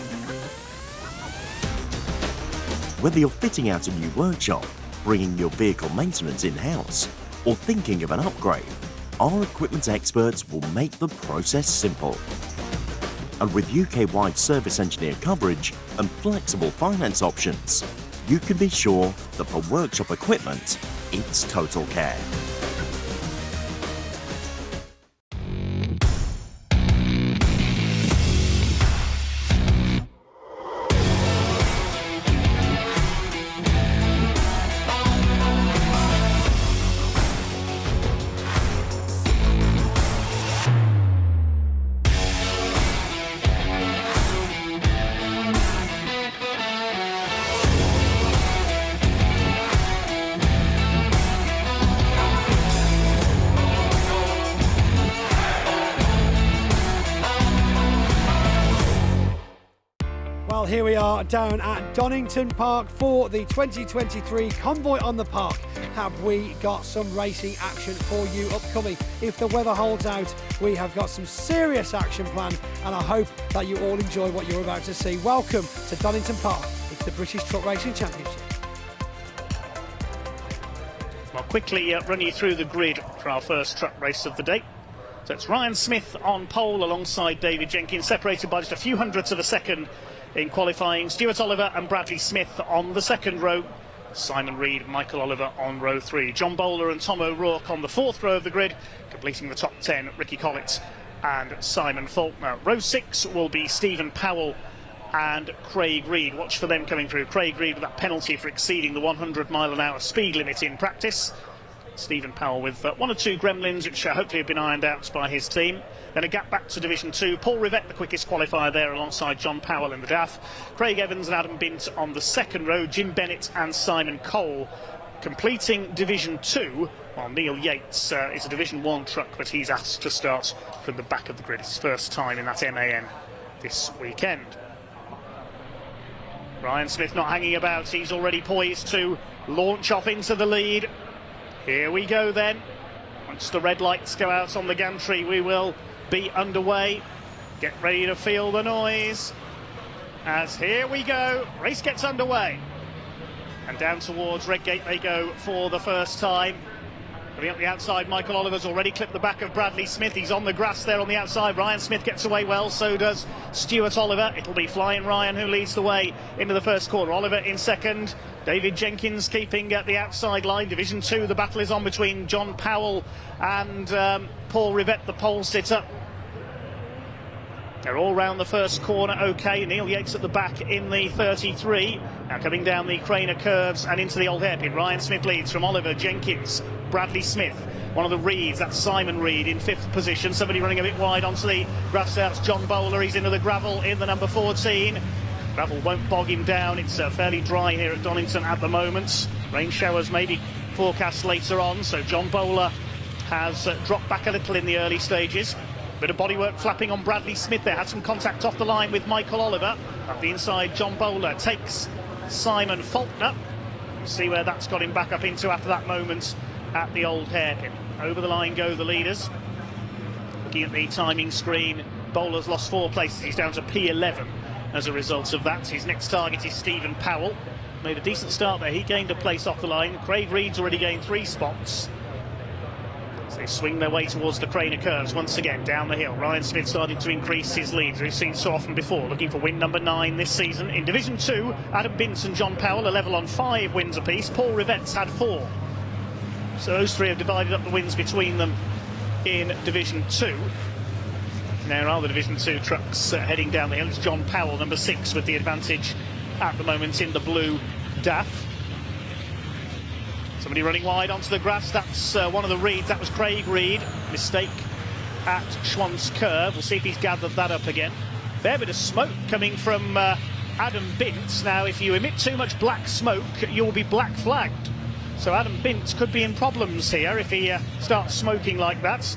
Whether you're fitting out a new workshop, bringing your vehicle maintenance in-house, or thinking of an upgrade, our equipment experts will make the process simple. And with UK-wide service engineer coverage and flexible finance options, you can be sure that for workshop equipment, it's total care. Well, here we are down at Donington Park for the 2023 Convoy on the Park. Have we got some racing action for you upcoming? If the weather holds out, we have got some serious action planned, and I hope that you all enjoy what you're about to see. Welcome to Donington Park. It's the British Truck Racing Championship. I'll quickly run you through the grid for our first truck race of the day. So it's Ryan Smith on pole alongside David Jenkins, separated by just a few hundredths of a second in qualifying. Stuart Oliver and Bradley Smith on the second row. Simon Reed, Michael Oliver on row 3. John Bowler and Tom O'Rourke on the 4th row of the grid, completing the top 10, Ricky Collett and Simon Faulkner. Row 6 will be Stephen Powell and Craig Reed. Watch for them coming through. Craig Reed with that penalty for exceeding the 100-mile-an-hour speed limit in practice. Stephen Powell with 1 or 2 gremlins, which hopefully have been ironed out by his team. Then a gap back to Division 2. Paul Rivett, the quickest qualifier there, alongside John Powell in the DAF. Craig Evans and Adam Bint on the second row. Jim Bennett and Simon Cole completing Division 2, while Neil Yates is a Division 1 truck, but he's asked to start from the back of the grid. His first time in that MAN this weekend. Ryan Smith not hanging about. He's already poised to launch off into the lead. Here we go then. Once the red lights go out on the gantry, we will be underway. Get ready to feel the noise. As here we go, race gets underway. And down towards Redgate they go for the first time. Coming up the outside, Michael Oliver's already clipped the back of Bradley Smith. He's on the grass there on the outside. Ryan Smith gets away well, so does Stuart Oliver. It'll be Flying Ryan who leads the way into the first corner. Oliver in second. David Jenkins keeping at the outside line. Division 2, the battle is on between John Powell and Paul Rivett, the pole sitter. They're all round the first corner okay. Neil Yates at the back in the 33. Now coming down the Craner curves and into the old hairpin. Ryan Smith leads from Oliver, Jenkins, Bradley Smith. One of the Reeds, that's Simon Reed in 5th position. Somebody running a bit wide onto the grass. That's John Bowler. He's into the gravel in the number 14. Gravel won't bog him down. It's fairly dry here at Donington at the moment. Rain showers may be forecast later on, so John Bowler has dropped back a little in the early stages. Bit of bodywork flapping on Bradley Smith there. Had some contact off the line with Michael Oliver. Up the inside, John Bowler takes Simon Faulkner. See where that's got him back up into after that moment at the old hairpin. Over the line go the leaders. Looking at the timing screen, Bowler's lost 4 places. He's down to P11 as a result of that. His next target is Stephen Powell. Made a decent start there. He gained a place off the line. Craig Reed's already gained 3 spots. So they swing their way towards the Craner curves once again down the hill. Ryan Smith starting to increase his lead, as we've seen so often before, looking for win number 9 this season. In Division 2, Adam Bince and John Powell are level on 5 wins apiece. Paul Rivette's had 4. So those 3 have divided up the wins between them in Division 2. There are the Division 2 trucks heading down the hill. It's John Powell, number 6, with the advantage at the moment in the blue DAF. Somebody running wide onto the grass. That's one of the Reeds. That was Craig Reed. Mistake at Schwantz Curve. We'll see if he's gathered that up again. Fair bit of smoke coming from Adam Bince. Now, if you emit too much black smoke, you'll be black flagged. So Adam Bince could be in problems here if he starts smoking like that.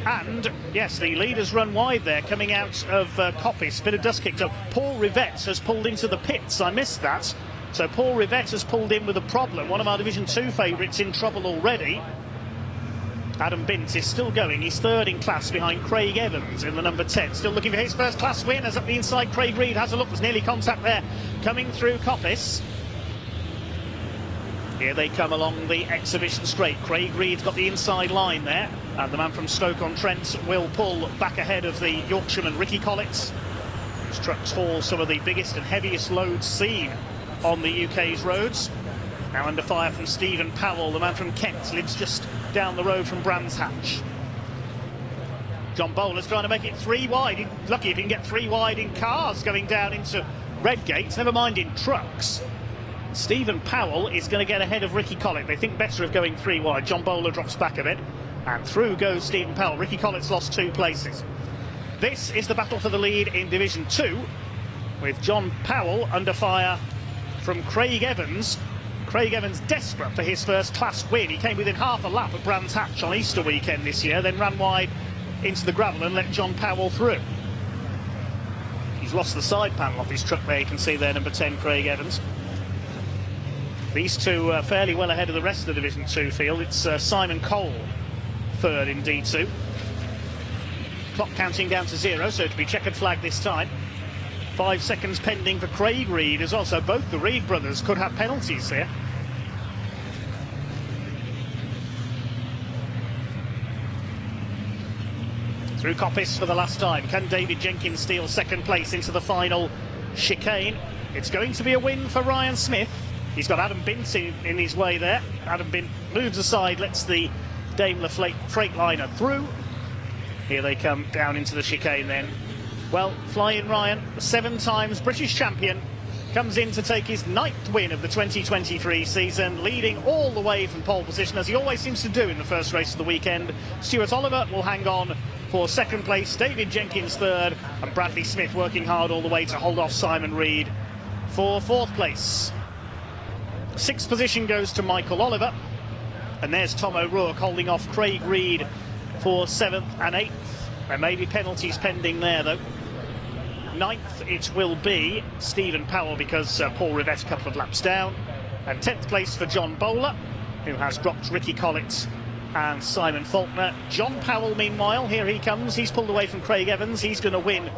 And, yes, the leaders run wide there, coming out of Coppice. Bit of dust kicked up. Paul Rivette has pulled into the pits. I missed that. So Paul Rivette has pulled in with a problem. One of our Division 2 favourites in trouble already. Adam Bince is still going. He's 3rd in class behind Craig Evans in the number 10. Still looking for his first class win. As up the inside, Craig Reed has a look. There's nearly contact there coming through Coppice. Here they come along the exhibition straight. Craig Reed's got the inside line there. And the man from Stoke-on-Trent will pull back ahead of the Yorkshireman Ricky Collett. His trucks haul some of the biggest and heaviest loads seen on the UK's roads. Now under fire from Stephen Powell, the man from Kent, lives just down the road from Brands Hatch. John Bowler's trying to make it 3 wide. He's lucky if he can get 3 wide in cars going down into Redgate, never mind in trucks. Stephen Powell is going to get ahead of Ricky Collett. They think better of going 3 wide. John Bowler drops back a bit, and through goes Stephen Powell. Ricky Collett's lost 2 places. This is the battle for the lead in Division 2, with John Powell under fire from Craig Evans. Craig Evans desperate for his first class win. He came within half a lap at Brands Hatch on Easter weekend this year, then ran wide into the gravel and let John Powell through. He's lost the side panel off his truck there, you can see there, number 10, Craig Evans. These 2 are fairly well ahead of the rest of the Division 2 field. It's Simon Cole, 3rd in D2. Clock counting down to 0, so it'll be checkered flag this time. 5 seconds pending for Craig Reed as well, so both the Reed brothers could have penalties here. Through Coppice for the last time. Can David Jenkins steal 2nd place into the final chicane? It's going to be a win for Ryan Smith. He's got Adam Bince in his way there. Adam Bince moves aside, lets the Daimler Freightliner through. Here they come down into the chicane then. Well, Flying Ryan, the 7 times British champion, comes in to take his 9th win of the 2023 season, leading all the way from pole position, as he always seems to do in the first race of the weekend. Stuart Oliver will hang on for 2nd place, David Jenkins 3rd, and Bradley Smith working hard all the way to hold off Simon Reed for 4th place. 6th position goes to Michael Oliver, and there's Tom O'Rourke holding off Craig Reed for 7th and 8th. There may be penalties pending there though. 9th it will be Stephen Powell, because Paul Rivette a couple of laps down, and 10th place for John Bowler, who has dropped Ricky Collett and Simon Faulkner. John Powell meanwhile, here he comes, he's pulled away from Craig Evans. He's going to win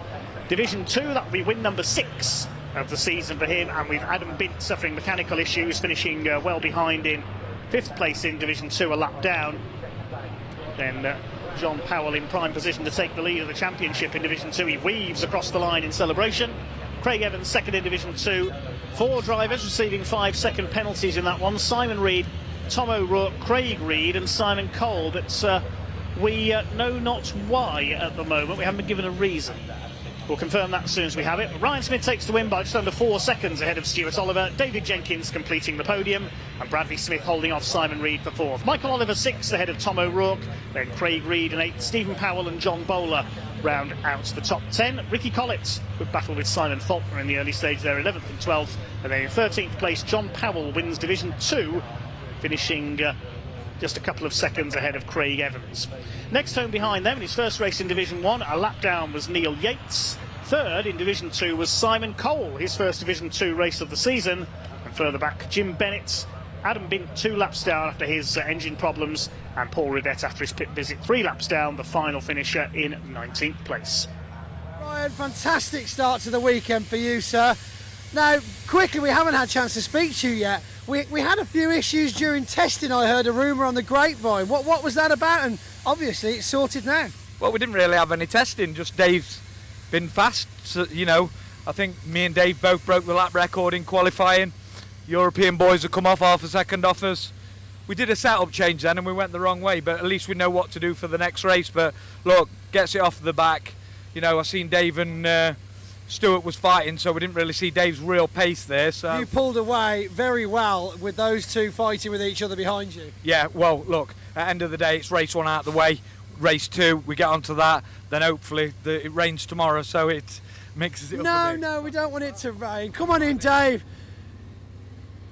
Division 2, that will be win number 6 of the season for him, and with Adam Bince suffering mechanical issues, finishing well behind in 5th place in Division 2, a lap down. Then John Powell in prime position to take the lead of the championship in Division 2. He weaves across the line in celebration. Craig Evans 2nd in Division 2. 4 drivers receiving 5-second penalties in that one. Simon Reed, Tom O'Rourke, Craig Reed and Simon Cole, but we know not why at the moment. We haven't been given a reason. We'll confirm that as soon as we have it. Ryan Smith takes the win by just under 4 seconds ahead of Stuart Oliver. David Jenkins completing the podium, and Bradley Smith holding off Simon Reed for 4th. Michael Oliver 6th ahead of Tom O'Rourke, then Craig Reed and 8th. Stephen Powell and John Bowler round out the top 10. Ricky Collett would battle with Simon Faulkner in the early stage there, 11th and 12th. And then in 13th place, John Powell wins Division 2, finishing just a couple of seconds ahead of Craig Evans. Next home behind them in his first race in Division 1, a lap down, was Neil Yates. 3rd in Division 2 was Simon Cole, his first Division 2 race of the season. And further back, Jim Bennett, Adam Bince 2 laps down after his engine problems, and Paul Rivette after his pit visit 3 laps down, the final finisher in 19th place. Ryan, fantastic start to the weekend for you, sir. Now, quickly, we haven't had a chance to speak to you yet. We had a few issues during testing. I heard a rumour on the grapevine. What was that about? And obviously it's sorted now. Well, we didn't really have any testing, just Dave's been fast. So, you know, I think me and Dave both broke the lap record in qualifying. European boys have come off half a second off us. We did a setup change then and we went the wrong way, but at least we know what to do for the next race. But look, gets it off the back. You know, I seen Dave and Stuart was fighting, so we didn't really see Dave's real pace there. So you pulled away very well with those two fighting with each other behind you. yeah, well, look, at the end of the day, it's race 1 out of the way. Race 2, we get onto that, then hopefully it rains tomorrow, so it mixes it up a bit. No, we don't want it to rain. Come on in, Dave.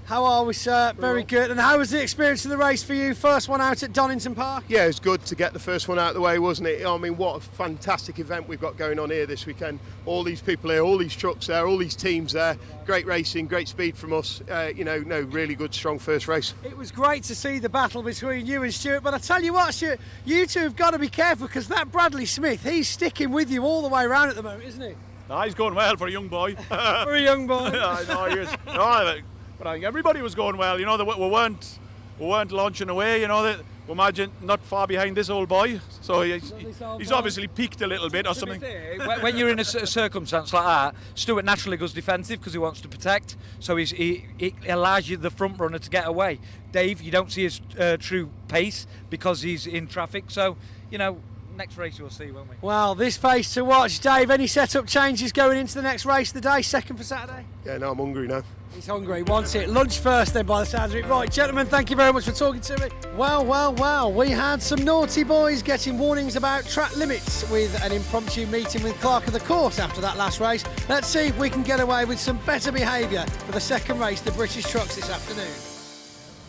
How are we, sir? Very good. And how was the experience of the race for you? First one out at Donington Park? Yeah, it was good to get the first one out of the way, wasn't it? I mean, what a fantastic event we've got going on here this weekend. All these people here, all these trucks there, all these teams there. Great racing, great speed from us. Really good, strong first race. It was great to see the battle between you and Stuart, but I tell you what, Stuart, you two have got to be careful because that Bradley Smith, he's sticking with you all the way around at the moment, isn't he? No, he's going well for a young boy. For a young boy. I know he is. No, but I think everybody was going well. You know, we weren't launching away. You know, we imagine not far behind this old boy. So he's obviously peaked a little bit or something. When you're in a circumstance like that, Stuart naturally goes defensive because he wants to protect. So he allows you, the front runner, to get away. Dave, you don't see his true pace because he's in traffic. So, you know, next race we'll see, won't we? Well, this pace to watch. Dave, any setup changes going into the next race of the day, second for Saturday? Yeah, no, I'm hungry now. He's hungry, wants it. Lunch first then, by the sounds of it. Right, gentlemen, thank you very much for talking to me. Well, we had some naughty boys getting warnings about track limits with an impromptu meeting with Clerk of the Court after that last race. Let's see if we can get away with some better behaviour for the second race, the British Trucks, this afternoon.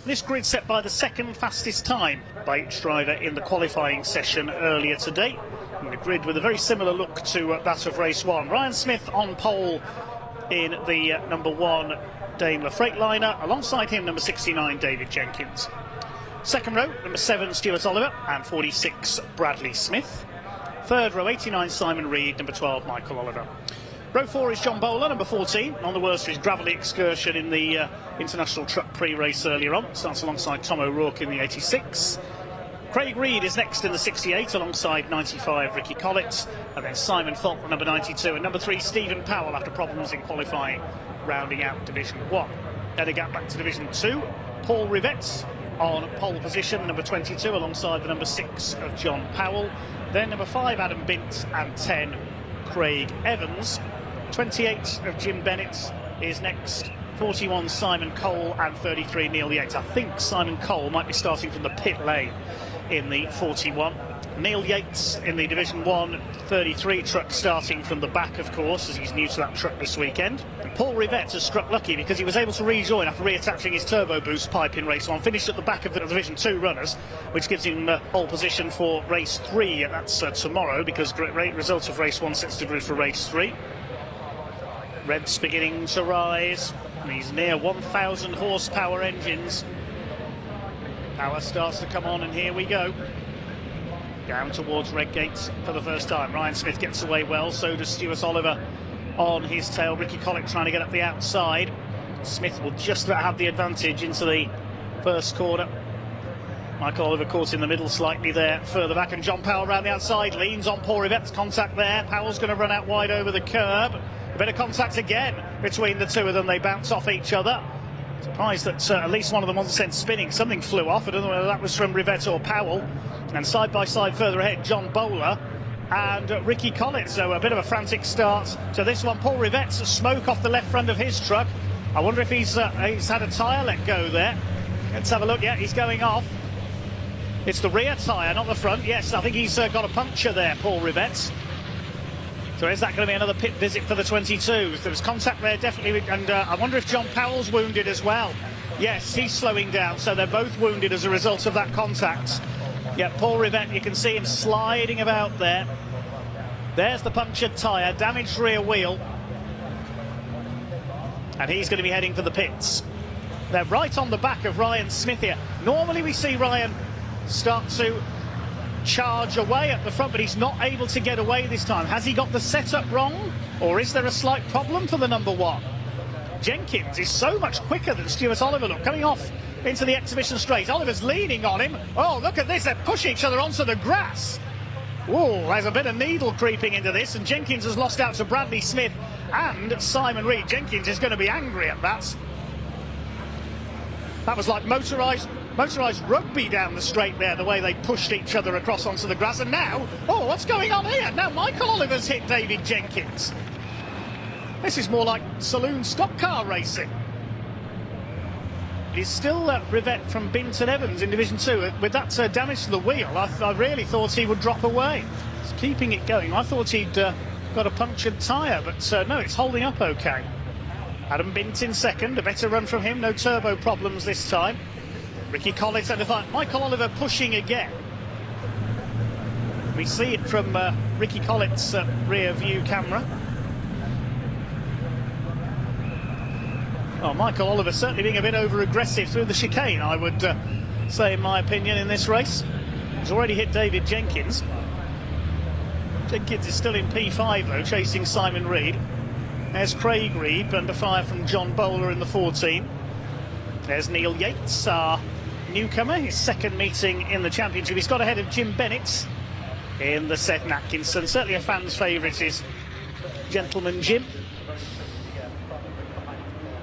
This grid set by the second fastest time by each driver in the qualifying session earlier today. And the grid with a very similar look to that of race 1. Ryan Smith on pole in the number 1 Daimler Freightliner, alongside him number 69 David Jenkins. Second row, number 7 Stuart Oliver and 46 Bradley Smith. Third row, 89 Simon Reed, number 12 Michael Oliver. Row 4 is John Bowler, number 14, on the worst for his gravelly excursion in the International Truck Pre-Race earlier on. Starts alongside Tom O'Rourke in the 86. Craig Reed is next in the 68 alongside 95 Ricky Collett, and then Simon Fulton, number 92, and number 3 Stephen Powell after problems in qualifying, rounding out Division 1. Then a gap back to Division 2, Paul Rivett on pole position, number 22, alongside the number 6 of John Powell. Then number 5 Adam Bint and 10 Craig Evans. 28 of Jim Bennett is next, 41 Simon Cole and 33 Neil Yates. I think Simon Cole might be starting from the pit lane in the 41. Neil Yates in the Division 1 33 truck, starting from the back, of course, as he's new to that truck this weekend. And Paul Rivett has struck lucky because he was able to rejoin after reattaching his turbo boost pipe in race 1. Finished at the back of the Division 2 runners, which gives him pole position for race 3. That's tomorrow, because great result of race 1 sets the grid for race 3. Reds beginning to rise. And he's near 1,000 horsepower engines. Power starts to come on, and here we go. Down towards Redgate for the first time. Ryan Smith gets away well, so does Stuart Oliver on his tail. Ricky Collett trying to get up the outside. Smith will just about have the advantage into the first corner. Michael Oliver caught in the middle slightly there, further back, and John Powell around the outside, leans on Paul Rivett's contact there. Powell's going to run out wide over the curb. A bit of contact again between the two of them. They bounce off each other. Surprised that at least one of them wasn't sent spinning. Something flew off. I don't know whether that was from Rivett or Powell. And side by side further ahead, John Bowler and Ricky Collett. So a bit of a frantic start to this one. Paul Rivett's smoke off the left front of his truck. I wonder if he's had a tyre let go there. Let's have a look. Yeah, he's going off. It's the rear tyre, not the front. Yes, I think he's got a puncture there, Paul Rivett. So is that going to be another pit visit for the 22s? There was contact there, definitely, and I wonder if John Powell's wounded as well. Yes, he's slowing down, so they're both wounded as a result of that contact. Yeah, Paul Rivett, you can see him sliding about there. There's the punctured tyre, damaged rear wheel. And he's going to be heading for the pits. They're right on the back of Ryan Smith here. Normally we see Ryan start to charge away at the front, but he's not able to get away this time. Has he got the setup wrong, or is there a slight problem for the number 1? Jenkins is so much quicker than Stuart Oliver. Look, coming off into the exhibition straight. Oliver's leaning on him. Oh, look at this. They're pushing each other onto the grass. Oh, there's a bit of needle creeping into this, and Jenkins has lost out to Bradley Smith and Simon Reed. Jenkins is going to be angry at that. That was like motorised rugby down the straight there, the way they pushed each other across onto the grass. And now, oh, what's going on here? Now Michael Oliver's hit David Jenkins. This is more like saloon stock car racing. It's still Rivette from Binton Evans in Division 2. With that damage to the wheel, I really thought he would drop away. He's keeping it going. I thought he'd got a punctured tyre, but no, it's holding up okay. Adam Bint in second, a better run from him, no turbo problems this time. Ricky Collett under fire. Michael Oliver pushing again. We see it from Ricky Collett's rear view camera. Oh, Michael Oliver certainly being a bit over-aggressive through the chicane, I would say, in my opinion, in this race. He's already hit David Jenkins. Jenkins is still in P5, though, chasing Simon Reed. There's Craig Reed, under fire from John Bowler in the 14. There's Neil Yates, our newcomer, his second meeting in the championship. He's got ahead of Jim Bennett in the Seth Atkinson. Certainly a fan's favourite is Gentleman Jim.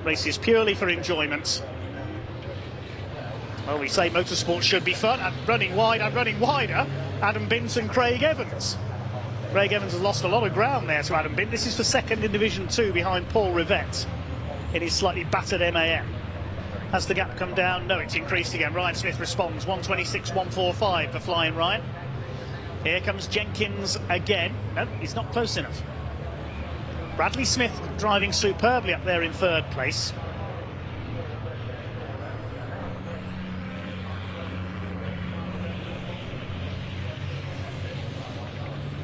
Races purely for enjoyment. Well, we say motorsport should be fun. And running wide and running wider, Adam Bint and Craig Evans. Craig Evans has lost a lot of ground there to Adam Bint. This is for second in Division 2 behind Paul Rivette in his slightly battered MAN. Has the gap come down? No, it's increased again. Ryan Smith responds. 1:26.145 for Flying Ryan. Here comes Jenkins again. No, he's not close enough. Bradley Smith driving superbly up there in third place.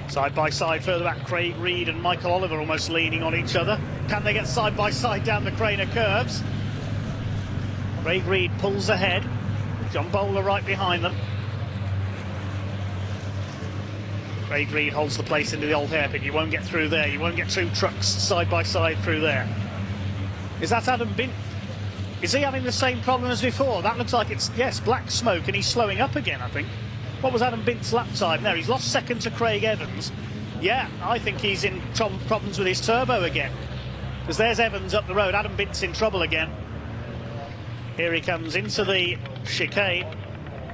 Side by side further back, Craig Reed and Michael Oliver almost leaning on each other. Can they get side by side down the Craner curves? Craig Reed pulls ahead. John Bowler right behind them. Craig Reed holds the place into the old hairpin. You won't get through there. You won't get two trucks side by side through there. Is that Adam Bint? Is he having the same problem as before? That looks like it's, yes, black smoke, and he's slowing up again, I think. What was Adam Bint's lap time there? He's lost second to Craig Evans. Yeah, I think he's in problems with his turbo again. Because there's Evans up the road. Adam Bint's in trouble again. Here he comes into the chicane.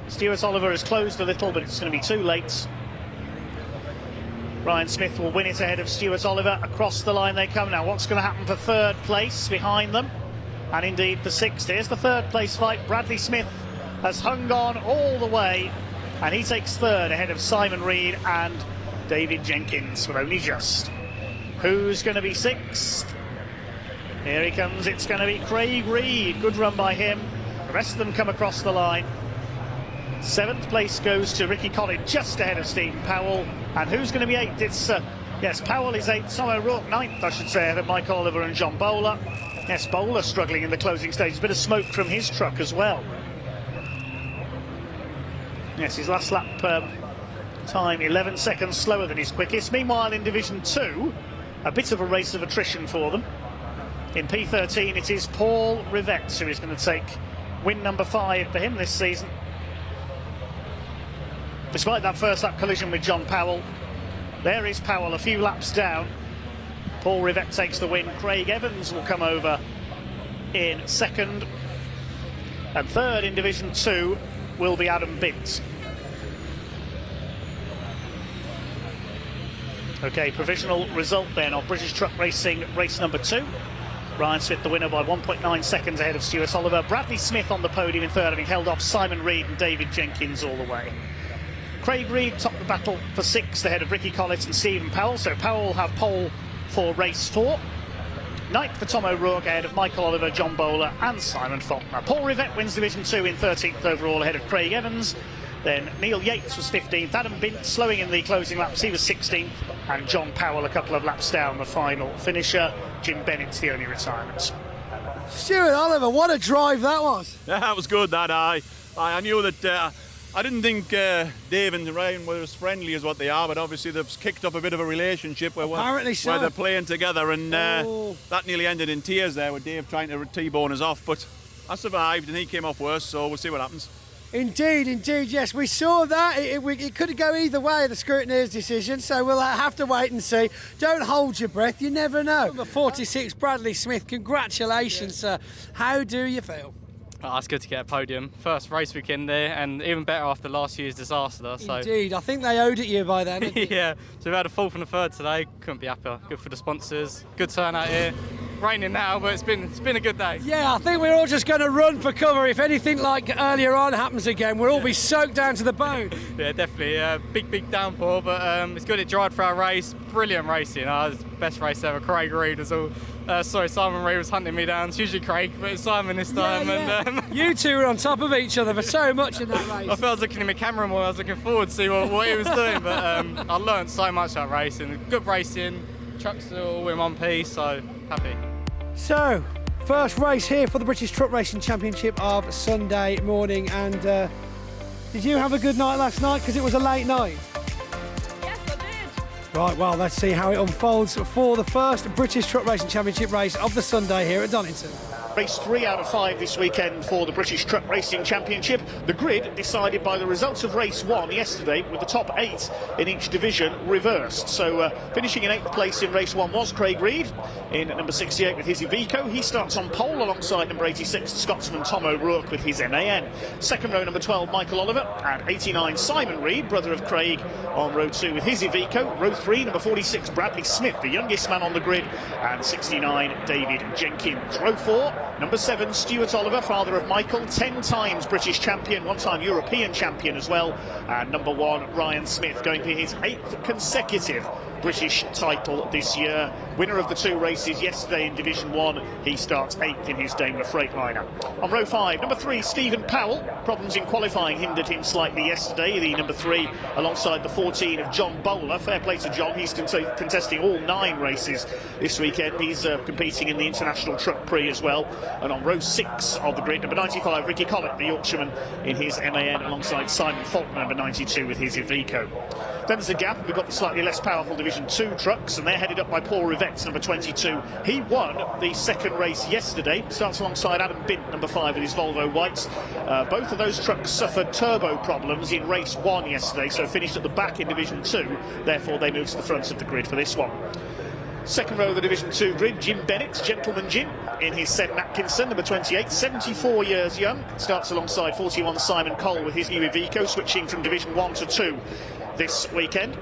Stuart Oliver has closed a little, but it's going to be too late. Ryan Smith will win it ahead of Stuart Oliver. Across the line they come now. What's going to happen for third place behind them? And indeed for sixth. Here's the third place fight. Bradley Smith has hung on all the way, and he takes third ahead of Simon Reed and David Jenkins, but only just. Who's going to be sixth? Here he comes. It's going to be Craig Reed. Good run by him. The rest of them come across the line. Seventh place goes to Ricky Collett, just ahead of Stephen Powell. And who's going to be eighth? It's, yes, Powell is eighth. Tom O'Rourke ninth, I should say, ahead of Michael Oliver and John Bowler. Yes, Bowler struggling in the closing stages. A bit of smoke from his truck as well. Yes, his last lap time 11 seconds slower than his quickest. Meanwhile, in Division 2, a bit of a race of attrition for them. In P13, it is Paul Rivette who is going to take win number 5 for him this season. Despite that first lap collision with John Powell, there is Powell a few laps down. Paul Rivette takes the win. Craig Evans will come over in second. And third in Division 2 will be Adam Bint. Okay, provisional result then of British Truck Racing race number 2. Ryan Smith the winner by 1.9 seconds ahead of Stuart Oliver. Bradley Smith on the podium in third, having held off Simon Reed and David Jenkins all the way. Craig Reed topped the battle for sixth ahead of Ricky Collett and Stephen Powell, so Powell will have pole for race 4. Ninth for Tom O'Rourke ahead of Michael Oliver, John Bowler and Simon Faulkner. Paul Rivette wins Division 2 in 13th overall ahead of Craig Evans. Then Neil Yates was 15th, Adam Bint slowing in the closing laps, he was 16th, and John Powell a couple of laps down the final finisher. Jim Bennett's the only retirement. Stuart Oliver, what a drive that was. Yeah, that was good, that. I knew that I didn't think Dave and Ryan were as friendly as what they are, but obviously they've kicked off a bit of a relationship where they're playing together, and that nearly ended in tears there with Dave trying to T-bone us off. But I survived and he came off worse, so we'll see what happens. Indeed, yes, we saw that. It could go either way, the scrutineer's decision, so we'll have to wait and see. Don't hold your breath, you never know. Number 46, Bradley Smith, congratulations, sir. How do you feel? Oh, it's good to get a podium. First race weekend there, and even better after last year's disaster. So. Indeed, I think they owed it you by then. Yeah, so we had a 4th and a 3rd today. Couldn't be happier. Good for the sponsors. Good turnout here. Raining now, but it's been a good day. Yeah, I think we're all just going to run for cover. If anything like earlier on happens again, we'll all be soaked down to the bone. Yeah, definitely. Big downpour, but it's good it dried for our race. Brilliant racing. Best race ever. Craig Reed was all. Simon Reed was hunting me down. It's usually Craig, but it's Simon this time. Yeah. And you two were on top of each other for so much in that race. I felt I was looking at my camera more. I was looking forward to see what he was doing, but I learned so much that racing. Good racing. Trucks are all in one piece, so happy. So, first race here for the British Truck Racing Championship of Sunday morning, and did you have a good night last night? Because it was a late night. Yes, I did. Right, well, let's see how it unfolds for the first British Truck Racing Championship race of the Sunday here at Donington. Race 3 out of 5 this weekend for the British Truck Racing Championship. The grid decided by the results of race 1 yesterday, with the top 8 in each division reversed. So finishing in 8th place in race 1 was Craig Reed in number 68 with his Iveco. He starts on pole alongside number 86, the Scotsman Tom O'Rourke with his MAN. Second row, number 12, Michael Oliver, and 89, Simon Reed, brother of Craig, on row 2 with his Iveco. Row 3, number 46, Bradley Smith, the youngest man on the grid, and 69, David Jenkins. Row 4, number 7, Stuart Oliver, father of Michael, 10 times British champion, 1-time European champion as well. And number 1, Ryan Smith, going for his 8th consecutive British title this year. Winner of the 2 races yesterday in Division 1. He starts 8th in his Daimler Freightliner. On row 5, number 3, Stephen Powell. Problems in qualifying hindered him slightly yesterday. The number 3 alongside the 14 of John Bowler. Fair play to John. He's contesting all 9 races this weekend. He's competing in the International Truck Prix as well. And on row 6 of the grid, number 95, Ricky Collett, the Yorkshireman, in his MAN alongside Simon Faulkner, number 92, with his Iveco. Then there's a gap. We've got the slightly less powerful Division 2 trucks, and they're headed up by Paul Rivette, number 22. He won the 2nd race yesterday. Starts alongside Adam Bint, number 5, with his Volvo Whites. Both of those trucks suffered turbo problems in race 1 yesterday, so finished at the back in Division 2. Therefore, they moved to the front of the grid for this one. Second row of the Division 2 grid, Jim Bennett, Gentleman Jim, in his Seb Atkinson, number 28, 74 years young. Starts alongside 41, Simon Cole, with his new Iveco, switching from Division 1 to 2 this weekend.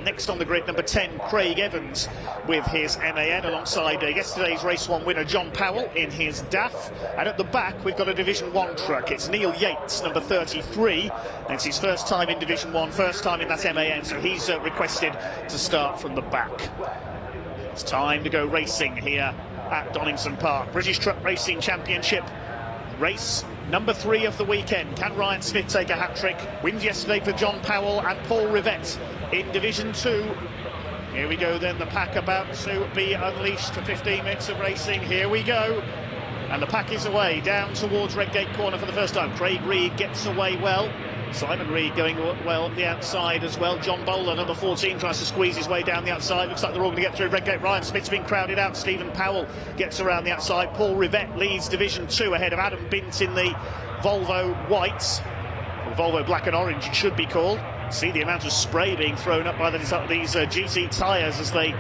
Next on the grid, number 10, Craig Evans, with his MAN, alongside yesterday's race 1 winner John Powell in his DAF. And at the back, we've got a Division 1 truck. It's Neil Yates, number 33. It's his first time in Division 1, first time in that MAN, so he's requested to start from the back. It's time to go racing here at Donington Park. British Truck Racing Championship race number 3 of the weekend. Can Ryan Smith take a hat-trick? Wins yesterday for John Powell and Paul Rivette in Division 2. Here we go then, the pack about to be unleashed for 15 minutes of racing. Here we go. And the pack is away, down towards Redgate Corner for the first time. Craig Reed gets away well. Simon Reed going well at the outside as well. John Bowler, number 14, tries to squeeze his way down the outside. Looks like they're all going to get through Redgate. Ryan Smith's been crowded out. Stephen Powell gets around the outside. Paul Rivette leads Division 2 ahead of Adam Bint in the Volvo Whites. Or Volvo Black and Orange, it should be called. See the amount of spray being thrown up by these GT tyres as they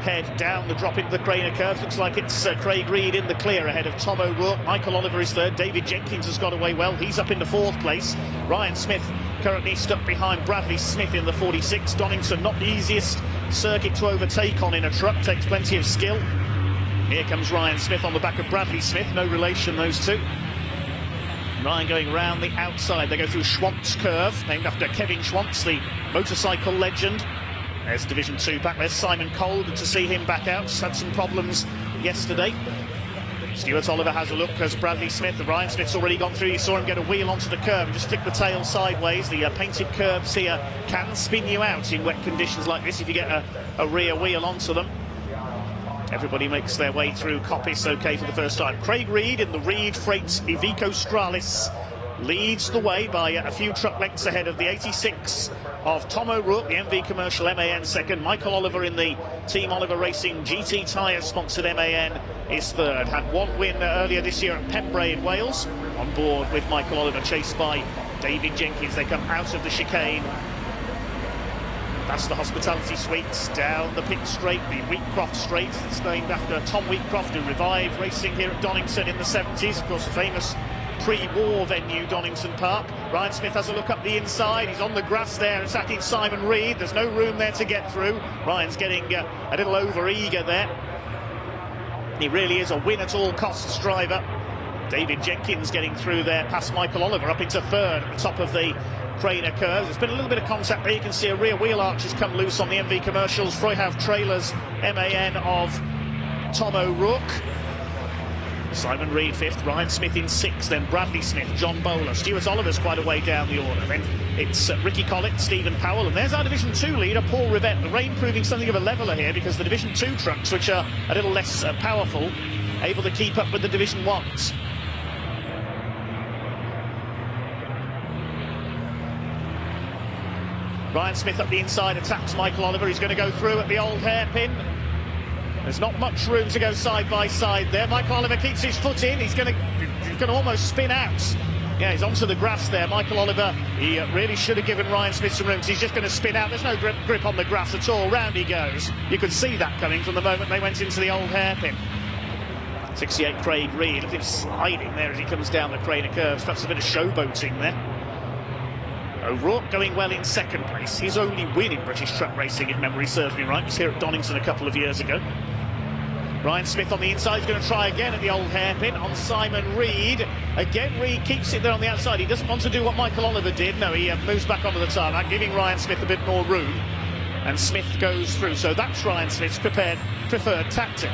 head down the drop into the Craner curve. Looks like it's Craig Reed in the clear ahead of Tom O'Rourke. Michael Oliver is third. David Jenkins has got away well. He's up into 4th place. Ryan Smith currently stuck behind Bradley Smith in the 46. Donington, not the easiest circuit to overtake on in a truck. Takes plenty of skill. Here comes Ryan Smith on the back of Bradley Smith. No relation, those two. Ryan going round the outside. They go through Schwantz curve, named after Kevin Schwantz, the motorcycle legend. There's Division 2 back. There's Simon Cole. Good to see him back out. Had some problems yesterday. Stuart Oliver has a look as Bradley Smith. Ryan Smith's already gone through. You saw him get a wheel onto the curb and just flick the tail sideways. The painted curbs here can spin you out in wet conditions like this if you get a rear wheel onto them. Everybody makes their way through Coppice okay for the first time. Craig Reed in the Reed Freight Iveco Stralis leads the way by a few truck lengths ahead of the 86 of Tom O'Rourke, the MV Commercial MAN second. Michael Oliver in the Team Oliver Racing GT Tyres sponsored MAN is third. Had one win earlier this year at Pembrey in Wales. On board with Michael Oliver, chased by David Jenkins. They come out of the chicane. That's the Hospitality Suites down the pit straight, the Wheatcroft Straight. It's named after Tom Wheatcroft, who revived racing here at Donington in the 70s. Of course, the famous pre-war venue, Donington Park. Ryan Smith has a look up the inside. He's on the grass there, attacking Simon Reed. There's no room there to get through. Ryan's getting a little over-eager there. He really is a win-at-all-costs driver. David Jenkins getting through there past Michael Oliver up into third at the top of the Craner curves. There's been a little bit of contact there. You can see a rear wheel arch has come loose on the MV Commercials. Freuhauf Trailers MAN of Tom O'Rourke. Simon Reed fifth, Ryan Smith in sixth, then Bradley Smith, John Bowler. Stuart Oliver's quite a way down the order. Then it's Ricky Collett, Stephen Powell, and there's our Division 2 leader, Paul Rivett. The rain proving something of a leveller here because the Division 2 trucks, which are a little less powerful, able to keep up with the Division 1s. Ryan Smith up the inside attacks Michael Oliver. He's going to go through at the old hairpin. There's not much room to go side by side there. Michael Oliver keeps his foot in. He's going to almost spin out. Yeah, he's onto the grass there. Michael Oliver, he really should have given Ryan Smith some room because he's just going to spin out. There's no grip on the grass at all. Round he goes. You could see that coming from the moment they went into the old hairpin. 68 Craig Reed, look at him sliding there as he comes down the Craner curves. Perhaps a bit of showboating there. O'Rourke going well in second place. His only win in British truck racing, if memory serves me right, he was here at Donington a couple of years ago. Ryan Smith on the inside is going to try again at the old hairpin on Simon Reed. Again, Reed keeps it there on the outside. He doesn't want to do what Michael Oliver did. No, he moves back onto the tarmac, giving Ryan Smith a bit more room. And Smith goes through. So that's Ryan Smith's preferred tactic.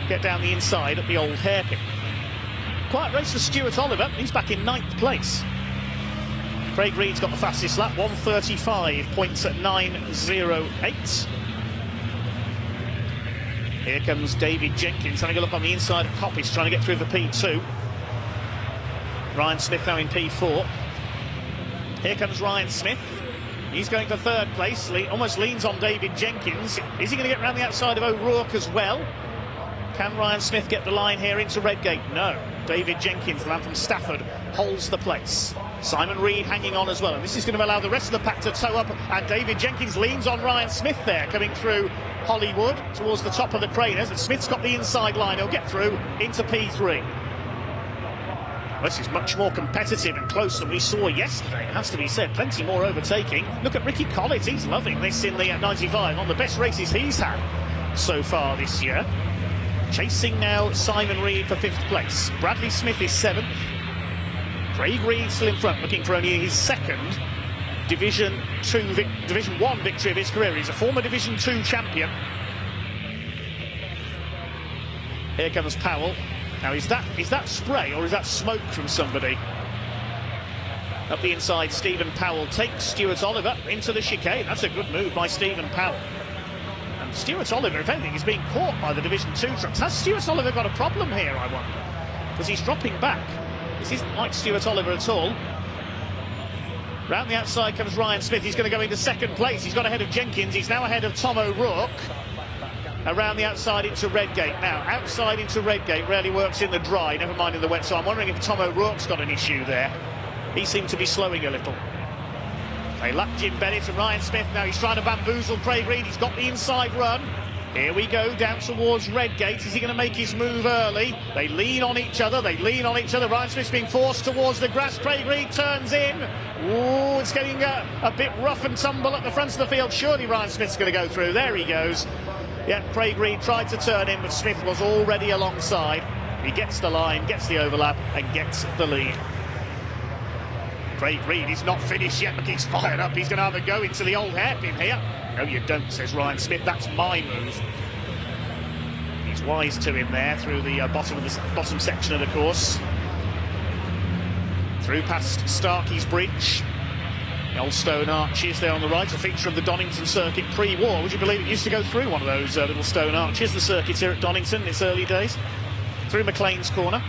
Get down the inside at the old hairpin. Quiet race for Stuart Oliver. He's back in 9th place. Craig Reed's got the fastest lap, 1:35, points at 9:08. Here comes David Jenkins, having a look on the inside of Coppice, trying to get through the P2. Ryan Smith now in P4. Here comes Ryan Smith. He's going for third place, almost leans on David Jenkins. Is he going to get around the outside of O'Rourke as well? Can Ryan Smith get the line here into Redgate? No. David Jenkins, the man from Stafford, holds the place. Simon Reed hanging on as well, and this is going to allow the rest of the pack to tow up, and David Jenkins leans on Ryan Smith there, coming through Hollywood towards the top of the Craners, and Smith's got the inside line. He'll get through into P3. This is much more competitive and close than we saw yesterday, it has to be said. Plenty more overtaking. Look at Ricky Collett, he's loving this in the 95, on the best races he's had so far this year. Chasing now Simon Reed for 5th place. Bradley Smith is 7th. Craig Reed still in front, looking for only his second Division 1 victory of his career. He's a former Division 2 champion. Here comes Powell. Now, is that spray or is that smoke from somebody? Up the inside, Stephen Powell takes Stuart Oliver into the chicane. That's a good move by Stephen Powell. And Stuart Oliver, if anything, is being caught by the Division 2 trucks. Has Stuart Oliver got a problem here, I wonder? Because he's dropping back. This isn't like Stuart Oliver at all. Round the outside comes Ryan Smith. He's going to go into second place. He's got ahead of Jenkins. He's now ahead of Tom O'Rourke. Around the outside into Redgate. Now, outside into Redgate rarely works in the dry, never mind in the wet. So I'm wondering if Tom O'Rourke's got an issue there. He seemed to be slowing a little. They lap Jim Bennett and Ryan Smith. Now he's trying to bamboozle Craig Reed. He's got the inside run. Here we go, down towards Redgate. Is he going to make his move early? They lean on each other. Ryan Smith's being forced towards the grass. Craig Reed turns in. Ooh, it's getting a bit rough and tumble at the front of the field. Surely Ryan Smith's going to go through. There he goes. Yeah, Craig Reed tried to turn in, but Smith was already alongside. He gets the line, gets the overlap, and gets the lead. Craig Reed is not finished yet, but he's fired up. He's going to have a go into the old hairpin here. No, you don't, says Ryan Smith. That's my move. He's wise to him there through the bottom section of the course. Through past Starkey's Bridge. The old stone arches there on the right, a feature of the Donington circuit pre-war. Would you believe it used to go through one of those little stone arches, the circuit here at Donington in its early days? Through McLean's Corner.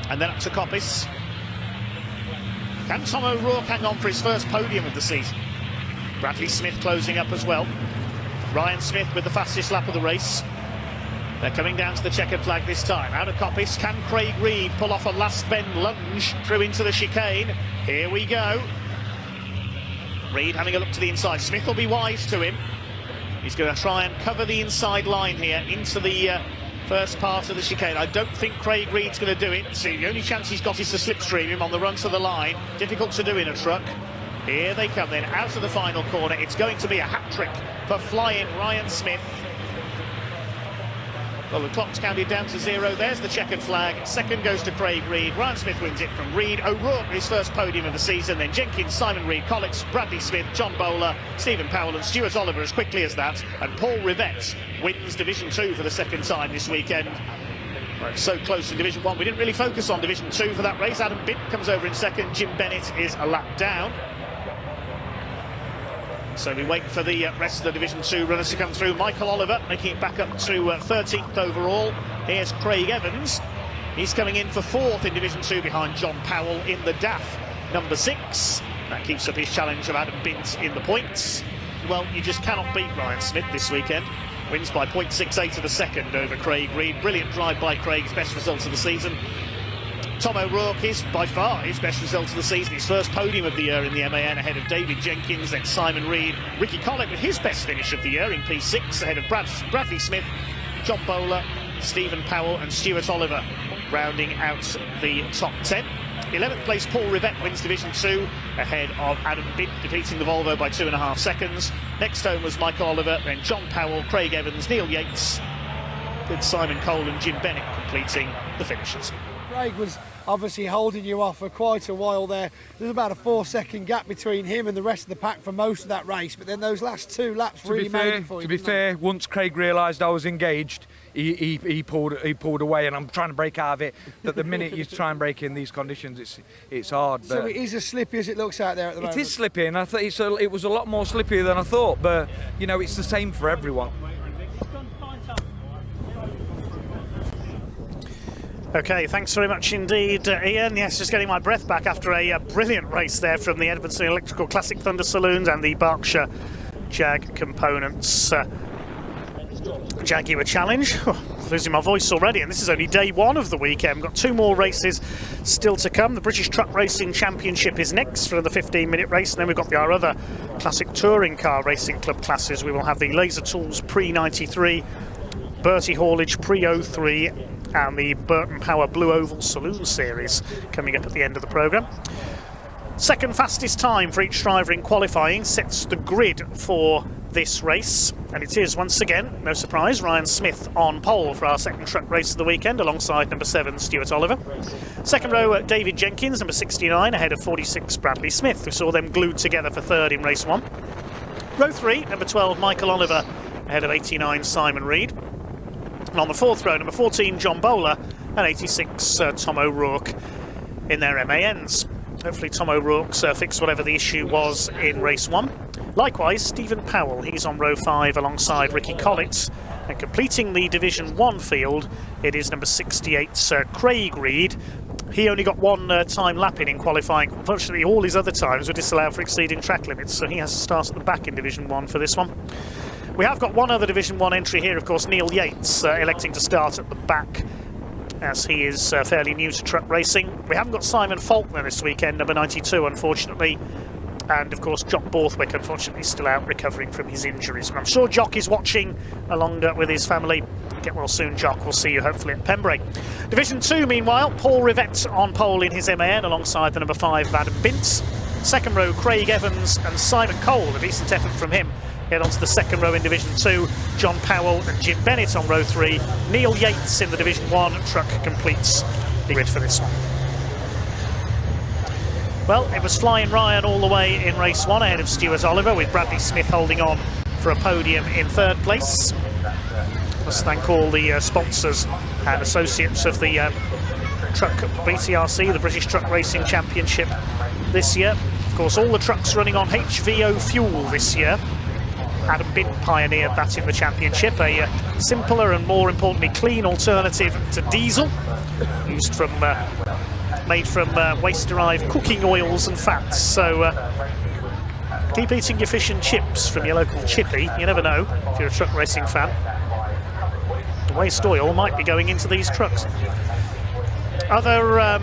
And then up to Coppice. Can Tom O'Rourke hang on for his first podium of the season? Bradley Smith closing up as well. Ryan Smith with the fastest lap of the race. They're coming down to the checkered flag this time. Out of coppice, can Craig Reed pull off a last bend lunge through into the chicane? Here we go. Reed having a look to the inside. Smith will be wise to him. He's going to try and cover the inside line here into the first part of the chicane. I don't think Craig Reed's going to do it. See, the only chance he's got is to slipstream him on the run to the line. Difficult to do in a truck. Here they come then, out of the final corner. It's going to be a hat-trick for flying Ryan Smith. Well, the clock's counted down to 0. There's the checkered flag. Second goes to Craig Reed. Ryan Smith wins it from Reed. O'Rourke, his first podium of the season. Then Jenkins, Simon Reed, Collins, Bradley Smith, John Bowler, Stephen Powell and Stuart Oliver as quickly as that. And Paul Rivett wins Division 2 for the second time this weekend. Well, it's so close in Division 1. We didn't really focus on Division 2 for that race. Adam Bint comes over in second. Jim Bennett is a lap down. So we wait for the rest of the Division 2 runners to come through. Michael Oliver making it back up to 13th overall. Here's Craig Evans. He's coming in for 4th in Division 2 behind John Powell in the DAF number 6. That keeps up his challenge of Adam Bint in the points. Well, you just cannot beat Ryan Smith this weekend. Wins by 0.68 of a second over Craig Reed. Brilliant drive by Craig's best results of the season. Tom O'Rourke is by far his best result of the season, his first podium of the year in the MAN ahead of David Jenkins, then Simon Reed. Ricky Collett with his best finish of the year in P6 ahead of Bradley Smith, John Bowler, Stephen Powell and Stuart Oliver rounding out the top 10. 11th place Paul Rivett wins Division 2 ahead of Adam Bint, defeating the Volvo by 2.5 seconds. Next home was Michael Oliver, then John Powell, Craig Evans, Neil Yates, with Simon Cole and Jim Bennett completing the finishes. Craig was obviously holding you off for quite a while there. There's about a 4-second gap between him and the rest of the pack for most of that race, but then those last 2 laps really made it for you. To be fair, once Craig realised I was engaged, he pulled away, and I'm trying to break out of it. But the minute you try and break in these conditions, it's hard. So it is as slippy as it looks out there at the moment. It is slippy, and I thought it was a lot more slippy than I thought. But you know, it's the same for everyone. OK, thanks very much indeed, Ian. Yes, just getting my breath back after a brilliant race there from the Edmonton Electrical Classic Thunder Saloons and the Berkshire Jag Components Jaguar Challenge. Losing my voice already, and this is only day 1 of the weekend. We've got 2 more races still to come. The British Truck Racing Championship is next for the 15-minute race, and then we've got our other Classic Touring Car Racing Club classes. We will have the Laser Tools Pre-93, Bertie Haulage Pre-03, and the Burton Power Blue Oval Saloon Series coming up at the end of the programme. Second fastest time for each driver in qualifying sets the grid for this race, and it is once again, no surprise, Ryan Smith on pole for our second truck race of the weekend alongside number 7 Stuart Oliver. Second row David Jenkins, number 69, ahead of 46 Bradley Smith. We saw them glued together for 3rd in race 1. Row 3, number 12 Michael Oliver, ahead of 89 Simon Reed. And on the 4th row, number 14 John Bowler and 86 Tom O'Rourke in their MANs. Hopefully Tom O'Rourke's fixed whatever the issue was in race 1. Likewise, Stephen Powell, he's on row 5 alongside Ricky Collett. And completing the Division 1 field, it is number 68 Craig Reed. He only got 1 time lapping in qualifying. Unfortunately, all his other times were disallowed for exceeding track limits, so he has to start at the back in Division 1 for this one. We have got one other Division 1 entry here, of course, Neil Yates electing to start at the back, as he is fairly new to truck racing. We haven't got Simon Faulkner this weekend, number 92, unfortunately. And, of course, Jock Borthwick, unfortunately, still out recovering from his injuries. But I'm sure Jock is watching along with his family. Get well soon, Jock. We'll see you hopefully at Pembrey. Division 2, meanwhile, Paul Rivett on pole in his MAN alongside the number 5 Adam Bint. Second row, Craig Evans and Simon Cole, a decent effort from him. Head on to the second row in Division 2, John Powell and Jim Bennett on row 3. Neil Yates in the Division 1 truck completes the grid for this one. Well, it was Flying Ryan all the way in race 1 ahead of Stuart Oliver, with Bradley Smith holding on for a podium in 3rd place. Let's thank all the sponsors and associates of the Truck BTRC, the British Truck Racing Championship this year. Of course, all the trucks running on HVO fuel this year. Adam Bint pioneered that in the championship, a simpler and more importantly clean alternative to diesel, used from made from waste-derived cooking oils and fats. So keep eating your fish and chips from your local chippy. You never know if you're a truck racing fan. The waste oil might be going into these trucks. Other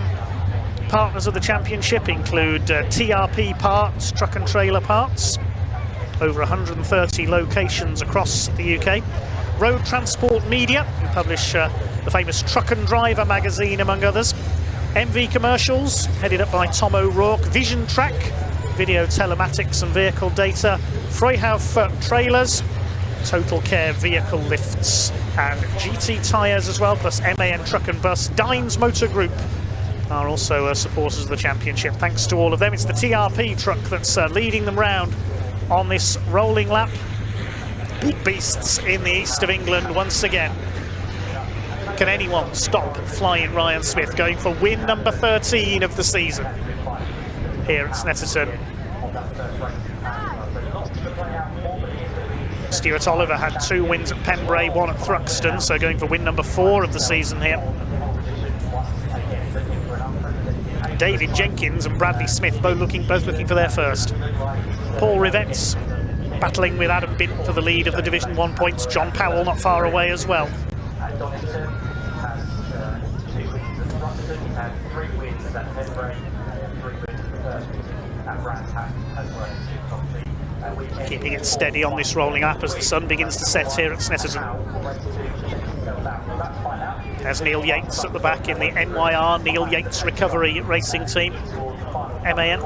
partners of the championship include TRP Parts, Truck and Trailer Parts, over 130 locations across the UK. Road Transport Media, who publish the famous Truck and Driver magazine, among others. MV Commercials, headed up by Tom O'Rourke. Vision Track, video telematics and vehicle data. Freyhouf Trailers, Total Care Vehicle Lifts, and GT Tyres as well, plus MAN Truck and Bus. Dines Motor Group are also supporters of the championship. Thanks to all of them. It's the TRP truck that's leading them round on this rolling lap. Big beasts in the east of England once again. Can anyone stop Flying Ryan Smith, going for win number 13 of the season here at Snetterton? Stuart Oliver had 2 wins at Pembrey, 1 at Thruxton, so going for win number 4 of the season here. David Jenkins and Bradley Smith both looking for their first. Paul Rivette's battling with Adam Bint for the lead of the Division 1 points. John Powell not far away as well. Keeping it steady on this rolling up as the sun begins to set here at Snetterton. There's Neil Yates at the back in the NYR Neil Yates Recovery Racing Team, MAN.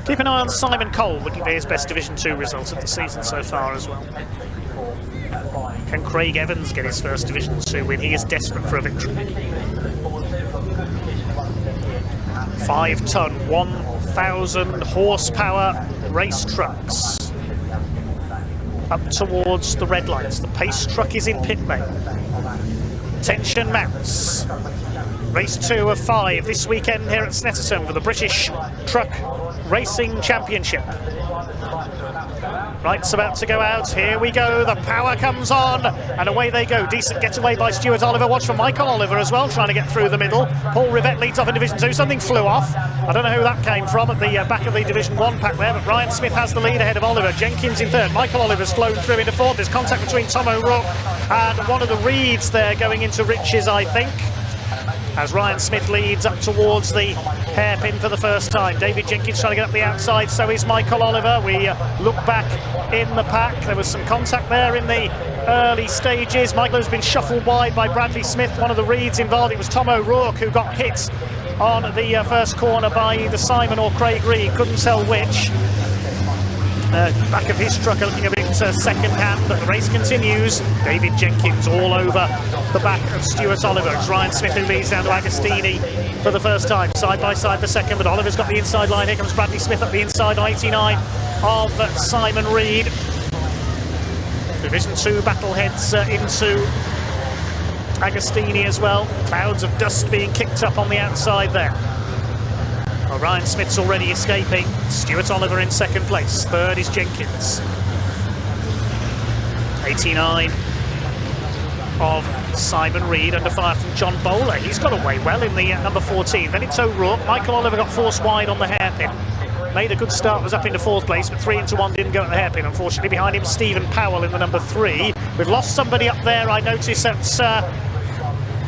Keep an eye on Simon Cole, looking for his best Division 2 result of the season so far as well. Can Craig Evans get his first Division 2 win? He is desperate for a victory. 5-ton, 1,000 horsepower race trucks up towards the red lights. The pace truck is in pit lane. Tension mounts. Race 2 of 5 this weekend here at Snetterton for the British Truck Racing Championship. Lights about to go out. Here we go. The power comes on and away they go. Decent getaway by Stuart Oliver. Watch for Michael Oliver as well, trying to get through the middle. Paul Rivette leads off in Division 2. Something flew off. I don't know who that came from at the back of the Division 1 pack there, but Ryan Smith has the lead ahead of Oliver. Jenkins in third. Michael Oliver's flown through into fourth. There's contact between Tom O'Rourke and one of the Reeds there going into Riches, I think, as Ryan Smith leads up towards the hairpin for the first time. David Jenkins trying to get up the outside, so is Michael Oliver. We look back in the pack. There was some contact there in the early stages. Michael has been shuffled wide by Bradley Smith, one of the Reeds involved. It was Tom O'Rourke who got hit on the first corner by either Simon or Craig Reed. Couldn't tell which. Back of his truck looking a bit second hand, but the race continues. David Jenkins all over the back of Stuart Oliver. It's Ryan Smith who leads down to Agostini for the first time, side by side for second, but Oliver's got the inside line. Here comes Bradley Smith up the inside, 89 of Simon Reed. Division 2 battle heads into Agostini as well. Clouds of dust being kicked up on the outside there. Well, Ryan Smith's already escaping. Stuart Oliver in second place. Third is Jenkins. 89 of Simon Reed, under fire from John Bowler. He's got away well in the number 14. Then it's O'Rourke. Michael Oliver got forced wide on the hairpin. Made a good start, was up into fourth place, but 3 into 1 didn't go at the hairpin, unfortunately. Behind him, Stephen Powell in the number 3. We've lost somebody up there, I notice, at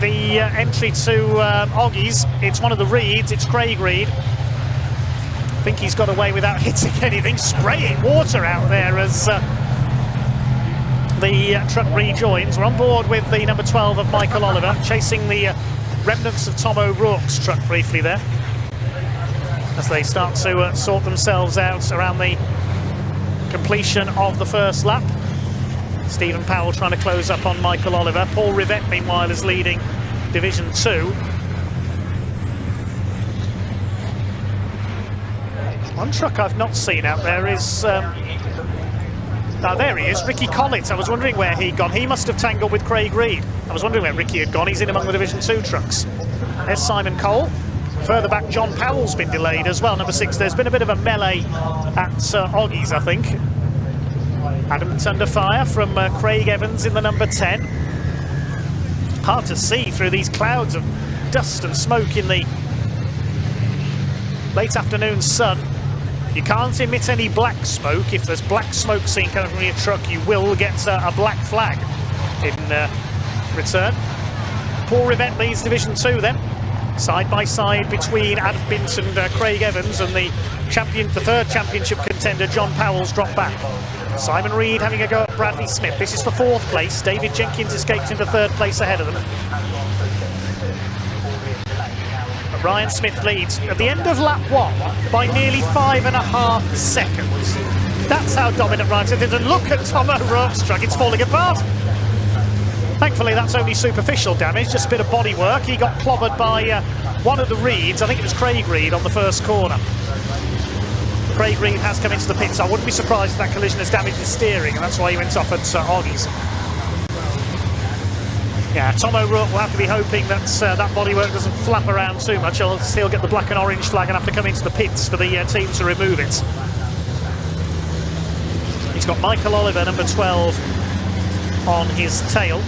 the entry to Oggies. It's one of the Reeds, it's Craig Reed. I think he's got away without hitting anything, spraying water out there as the truck rejoins. We're on board with the number 12 of Michael Oliver, chasing the remnants of Tom O'Rourke's truck briefly there, as they start to sort themselves out around the completion of the first lap. Stephen Powell trying to close up on Michael Oliver. Paul Rivette, meanwhile, is leading Division 2. One truck I've not seen out there is... now there he is, Ricky Collins. I was wondering where he'd gone. He must have tangled with Craig Reed. I was wondering where Ricky had gone. He's in among the Division 2 trucks. There's Simon Cole. Further back, John Powell's been delayed as well, number 6. There's been a bit of a melee at Oggies, I think. Adam's under fire from Craig Evans in the number 10. Hard to see through these clouds of dust and smoke in the late afternoon sun. You can't emit any black smoke. If there's black smoke seen coming from your truck, you will get a black flag in return. Paul Rivett leads Division 2 then. Side by side between Adam Bint and Craig Evans, and the third championship contender John Powell's dropped back. Simon Reed having a go at Bradley Smith. This is for 4th place. David Jenkins escaped into 3rd place ahead of them. But Ryan Smith leads at the end of lap 1 by nearly 5.5 seconds. That's how dominant Ryan Smith is. And look at Tom O'Rourke's truck, it's falling apart. Thankfully, that's only superficial damage, just a bit of body work. He got clobbered by one of the Reeds. I think it was Craig Reed on the first corner. Craig Reed has come into the pits. I wouldn't be surprised if that collision has damaged his steering, and that's why he went off at Oggies. Yeah, Tom O'Rourke will have to be hoping that that bodywork doesn't flap around too much, or he'll get the black and orange flag and have to come into the pits for the team to remove it. He's got Michael Oliver, number 12, on his tail.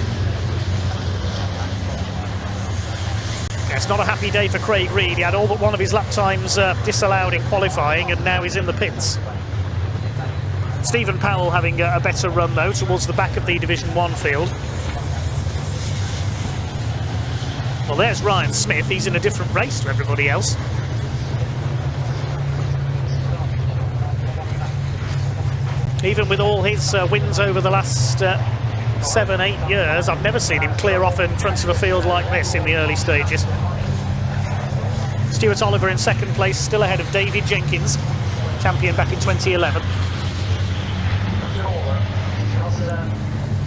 It's not a happy day for Craig Reed. He had all but one of his lap times disallowed in qualifying, and now he's in the pits. Stephen Powell having a better run though towards the back of the Division 1 field. Well, there's Ryan Smith. He's in a different race to everybody else. Even with all his wins over the last 7-8 years, I've never seen him clear off in front of a field like this in the early stages. Stuart Oliver in 2nd place, still ahead of David Jenkins, champion back in 2011.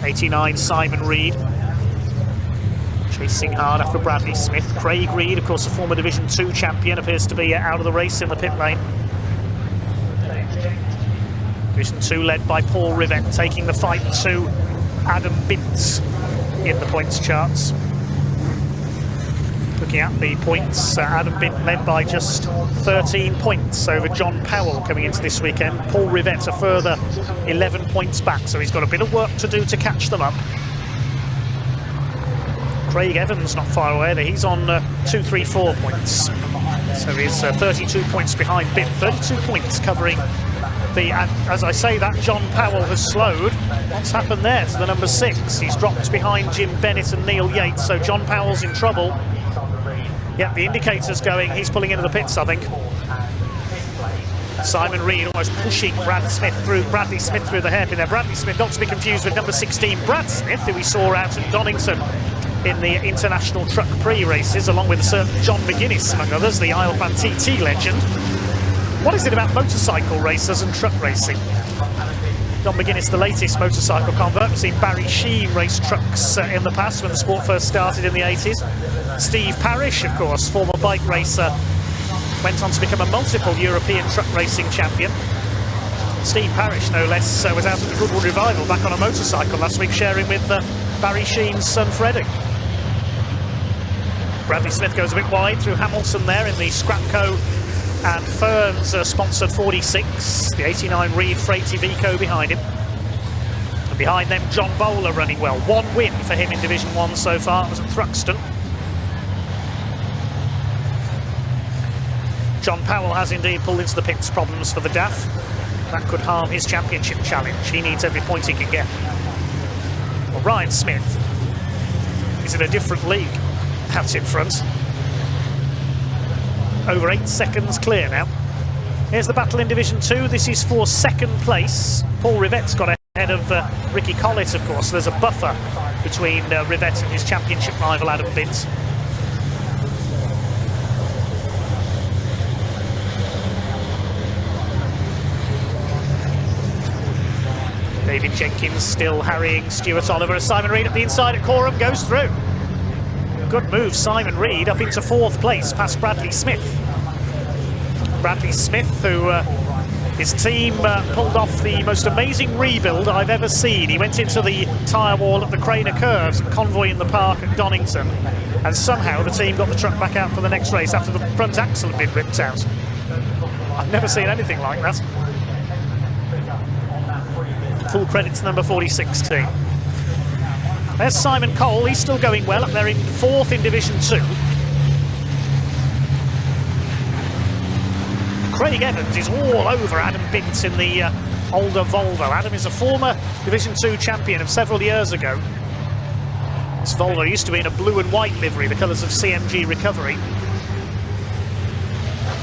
89 Simon Reed, chasing hard after Bradley Smith. Craig Reed, of course, a former Division 2 champion, appears to be out of the race in the pit lane. Division 2 led by Paul Rivett, taking the fight to Adam Bint in the points charts. Looking at the points, Adam Bint led by just 13 points over John Powell coming into this weekend. Paul Rivett a further 11 points back, so he's got a bit of work to do to catch them up. Craig Evans not far away, he's on 234 points. So he's 32 points behind Bint, 32 points covering the, as I say that, John Powell has slowed. What's happened there to the number 6? He's dropped behind Jim Bennett and Neil Yates, so John Powell's in trouble. Yep, the indicator's going, he's pulling into the pits, I think. Simon Reed almost pushing Bradley Smith through the hairpin there. Bradley Smith, not to be confused with number 16, Brad Smith, who we saw out at Donington in the International Truck Pre-races, along with a certain John McGuinness, among others, the Isle of Man TT legend. What is it about motorcycle racers and truck racing? John McGuinness, the latest motorcycle convert. We've seen Barry Sheen race trucks in the past when the sport first started in the 80s. Steve Parrish, of course, former bike racer, went on to become a multiple European truck racing champion. Steve Parrish, no less, was out at the Goodwood Revival back on a motorcycle last week, sharing with Barry Sheen's son Freddie. Bradley Smith goes a bit wide through Hamilton there in the Scrapco and Ferns sponsored 46, the 89 Reed Freight Iveco behind him. And behind them, John Bowler running well. One win for him in Division 1 so far, it was at Thruxton. John Powell has indeed pulled into the pits, problems for the DAF. That could harm his championship challenge. He needs every point he can get. Well, Ryan Smith is in a different league out in front. Over 8 seconds clear now. Here's the battle in Division 2. This is for 2nd place. Paul Rivett's got ahead of Ricky Collett, of course. There's a buffer between Rivett and his championship rival Adam Bint. David Jenkins still harrying Stuart Oliver as Simon Reed at the inside at Coram goes through. Good move, Simon Reed up into 4th place past Bradley Smith. Bradley Smith, who his team pulled off the most amazing rebuild I've ever seen. He went into the tyre wall at the Craner Curves and Convoy in the Park at Donington, and somehow the team got the truck back out for the next race after the front axle had been ripped out. I've never seen anything like that. Full credit to number 46 team. There's Simon Cole, he's still going well up there in 4th in Division 2. Craig Evans is all over Adam Bint in the older Volvo. Adam is a former Division 2 champion of several years ago. This Volvo used to be in a blue and white livery, the colours of CMG Recovery.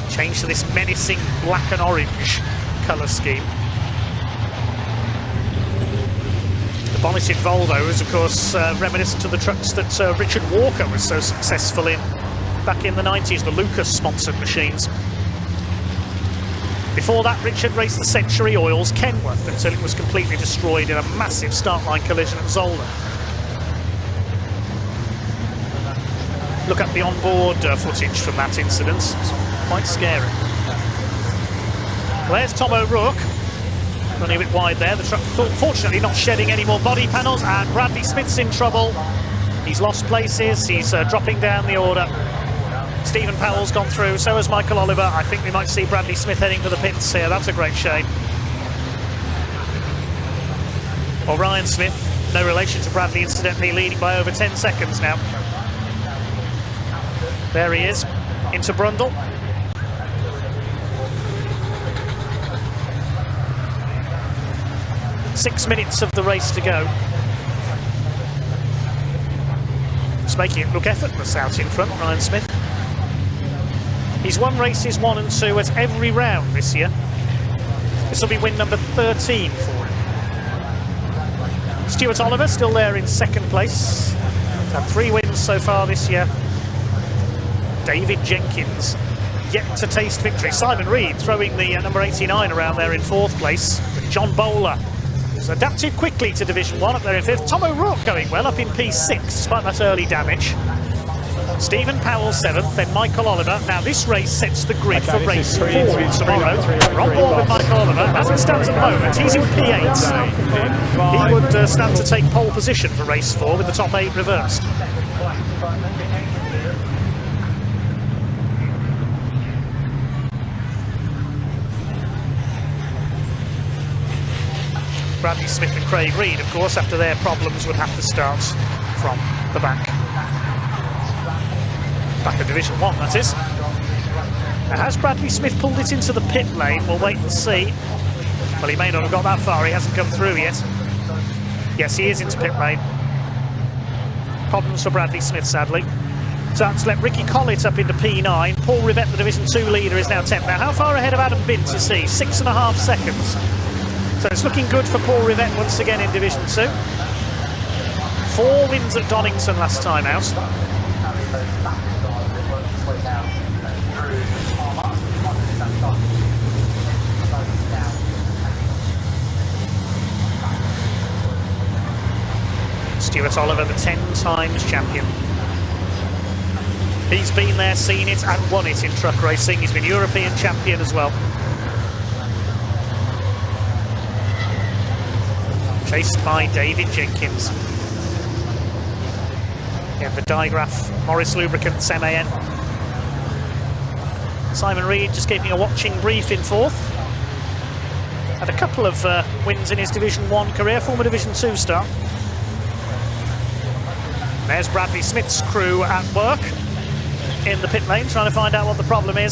Changed to this menacing black and orange colour scheme. The bonneted Volvo is, of course, reminiscent of the trucks that Richard Walker was so successful in back in the 90s, the Lucas-sponsored machines. Before that, Richard raced the Century Oils Kenworth until it was completely destroyed in a massive start-line collision at Zola. Look up the onboard footage from that incident. It's quite scary. Well, there's Tom O'Rourke, running a bit wide there. The truck, fortunately, not shedding any more body panels, and Bradley Smith's in trouble. He's lost places, he's dropping down the order. Stephen Powell's gone through, so has Michael Oliver. I think we might see Bradley Smith heading for the pits here. That's a great shame. Well, Ryan Smith, no relation to Bradley, incidentally, leading by over 10 seconds now. There he is, into Brundle. Six minutes of the race to go. Just making it look effortless out in front, Ryan Smith. He's won races 1 and 2 at every round this year. This will be win number 13 for him. Stuart Oliver still there in second place. He's had 3 wins so far this year. David Jenkins yet to taste victory. Simon Reed throwing the number 89 around there in 4th place. But John Bowler has adapted quickly to Division 1 up there in 5th. Tom O'Rourke going well up in P6 despite that early damage. Stephen Powell 7th, then Michael Oliver. Now this race sets the grid for race 4 tomorrow. We're on board with Michael Oliver. As it stands at the moment, he's in P8. He would stand to take pole position for race 4 with the top 8 reversed. Bradley Smith and Craig Reed, of course, after their problems, would have to start from the back. Back of Division 1, that is. Now, has Bradley Smith pulled it into the pit lane? We'll wait and see. Well, he may not have got that far. He hasn't come through yet. Yes, he is into pit lane. Problems for Bradley Smith, sadly. So that's let Ricky Collett up into P9. Paul Rivett, the Division 2 leader, is now 10th. Now, how far ahead of Adam Bint is he? 6.5 seconds. So it's looking good for Paul Rivett once again in Division 2. 4 wins at Donington last time out. Stuart Oliver, the 10 times champion. He's been there, seen it and won it in truck racing. He's been European champion as well. Chased by David Jenkins. Yeah, the Digraph Morris Lubricants MAN. Simon Reed just keeping a watching brief in 4th. Had a couple of wins in his Division 1 career, former Division 2 star. There's Bradley Smith's crew at work in the pit lane, trying to find out what the problem is.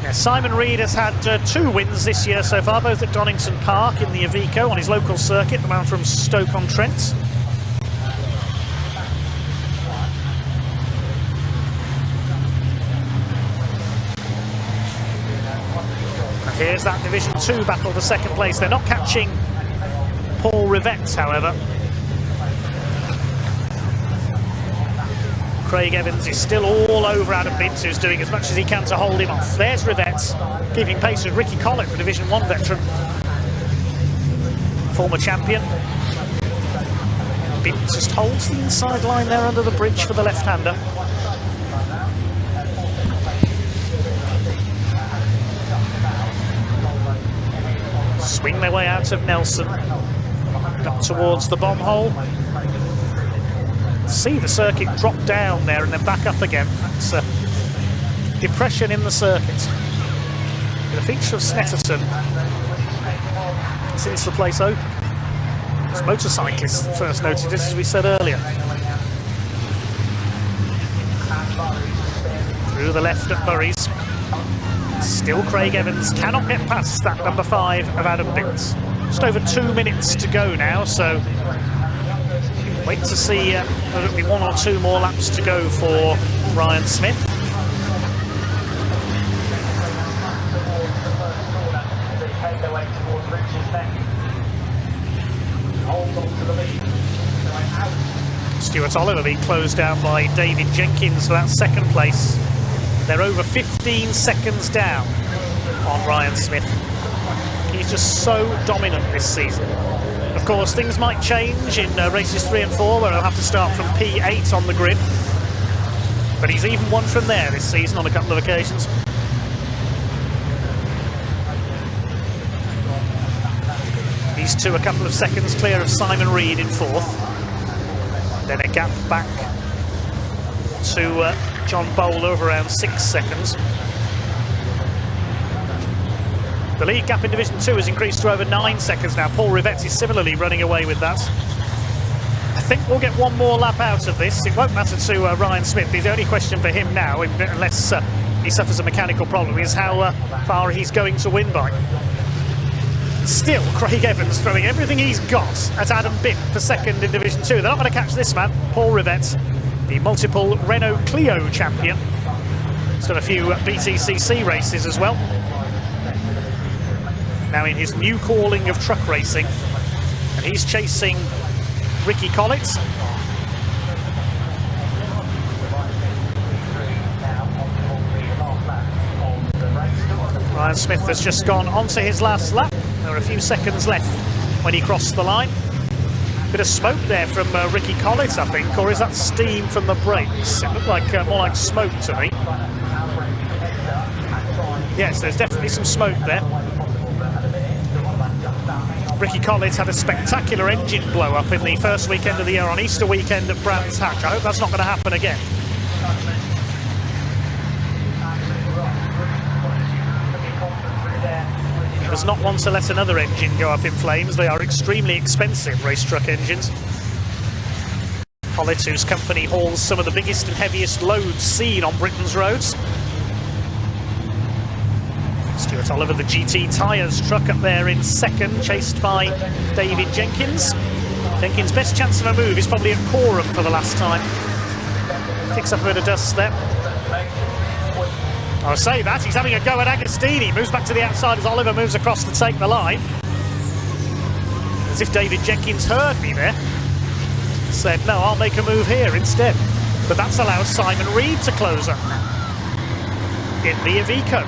Yeah, Simon Reed has had 2 wins this year so far, both at Donington Park in the Iveco on his local circuit, the man from Stoke-on-Trent. And here's that Division 2 battle for second place. They're not catching Paul Rivett, however. Craig Evans is still all over Adam Bint, who's doing as much as he can to hold him off. There's Rivett, keeping pace with Ricky Collett, the Division 1 veteran. Former champion. Bint just holds the inside line there under the bridge for the left-hander. Swing their way out of Nelson. Up towards the bomb hole. See the circuit drop down there and then back up again. That's a depression in the circuit. The feature of Snetterton since the place opened. As motorcyclists first noted this, as we said earlier. Through the left at Murray's. Still Craig Evans cannot get past that number 5 of Adam Binns. Just over 2 minutes to go now, so wait to see whether it'll be 1 or 2 more laps to go for Ryan Smith. Stuart Oliver being closed down by David Jenkins for that 2nd place. They're over 15 seconds down on Ryan Smith. He's just so dominant this season. Of course, things might change in races 3 and 4, where he'll have to start from P8 on the grid. But he's even won from there this season on a couple of occasions. These two a couple of seconds clear of Simon Reed in 4th. Then a gap back to John Bowler of around 6 seconds. The lead gap in Division 2 has increased to over 9 seconds now. Paul Rivett is similarly running away with that. I think we'll get 1 more lap out of this. It won't matter to Ryan Smith. The only question for him now, unless he suffers a mechanical problem, is how far he's going to win by. Still, Craig Evans throwing everything he's got at Adam Bitt for 2nd in Division 2. They're not going to catch this man, Paul Rivett, the multiple Renault Clio champion. He's done a few BTCC races as well. Now in his new calling of truck racing, and he's chasing Ricky Collins. Ryan Smith has just gone onto his last lap. There are a few seconds left when he crossed the line. Bit of smoke there from Ricky Collins, I think, or is that steam from the brakes? It looked like more like smoke to me. Yes, there's definitely some smoke there. Ricky Collins had a spectacular engine blow up in the first weekend of the year on Easter weekend at Brands Hatch. I hope that's not going to happen again. He does not want to let another engine go up in flames. They are extremely expensive race truck engines. Collins, whose company hauls some of the biggest and heaviest loads seen on Britain's roads. Stuart Oliver, the GT Tyres truck, up there in 2nd, chased by David Jenkins. Jenkins' best chance of a move is probably at Coram for the last time. Kicks up a bit of dust there. I'll say that, he's having a go at Agostini. Moves back to the outside as Oliver moves across to take the line. As if David Jenkins heard me there. Said, no, I'll make a move here instead. But that's allowed Simon Reed to close up in the Iveco.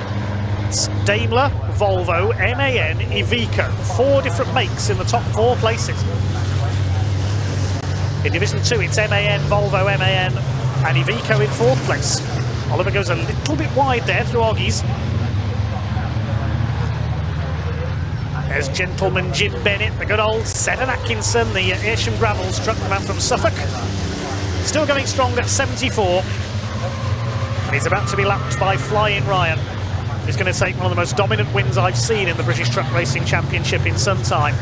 It's Daimler, Volvo, MAN, Iveco. 4 different makes in the top 4 places. In Division 2, it's MAN, Volvo, MAN, and Iveco in 4th place. Oliver goes a little bit wide there through Oggies. There's gentleman Jim Bennett, the good old Seddon Atkinson, the Ayrsham Gravels truck, the man from Suffolk. Still going strong at 74. And he's about to be lapped by Flying Ryan. He's going to take one of the most dominant wins I've seen in the British Truck Racing Championship in some time.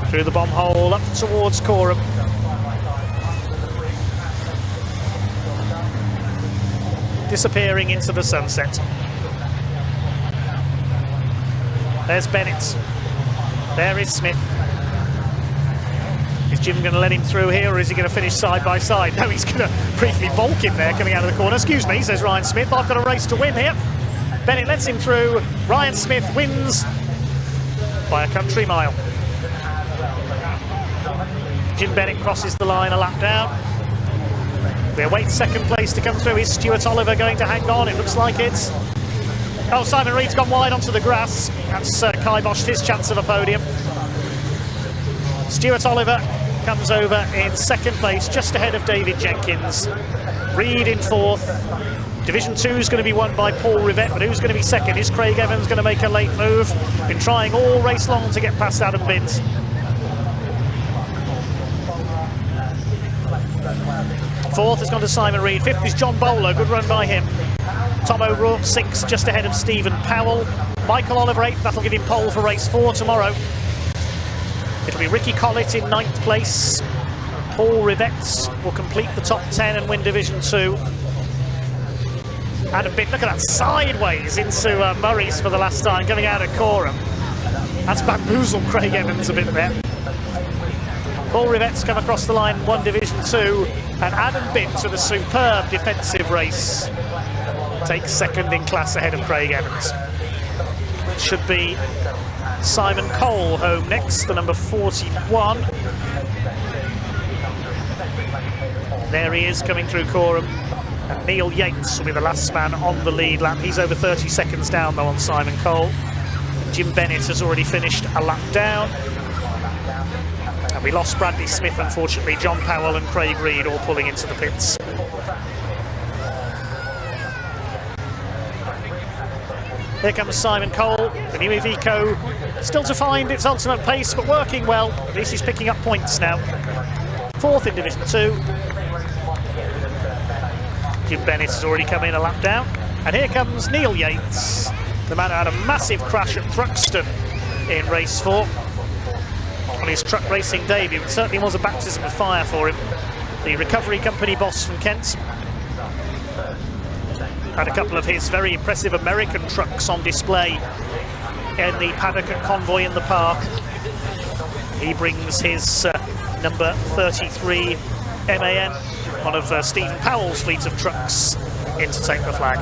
Through the bomb hole, up towards Coram. Disappearing into the sunset. There's Bennett. There is Smith. Is Jim going to let him through here, or is he going to finish side by side? No, he's going to briefly bulk in there coming out of the corner. Excuse me, says Ryan Smith. I've got a race to win here. Bennett lets him through. Ryan Smith wins by a country mile. Jim Bennett crosses the line a lap down. We await 2nd place to come through. Is Stuart Oliver going to hang on? It looks like it's... Oh, Simon Reed's gone wide onto the grass. That's kiboshed his chance of a podium. Stuart Oliver comes over in 2nd place, just ahead of David Jenkins. Reed in 4th. Division 2 is going to be won by Paul Rivett, but who's going to be 2nd? Is Craig Evans going to make a late move? Been trying all race long to get past Adam Binns. 4th has gone to Simon Reed. 5th is John Bowler, good run by him. Tom O'Rourke 6th, just ahead of Stephen Powell. Michael Oliver 8th, that'll give him pole for race 4 tomorrow. It'll be Ricky Collett in 9th place. Paul Rivett will complete the top 10 and win Division 2. Adam Bitt, look at that, sideways into Murray's for the last time, coming out of Coram. That's bamboozled Craig Evans a bit there. Paul Rivette's come across the line, won Division 2, and Adam Bitt with a superb defensive race takes second in class ahead of Craig Evans. It should be Simon Cole home next, the number 41. There he is coming through Coram. And Neil Yates will be the last man on the lead lap. He's over 30 seconds down though on Simon Cole. Jim Bennett has already finished a lap down. And we lost Bradley Smith, unfortunately. John Powell and Craig Reed all pulling into the pits. Here comes Simon Cole, the new Iveco, still to find its ultimate pace, but working well. At least he's picking up points now. Fourth in Division 2. Jim Bennett has already come in a lap down. And here comes Neil Yates, the man who had a massive crash at Thruxton in race 4. On his truck racing debut, it certainly was a baptism of fire for him. The recovery company boss from Kent had a couple of his very impressive American trucks on display in the paddock at Convoy in the Park. He brings his number 33 MAN, one of Stephen Powell's fleet of trucks, in to take the flag.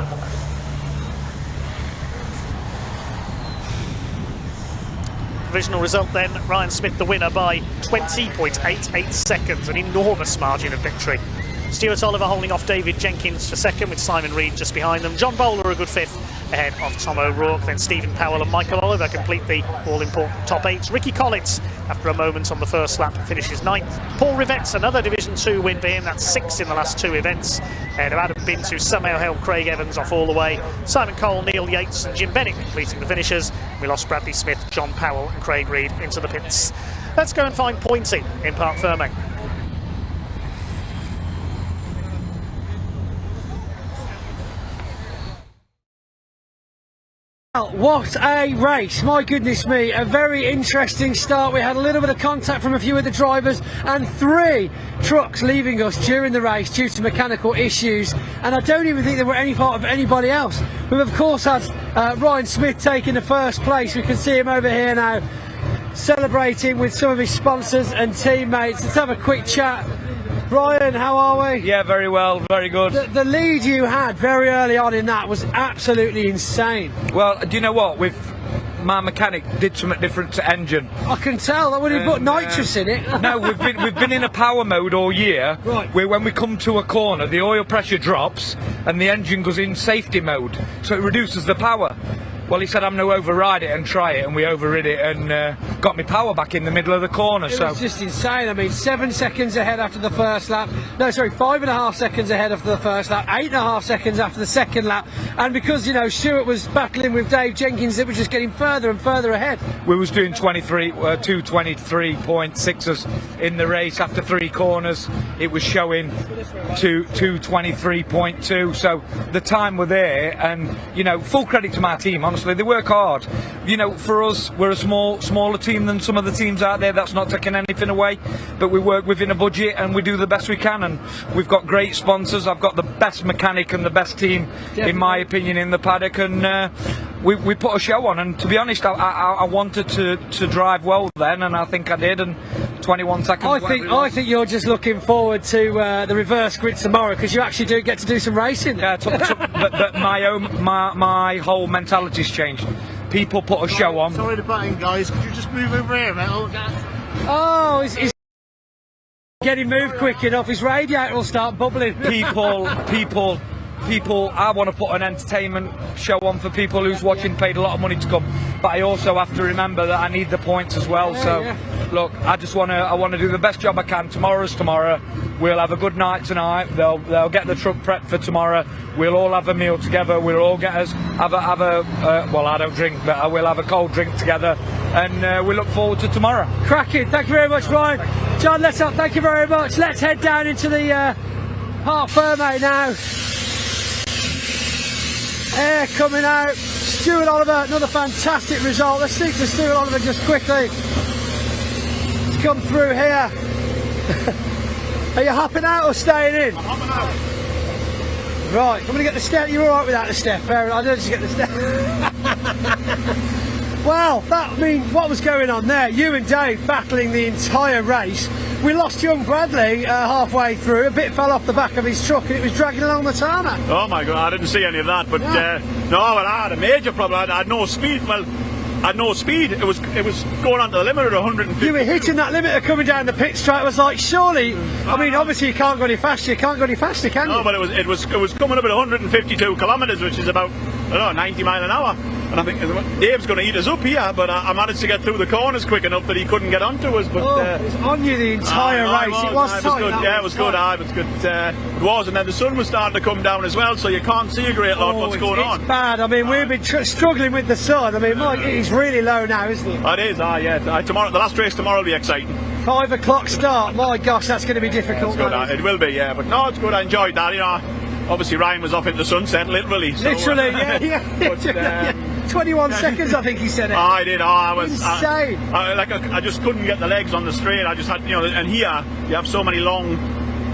Provisional result then, Ryan Smith the winner by 20.88 seconds, an enormous margin of victory. Stuart Oliver holding off David Jenkins for second, with Simon Reed just behind them. John Bowler a good fifth ahead of Tom O'Rourke. Then Stephen Powell and Michael Oliver complete the all-important top 8. Ricky Collins, after a moment on the first lap, finishes 9th. Paul Rivette's another Division 2 win for him. That's 6th in the last 2 events. Ahead of Adam Bint, who somehow held Craig Evans off all the way. Simon Cole, Neil Yates and Jim Bennett completing the finishers. We lost Bradley Smith, John Powell and Craig Reed into the pits. Let's go and find Pointy in Parc Fermé. What a race, my goodness me, a very interesting start. We had a little bit of contact from a few of the drivers and 3 trucks leaving us during the race due to mechanical issues, and I don't even think there were any part of anybody else. We've of course had Ryan Smith taking the first place. We can see him over here now celebrating with some of his sponsors and teammates. Let's have a quick chat. Ryan, how are we? Yeah, very well, very good. The lead you had very early on in that was absolutely insane. Well, do you know what? My mechanic did something different to engine. I can tell. I would have put nitrous in it. No, we've been in a power mode all year. Right. Where when we come to a corner, the oil pressure drops and the engine goes in safety mode, so it reduces the power. Well, he said I'm going to override it and try it, and we overrid it and got me power back in the middle of the corner. It was just insane. I mean, 7 seconds ahead after the first lap. No, sorry, 5.5 seconds ahead after the first lap. 8.5 seconds after the second lap. And because, you know, Stuart was battling with Dave Jenkins, it was just getting further and further ahead. We was doing 2:23.6s in the race after 3 corners. It was showing 2:23.2. So the time were there, and you know, full credit to my team. Honestly, they work hard. You know, for us, we're a smaller team than some of the teams out there. That's not taking anything away, but we work within a budget and we do the best we can. And we've got great sponsors. I've got the best mechanic and the best team, in my opinion, in the paddock. And we put a show on. And to be honest, I wanted to drive well then, and I think I did. And 21 seconds. I think you're just looking forward to the reverse grid tomorrow, because you actually do get to do some racing. Yeah, but my whole mentality's changed. People put a show on. Sorry to butt in, guys. Could you just move over here, mate? Oh, he's getting moved quick enough. His radiator will start bubbling. People. I want to put an entertainment show on for people who's watching, paid a lot of money to come. But I also have to remember that I need the points as well. Look, I want to do the best job I can. Tomorrow's tomorrow. We'll have a good night tonight. They'll get the truck prepped for tomorrow. We'll all have a meal together. We'll all have a well, I don't drink, but we'll have a cold drink together, and we look forward to tomorrow. Cracking. Thank you very much, Ryan. John, thank you very much. Let's head down into the Parc Fermé now. Air coming out. Stuart Oliver, another fantastic result. Let's speak to Stuart Oliver just quickly. He's come through here. Are you hopping out or staying in? I'm hopping out. Right, I'm going to get the step. You're all right without the step, Aaron? I don't just get the step. Well, what was going on there? You and Dave battling the entire race. We lost young Bradley halfway through. A bit fell off the back of his truck and it was dragging along the tarmac. Oh my God, I didn't see any of that. But no, I had a major problem. I had no speed. Well, I had no speed. It was going on to the limit at 150. You were hitting that limiter coming down the pit straight. I was like, surely. I mean, obviously you can't go any faster. You can't go any faster, can you? No, but it was coming up at 152 kilometres, which is about 90 mile an hour. And I think Dave's going to eat us up here, but I managed to get through the corners quick enough that he couldn't get onto us. But it was on you the entire race. It was tight. Good. Yeah, it was good. It was good. It was, and then the sun was starting to come down as well, so you can't see a great lot what's going on. It's bad. I mean, we've been struggling with the sun. I mean, Mike, it's really low now, isn't it? It is. Yeah. Tomorrow, the last race tomorrow will be exciting. 5 o'clock start. My gosh, that's going to be difficult. It's good. It will be. Yeah, but no, it's good. I enjoyed that. You know, obviously Ryan was off into the sunset, literally. So, literally, yeah. 21 seconds, I think he said it. I did. I was insane. I just couldn't get the legs on the straight. I just had, and here you have so many long,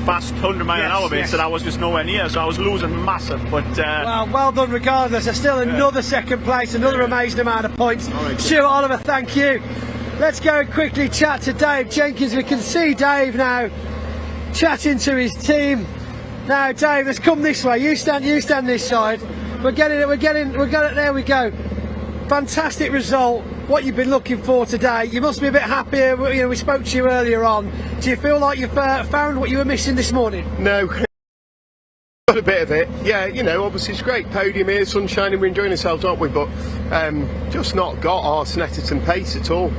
fast 100 mile an hour bits that I was just nowhere near, so I was losing massive. But well done regardless. There's still another second place, another amazing amount of points. Stuart Oliver, thank you. Let's go and quickly chat to Dave Jenkins. We can see Dave now chatting to his team. Now, Dave, let's come this way. You stand this side. We're getting it. There we go. Fantastic result. What you've been looking for today. You must be a bit happier. We spoke to you earlier on. Do you feel like you've found what you were missing this morning? No. Got a bit of it. Yeah, obviously it's great. Podium here, sun shining, we're enjoying ourselves, aren't we? But just not got our Snetterton pace at all.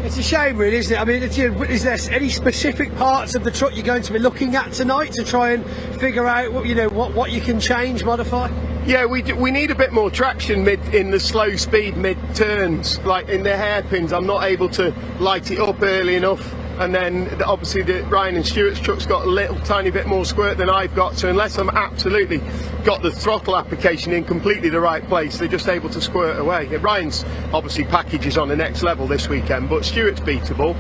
It's a shame, really, isn't it? I mean, is there any specific parts of the truck you're going to be looking at tonight to try and figure out what you can change, modify? Yeah, we need a bit more traction in the slow speed mid turns, like in the hairpins. I'm not able to light it up early enough, and then obviously Ryan and Stuart's truck's got a little tiny bit more squirt than I've got, so unless I'm absolutely got the throttle application in completely the right place, they're just able to squirt away. Ryan's obviously package is on the next level this weekend, but Stuart's beatable,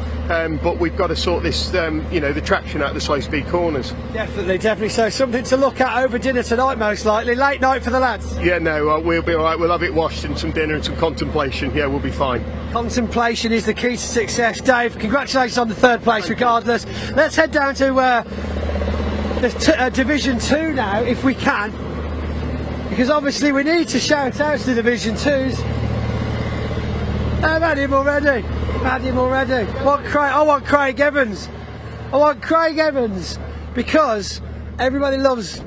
but we've got to sort this the traction out of the slow speed corners. Definitely. So something to look at over dinner tonight, most likely. Late night for the lads. Yeah, no, we'll be alright. We'll have it washed and some dinner and some contemplation. Yeah, we'll be fine. Contemplation is the key to success. Dave, congratulations on the third place regardless. Let's head down to the Division 2 now, if we can, because obviously we need to shout out to the Division 2s. I've had him already. I want Craig Evans. Because everybody loves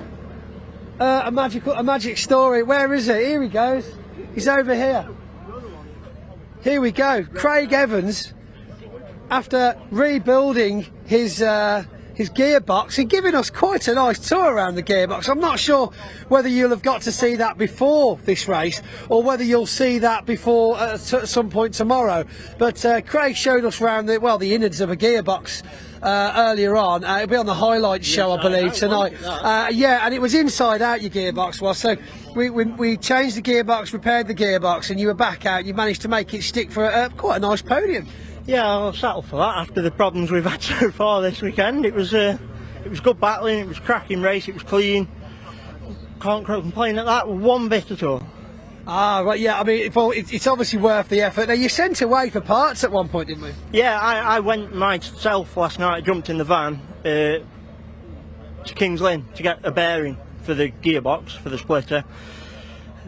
a magic story. Where is it? Here he goes. He's over here. Here we go. Craig Evans, after rebuilding his gearbox, he's giving us quite a nice tour around the gearbox. I'm not sure whether you'll have got to see that before this race or whether you'll see that before at some point tomorrow. But Craig showed us around the innards of a gearbox earlier on. It'll be on the highlights show, I believe, tonight. Yeah, and it was inside out, your gearbox was. So we changed the gearbox, repaired the gearbox, and you were back out. You managed to make it stick for quite a nice podium. Yeah, I'll settle for that after the problems we've had so far this weekend. It was good battling, it was a cracking race, it was clean. Can't complain at that one bit at all. Ah, right, yeah, I mean, it's obviously worth the effort. Now, you sent away for parts at one point, didn't we? Yeah, I went myself last night. I jumped in the van to King's Lynn to get a bearing for the gearbox, for the splitter.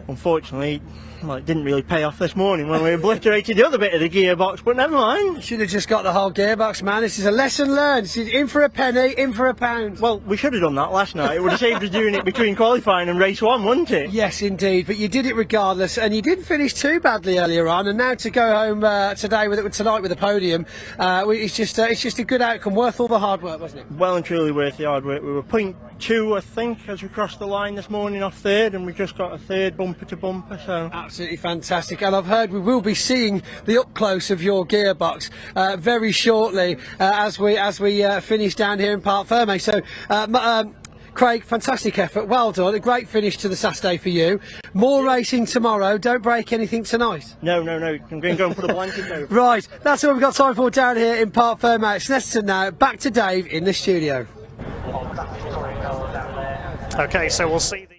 Unfortunately, it didn't really pay off this morning when we obliterated the other bit of the gearbox, but never mind. Should have just got the whole gearbox, man. This is a lesson learned. This is in for a penny, in for a pound. Well, we should have done that last night. It would have saved us doing it between qualifying and race one, wouldn't it? Yes, indeed. But you did it regardless, and you didn't finish too badly earlier on. And now to go home tonight with a podium, it's just a good outcome, worth all the hard work, wasn't it? Well and truly worth the hard work. We were 0.2, I think, as we crossed the line this morning off third, and we just got a third bumper to bumper. So absolutely fantastic. And I've heard we will be seeing the up close of your gearbox very shortly as we finish down here in Parc Fermé. So Craig, fantastic effort, well done, a great finish to the Saturday for you. More racing tomorrow, don't break anything tonight. No, I'm going to go and put a blanket over. Right, that's all we've got time for down here in Parc Fermé. It's Snetterton now, back to Dave in the studio. Okay, so we'll see the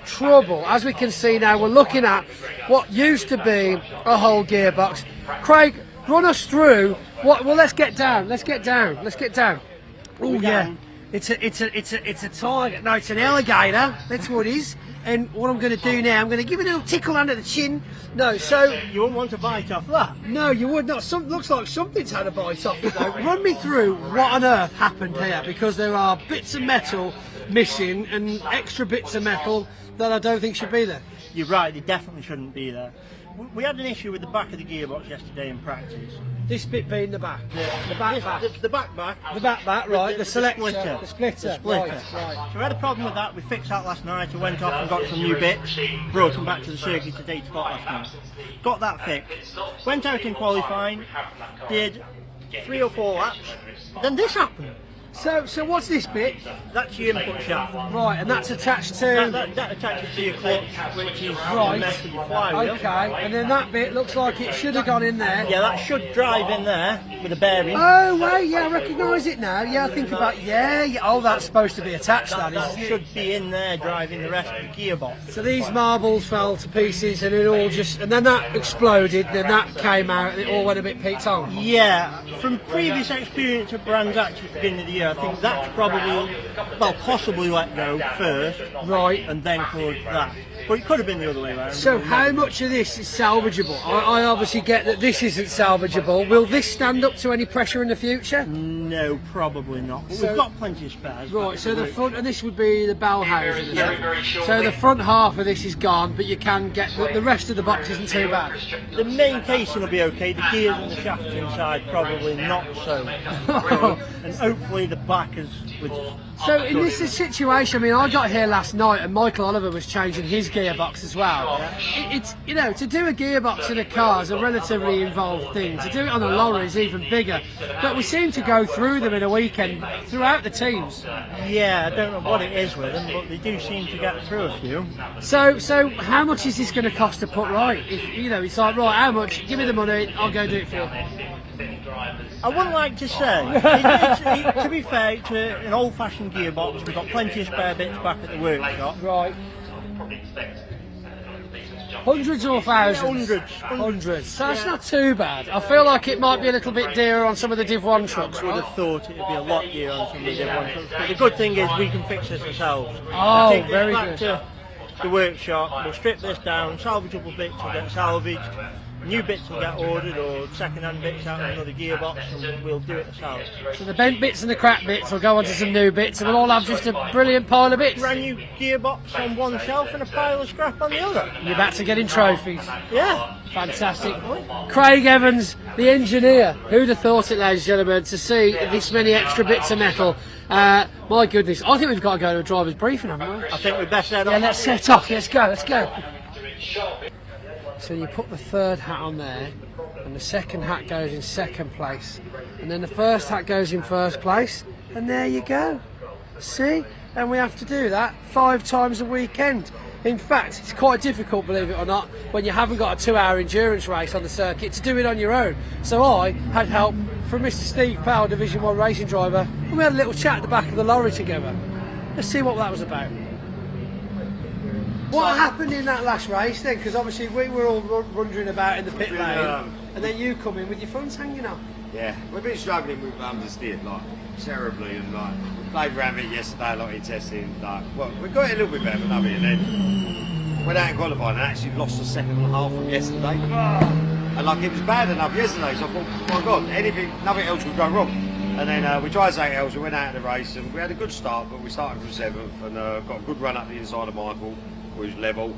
trouble. As we can see now, we're looking at what used to be a whole gearbox. Craig, run us through what. Well, let's get down. Let's get down. Let's get down. Oh yeah, it's a tiger. No, it's an alligator. That's what it is. And what I'm going to do now, I'm going to give it a little tickle under the chin. No, so you wouldn't want to bite off that. No, you would not. Looks like something's had a bite off it though. Run me through what on earth happened here, because there are bits of metal missing and extra bits of metal that I don't think should be there. You're right, they definitely shouldn't be there. We had an issue with the back of the gearbox yesterday in practice. This bit being the back? The back. The back. The back, right, the selector. The splitter. Right. Right. So we had a problem with that, we fixed that last night, I went off and got some new bits, brought them back to the circuit to date spot last night. Got that fixed. Went out in qualifying, did 3 or 4 laps, then this happened. So what's this bit? That's your input shaft. Right, and that's attached to... That attaches to your clutch, which is right. messed with your flywheel. Okay, and then that bit looks like it should have gone in there. Yeah, that should drive in there with a bearing. Oh, wait, yeah, I recognise it now. Yeah, I think about... Yeah, oh, that's supposed to be attached, that should be in there driving the rest of the gearbox. So these marbles fell to pieces and it all just... And then that exploded, then that came out and it all went a bit peaked on. Yeah, from previous experience of brands actually at the beginning of the year, I think that's probably, well, possibly let go first, right, and then caused that. But it could have been the other way around. So how much of this is salvageable? I obviously get that this isn't salvageable. Will this stand up to any pressure in the future? No, probably not. But we've got plenty of spares. Right, so the front, and this would be the bell housing. Yeah. So the front half of this is gone, but you can get the rest of the box isn't too bad. The main casing will be okay. The gears and the shafts inside probably not so. And hopefully the back is with. So in this situation, I mean, I got here last night and Michael Oliver was changing his gearbox as well. It's, you know, to do a gearbox in a car is a relatively involved thing. To do it on a lorry is even bigger. But we seem to go through them in a weekend throughout the teams. Yeah, I don't know what it is with them, but they do seem to get through a few. So how much is this going to cost to put right? If, you know, it's like, right, how much? Give me the money, I'll go do it for you. I wouldn't like to say. To be fair, it's an old-fashioned gearbox. We've got plenty of spare bits back at the workshop. Right. Hundreds or thousands? Hundreds. So that's not too bad. I feel like it might be a little bit dearer on some of the Div 1 trucks. I would have thought it would be a lot dearer on some of the Div 1 trucks. But the good thing is we can fix this ourselves. Oh, very back good. To the workshop, we'll strip this down, salvageable bits will get salvaged. New bits will get ordered, or second-hand bits out of another gearbox, and we'll do it ourselves. So the bent bits and the cracked bits will go onto some new bits, and we'll all have just a brilliant pile of bits. Brand new gearbox on one shelf and a pile of scrap on the other. You're back to getting trophies. Yeah. Fantastic. Craig Evans, the engineer. Who'd have thought it, ladies and gentlemen, to see this many extra bits of metal. My goodness, I think we've got to go to a driver's briefing, haven't we? I think we best set off. Yeah, let's set off. Let's go. So you put the third hat on there, and the second hat goes in second place, and then the first hat goes in first place, and there you go. See? And we have to do that 5 times a weekend. In fact, it's quite difficult, believe it or not, when you haven't got a 2-hour endurance race on the circuit to do it on your own. So I had help from Mr. Steve Powell, Division 1 racing driver, and we had a little chat at the back of the lorry together. Let's see what that was about. What happened in that last race then? Because obviously we were all wandering about in the pit lane, and then you come in with your fronts hanging off. Yeah, we've been struggling with understeer, like, terribly, and like, we played around it yesterday, like, in testing, like, well, we got it a little bit better, but nothing, and then went out and qualified and actually lost a second and a half from yesterday. And like, it was bad enough yesterday, so I thought, my God, nothing else would go wrong. And then we tried something else, we went out of the race, and we had a good start, but we started from 7th, and got a good run up the inside of Michael, who was level,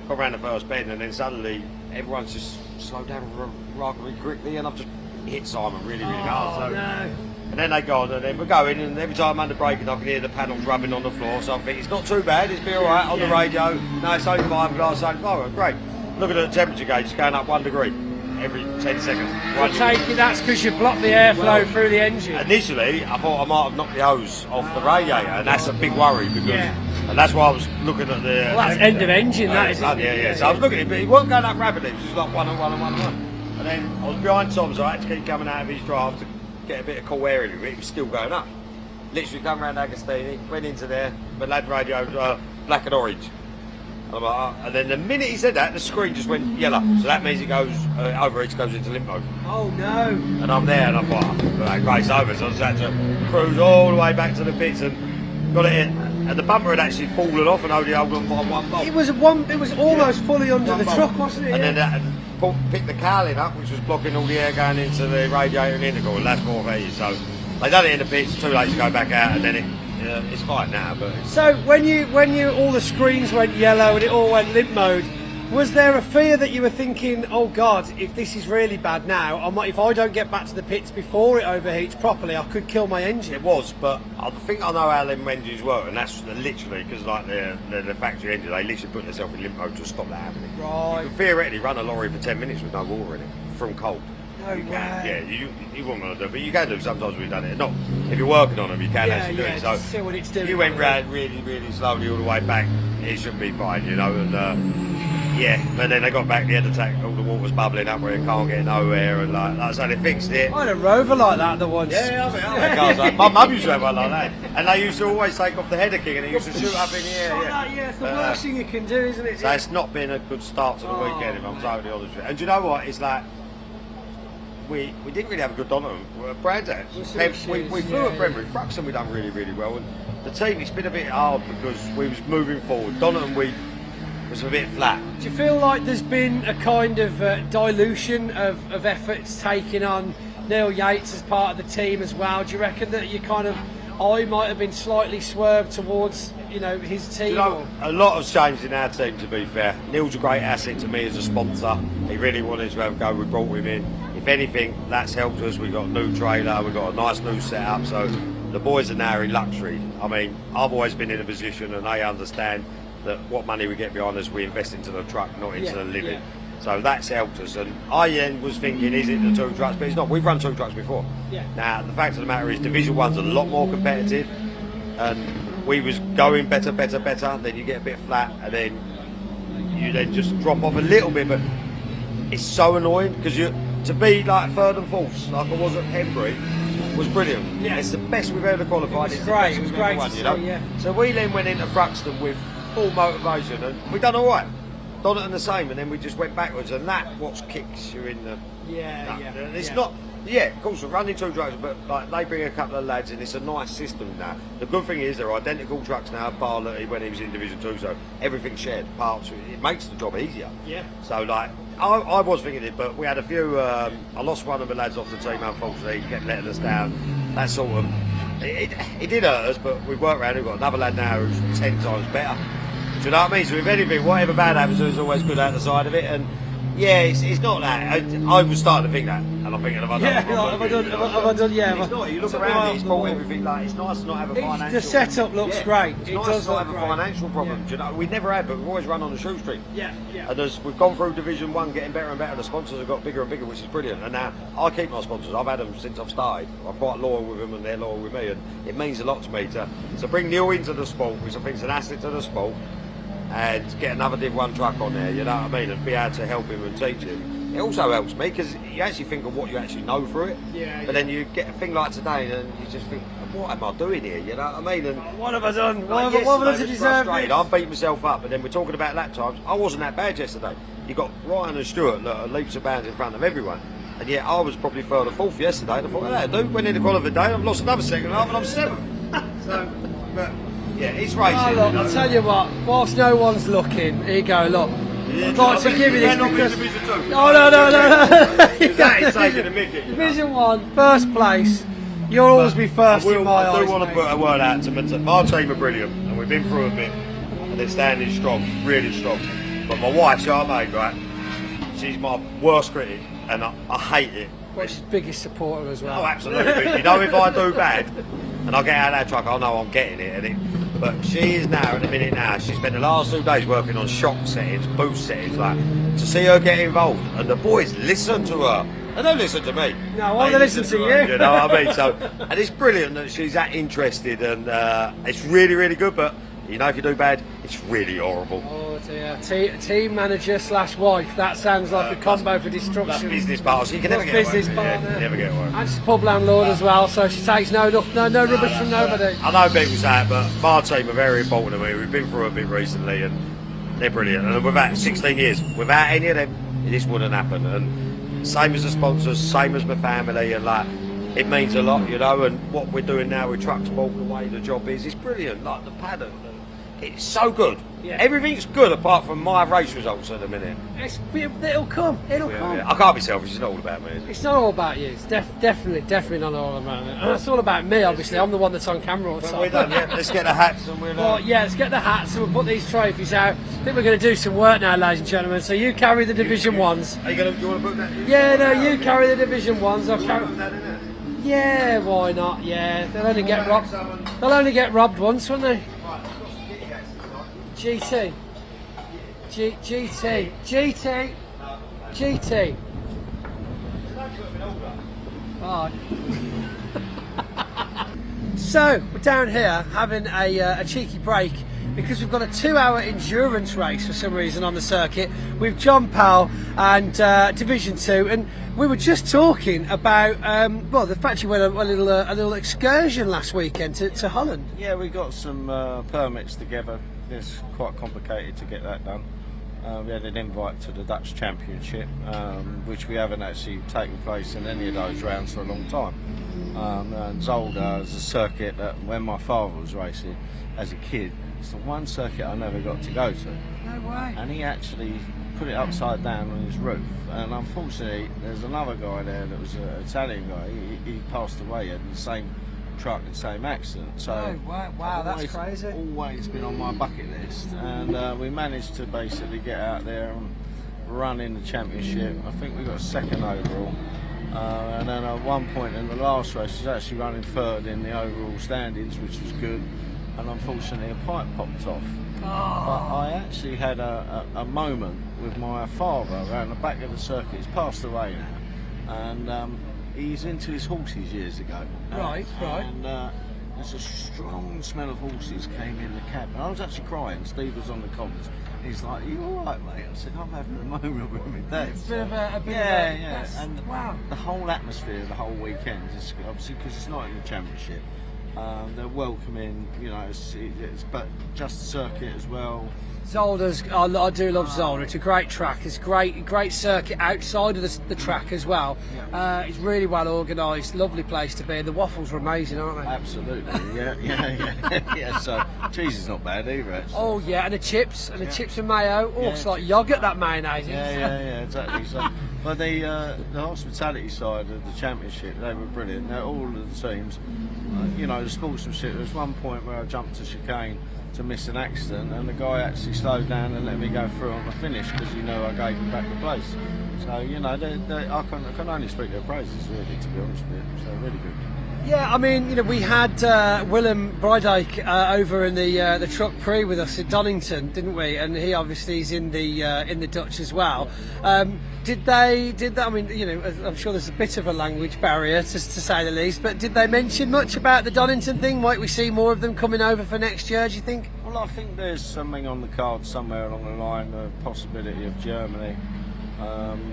got around the first bend, and then suddenly everyone's just slowed down rather quickly, and I've just hit Simon really hard. So, no. And then they gone, and then we're going, and every time I'm under braking, I can hear the panels rubbing on the floor, so I think it's not too bad, it's been alright on the radio. No, it's only 5 glass, only 5, great. Looking at the temperature gauge, it's going up 1 degree every 10 seconds. I take it that's because you blocked the airflow through the engine. Initially, I thought I might have knocked the hose off the radiator, and that's a big worry, because, and that's why I was looking at the... Well, that's end of engine, that is, isn't it? Yeah. So I was looking at it, but it wasn't going up rapidly, it was just like 1 and 1 and 1 and 1. And then I was behind Tom, so I had to keep coming out of his draft to get a bit of cool air in it, but it was still going up. Literally come around Agostini, went into there, but lad radio black and orange. I'm like, oh. And then the minute he said that, the screen just went yellow. So that means it goes overheats, goes into limp mode. Oh no! And I'm there, and I thought, oh, right, race over. So I just had to cruise all the way back to the pits and got it in. And the bumper had actually fallen off and only held on by one bolt. It was almost fully under the truck, wasn't it? And then that picked the cowling up, which was blocking all the air going into the radiator and intercooler. That's 480. So they done it in the pits. Too late to go back out, and then it's fine now. But so when you all the screens went yellow and it all went limp mode, was there a fear that you were thinking, oh God, if this is really bad now, if I don't get back to the pits before it overheats properly, I could kill my engine? It was, but I think I know how them engines work, and that's literally because like the factory engine, they literally put themselves in limp mode to stop that happening. Right. You can theoretically run a lorry for 10 minutes with no water in it from cold. No you way. can, yeah. You wouldn't want to do it, but you can do. Sometimes we've done it. Not if you're working on them, you can actually do it. So see what it's doing. you went round really, really slowly all the way back. It should be fine, you know. And yeah, and then they got back the end attack. All the water's bubbling up where it can't get nowhere, and like I said, they fixed it. I had a Rover like that the once. Yeah, I had cars like my mum used to have one like that, and they used to always take off the header king and it used to shoot up in the air. Yeah, it's the worst thing you can do, isn't it? So it's not been a good start to the weekend, if I'm totally honest with you. And do you know what? It's like we didn't really have a good Donovan. Brands we flew at Brentbury. Fruxton we done really, really well, and the team it's been a bit hard because we was moving forward. Donovan was a bit flat. Do you feel like there's been a kind of dilution of efforts taken on Neil Yates as part of the team as well? Do you reckon that you kind of eye might have been slightly swerved towards his team? You know, a lot has changed in our team, to be fair. Neil's a great asset to me as a sponsor. He really wanted to have a go. We brought him in. If anything, that's helped us. We've got a new trailer. We've got a nice new setup. So the boys are now in luxury. I mean, I've always been in a position, and they understand that what money we get behind us, we invest into the truck, not into the living. Yeah. So that's helped us. And I then was thinking, is it the two trucks? But it's not. We've run two trucks before. Yeah. Now, the fact of the matter is, Division 1's a lot more competitive, and we was going better, then you get a bit flat, and then you then just drop off a little bit. But it's so annoying, because to be like third and fourth, like I was at Pembury, was brilliant. Yeah. It's the best we've ever qualified. It was great to see, yeah. So we then went into Fruxton with full motivation, and we done all right. Donovan the same, and then we just went backwards, and that what kicks you in the. It's not. Yeah, of course, we're running two trucks, but like they bring a couple of lads, and it's a nice system now. The good thing is they're identical trucks now, bar that when he was in Division 2, so everything's shared parts. It makes the job easier. Yeah. So like, I was thinking it, but we had a few. I lost one of the lads off the team, unfortunately. He kept letting us down. That sort of. It did hurt us, but we've worked around. We've got another lad now who's 10 times better. Do you know what I mean? So if anything, whatever bad happens, there's always good out the side of it. And yeah, it's not that. I was starting to think that, and I'm thinking, have I done? Yeah, it's not. You look around, it's brought everything. Like it's nice to not have a financial. The setup looks great. It's It nice does to not look have a great. financial problem. Do you know, we never had, but we've always run on the shoestring. Yeah. And as we've gone through Division 1, getting better and better, the sponsors have got bigger and bigger, which is brilliant. And now I keep my sponsors. I've had them since I've started. I'm quite loyal with them, and they're loyal with me, and it means a lot to me to bring Neil into the sport, which I think is an asset to the sport, and get another Div 1 truck on there. You know what I mean? And be able to help him and teach him. It also helps me because you actually think of what you actually know through it. But then you get a thing like today, and you just think, what am I doing here? You know what I mean? And what have I done? Like What have I done to yesterday, deserve frustrated. this? I beat myself up, but then we're talking about lap times. I wasn't that bad yesterday. You got Ryan and Stuart that are leaps and bounds in front of everyone. And yet I was probably third or fourth yesterday. And I thought, well, that'll do. Went in the qualifying day, I've lost another second half, and I'm seventh. So, but yeah, it's racing. Oh, look, I'll tell you what, whilst no one's looking, here you go, look. I'd like to give you this because... No. That is taking the mickey. Division 1, first place. You'll always be first in my eyes. I do want to put a word out to my team are brilliant, and we've been through a bit, and they're standing strong, really strong. But my wife, Charmaine, right, she's my worst critic, and I hate it. Well, she's biggest supporter as well. Oh, absolutely. You know, if I do bad, and I get out of that truck, I know I'm getting it. But she is now, at the minute now, she spent the last 2 days working on shock settings, boost settings, like, to see her get involved. And the boys listen to her. They don't listen to me. No, I listen to you. Her, you know what I mean? So, and it's brilliant that she's that interested, and it's really, really good. But you know, if you do bad, it's really horrible. Oh dear. Team manager / wife. That sounds like a combo for destruction. That's business partner. So you can never get business away. partner. Yeah, never get away. And she's a pub landlord as well, so she takes no rubbish from nobody. I know people say it, but my team are very important to me. We've been through a bit recently, and they're brilliant. And without 16 years, without any of them, this wouldn't happen. And same as the sponsors, same as my family, and like, it means a lot, you know. And what we're doing now with Truck Sport, the way the job is, it's brilliant. Like the paddock, it's so good. Yeah. Everything's good apart from my race results at the minute. It'll come. It'll come. I can't be selfish. It's not all about me. Is it? It's not all about you. It's definitely not all about it. It's all about me, obviously. I'm the one that's on camera all the time. We're done, yeah. Let's get the hats and we'll... Well, yeah, let's get the hats and we'll put these trophies out. I think we're going to do some work now, ladies and gentlemen. So you carry the Division 1s. Are you want to put that in? Yeah, no, you carry the Division 1s. I'll carry... Yeah, why not? Yeah, they'll only get robbed. They'll only get robbed once, won't they? GT. GT. Right. So we're down here having a cheeky break because we've got a 2-hour endurance race for some reason on the circuit with John Powell and Division 2, and we were just talking about well, the fact you went a little excursion last weekend to Holland. Yeah, we got some permits together. It's quite complicated to get that done. We had an invite to the Dutch Championship, which we haven't actually taken place in any of those rounds for a long time. And Zolder is a circuit that when my father was racing as a kid, it's the one circuit I never got to go to. No way. And he actually put it upside down on his roof. And unfortunately, there's another guy there that was an Italian guy. He passed away in the same truck and same accident. So wow, that's crazy. Always been on my bucket list, and we managed to basically get out there and run in the championship. I think we got second overall, and then at one point in the last race, I was actually running third in the overall standings, which was good. And unfortunately, a pipe popped off. But I actually had a moment with my father around the back of the circuit. He's passed away now, and he's into his horses years ago. Right. And there's a strong smell of horses came in the cab. And I was actually crying. Steve was on the comms. He's like, "Are you all right, mate?" I said, "I'm having a moment with my dad." It's a bit of a yeah. And wow. The whole atmosphere of the whole weekend is obviously because it's not in the championship. They're welcoming, you know, it's but just the circuit as well. Zolder's, I do love Zolder. It's a great track. It's a great circuit outside of the track as well. It's really well organised. Lovely place to be. The waffles are amazing, aren't they? Absolutely. Yeah. So cheese is not bad either. Actually. Oh yeah, and the chips and mayo. Oh, it's like yogurt, that mayonnaise. Yeah, exactly. So, but the hospitality side of the championship, they were brilliant. They're all of the teams. You know, the sportsmanship. There was one point where I jumped to chicane to miss an accident, and the guy actually slowed down and let me go through on the finish because he knew I gave him back the place. So you know, I can only speak their praises really, to be honest with you. So really good. Yeah, I mean, you know, we had Willem Breidijk over in the Truck Prix with us at Donington, didn't we? And he obviously is in the Dutch as well. Did that? I mean, you know, I'm sure there's a bit of a language barrier to say the least. But did they mention much about the Donington thing? Might we see more of them coming over for next year? Do you think? Well, I think there's something on the card somewhere along the line, the possibility of Germany.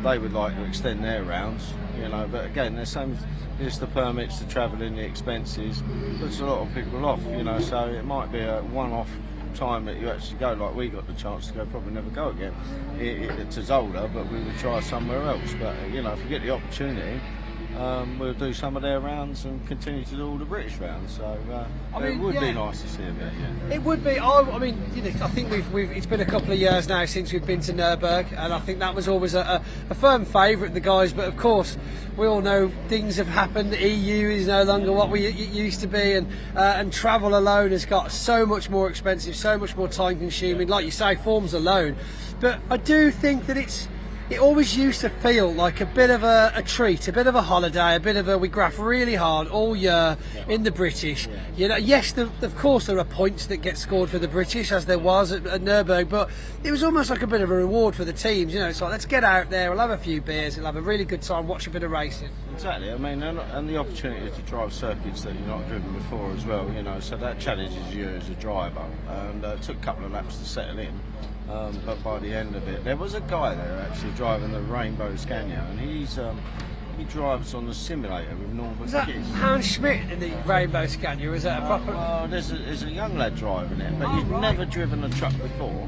They would like to extend their rounds, you know, but again, there's the permits, the travelling, the expenses, puts a lot of people off, you know, so it might be a one-off time that you actually go, like we got the chance to go, probably never go again to Zolder, but we would try somewhere else. But you know, if we get the opportunity, we'll do some of their rounds and continue to do all the British rounds. So it would be nice to see a bit. Yeah. It would be. I mean, you know, I think it's been a couple of years now since we've been to Nürburg, and I think that was always a firm favourite of the guys. But of course, we all know things have happened. The EU is no longer what it used to be, and travel alone has got so much more expensive, so much more time consuming. Like you say, forms alone. But I do think that it always used to feel like a bit of a treat, a bit of a holiday, a bit of we graph really hard all year in the British. You know, yes, of course there are points that get scored for the British, as there was at Nürburg, but it was almost like a bit of a reward for the teams. You know, it's like, let's get out there, we'll have a few beers, we'll have a really good time, watch a bit of racing. Exactly. I mean, and the opportunity to drive circuits that you've not driven before as well. You know, so that challenges you as a driver, and it took a couple of laps to settle in. But by the end of it, there was a guy there actually driving the Rainbow Scania, and he drives on the simulator with normal. Is that Hans Schmidt in the Rainbow Scania? Is that a proper? There's a young lad driving it, but he's never driven a truck before.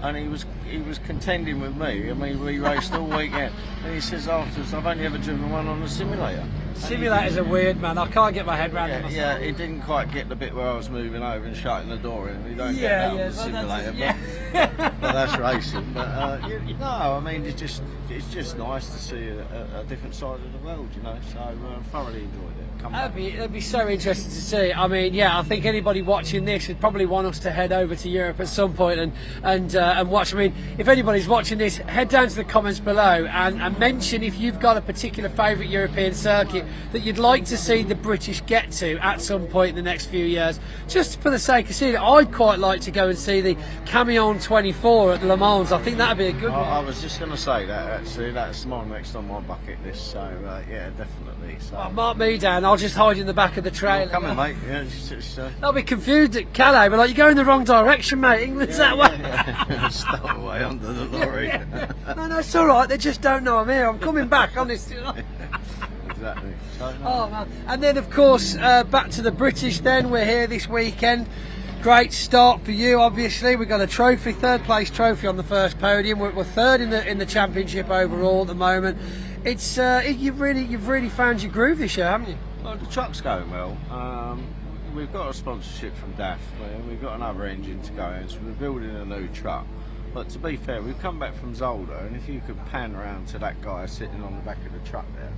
and he was contending with me. I mean, we raced all weekend, and he says afterwards, "I've only ever driven one on a simulator." Simulators are weird, man. I can't get my head around them. Yeah, he didn't quite get the bit where I was moving over and shutting the door in. You don't get that on the simulator, but that's racing. But no, I mean, it's just nice to see a different side of the world, you know. So thoroughly enjoyed it. That'd be so interesting to see. I mean, yeah, I think anybody watching this would probably want us to head over to Europe at some point and watch. I mean, if anybody's watching this, head down to the comments below and mention if you've got a particular favourite European circuit that you'd like to see the British get to at some point in the next few years. Just for the sake of seeing it, I'd quite like to go and see the Camion 24 at Le Mans. I think that'd be a good one. I was just going to say that, actually. That's next on my bucket list, so yeah, definitely. So. Well, mark me down. I'll just hide in the back of the trailer. Come on, mate. Yeah, I'll be confused at Calais, but like, you're going the wrong direction, mate. England's that way. Yeah. Stow away under the lorry. No, it's all right. They just don't know I'm here. I'm coming back, honestly. Exactly. So, no. Oh man! And then, of course, back to the British. Then we're here this weekend. Great start for you, obviously. We've got a trophy, third place trophy on the first podium. We're third in the championship overall at the moment. It's you've really found your groove this year, haven't you? Well, the truck's going well. We've got a sponsorship from DAF. We've got another engine to go in, so we're building a new truck. But to be fair, we've come back from Zolder, and if you could pan around to that guy sitting on the back of the truck there,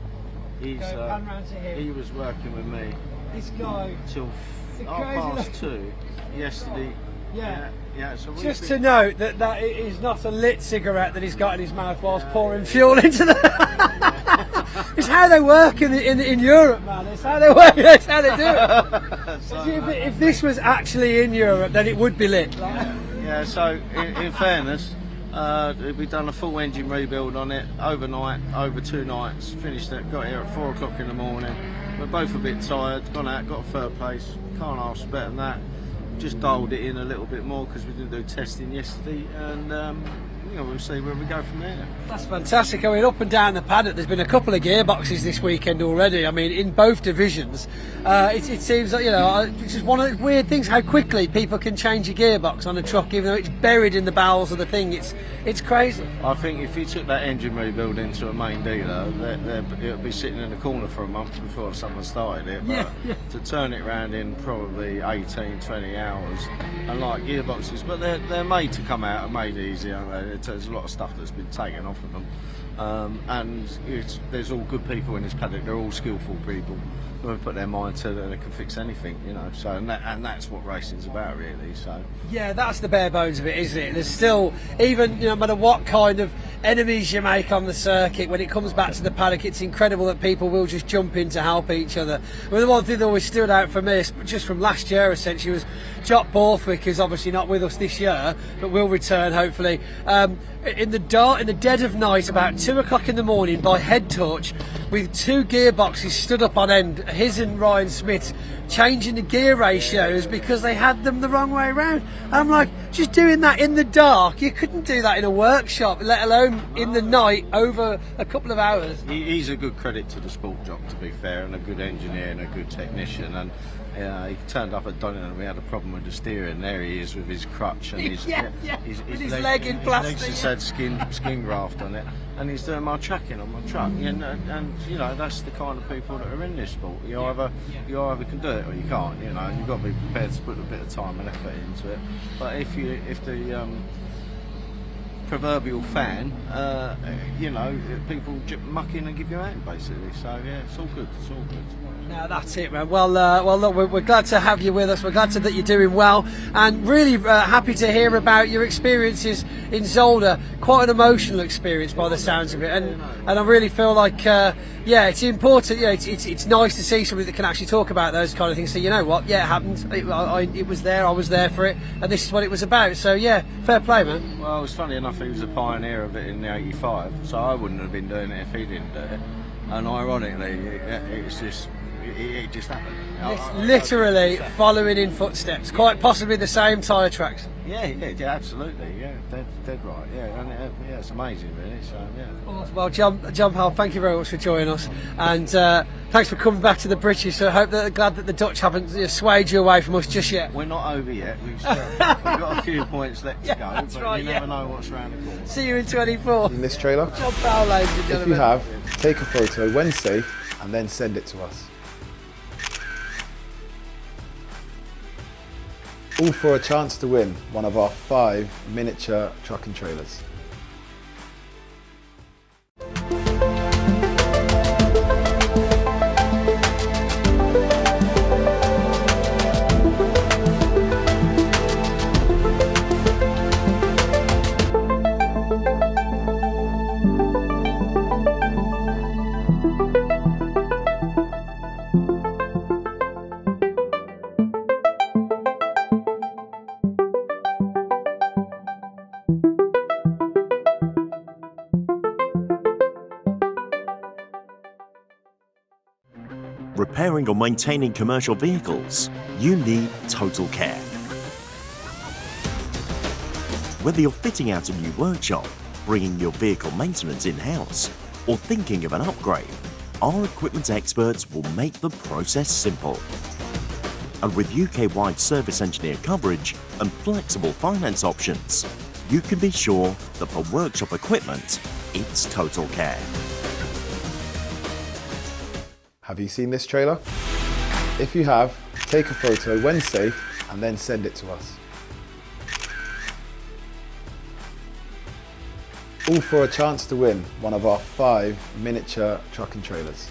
he was working with me. This guy till 2:30 yesterday. Yeah. So just to note that it is not a lit cigarette that he's got in his mouth whilst pouring fuel into the. It's how they work in Europe, man. It's how they work. It's how they do it. If this was actually in Europe, then it would be lit. Yeah. So in fairness, we've done a full engine rebuild on it overnight, over 2 nights. Finished it. Got here at 4 o'clock in the morning. We're both a bit tired. Gone out, got a third place. Can't ask better than that. Just dialed it in a little bit more because we didn't do testing yesterday, and we'll see where we go from there. That's fantastic. I mean, up and down the paddock, there's been a couple of gearboxes this weekend already. I mean, in both divisions, it seems like, it's just one of the weird things how quickly people can change a gearbox on a truck, even though it's buried in the bowels of the thing. It's crazy. I think if you took that engine rebuild into a main dealer, it would be sitting in the corner for a month before someone started it. But to turn it around in probably 18, 20 hours, and like gearboxes, but they're made to come out and made easy. There's a lot of stuff that's been taken off of them, and there's all good people in this paddock. They're all skillful people who put their mind to it, and they can fix anything, So and that's what racing's about, really. So yeah, that's the bare bones of it, isn't it? There's still, even no matter what kind of enemies you make on the circuit, when it comes back to the paddock, it's incredible that people will just jump in to help each other. Well, the one thing that always stood out for me, just from last year essentially, was Jock Borthwick, who's obviously not with us this year, but will return hopefully. In the dead of night, about 2 o'clock in the morning, by head torch, with 2 gearboxes stood up on end, his and Ryan Smith's, changing the gear ratios because they had them the wrong way around. I'm like, just doing that in the dark, you couldn't do that in a workshop, let alone in the night over a couple of hours. He's a good credit to the sport job, to be fair, and a good engineer and a good technician. And he turned up at Donington and we had a problem with the steering. There he is with his crutch and his leg in plastic. His legs just had skin graft on it, and he's doing my tracking on my truck. And that's the kind of people that are in this sport. You either can do it or you can't. You've got to be prepared to put a bit of time and effort into it. But if the proverbial fan, people muck in and give you a hand, basically. So yeah, it's all good. It's all good. No, that's it, man. Well, look, we're glad to have you with us. We're glad that you're doing well, and really happy to hear about your experiences in Zolder. Quite an emotional experience, by the sounds of it, and I really feel like, it's important. It's nice to see somebody that can actually talk about those kind of things. So you know what? Yeah, it happened. It was there. I was there for it, and this is what it was about. So yeah, fair play, man. Well, it's funny enough, he was a pioneer of it in the '85, so I wouldn't have been doing it if he didn't do it. And ironically, it's just. it just happened. Literally following in footsteps, quite possibly the same tyre tracks. Yeah, absolutely. Yeah, dead right. Yeah, and yeah, it's amazing, really. So yeah. Well, John Powell, thank you very much for joining us, and thanks for coming back to the British. So I hope that glad that the Dutch haven't swayed you away from us just yet. We're not over yet. We've got a few points left to go, but right, you never know what's around the corner. See you in 24. In this trailer? John Powell, ladies and gentlemen. If you have, take a photo when safe and then send it to us. All for a chance to win one of our 5 miniature trucking trailers. Repairing or maintaining commercial vehicles, you need total care. Whether you're fitting out a new workshop, bringing your vehicle maintenance in-house, or thinking of an upgrade, our equipment experts will make the process simple. And with UK-wide service engineer coverage and flexible finance options, you can be sure that for workshop equipment, it's total care. Have you seen this trailer? If you have, take a photo when safe and then send it to us. All for a chance to win one of our 5 miniature trucking trailers.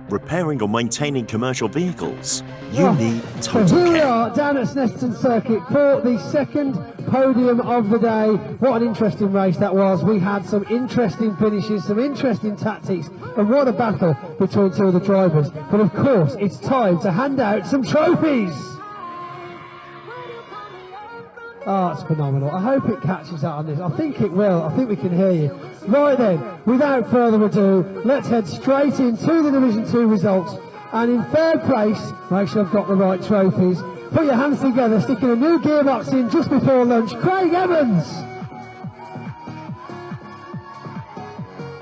Repairing or maintaining commercial vehicles, you need total Here we care. are down at Snetterton Circuit for the second podium of the day. What an interesting race that was. We had some interesting finishes, some interesting tactics, and what a battle between 2 of the drivers. But of course, it's time to hand out some trophies. Oh, it's phenomenal. I hope it catches out on this. I think it will. I think we can hear you. Right then, without further ado, let's head straight into the Division 2 results. And in third place, make sure I've got the right trophies. Put your hands together, sticking a new gearbox in just before lunch. Craig Evans!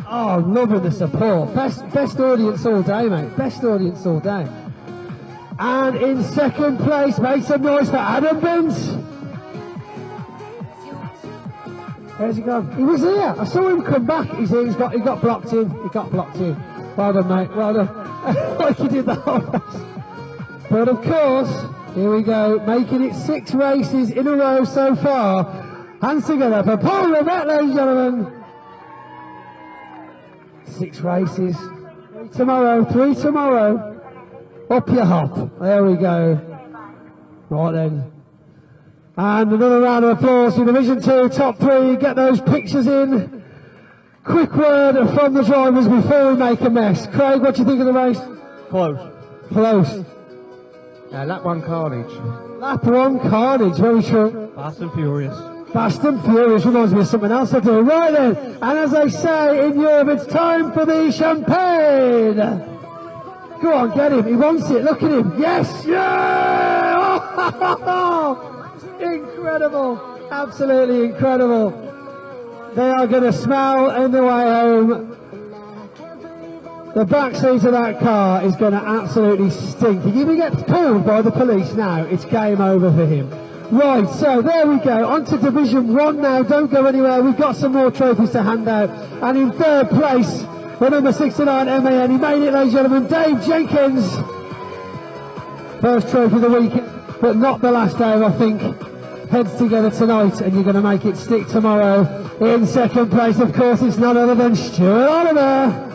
Oh, loving the support. Best audience all day, mate. Best audience all day. And in second place, make some noise for Adam Binns. Where's he gone? He was here. I saw him come back. He's here. He got blocked in. He got blocked in. Well done, mate. Well done. Like he did the whole race. But of course, here we go. Making it 6 races in a row so far. Hands together for Paul Rivett, ladies and gentlemen. 6 races. 3 tomorrow. Up your hop. There we go. Right then. And another round of applause for Division 2 top 3. Get those pictures in. Quick word from the drivers before we make a mess. Craig, what do you think of the race? Close. Lap 1 carnage. Lap 1 carnage, very true. Fast and furious. Fast and furious reminds me of something else I do. Right then, and as they say in Europe, it's time for the champagne. Go on, get him. He wants it. Look at him. Yes, yeah! Oh, incredible. Absolutely incredible. They are going to smile on the way home. The back seat of that car is going to absolutely stink. If he gets pulled by the police now, it's game over for him. Right, so there we go. On to Division 1 now. Don't go anywhere. We've got some more trophies to hand out. And in third place, the number 69 MAN. He made it, ladies and gentlemen. Dave Jenkins. First trophy of the week, but not the last, Dave, I think. heads together tonight and you're going to make it stick tomorrow. In second place, of course, it's none other than Stuart Oliver.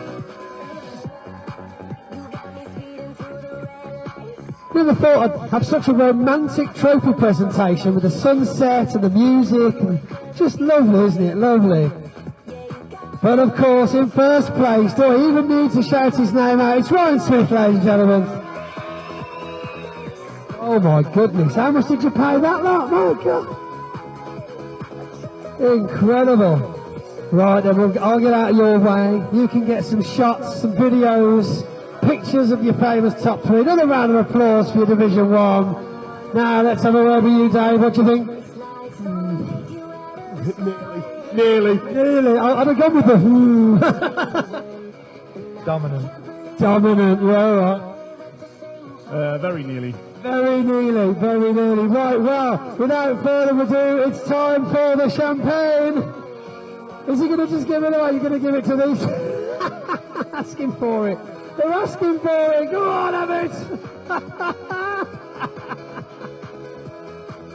Never thought I'd have such a romantic trophy presentation with the sunset and the music, and just lovely, isn't it? Lovely. But of course, in first place, do I even need to shout his name out? It's Ryan Smith, ladies and gentlemen. Oh my goodness, how much did you pay that lot? My God. Incredible. Right then, I'll get out of your way. You can get some shots, some videos, pictures of your famous top three. Another round of applause for your Division 1. Now let's have a word with you, Dave. What do you think? Nearly. I'd have gone with the Dominant. Dominant, yeah, right. Very nearly. Very nearly. Right, well, without further ado, it's time for the champagne. Is he going to just give it away? You're going to give it to these? Asking for it. They're asking for it. Go on, have it.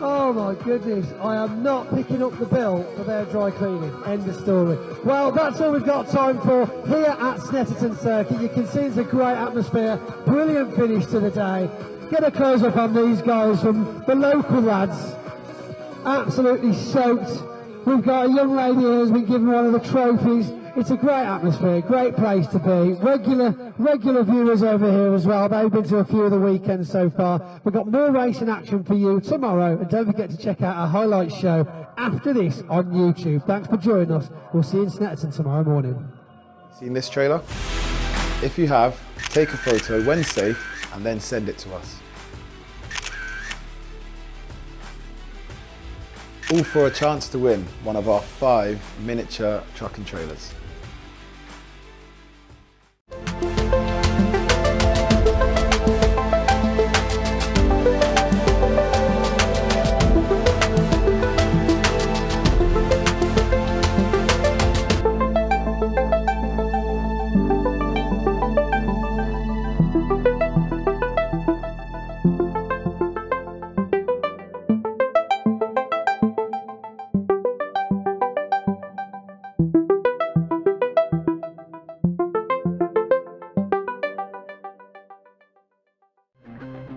Oh my goodness, I am not picking up the bill for their dry cleaning. End of story. Well, that's all we've got time for here at Snetterton Circuit. You can see it's a great atmosphere. Brilliant finish to the day. Get a close up on these guys from the local lads. Absolutely soaked. We've got a young lady here who's been given one of the trophies. It's a great atmosphere, great place to be. Regular viewers over here as well. They've been to a few of the weekends so far. We've got more racing action for you tomorrow, and don't forget to check out our highlights show after this on YouTube. Thanks for joining us. We'll see you in Snetterton tomorrow morning. Seen this trailer? If you have, take a photo when safe and then send it to us. All for a chance to win one of our 5 miniature truck and trailers.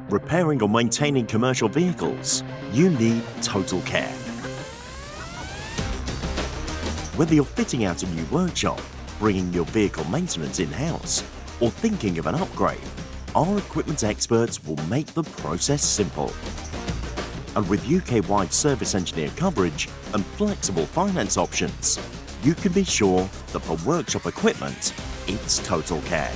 Repairing or maintaining commercial vehicles, you need Total Care. Whether you're fitting out a new workshop, bringing your vehicle maintenance in-house, or thinking of an upgrade, our equipment experts will make the process simple. And with UK-wide service engineer coverage and flexible finance options, you can be sure that for workshop equipment, it's Total Care.